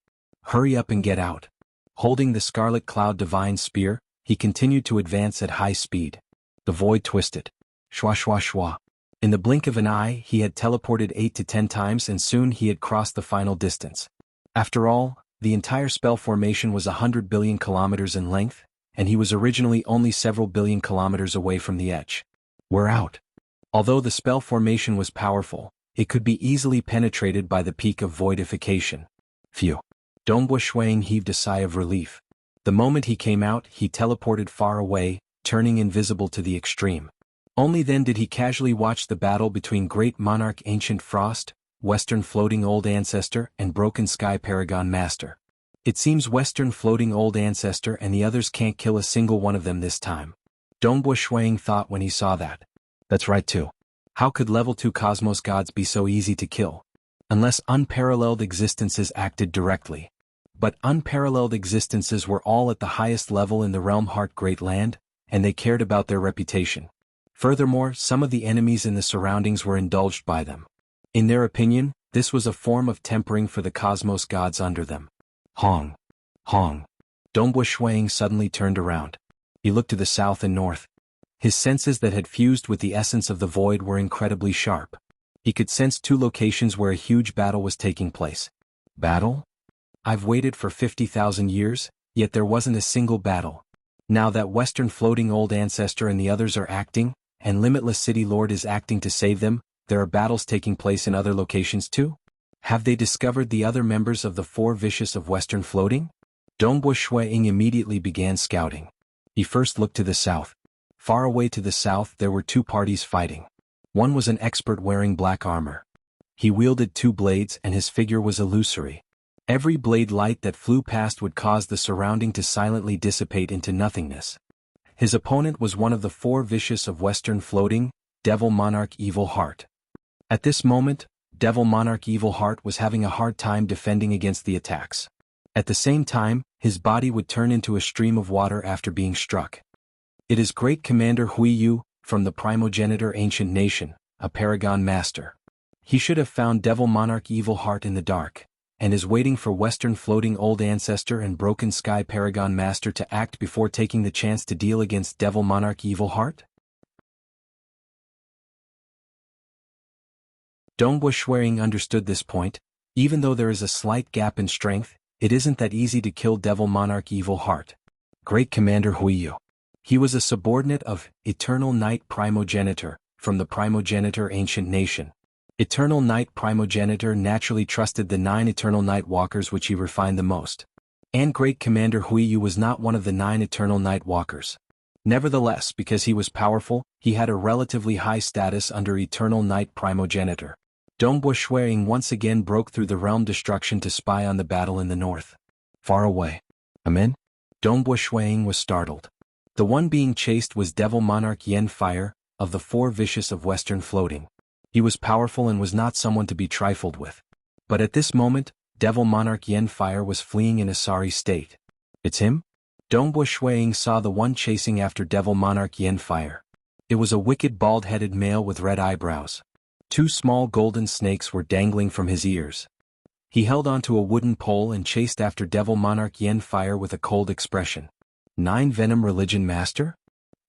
Hurry up and get out. Holding the Scarlet Cloud Divine Spear, he continued to advance at high speed. The void twisted. Shwa shwa shwa. In the blink of an eye, he had teleported 8 to 10 times and soon he had crossed the final distance. After all, the entire spell formation was 100 billion kilometers in length, and he was originally only several billion kilometers away from the edge. We're out. Although the spell formation was powerful, it could be easily penetrated by the peak of voidification. Phew. Dongbo Shuang heaved a sigh of relief. The moment he came out, he teleported far away, turning invisible to the extreme. Only then did he casually watch the battle between Great Monarch Ancient Frost, Western Floating Old Ancestor, and Broken Sky Paragon Master. It seems Western Floating Old Ancestor and the others can't kill a single one of them this time. Dongbo Shuang thought when he saw that. That's right too. How could level 2 cosmos gods be so easy to kill? Unless unparalleled existences acted directly. But unparalleled existences were all at the highest level in the realm Heart Great Land, and they cared about their reputation. Furthermore, some of the enemies in the surroundings were indulged by them. In their opinion, this was a form of tempering for the cosmos gods under them. Hong. Hong. Dongbo Shuang suddenly turned around. He looked to the south and north. His senses that had fused with the essence of the void were incredibly sharp. He could sense 2 locations where a huge battle was taking place. Battle? I've waited for 50,000 years, yet there wasn't a single battle. Now that Western Floating Old Ancestor and the others are acting, and Limitless City Lord is acting to save them, there are battles taking place in other locations too? Have they discovered the other members of the 4 Vicious of Western Floating? Dongbo Shuang immediately began scouting. He first looked to the south. Far away to the south there were 2 parties fighting. One was an expert wearing black armor. He wielded 2 blades and his figure was illusory. Every blade light that flew past would cause the surrounding to silently dissipate into nothingness. His opponent was one of the 4 Vicious of Western Floating, Devil Monarch Evil Heart. At this moment, Devil Monarch Evil Heart was having a hard time defending against the attacks. At the same time, his body would turn into a stream of water after being struck. It is Great Commander Huiyu, from the Primogenitor Ancient Nation, a Paragon Master. He should have found Devil Monarch Evil Heart in the dark, and is waiting for Western Floating Old Ancestor and Broken Sky Paragon Master to act before taking the chance to deal against Devil Monarch Evil Heart? Dongbo Shuang understood this point. Even though there is a slight gap in strength, it isn't that easy to kill Devil Monarch Evil Heart. Great Commander Huiyu. He was a subordinate of Eternal Night Primogenitor, from the Primogenitor Ancient Nation. Eternal Night Primogenitor naturally trusted the 9 Eternal Night Walkers which he refined the most. And Great Commander Huiyu was not one of the 9 Eternal Night Walkers. Nevertheless, because he was powerful, he had a relatively high status under Eternal Night Primogenitor. Dongbo Shuang once again broke through the realm destruction to spy on the battle in the north. Far away. Amen? Dongbo Shuang was startled. The one being chased was Devil Monarch Yen Fire, of the 4 Vicious of Western Floating. He was powerful and was not someone to be trifled with. But at this moment, Devil Monarch Yen Fire was fleeing in a sorry state. It's him? Dongbo Shuang saw the one chasing after Devil Monarch Yen Fire. It was a wicked bald-headed male with red eyebrows. 2 small golden snakes were dangling from his ears. He held onto a wooden pole and chased after Devil Monarch Yen Fire with a cold expression. 9 Venom Religion Master?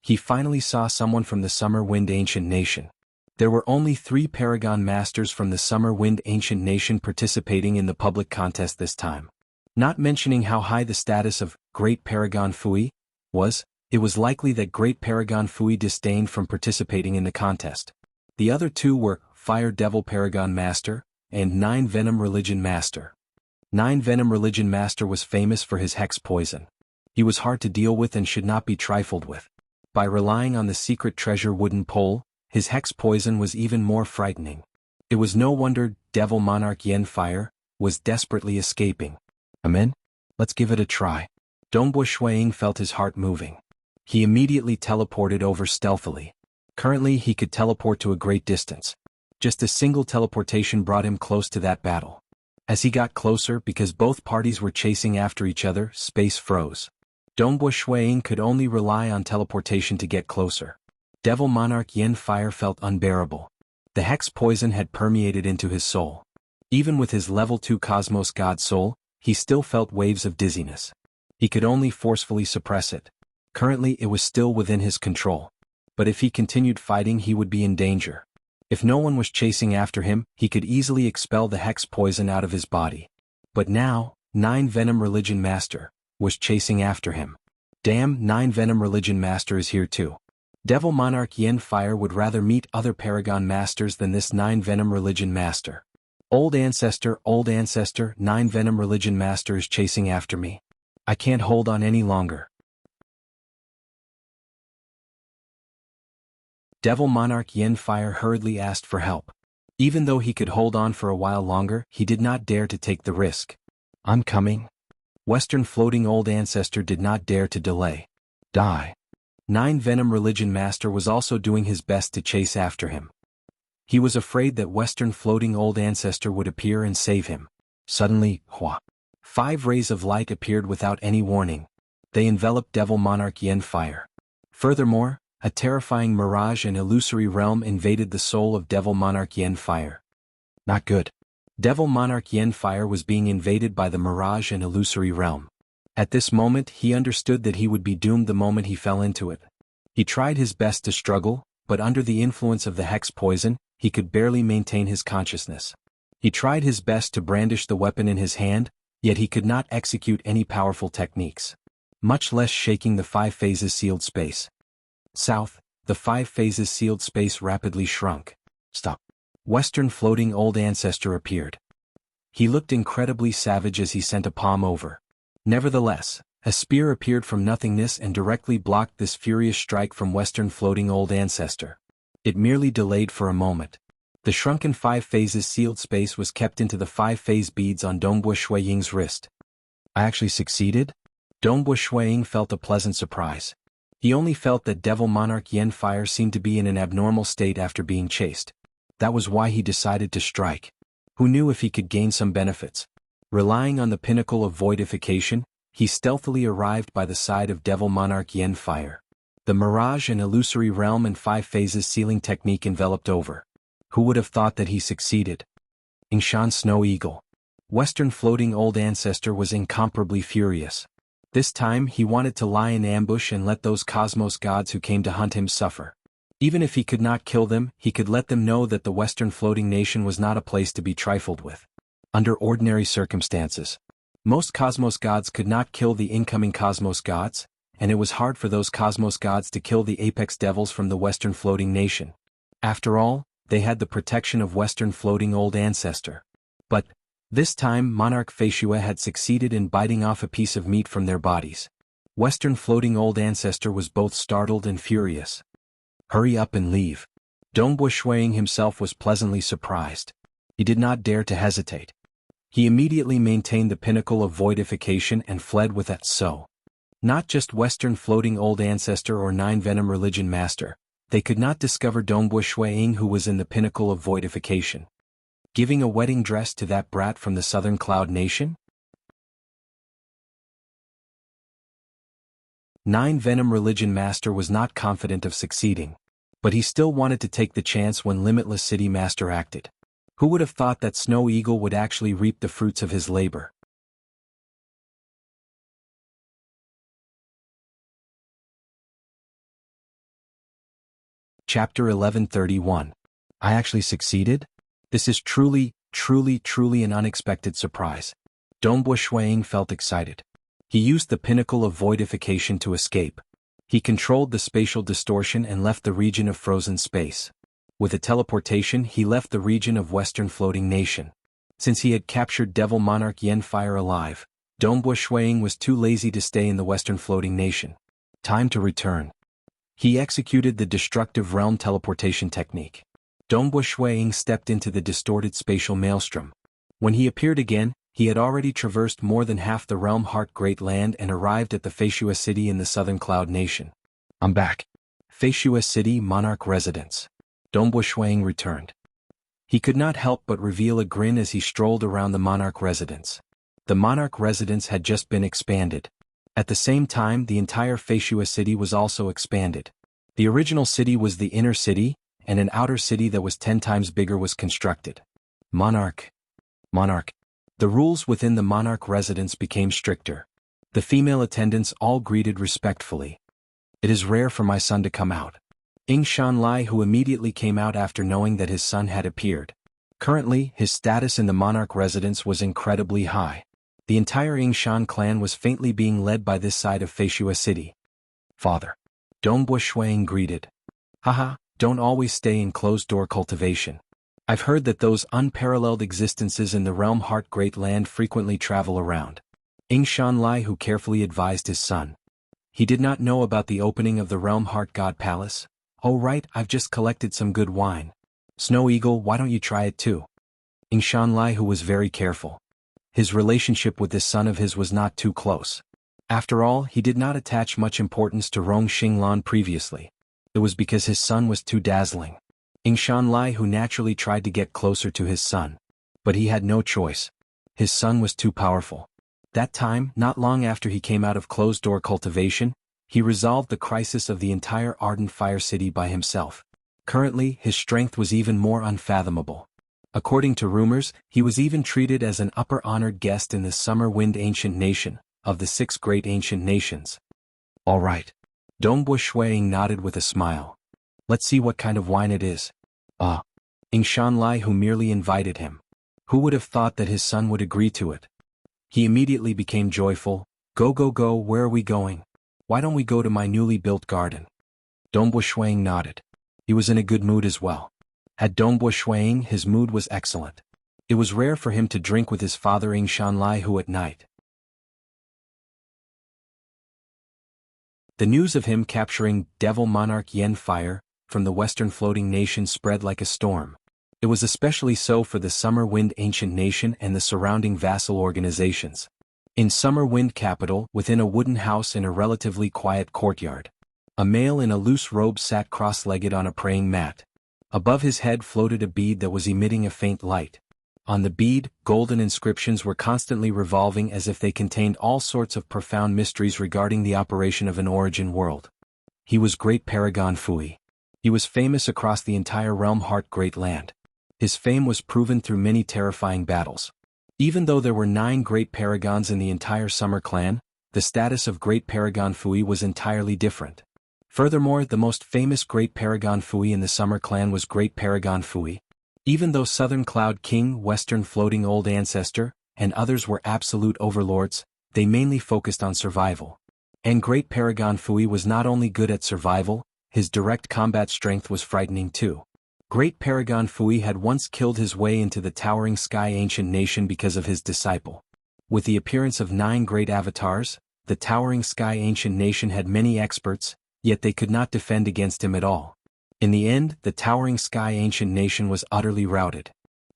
He finally saw someone from the Summer Wind Ancient Nation. There were only 3 Paragon Masters from the Summer Wind Ancient Nation participating in the public contest this time. Not mentioning how high the status of Great Paragon Fui was, it was likely that Great Paragon Fui disdained from participating in the contest. The other 2 were Fire Devil Paragon Master and 9 Venom Religion Master. 9 Venom Religion Master was famous for his hex poison. He was hard to deal with and should not be trifled with. By relying on the secret treasure wooden pole, his hex poison was even more frightening. It was no wonder Devil Monarch Yen Fire was desperately escaping. Amen? Let's give it a try. Dongbo Shuang felt his heart moving. He immediately teleported over stealthily. Currently he could teleport to a great distance. Just a single teleportation brought him close to that battle. As he got closer, because both parties were chasing after each other, space froze. Dongbo Shuang could only rely on teleportation to get closer. Devil Monarch Yen Fire felt unbearable. The hex poison had permeated into his soul. Even with his level 2 Cosmos God soul, he still felt waves of dizziness. He could only forcefully suppress it. Currently it was still within his control. But if he continued fighting, he would be in danger. If no one was chasing after him, he could easily expel the hex poison out of his body. But now, Nine Venom Religion Master was chasing after him. Damn, Nine Venom Religion Master is here too. Devil Monarch Yen Fire would rather meet other Paragon Masters than this Nine Venom Religion Master. Old Ancestor, Nine Venom Religion Master is chasing after me. I can't hold on any longer. Devil Monarch Yen Fire hurriedly asked for help. Even though he could hold on for a while longer, he did not dare to take the risk. I'm coming. Western Floating Old Ancestor did not dare to delay. Die. Nine Venom Religion Master was also doing his best to chase after him. He was afraid that Western Floating Old Ancestor would appear and save him. Suddenly, 5 rays of light appeared without any warning. They enveloped Devil Monarch Yen Fire. Furthermore, a terrifying mirage and illusory realm invaded the soul of Devil Monarch Yen Fire. Not good. Devil Monarch Yen Fire was being invaded by the mirage and illusory realm. At this moment, he understood that he would be doomed the moment he fell into it. He tried his best to struggle, but under the influence of the hex poison, he could barely maintain his consciousness. He tried his best to brandish the weapon in his hand, yet he could not execute any powerful techniques, much less shaking the 5 phases sealed space. South, the 5 phases sealed space rapidly shrunk. Stop. Western Floating Old Ancestor appeared. He looked incredibly savage as he sent a palm over. Nevertheless, a spear appeared from nothingness and directly blocked this furious strike from Western Floating Old Ancestor. It merely delayed for a moment. The shrunken 5 phases sealed space was kept into the 5 phase beads on Dongbua Shui Ying's wrist. I actually succeeded? Dongbua Shui Ying felt a pleasant surprise. He only felt that Devil Monarch Yen Fire seemed to be in an abnormal state after being chased. That was why he decided to strike. Who knew if he could gain some benefits? Relying on the pinnacle of voidification, he stealthily arrived by the side of Devil Monarch Yen Fire. The mirage and illusory realm and 5 phases sealing technique enveloped over. Who would have thought that he succeeded? Yingshan Snow Eagle. Western Floating Old Ancestor was incomparably furious. This time he wanted to lie in ambush and let those cosmos gods who came to hunt him suffer. Even if he could not kill them, he could let them know that the Western Floating Nation was not a place to be trifled with. Under ordinary circumstances, most cosmos gods could not kill the incoming cosmos gods, and it was hard for those cosmos gods to kill the apex devils from the Western Floating Nation. After all, they had the protection of Western Floating Old Ancestor. But, this time Monarch Feishua had succeeded in biting off a piece of meat from their bodies. Western Floating Old Ancestor was both startled and furious. Hurry up and leave. Dongbua Shui Ying himself was pleasantly surprised. He did not dare to hesitate. He immediately maintained the pinnacle of voidification and fled with that so. Not just Western Floating Old Ancestor or Nine Venom Religion Master, they could not discover Dongbua Shui Ying, who was in the pinnacle of voidification. Giving a wedding dress to that brat from the Southern Cloud Nation? Nine Venom Religion Master was not confident of succeeding, but he still wanted to take the chance when Limitless City Master acted. Who would have thought that Snow Eagle would actually reap the fruits of his labor? Chapter 1131. I actually succeeded? This is truly an unexpected surprise. Dongbua Shui Ying felt excited. He used the pinnacle of voidification to escape. He controlled the spatial distortion and left the region of frozen space. With a teleportation, he left the region of Western Floating Nation. Since he had captured Devil Monarch Yen Fire alive, Dongbua Shui Ying was too lazy to stay in the Western Floating Nation. Time to return. He executed the destructive realm teleportation technique. Dongbua Shui Ying stepped into the distorted spatial maelstrom. When he appeared again, he had already traversed more than half the Realm Heart Great Land and arrived at the Feishua City in the Southern Cloud Nation. I'm back. Feishua City Monarch Residence. Dongbua Shui Ying returned. He could not help but reveal a grin as he strolled around the Monarch Residence. The Monarch Residence had just been expanded. At the same time, the entire Feishua City was also expanded. The original city was the inner city, and an outer city that was 10 times bigger was constructed. Monarch. The rules within the Monarch Residence became stricter. The female attendants all greeted respectfully. It is rare for my son to come out. Ying Shanlai, who immediately came out after knowing that his son had appeared. Currently, his status in the monarch residence was incredibly high. The entire Ying Shan clan was faintly being led by this side of Feishua City. Father. Dongbua Shuang greeted. Haha, don't always stay in closed-door cultivation. I've heard that those unparalleled existences in the realm Heart Great Land frequently travel around. Ying Shanlai, who carefully advised his son. He did not know about the opening of the realm Heart God Palace. Oh right, I've just collected some good wine. Snow Eagle, why don't you try it too? Ying Shanlai, who was very careful. His relationship with this son of his was not too close. After all, he did not attach much importance to Rong Xinglan previously. It was because his son was too dazzling. Ying Shanlai, who naturally tried to get closer to his son. But he had no choice. His son was too powerful. That time, not long after he came out of closed-door cultivation, he resolved the crisis of the entire Ardent Fire City by himself. Currently, his strength was even more unfathomable. According to rumors, he was even treated as an upper-honored guest in the Summer Wind Ancient Nation, of the 6 great ancient nations. All right. Dongbua Shuang nodded with a smile. Let's see what kind of wine it is. Ying Shanlai, who merely invited him. Who would have thought that his son would agree to it? He immediately became joyful. Go, where are we going? Why don't we go to my newly built garden? Dongbua Shuang nodded. He was in a good mood as well. At Dongbua Shuang, his mood was excellent. It was rare for him to drink with his father Ying Shanlai, who at night. The news of him capturing Devil Monarch Yen Fire from the western floating nation spread like a storm. It was especially so for the Summer Wind Ancient Nation and the surrounding vassal organizations. In Summer Wind Capital, within a wooden house in a relatively quiet courtyard, a male in a loose robe sat cross-legged on a praying mat. Above his head floated a bead that was emitting a faint light. On the bead, golden inscriptions were constantly revolving as if they contained all sorts of profound mysteries regarding the operation of an origin world. He was Great Paragon Fui. He was famous across the entire realm Heart Great Land. His fame was proven through many terrifying battles. Even though there were 9 great paragons in the entire Summer Clan, the status of Great Paragon Fui was entirely different. Furthermore, the most famous Great Paragon Fui in the Summer Clan was Great Paragon Fui. Even though Southern Cloud King, Western Floating Old Ancestor, and others were absolute overlords, they mainly focused on survival. And Great Paragon Fui was not only good at survival, his direct combat strength was frightening too. Great Paragon Fui had once killed his way into the Towering Sky Ancient Nation because of his disciple. With the appearance of 9 great avatars, the Towering Sky Ancient Nation had many experts, yet they could not defend against him at all. In the end, the Towering Sky Ancient Nation was utterly routed.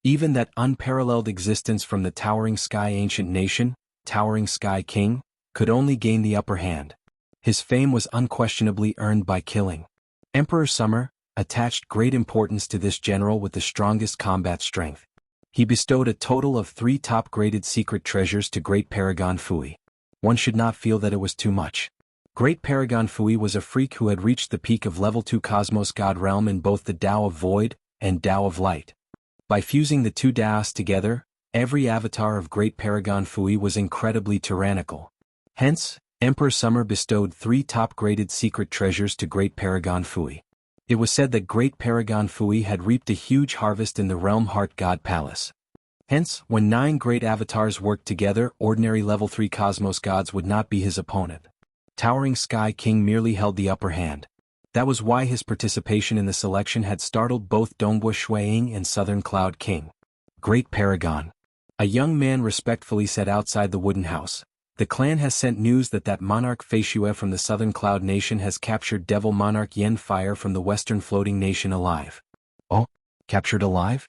Even that unparalleled existence from the Towering Sky Ancient Nation, Towering Sky King, could only gain the upper hand. His fame was unquestionably earned by killing. Emperor Summer attached great importance to this general with the strongest combat strength. He bestowed a total of 3 top-graded secret treasures to Great Paragon Fui. One should not feel that it was too much. Great Paragon Fui was a freak who had reached the peak of level 2 Cosmos God Realm in both the Tao of Void and Tao of Light. By fusing the 2 Taos together, every avatar of Great Paragon Fui was incredibly tyrannical. Hence, Emperor Summer bestowed 3 top-graded secret treasures to Great Paragon Fui. It was said that Great Paragon Fui had reaped a huge harvest in the Realm Heart God Palace. Hence, when 9 great avatars worked together, ordinary level 3 Cosmos gods would not be his opponent. Towering Sky King merely held the upper hand. That was why his participation in the selection had startled both Dongbua Shuang and Southern Cloud King. Great Paragon. A young man respectfully said outside the wooden house. The clan has sent news that Monarch Feishue from the Southern Cloud Nation has captured Devil Monarch Yen Fire from the Western Floating Nation alive. Oh? Captured alive?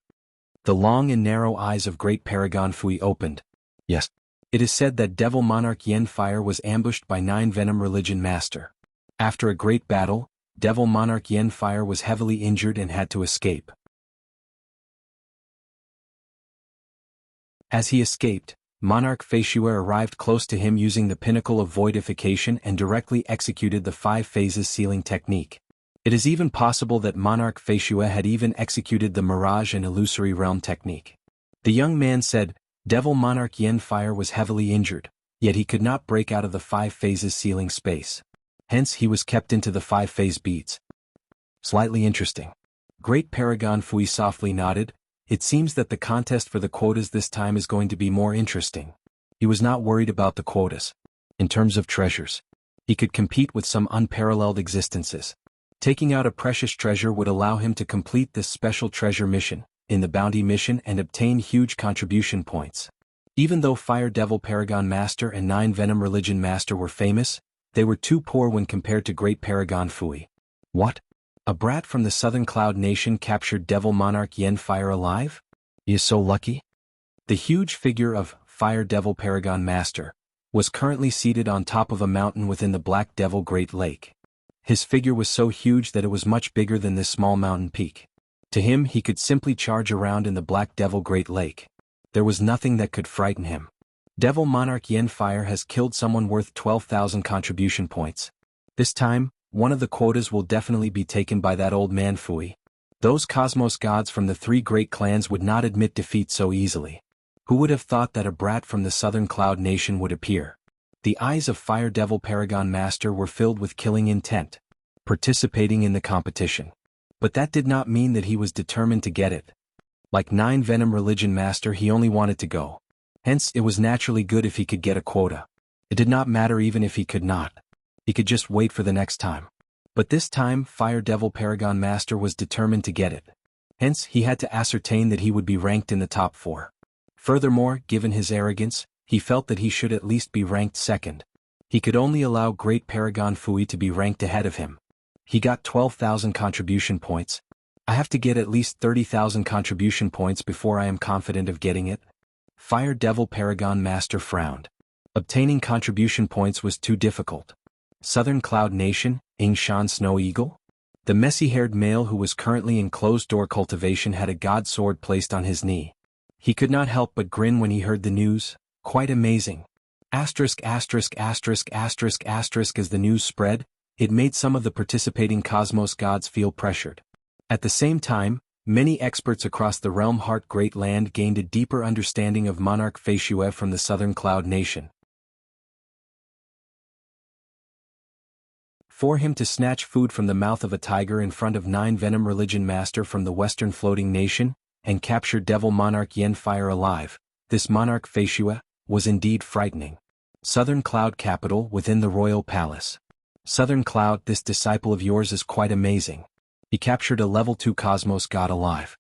The long and narrow eyes of Great Paragon Fui opened. Yes. It is said that Devil Monarch Yen Fire was ambushed by 9 Venom Religion Master. After a great battle, Devil Monarch Yen Fire was heavily injured and had to escape. As he escaped, Monarch Feishue arrived close to him using the pinnacle of voidification and directly executed the 5 phases sealing technique. It is even possible that Monarch Feishue had even executed the Mirage and Illusory Realm technique. The young man said, Devil Monarch Yen Fire was heavily injured, yet he could not break out of the 5 phases sealing space. Hence he was kept into the 5 phase beads. Slightly interesting. Great Paragon Fui softly nodded. It seems that the contest for the quotas this time is going to be more interesting. He was not worried about the quotas. In terms of treasures, he could compete with some unparalleled existences. Taking out a precious treasure would allow him to complete this special treasure mission, in the bounty mission, and obtain huge contribution points. Even though Fire Devil Paragon Master and 9 Venom Religion Master were famous, they were too poor when compared to Great Paragon Fui. What? A brat from the Southern Cloud Nation captured Devil Monarch Yen Fire alive? He is so lucky. The huge figure of Fire Devil Paragon Master was currently seated on top of a mountain within the Black Devil Great Lake. His figure was so huge that it was much bigger than this small mountain peak. To him, he could simply charge around in the Black Devil Great Lake. There was nothing that could frighten him. Devil Monarch Yen Fire has killed someone worth 12,000 contribution points. This time, one of the quotas will definitely be taken by that old man Fui. Those cosmos gods from the 3 great clans would not admit defeat so easily. Who would have thought that a brat from the Southern Cloud Nation would appear? The eyes of Fire Devil Paragon Master were filled with killing intent, participating in the competition. But that did not mean that he was determined to get it. Like 9 Venom Religion Master, he only wanted to go. Hence, it was naturally good if he could get a quota. It did not matter even if he could not. He could just wait for the next time. But this time, Fire Devil Paragon Master was determined to get it. Hence, he had to ascertain that he would be ranked in the top 4. Furthermore, given his arrogance, he felt that he should at least be ranked second. He could only allow Great Paragon Fui to be ranked ahead of him. He got 12,000 contribution points. I have to get at least 30,000 contribution points before I am confident of getting it. Fire Devil Paragon Master frowned. Obtaining contribution points was too difficult. Southern Cloud Nation, Yingshan Snow Eagle? The messy-haired male who was currently in closed-door cultivation had a god sword placed on his knee. He could not help but grin when he heard the news. Quite amazing. As the news spread, it made some of the participating cosmos gods feel pressured. At the same time, many experts across the Realm Heart Great Land gained a deeper understanding of Monarch Feishue from the Southern Cloud Nation. For him to snatch food from the mouth of a tiger in front of 9 Venom Religion Master from the Western Floating Nation, and capture Devil Monarch Yen Fire alive, this Monarch Feishue was indeed frightening. Southern Cloud Capital within the Royal Palace. Southern Cloud, this disciple of yours is quite amazing. He captured a level 2 cosmos god alive.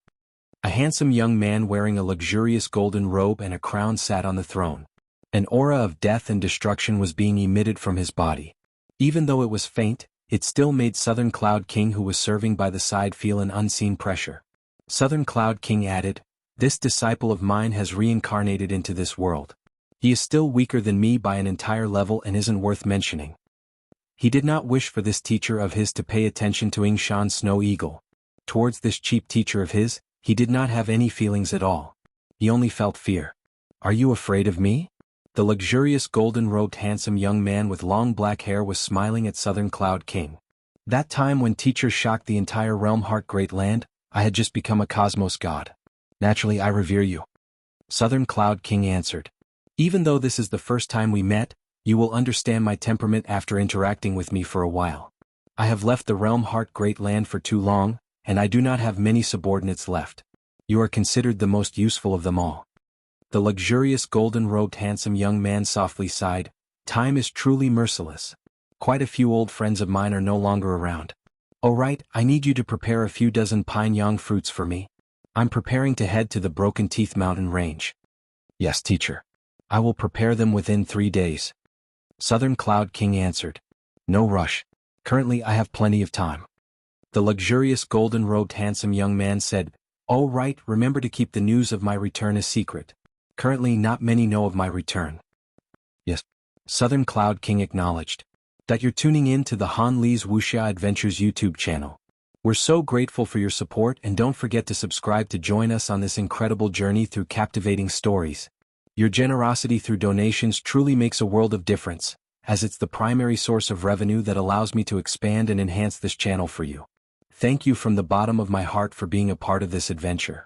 A handsome young man wearing a luxurious golden robe and a crown sat on the throne. An aura of death and destruction was being emitted from his body. Even though it was faint, it still made Southern Cloud King, who was serving by the side, feel an unseen pressure. Southern Cloud King added, "This disciple of mine has reincarnated into this world. He is still weaker than me by an entire level and isn't worth mentioning." He did not wish for this teacher of his to pay attention to Yingshan Snow Eagle. Towards this cheap teacher of his, he did not have any feelings at all. He only felt fear. "Are you afraid of me?" The luxurious golden-robed handsome young man with long black hair was smiling at Southern Cloud King. "That time when teachers shocked the entire Realm Heart Great Land, I had just become a cosmos god. Naturally, I revere you." Southern Cloud King answered. "Even though this is the first time we met, you will understand my temperament after interacting with me for a while. I have left the Realm Heart Great Land for too long, and I do not have many subordinates left. You are considered the most useful of them all." The luxurious golden-robed handsome young man softly sighed. "Time is truly merciless. Quite a few old friends of mine are no longer around. All right, I need you to prepare a few dozen pine yang fruits for me. I'm preparing to head to the Broken Teeth Mountain Range." "Yes, teacher. I will prepare them within 3 days." Southern Cloud King answered. "No rush. Currently I have plenty of time." The luxurious golden-robed handsome young man said, "All right, remember to keep the news of my return a secret. Currently not many know of my return." "Yes." Southern Cloud King acknowledged. "That you're tuning in to the Han Lee's Wuxia Adventures YouTube channel. We're so grateful for your support, and don't forget to subscribe to join us on this incredible journey through captivating stories. Your generosity through donations truly makes a world of difference, as it's the primary source of revenue that allows me to expand and enhance this channel for you. Thank you from the bottom of my heart for being a part of this adventure."